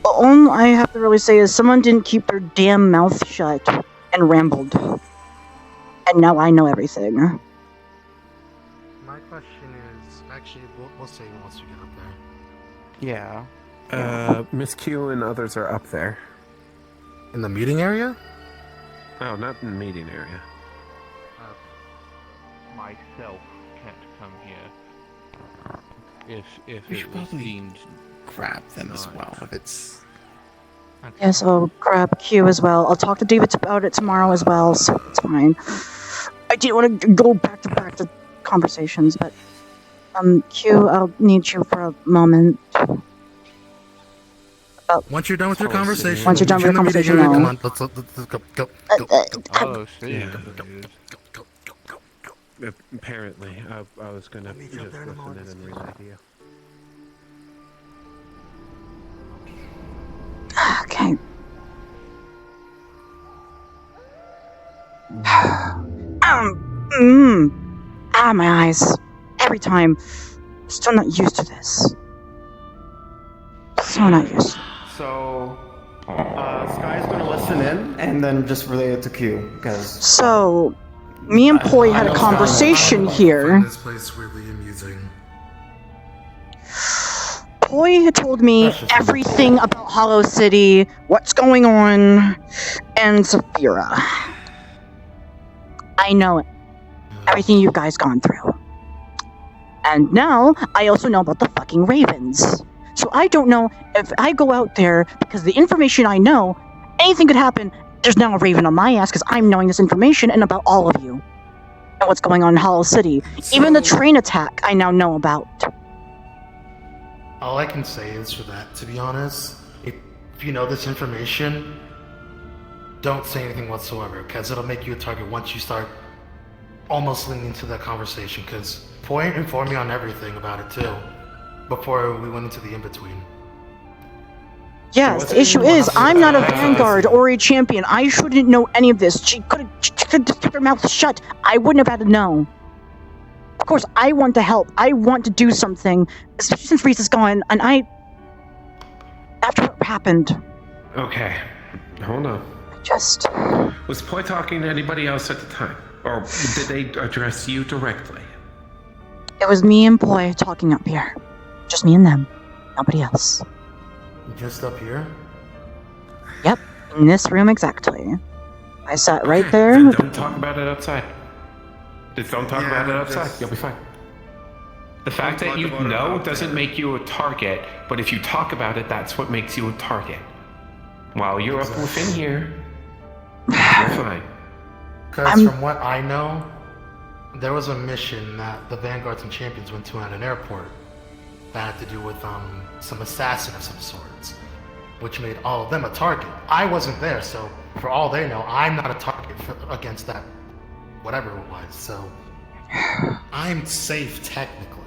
All I have to really say is someone didn't keep their damn mouth shut and rambled. And now I know everything. My question is, actually, we'll see once we get up there. Yeah. Miss Q and others are up there. In the meeting area? Oh, not in the meeting area. Myself can't come here. If We it should was probably deemed grab them as well if it's. Yes, I'll grab Q as well. I'll talk to David about it tomorrow as well, so it's fine. I didn't want to go back to conversations, but Q, I'll need you for a moment. Once you're done with your conversation. Once you're done with your conversation, Come no. on, let's go. oh shit. Apparently, I was gonna just listen in and relay to you. Okay. My eyes. Every time. Still not used to this. So not used. So, Sky's gonna listen in and then just relay it to Q, because... So, me and Poi had a conversation here. This place really amusing. Poi had told me everything about Hollow City, what's going on, and Saphira. I know it. Everything you guys gone through. And now, I also know about the fucking Ravens. So I don't know if I go out there, because the information I know, anything could happen. There's now a Raven on my ass, because I'm knowing this information and about all of you. and what's going on in Hollow City. Even the train attack I now know about. All I can say is for that, to be honest, if you know this information, don't say anything whatsoever, because it'll make you a target once you start almost leaning into that conversation, because Point informed me on everything about it too, before we went into the in-between. Yes, the issue is, I'm not a Vanguard or a champion. I shouldn't know any of this. She could have just kept her mouth shut. I wouldn't have had to know. Of course, I want to help. I want to do something, especially since Reese is gone, and after what happened. Okay, hold on. Just... Was Poi talking to anybody else at the time? Or did they address you directly? It was me and Poi talking up here. Just me and them. Nobody else. Just up here? Yep, in this room exactly. I sat right there. Then don't talk about it outside. Just don't talk about it outside. You'll be fine. The fact that you know doesn't make you a target, but if you talk about it, that's what makes you a target. While you're up within here, you're fine. Because from what I know, there was a mission that the Vanguards and Champions went to at an airport that had to do with some assassin of some sorts, which made all of them a target. I wasn't there, so for all they know, I'm not a target against that, whatever it was. So I'm safe technically.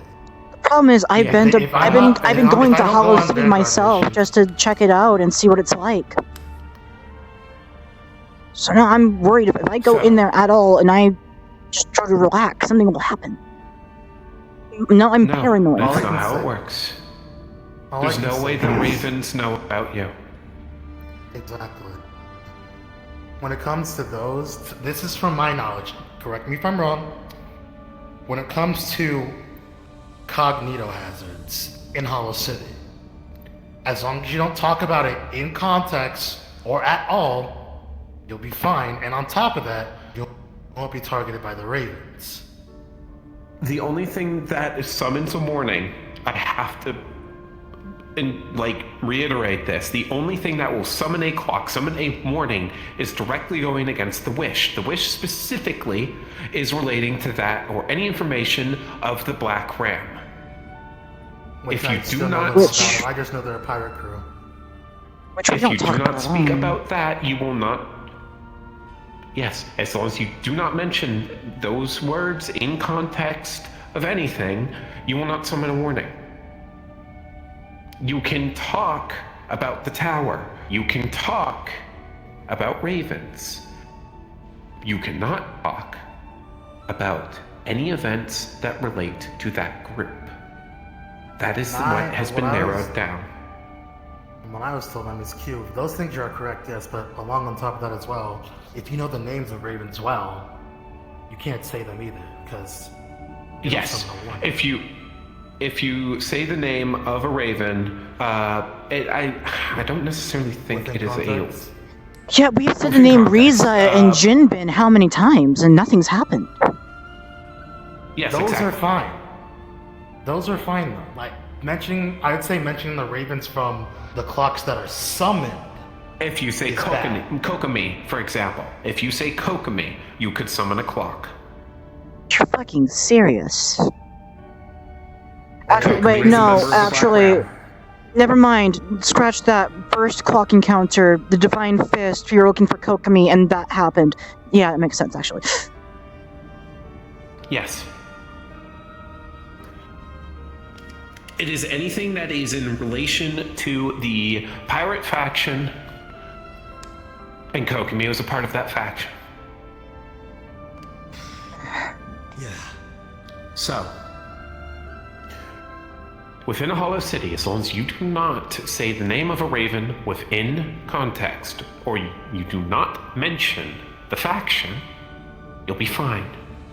The problem is, I've been going to Hollow City myself just to check it out and see what it's like. So now I'm worried if I go in there at all and I just try to relax, something will happen. No, I'm paranoid. That's not how it works. There's no way the Ravens know about you. Exactly. When it comes to those, this is from my knowledge, correct me if I'm wrong. When it comes to cognito hazards in Hollow City, as long as you don't talk about it in context or at all, you'll be fine. And on top of that, you won't be targeted by the Ravens. The only thing that summons a warning, I have to reiterate this. The only thing that will summon a clock, summon a warning, is directly going against the wish. The wish specifically is relating to that or any information of the Black Ram. Which if I you do still not, know I just know they're a pirate crew. if you do not speak about that, you will not. Yes, as long as you do not mention those words in context of anything, you will not summon a warning. You can talk about the tower. You can talk about ravens. You cannot talk about any events that relate to that group. That is what has been narrowed down. When I was told by Ms. Q, those things are correct, yes, but along on top of that as well, if you know the names of ravens well, you can't say them either, because... Yes, if you say the name of a raven, I don't necessarily think it is a... Yeah, we've said the name Riza and Jinbin how many times, and nothing's happened. Yes, those exactly. are fine. Those are fine, though. Like, I'd say mentioning the ravens from the clocks that are summoned. If you say Kokomi, for example, if you say Kokomi, you could summon a clock. You're fucking serious. Actually, wait, no, actually, never mind. Scratch that. First clock encounter, the Divine Fist, you're looking for Kokomi, and that happened. Yeah, it makes sense, actually. Yes. It is anything that is in relation to the pirate faction, and Kokomi was a part of that faction. Yeah. So, within a Hollow City, as long as you do not say the name of a raven within context, or you do not mention the faction, you'll be fine.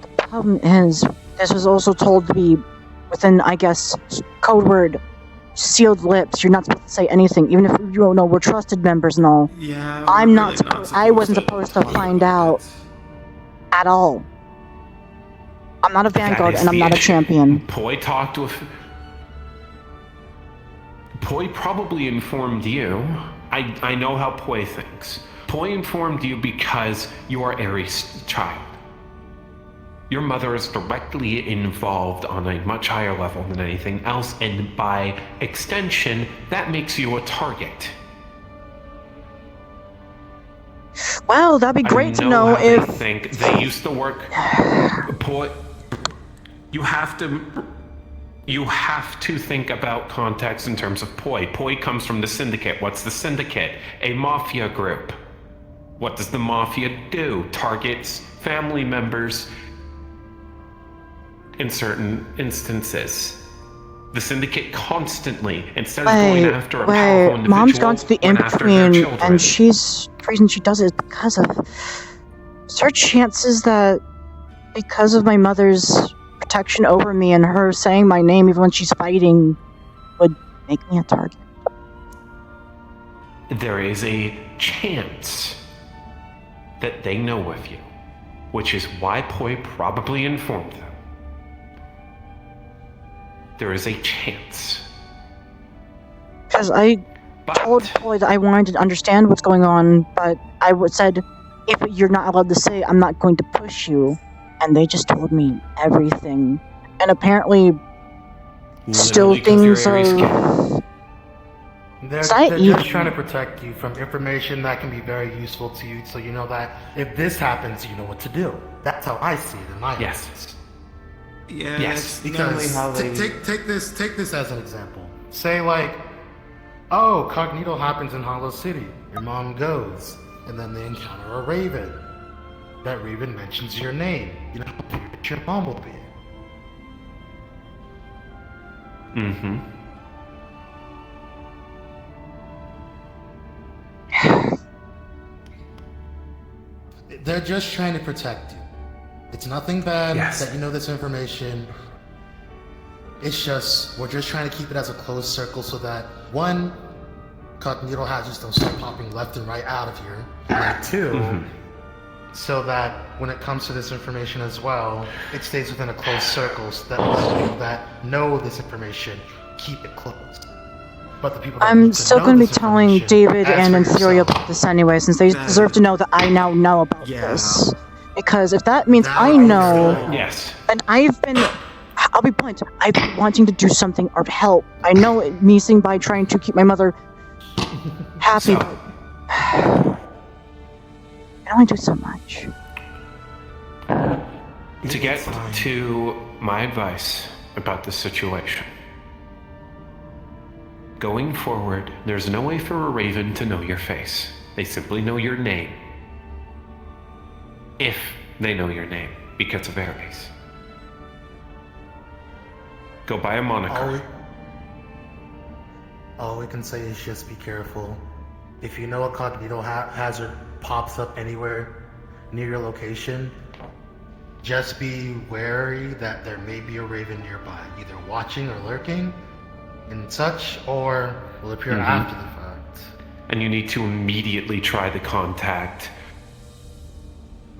The problem is, this was also told to be within, I guess, code word, sealed lips. You're not supposed to say anything, even if you don't know we're trusted members and all. Yeah, I'm not supposed. I wasn't supposed to find out at all. I'm not a Vanguard and I'm not a champion. Poi talked with. Poi probably informed you. I know how Poi thinks. Poi informed you because you are Ares' child. Your mother is directly involved on a much higher level than anything else, and by extension, that makes you a target. Well, that'd be great to know how if... they think. They used to work... You have to think about context in terms of Poi. Poi comes from the Syndicate. What's the Syndicate? A mafia group. What does the mafia do? Targets family members in certain instances. The Syndicate constantly, instead of going after a powerful individual, Mom's gone to the went after their in-between, children. and the reason she does it is because of... Is there chances that because of my mother's protection over me and her saying my name even when she's fighting would make me a target? There is a chance that they know of you, which is why Poi probably informed them. There is a chance. Because I told Poi that I wanted to understand what's going on, but I said, if you're not allowed to say, I'm not going to push you. And they just told me everything. And apparently, still things are... They're just trying to protect you from information that can be very useful to you, so you know that if this happens, you know what to do. That's how I see it in my eyes. Yeah, Yes, that's normally because how they... take this as an example. Say like, oh, Cognito happens in Hollow City. Your mom goes, and then they encounter a raven. That raven mentions your name. You know how furious your mom will be. Mm-hmm. They're just trying to protect you. It's nothing bad that you know this information. It's just, we're just trying to keep it as a closed circle so that, one, Cognito hazards don't start popping left and right out of here. And two, so that when it comes to this information as well, it stays within a closed circle so that people that know this information keep it closed. But the people that I'm still going to be telling David and Ethereal about this anyway, since they deserve to know that I now know about this. Because if that means I know, and I'll be blunt, I've been wanting to do something or help. I know it missing by trying to keep my mother happy, but I can only do so much. To get to my advice about this situation. Going forward, there's no way for a raven to know your face. They simply know your name. If they know your name, because of Ares. Go buy a moniker. All we can say is just be careful. If you know a Cognito hazard pops up anywhere near your location, just be wary that there may be a raven nearby, either watching or lurking and such, or will appear after the fact. And you need to immediately try to contact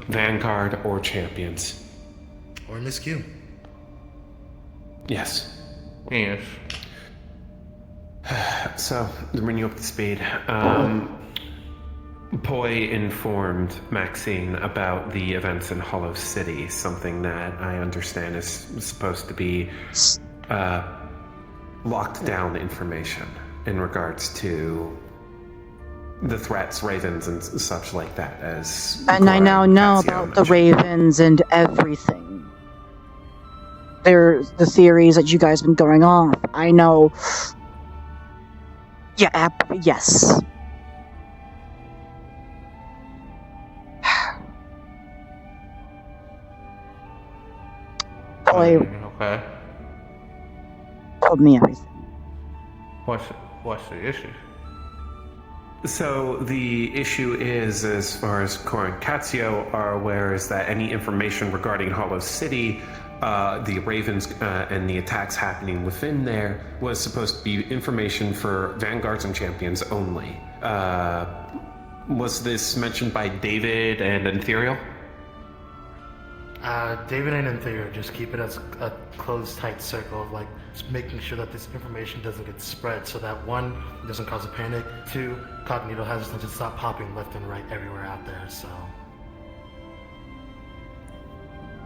Vanguard or Champions. Or Miss Q. Yes. Yes. So, to bring you up to speed, Poi informed Maxine about the events in Hollow City, something that I understand is supposed to be locked down information in regards to the threats, ravens, and such like that. And I now know about the ravens and everything. There's the theories that you guys have been going off. I know. Yeah, yes. Boy, Okay. told me everything. What's the issue? So the issue is, as far as Cor and Katsio are aware, is that any information regarding Hollow City, the ravens and the attacks happening within there, was supposed to be information for Vanguards and Champions only. Was this mentioned by David and Ethereal? David and Ethereal just keep it as a closed, tight circle of like just making sure that this information doesn't get spread, so that one, it doesn't cause a panic. Two, Cognito hazards don't just stop popping left and right everywhere out there. So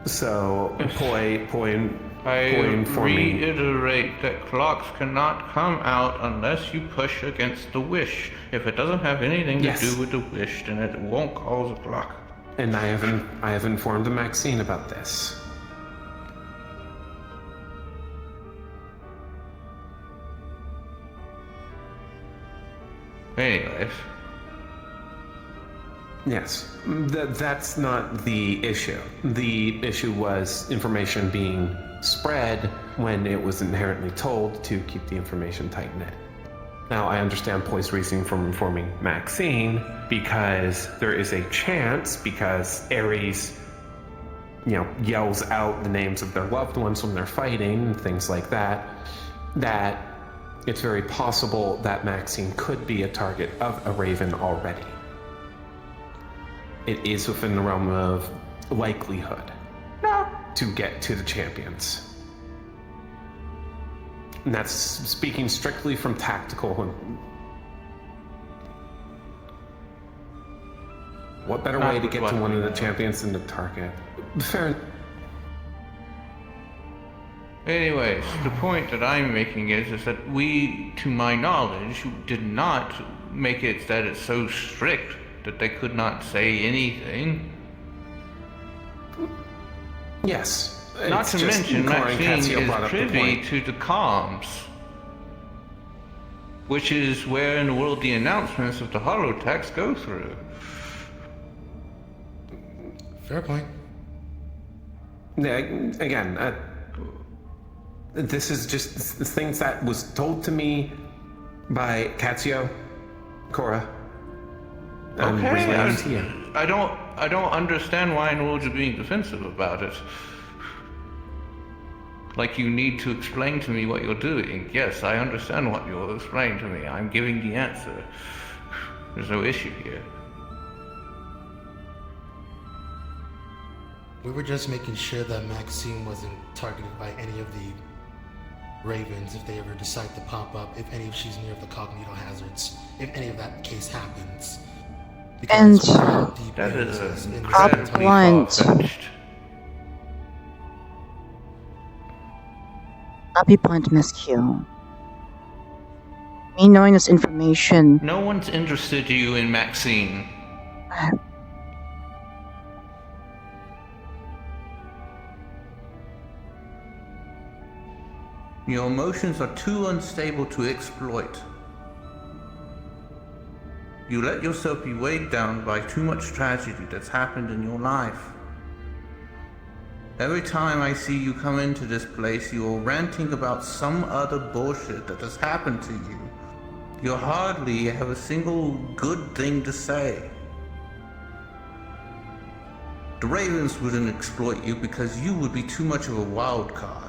So, point I informing. reiterate that clocks cannot come out unless you push against the wish. If it doesn't have anything to do with the wish, then it won't cause a clock. And I have informed Maxine about this. Anyways. Yes, that's not the issue. The issue was information being spread when it was inherently told to keep the information tight-knit. Now, I understand Poi's reasoning from informing Maxine because there is a chance, because Ares, yells out the names of their loved ones when they're fighting and things like that, that it's very possible that Maxine could be a target of a Raven already. It is within the realm of likelihood to get to the champions. And that's speaking strictly from tactical. What better way to get to one of the champions than to target? Fair. Anyways, the point that I'm making is that we, to my knowledge, did not make it that it's so strict that they could not say anything. Yes. Not to mention, Maxine is privy to the comms, which is where in the world the announcements of the holotext go through. Fair point. Again, this is just things that was told to me by Katsio, Cora. Okay, I don't understand why in the world you're being defensive about it. Like you need to explain to me what you're doing. Yes, I understand what you're explaining to me. I'm giving the answer. There's no issue here. We were just making sure that Maxine wasn't targeted by any of the Ravens if they ever decide to pop up, if she's near the cognito hazards, if any of that case happens. And that is incredibly far-fetched. I'll be blunt, Miss Q. Me knowing this information. No one's interested you in Maxine. Your emotions are too unstable to exploit. You let yourself be weighed down by too much tragedy that's happened in your life. Every time I see you come into this place, you're ranting about some other bullshit that has happened to you. You hardly have a single good thing to say. The Ravens wouldn't exploit you because you would be too much of a wild card.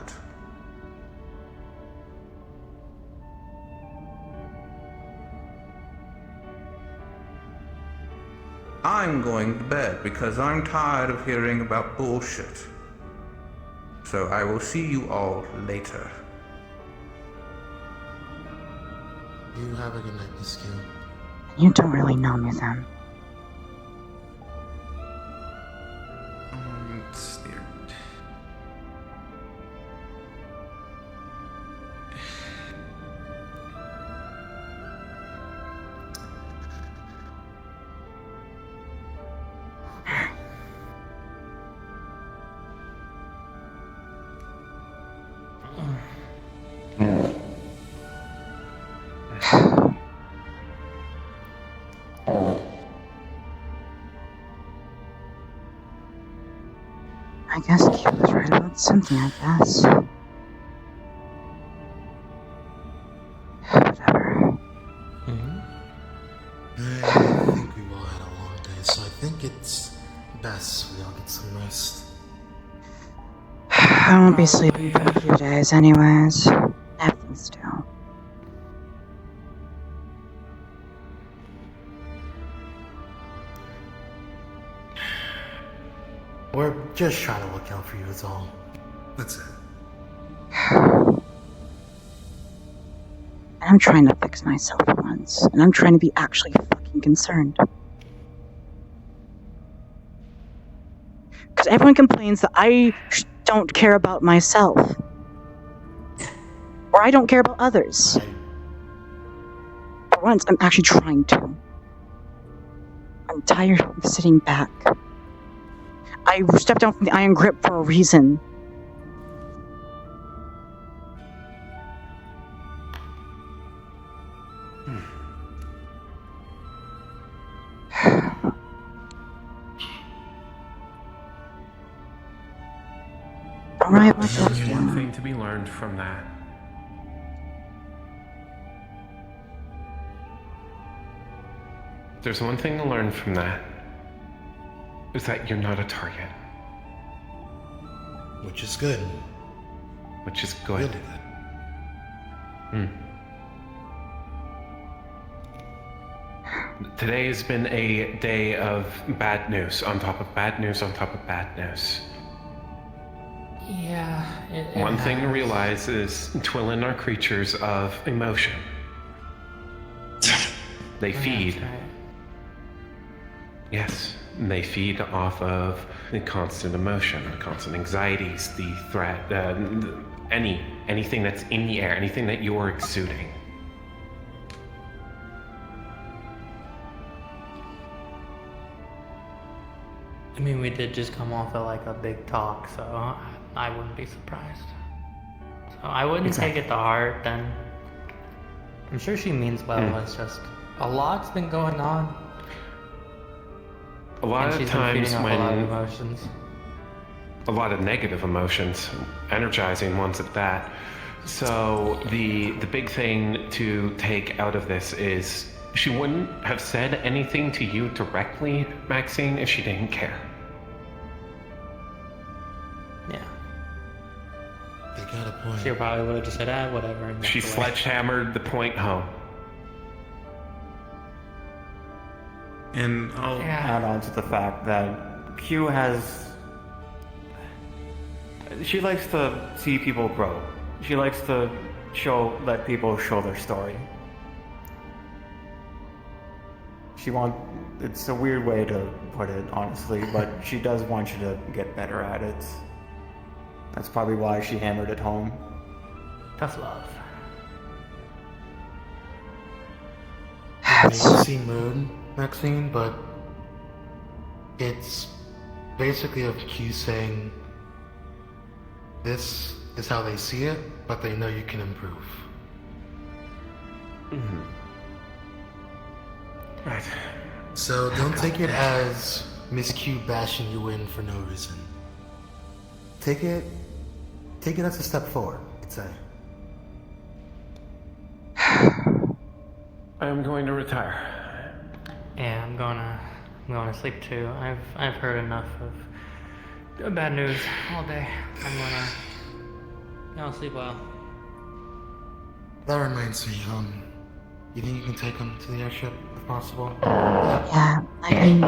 I'm going to bed because I'm tired of hearing about bullshit. So I will see you all later. You have a good night, Miss Q. You don't really know me then. I guess Q was right about something, I guess. Whatever. I think we've all had a long day, so I think it's best we all get some rest. I won't be sleeping for a few days anyways. I have things to do. We're just trying to look out for you, that's all. That's it. And I'm trying to fix myself for once. And I'm trying to be actually fucking concerned. Because Because everyone complains that I don't care about myself. Or I don't care about others. For once, I'm actually trying to. I'm tired of sitting back. I stepped down from the iron grip for a reason. Alright, what's up? There's one thing to be learned from that. There's one thing to learn from that. Is that you're not a target. Which is good. Which is good. Today has been a day of bad news on top of bad news on top of bad news. Yeah. One thing to realize is Twillin are creatures of emotion. They feed. Yes, they feed off of the constant emotion, the constant anxieties, the threat, anything that's in the air, anything that you're exuding. I mean, we did just come off of like a big talk, so I wouldn't be surprised. So I wouldn't take it to heart then. I'm sure she means well, it's just a lot's been going on. A lot of times when a lot of emotions. A lot of negative emotions, energizing ones at that. So the big thing to take out of this is she wouldn't have said anything to you directly, Maxine, if she didn't care. Yeah. They got a point. She probably would have just said, whatever. And She sledgehammered the point home. And I'll add on to the fact that Q has... She likes to see people grow. She likes to let people show their story. It's a weird way to put it, honestly, but she does want you to get better at it. That's probably why she hammered it home. Tough love. It may seem rude, Maxine, but it's basically of Q saying this is how they see it, but they know you can improve. Right. So don't take it as Miss Q bashing you in for no reason. Take it as a step forward, I'd say. I'm going to retire. Yeah, I'm going to sleep too. I've heard enough of bad news all day. I'm gonna sleep well. That reminds me, you think you can take him to the airship if possible? Yeah, I can.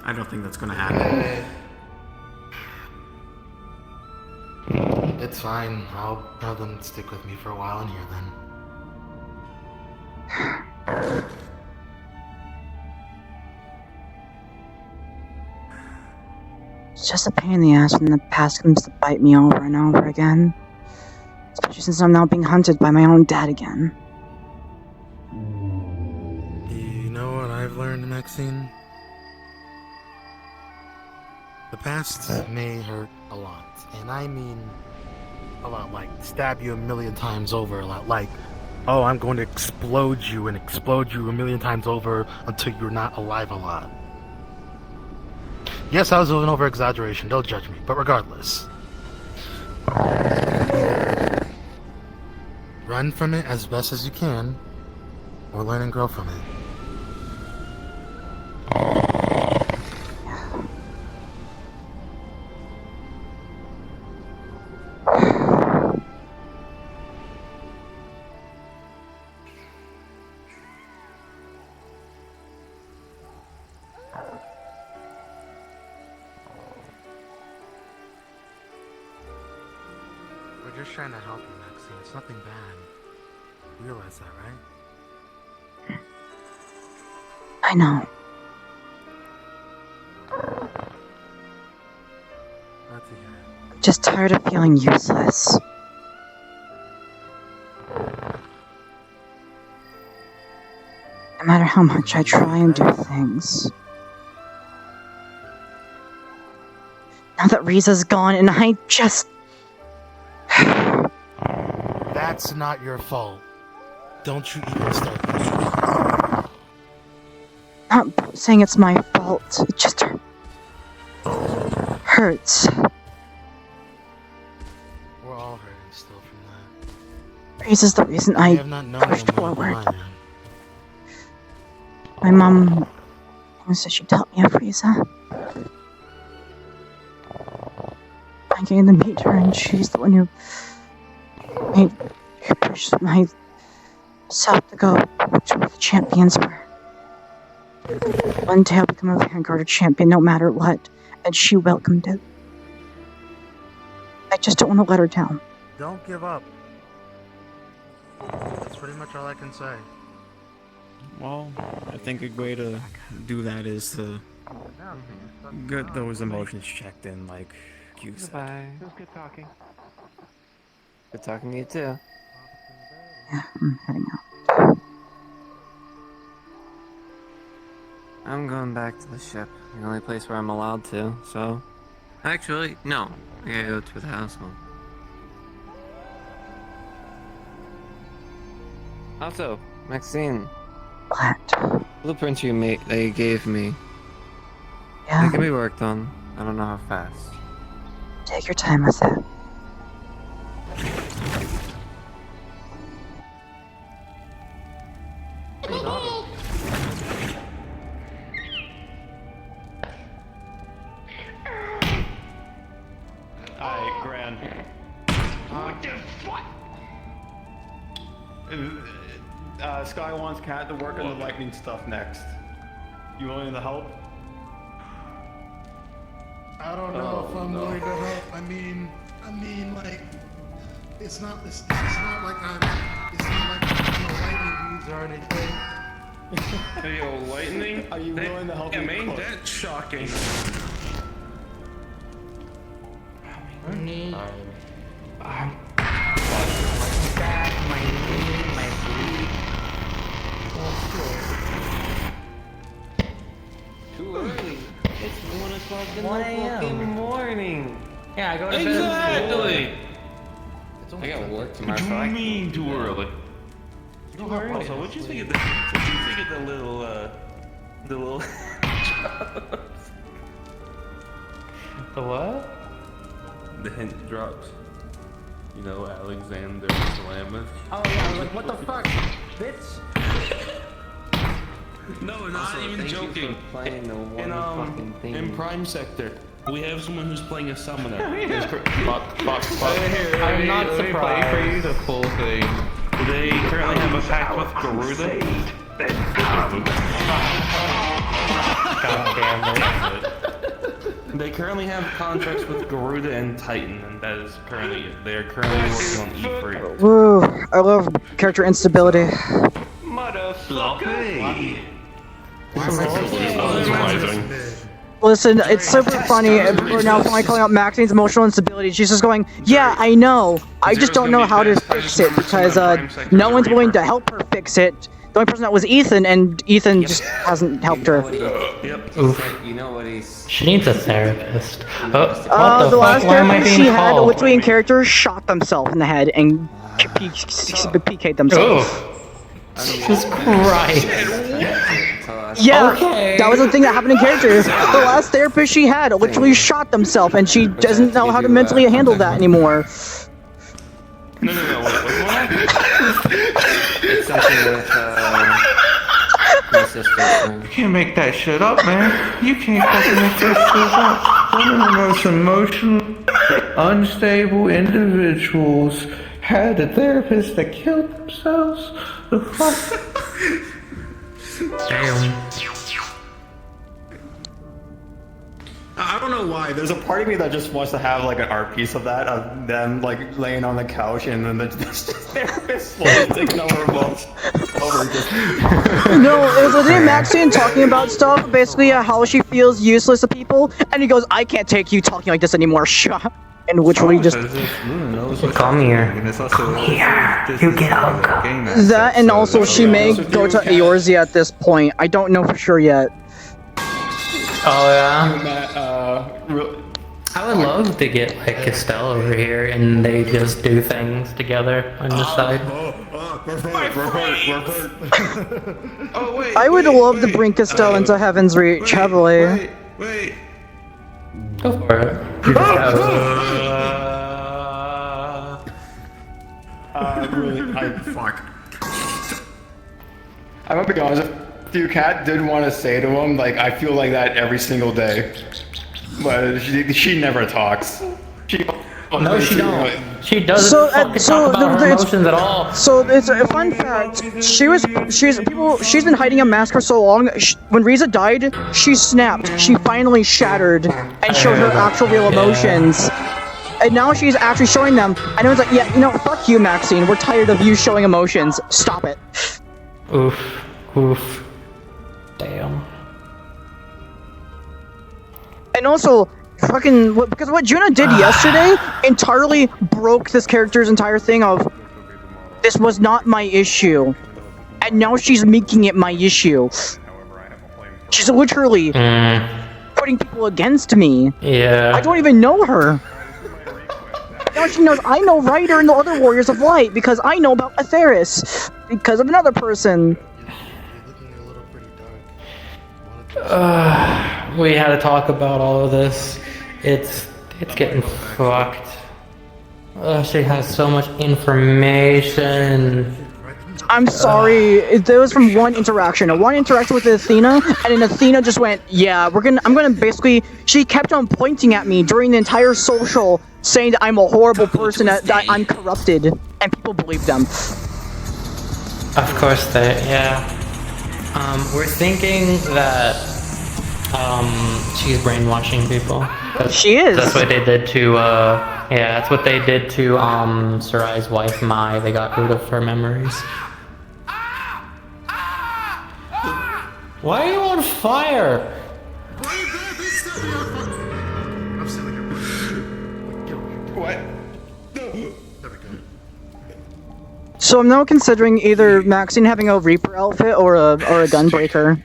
I don't think that's gonna happen. It's fine. I'll have them stick with me for a while in here then. It's just a pain in the ass when the past comes to bite me over and over again. Especially since I'm now being hunted by my own dad again. You know what I've learned, Maxine? The past may hurt a lot, and I mean a lot, like stab you a million times over, a lot, like, oh, I'm going to explode you and explode you a million times over until you're not alive a lot. Yes, I was an over-exaggeration, don't judge me, but regardless. Run from it as best as you can, or learn and grow from it. We're just trying to help you, Maxine. It's nothing bad. You realize that, right? I know. tired of feeling useless. No matter how much I try and do things. Now that Riza's gone and I just... That's not your fault. Don't you even start that. Not saying it's my fault. It just hurts. We're all hurting still from that. Riza's the reason I have not known pushed him more than forward. I am. My mom said she'd help me with Riza. I came to meet her, and she's the one who pushed myself to go to where the champions were. One day I'll become a Vanguard champion no matter what, and she welcomed it. I just don't want to let her down. Don't give up. That's pretty much all I can say. Well, I think a way to do that is to get those emotions checked in, like you said. Bye. It was good talking. Good talking to you too. Yeah, I'm heading out. I'm going back to the ship. The only place where I'm allowed to, so... Actually, no. I gotta go to the household. Also, Maxine. What? Blueprints that you gave me. Yeah? They can be worked on. I don't know how fast. Take your time with it. Alright, Gran. What the fuck? Sky wants Cat to work on the lightning stuff next. You willing to help? I don't know if I'm willing to help. I mean, like, it's not like I'm lightning user or anything. Hey, yo, lightning? Are you willing to help me? Ain't that shocking? Too early. It's 1 o'clock in 1 the fucking a.m. morning. Yeah, I go to Exactly. I got work tomorrow. What do so I you can- mean too early? Too early. Also, what'd you think of the little The what? the hint drops? You know, Alexander Slamus. Oh yeah, I was like, what the fuck, bitch? No, not Also, even thank you joking. for playing the one fucking thing. In Prime Sector, we have someone who's playing a summoner. I'm not Let me play for you surprised. the full thing. They currently have a pact with Garuda. God damn it. They currently have contracts with Garuda and Titan, and that is currently it. They are currently working on E3. Woo, I love character instability. Motherfucker! Listen, it's super funny. We're now finally calling out Maxine's emotional instability. She's just going, yeah, I know. I just don't know how to fix it because no one's willing to help her fix it. The only person that was Ethan, and Ethan just hasn't helped her. You know what he's... She needs a therapist. What the The last fuck? Why am I therapist being she had, called? literally in character, shot themselves in the head and PK'd themselves. Jesus Christ. Yeah, Okay. that was the thing that happened in character. The last therapist she had literally shot themselves, and she doesn't know how to mentally handle that anymore. No, what? It's something with, my sister. You can't make that shit up, man. You can't fucking make that shit up. One of the most emotional, unstable individuals had a therapist that killed themselves. The fuck? Damn. I don't know why. There's a part of me that just wants to have like an art piece of that, of them like laying on the couch and then there's just therapist slowly taking over books. No, it was literally Maxine talking about stuff, basically how she feels useless to people, and he goes, I can't take you talking like this anymore, shut up. In which way you just Come here. Come here. You get hung. that, and also she may go to Eorzea at this point. I don't know for sure yet. Oh yeah. I would love to get like Estelle over here and they just do things together on the side. Oh wait. I would love to bring Estelle into Heaven's Reach heavily. Wait. Go for it. Really, fuck. I'm gonna be honest with you, Kat did want to say to him, like, I feel like that every single day. But she never talks. No, she don't. She doesn't fucking talk about her emotions at all. So it's a fun fact. She's been hiding a mask for so long. When Riza died, she snapped. She finally shattered and showed her actual real emotions. And now she's actually showing them. And everyone's like, yeah, you know, fuck you, Maxine. We're tired of you showing emotions. Stop it. Oof. Damn. And also, because what Juna did yesterday entirely broke this character's entire thing of, this was not my issue. And now she's making it my issue. She's literally putting people against me. Yeah. I don't even know her. Now she knows I know Ryder and the other Warriors of Light because I know about Atheris because of another person. We had to talk about all of this. It's getting fucked. She has so much information. I'm sorry. There was from one interaction. One interaction with Athena, and then Athena just went, "Yeah, I'm gonna basically." She kept on pointing at me during the entire social, saying that I'm a horrible person, that I'm corrupted, and people believe them. Of course yeah. We're thinking that she's brainwashing people. She is. That's what they did to that's what they did to Sarai's wife Mai. They got rid of her memories. Why are you on fire? What? So I'm now considering either Maxine having a Reaper outfit or a Gunbreaker.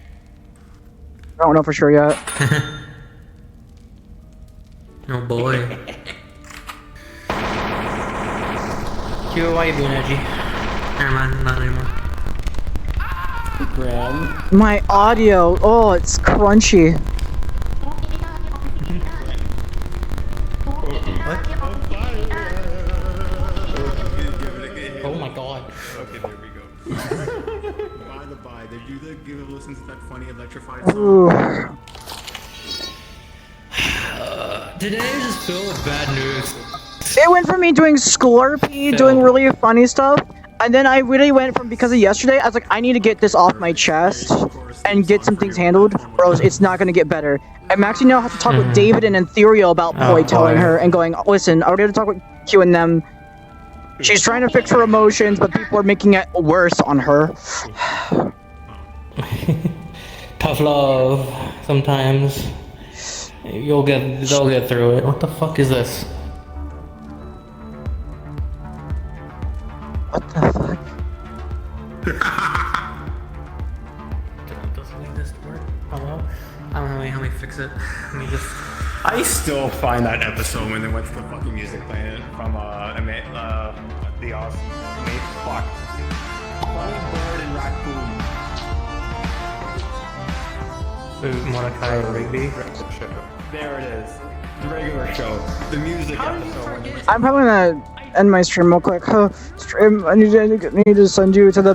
I don't know for sure yet. Oh boy. Q, why you being edgy? Never mind, not anymore. My audio, oh, it's crunchy. Oh my god. Okay, there we go. By the by, did you give a listen to that funny electrified Ooh. song? Today is just filled with bad news. It went from me doing Scorpy, doing really funny stuff, and then I really went from, because of yesterday, I was like, I need to get this off my chest and get some things handled, or else it's not gonna get better. I'm actually now have to talk with David and Ethereal about Poi telling her and going, listen, I already had to talk with Q and them. She's trying to fix her emotions, but people are making it worse on her. Tough love, sometimes. They'll get through it. What the fuck is this? What the fuck? Doesn't this work? Hello? I don't know, help me fix it. Let me just... I still find that episode when they went to the fucking music playing from the Oz. Fuck. Funny Bird and Raccoon. Mordecai Rigby. There it is. The regular show. The music episode. I'm probably gonna end my stream real quick. Stream, I need to send you to the